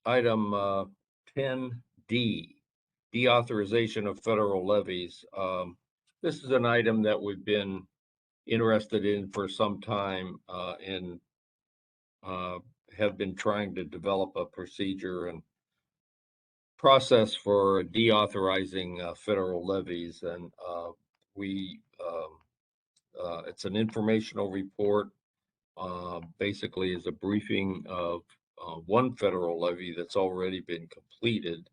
item 10D, deauthorization of federal levies. This is an item that we've been interested in for some time and have been trying to develop a procedure and process for deauthorizing federal levies. And it's an informational report. Basically is a briefing of one federal levy that's already been completed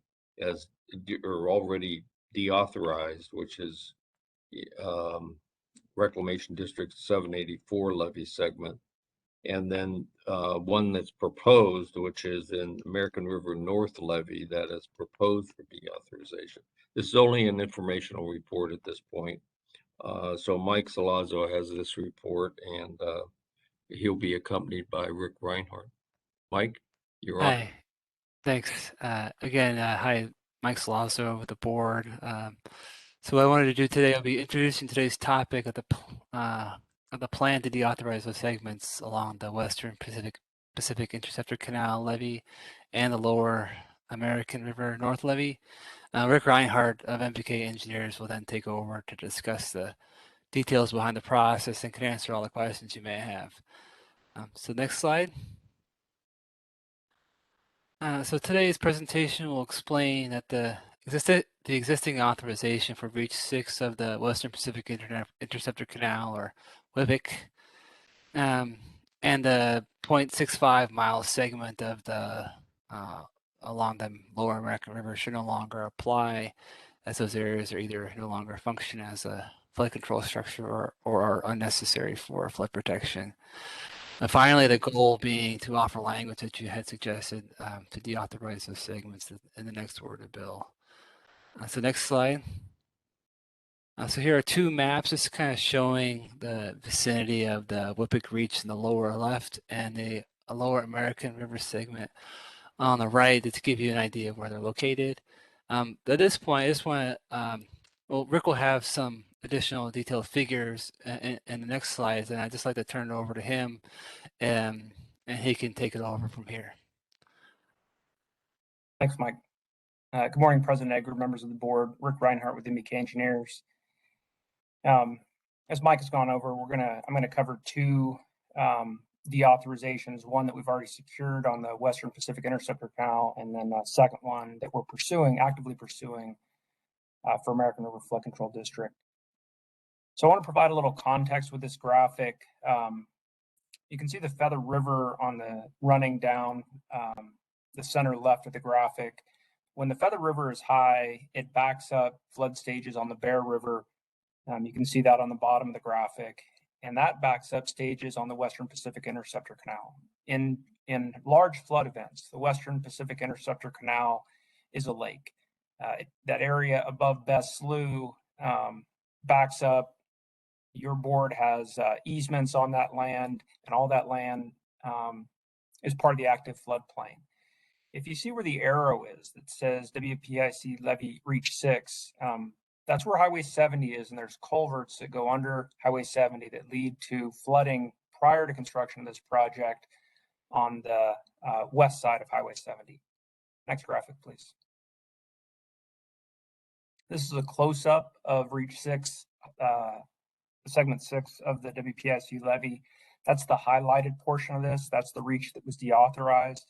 or already deauthorized, which is Reclamation District 784 levy segment. And then one that's proposed, which is in American River North levy that is proposed for deauthorization. This is only an informational report at this point. So Mike Salazzo has this report, and he'll be accompanied by Rick Reinhardt. Mike, you're on. Hi, thanks. Again, hi, Mike Salazzo with the board. So what I wanted to do today, I'll be introducing today's topic of the plan to deauthorize those segments along the Western Pacific Interceptor Canal levee and the Lower American River North levee. Rick Reinhardt of MPK Engineers will then take over to discuss the details behind the process and can answer all the questions you may have. So next slide. So today's presentation will explain that the existing authorization for Reach 6 of the Western Pacific Interceptor Canal, or WPIC, and the 0.65 mile segment of the along the Lower American River should no longer apply, as those areas are either no longer function as a flood control structure or are unnecessary for flood protection. And finally, the goal being to offer language that you had suggested to deauthorize those segments in the next order bill. So next slide. So here are two maps, just kind of showing the vicinity of the WPIC Reach in the lower left and the Lower American River segment on the right, to give you an idea of where they're located. At this point, I just want to, well, Rick will have some additional detailed figures in the next slides, and I'd just like to turn it over to him, and he can take it over from here. Thanks, Mike. Good morning, President Edgar, members of the board. Rick Reinhardt with MBK Engineers. As Mike has gone over, I'm gonna cover two deauthorizations, one that we've already secured on the Western Pacific Interceptor Canal, and then a second one that we're actively pursuing for American River Flood Control District. So I want to provide a little context with this graphic. You can see the Feather River on the running down the center left of the graphic. When the Feather River is high, it backs up flood stages on the Bear River. You can see that on the bottom of the graphic, and that backs up stages on the Western Pacific Interceptor Canal. In large flood events, the Western Pacific Interceptor Canal is a lake. That area above Best Slough backs up. Your board has easements on that land, and all that land is part of the active floodplain. If you see where the arrow is that says WPIC Levy Reach 6, that's where Highway 70 is, and there's culverts that go under Highway 70 that lead to flooding prior to construction of this project on the west side of Highway 70. Next graphic, please. This is a close-up of Reach 6, segment 6 of the WPIC levee. That's the highlighted portion of this. That's the reach that was deauthorized.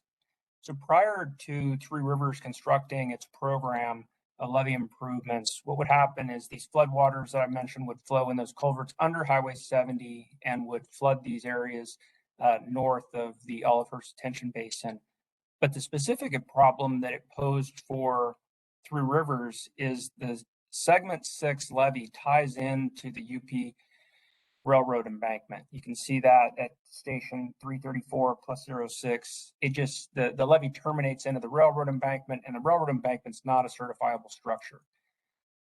So prior to Three Rivers constructing its program of levee improvements, what would happen is these floodwaters that I mentioned would flow in those culverts under Highway 70 and would flood these areas north of the Olivehurst Detention Basin. But the specific problem that it posed for Three Rivers is the segment 6 levee ties into the UP Railroad embankment. You can see that at station 334 plus 06. It just, the levee terminates into the railroad embankment, and the railroad embankment's not a certifiable structure.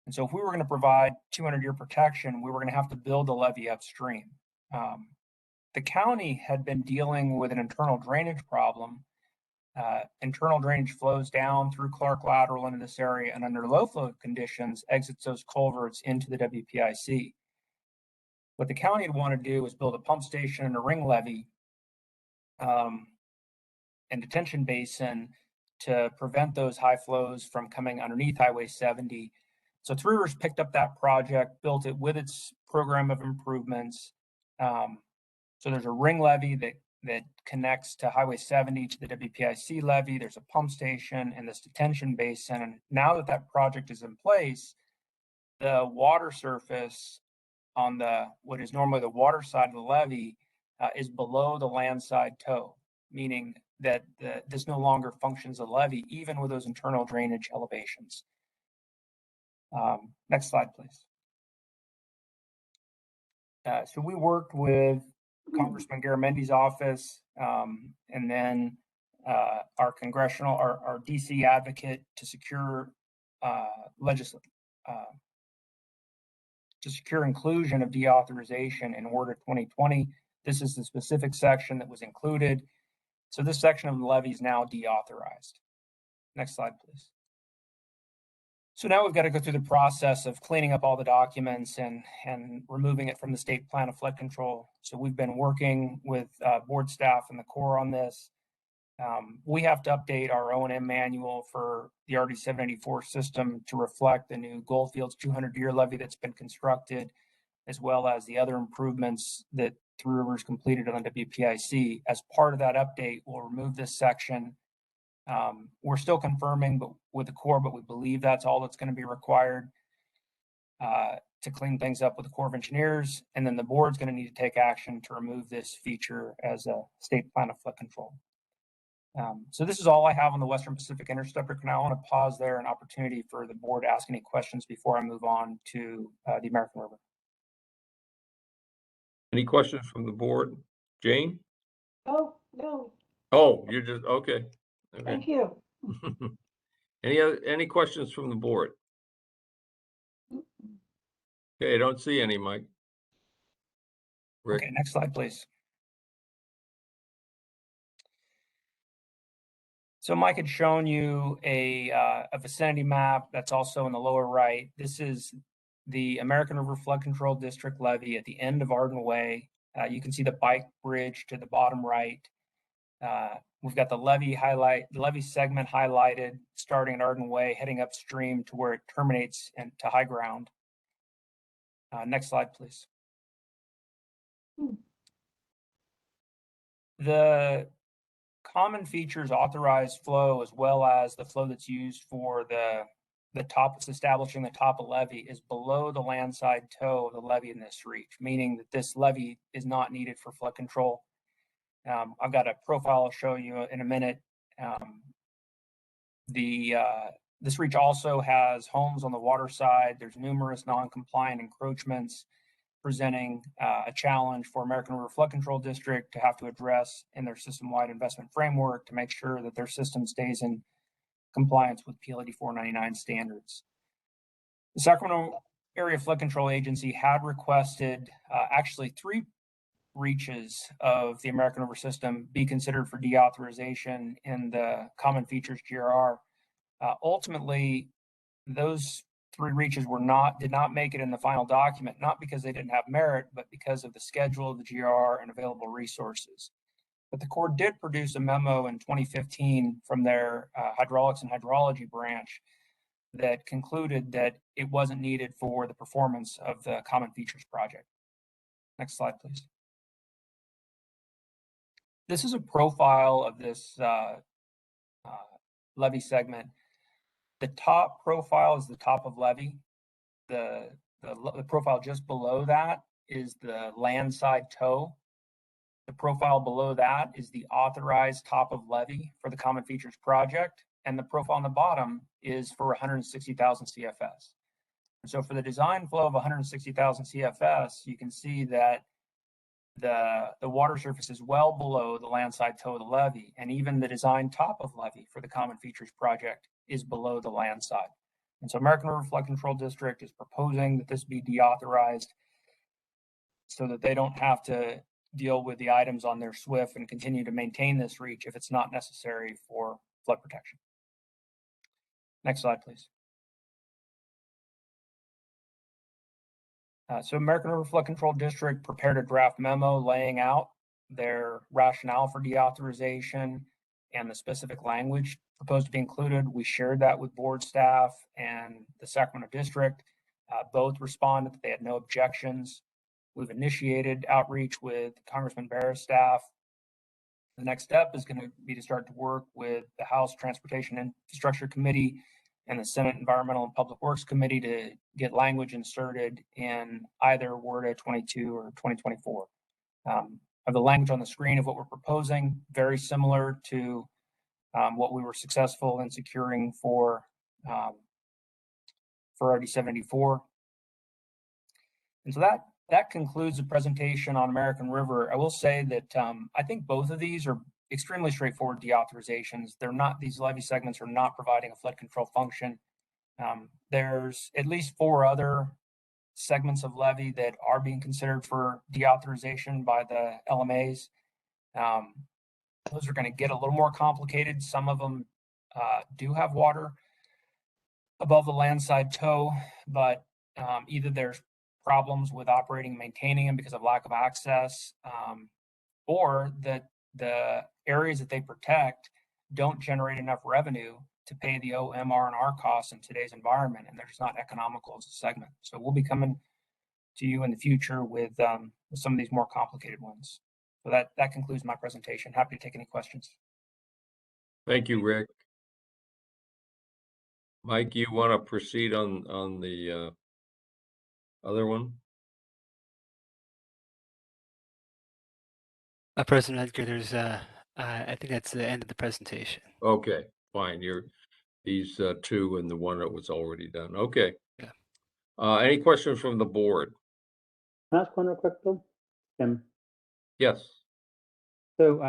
And so if we were going to provide 200-year protection, we were going to have to build a levee upstream. The county had been dealing with an internal drainage problem. Internal drainage flows down through Clark Lateral into this area, and under low flow conditions exits those culverts into the WPIC. What the county would want to do is build a pump station and a ring levee and detention basin to prevent those high flows from coming underneath Highway 70. So Three Rivers picked up that project, built it with its program of improvements. So there's a ring levee that connects to Highway 70 to the WPIC levee. There's a pump station and this detention basin. And now that that project is in place, the water surface on the what is normally the water side of the levee is below the land side toe, meaning that this no longer functions as a levee, even with those internal drainage elevations. Next slide, please. So we worked with Congressman Garamendi's office and then our congressional, our DC advocate to secure to secure inclusion of deauthorization in Order 2020. This is the specific section that was included. So this section of the levee is now deauthorized. Next slide, please. So now we've got to go through the process of cleaning up all the documents and removing it from the state plan of flood control. So we've been working with board staff and the Corps on this. We have to update our O&M manual for the RD 784 system to reflect the new Goldfields 200-year levee that's been constructed, as well as the other improvements that Three Rivers completed on WPIC. As part of that update, we'll remove this section. We're still confirming with the Corps, but we believe that's all that's going to be required to clean things up with the Corps of Engineers. And then the board's going to need to take action to remove this feature as a state plan of flood control. So this is all I have on the Western Pacific Interceptor Canal. I want to pause there, an opportunity for the board to ask any questions before I move on to the American River. Any questions from the board? Jane? Oh, no. Oh, you're just, okay. Thank you. Any questions from the board? Okay, I don't see any, Mike. Rick. Okay, next slide, please. So Mike had shown you a vicinity map that's also in the lower right. This is the American River Flood Control District levee at the end of Arden Way. You can see the bike bridge to the bottom right. We've got the levee segment highlighted, starting at Arden Way, heading upstream to where it terminates into high ground. Next slide, please. The common features authorized flow, as well as the flow that's used for the top, it's establishing the top of levee, is below the landside toe of the levee in this reach, meaning that this levee is not needed for flood control. I've got a profile I'll show you in a minute. This reach also has homes on the water side. There's numerous non-compliant encroachments, presenting a challenge for American River Flood Control District to have to address in their system-wide investment framework to make sure that their system stays in compliance with PLD 499 standards. The Sacramento Area Flood Control Agency had requested actually 3 reaches of the American River system be considered for deauthorization in the Common Features GRR. Ultimately, those 3 reaches did not make it in the final document, not because they didn't have merit, but because of the schedule of the GRR and available resources. But the Corps did produce a memo in 2015 from their hydraulics and hydrology branch that concluded that it wasn't needed for the performance of the Common Features project. Next slide, please. This is a profile of this levee segment. The top profile is the top of levee. The profile just below that is the land side toe. The profile below that is the authorized top of levee for the Common Features project. And the profile on the bottom is for 160,000 CFS. And so for the design flow of 160,000 CFS, you can see that the water surface is well below the land side toe of the levee, and even the design top of levee for the Common Features project is below the land side. And so American River Flood Control District is proposing that this be deauthorized so that they don't have to deal with the items on their SWIFT and continue to maintain this reach if it's not necessary for flood protection. Next slide, please. So American River Flood Control District prepared a draft memo laying out their rationale for deauthorization and the specific language proposed to be included. We shared that with board staff and the Sacramento District. Both responded that they had no objections. We've initiated outreach with Congressman Barrett's staff. The next step is going to be to start to work with the House Transportation and Infrastructure Committee and the Senate Environmental and Public Works Committee to get language inserted in either WRDA 22 or 2024. Of the language on the screen of what we're proposing, very similar to what we were successful in securing for RD 74. And so that concludes the presentation on American River. I will say that I think both of these are extremely straightforward deauthorizations. These levee segments are not providing a flood control function. There's at least 4 other segments of levee that are being considered for deauthorization by the LMAs. Those are going to get a little more complicated. Some of them do have water above the land side toe, but either there's problems with operating and maintaining them because of lack of access, or that the areas that they protect don't generate enough revenue to pay the OMR and R costs in today's environment, and they're just not economical as a segment. So we'll be coming to you in the future with some of these more complicated ones. So that concludes my presentation. Happy to take any questions. Thank you, Rick. Mike, you want to proceed on the other one? President Edgar, there's I think that's the end of the presentation. Okay, fine. These 2 and the one that was already done. Okay. Yeah. Any questions from the board? Can I ask one real quick, Bill? Tim? Yes. So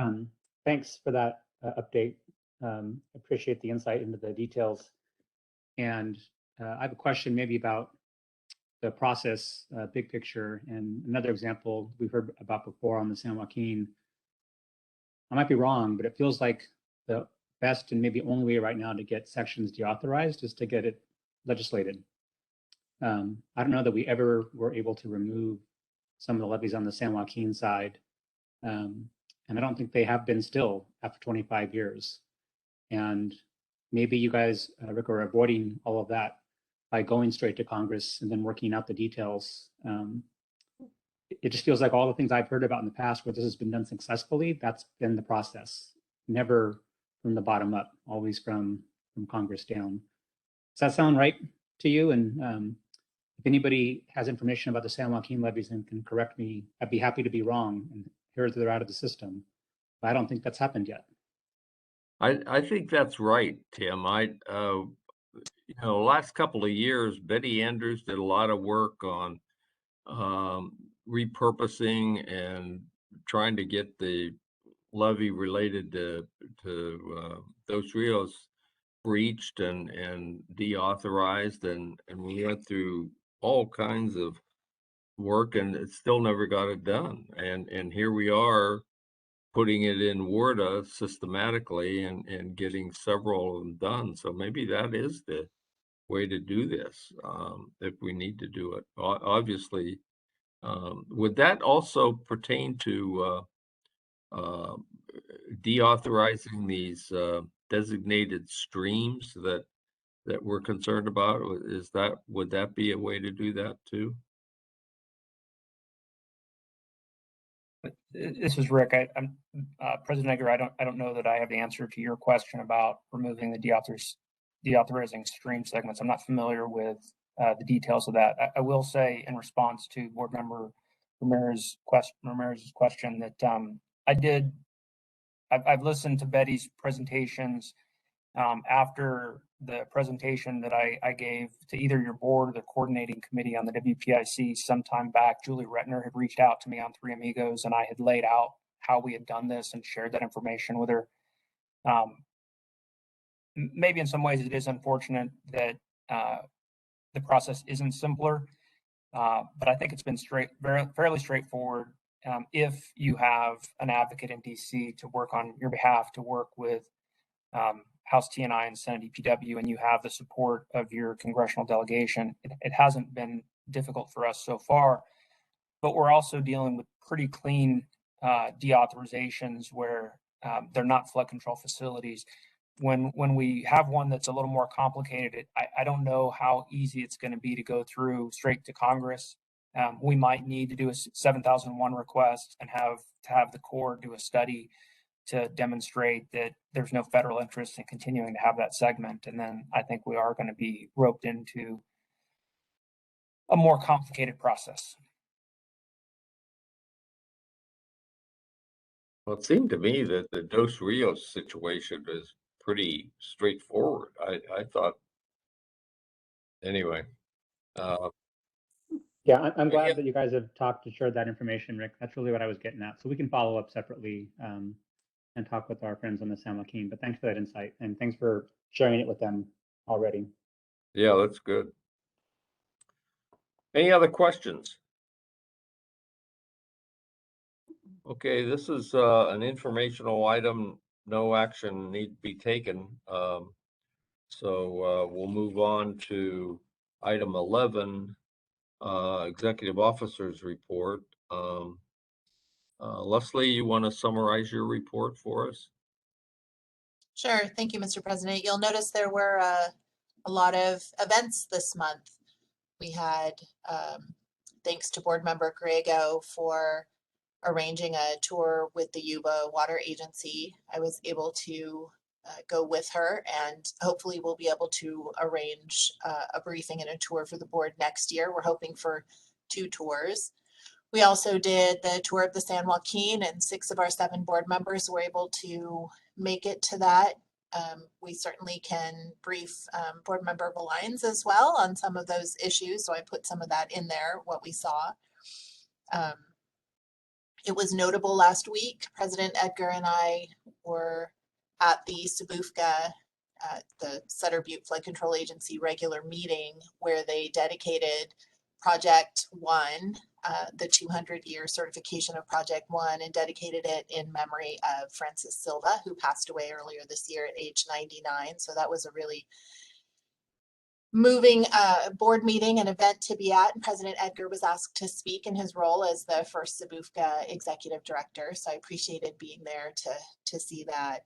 thanks for that update. Appreciate the insight into the details. And I have a question maybe about the process, big picture, and another example we've heard about before on the San Joaquin. I might be wrong, but it feels like the best and maybe only way right now to get sections deauthorized is to get it legislated. I don't know that we ever were able to remove some of the levees on the San Joaquin side. And I don't think they have been still after 25 years. And maybe you guys, Rick, are avoiding all of that by going straight to Congress and then working out the details. It just feels like all the things I've heard about in the past where this has been done successfully, that's been the process. Never from the bottom up, always from Congress down. Does that sound right to you? And if anybody has information about the San Joaquin levees and can correct me, I'd be happy to be wrong and hear that they're out of the system. But I don't think that's happened yet. I think that's right, Tim. Last couple of years, Betty Andrews did a lot of work on repurposing and trying to get the levee related to those Rios breached and deauthorized, and we went through all kinds of work, and it still never got it done. And here we are putting it in WRDA systematically and getting several of them done. So maybe that is the way to do this, if we need to do it. Obviously, would that also pertain to deauthorizing these designated streams that we're concerned about? Would that be a way to do that too? This is Rick. I'm President Edgar. I don't know that I have the answer to your question about removing the deauthorizing stream segments. I'm not familiar with the details of that. I will say in response to Board Member Ramirez's question that I've listened to Betty's presentations. After the presentation that I gave to either your board or the coordinating committee on the WPIC sometime back, Julie Retner had reached out to me on Three Amigos, and I had laid out how we had done this and shared that information with her. Maybe in some ways it is unfortunate that the process isn't simpler, but I think it's been fairly straightforward. If you have an advocate in DC to work on your behalf, to work with House TNI and Senate EPW, and you have the support of your congressional delegation, it hasn't been difficult for us so far. But we're also dealing with pretty clean deauthorizations where they're not flood control facilities. When we have one that's a little more complicated, I don't know how easy it's going to be to go through straight to Congress. We might need to do a 7001 request and have the Corps do a study to demonstrate that there's no federal interest in continuing to have that segment. And then I think we are going to be roped into a more complicated process. Well, it seemed to me that the Dos Rios situation is pretty straightforward. I thought, anyway. Yeah, I'm glad that you guys have talked and shared that information, Rick. That's really what I was getting at. So we can follow up separately and talk with our friends on the San Joaquin. But thanks for that insight, and thanks for sharing it with them already. Yeah, that's good. Any other questions? Okay, this is an informational item. No action need to be taken. So we'll move on to item 11, Executive Officer's Report. Leslie, you want to summarize your report for us? Sure. Thank you, Mr. President. You'll notice there were a lot of events this month. We had, thanks to Board Member Griego for arranging a tour with the Yuba Water Agency. I was able to go with her, and hopefully we'll be able to arrange a briefing and a tour for the board next year. We're hoping for 2 tours. We also did the tour of the San Joaquin, and 6 of our 7 board members were able to make it to that. We certainly can brief Board Member Belines as well on some of those issues. So I put some of that in there, what we saw. It was notable last week. President Edgar and I were at the Sabufka, the Sutter Butte Flood Control Agency regular meeting, where they dedicated Project 1, the 200-year certification of Project 1, and dedicated it in memory of Francis Silva, who passed away earlier this year at age 99. So that was a really moving board meeting and event to be at. And President Edgar was asked to speak in his role as the first Sabufka executive director. So I appreciated being there to see that.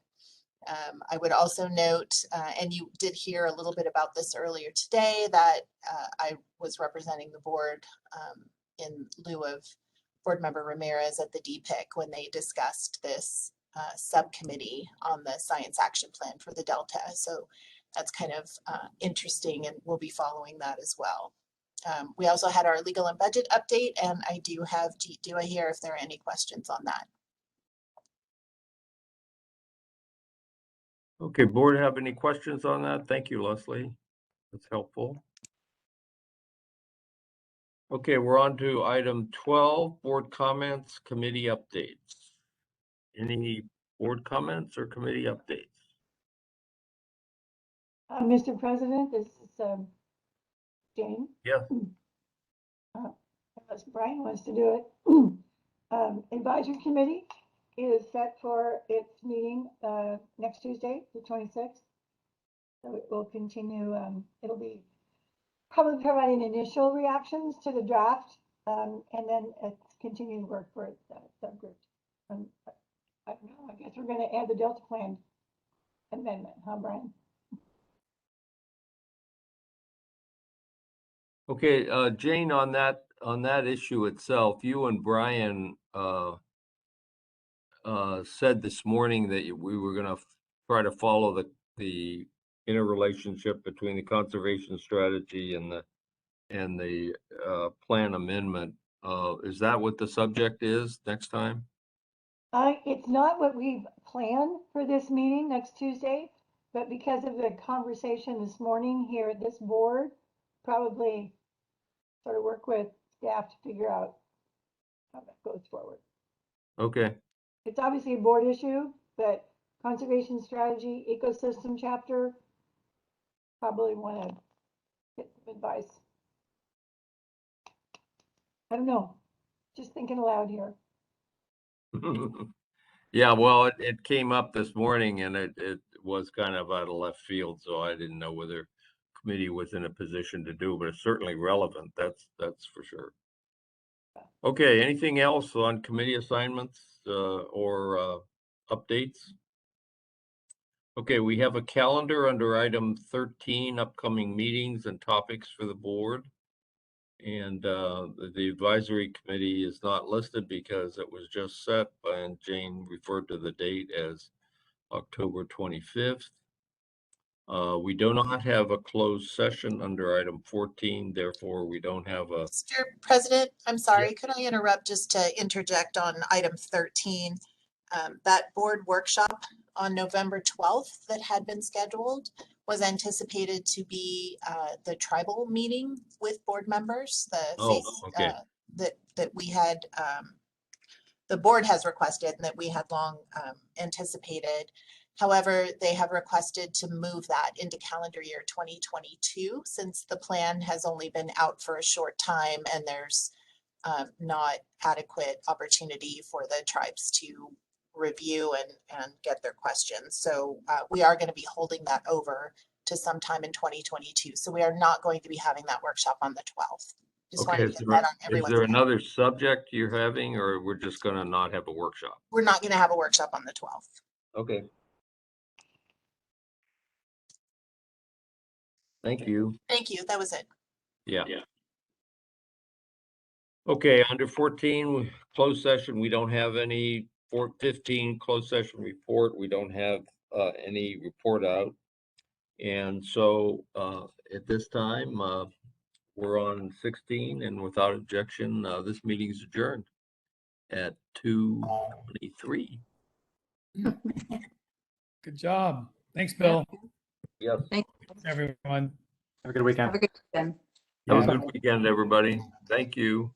I would also note, and you did hear a little bit about this earlier today, that I was representing the board in lieu of Board Member Ramirez at the DPIC when they discussed this subcommittee on the Science Action Plan for the Delta. So that's kind of interesting, and we'll be following that as well. We also had our legal and budget update, and I do I hear if there are any questions on that? Okay, board have any questions on that? Thank you, Leslie. That's helpful. Okay, we're on to item 12, board comments, committee updates. Any board comments or committee updates? Mr. President, this is Jane. Yeah. Unless Brian wants to do it. Advisory committee is set for its meeting next Tuesday, the 26th. So it will continue. It'll be probably providing initial reactions to the draft, and then it's continuing work for its subgroup. I don't know. I guess we're gonna add the Delta Plan amendment, huh, Brian? Okay, Jane, on that issue itself, you and Brian said this morning that we were going to try to follow the interrelationship between the conservation strategy and the plan amendment. Is that what the subject is next time? It's not what we've planned for this meeting next Tuesday, but because of the conversation this morning here at this board, probably sort of work with staff to figure out how that goes forward. Okay. It's obviously a board issue, but conservation strategy, ecosystem chapter, probably want to get some advice. I don't know, just thinking aloud here. Yeah, well, it came up this morning and it was kind of out of left field, so I didn't know whether committee was in a position to do, but it's certainly relevant. That's for sure. Okay, anything else on committee assignments or updates? Okay, we have a calendar under item 13, upcoming meetings and topics for the board. And the advisory committee is not listed because it was just set, and Jane referred to the date as October 25th. We do not have a closed session under item 14, therefore we don't have a. Mr. President, I'm sorry, could I interrupt just to interject on item 13? That board workshop on November 12th that had been scheduled was anticipated to be the tribal meeting with board members, that we had, the board has requested and that we had long anticipated. However, they have requested to move that into calendar year 2022 since the plan has only been out for a short time and there's not adequate opportunity for the tribes to review and get their questions. So we are going to be holding that over to sometime in 2022. So we are not going to be having that workshop on the 12th. Just wanted to get that on everyone's Is there mind. another subject you're having, or we're just going to not have a workshop? We're not going to have a workshop on the 12th. Okay. Thank you. Thank you. That was it. Yeah. Okay, under 14, closed session, we don't have any. 15, closed session report, we don't have any report out. And so at this time, we're on 16, and without objection, this meeting is adjourned at 2:23. Good job. Thanks, Bill. Yes. Thank everyone. Have a good weekend. Have a good weekend. Have a good weekend, everybody. Thank you.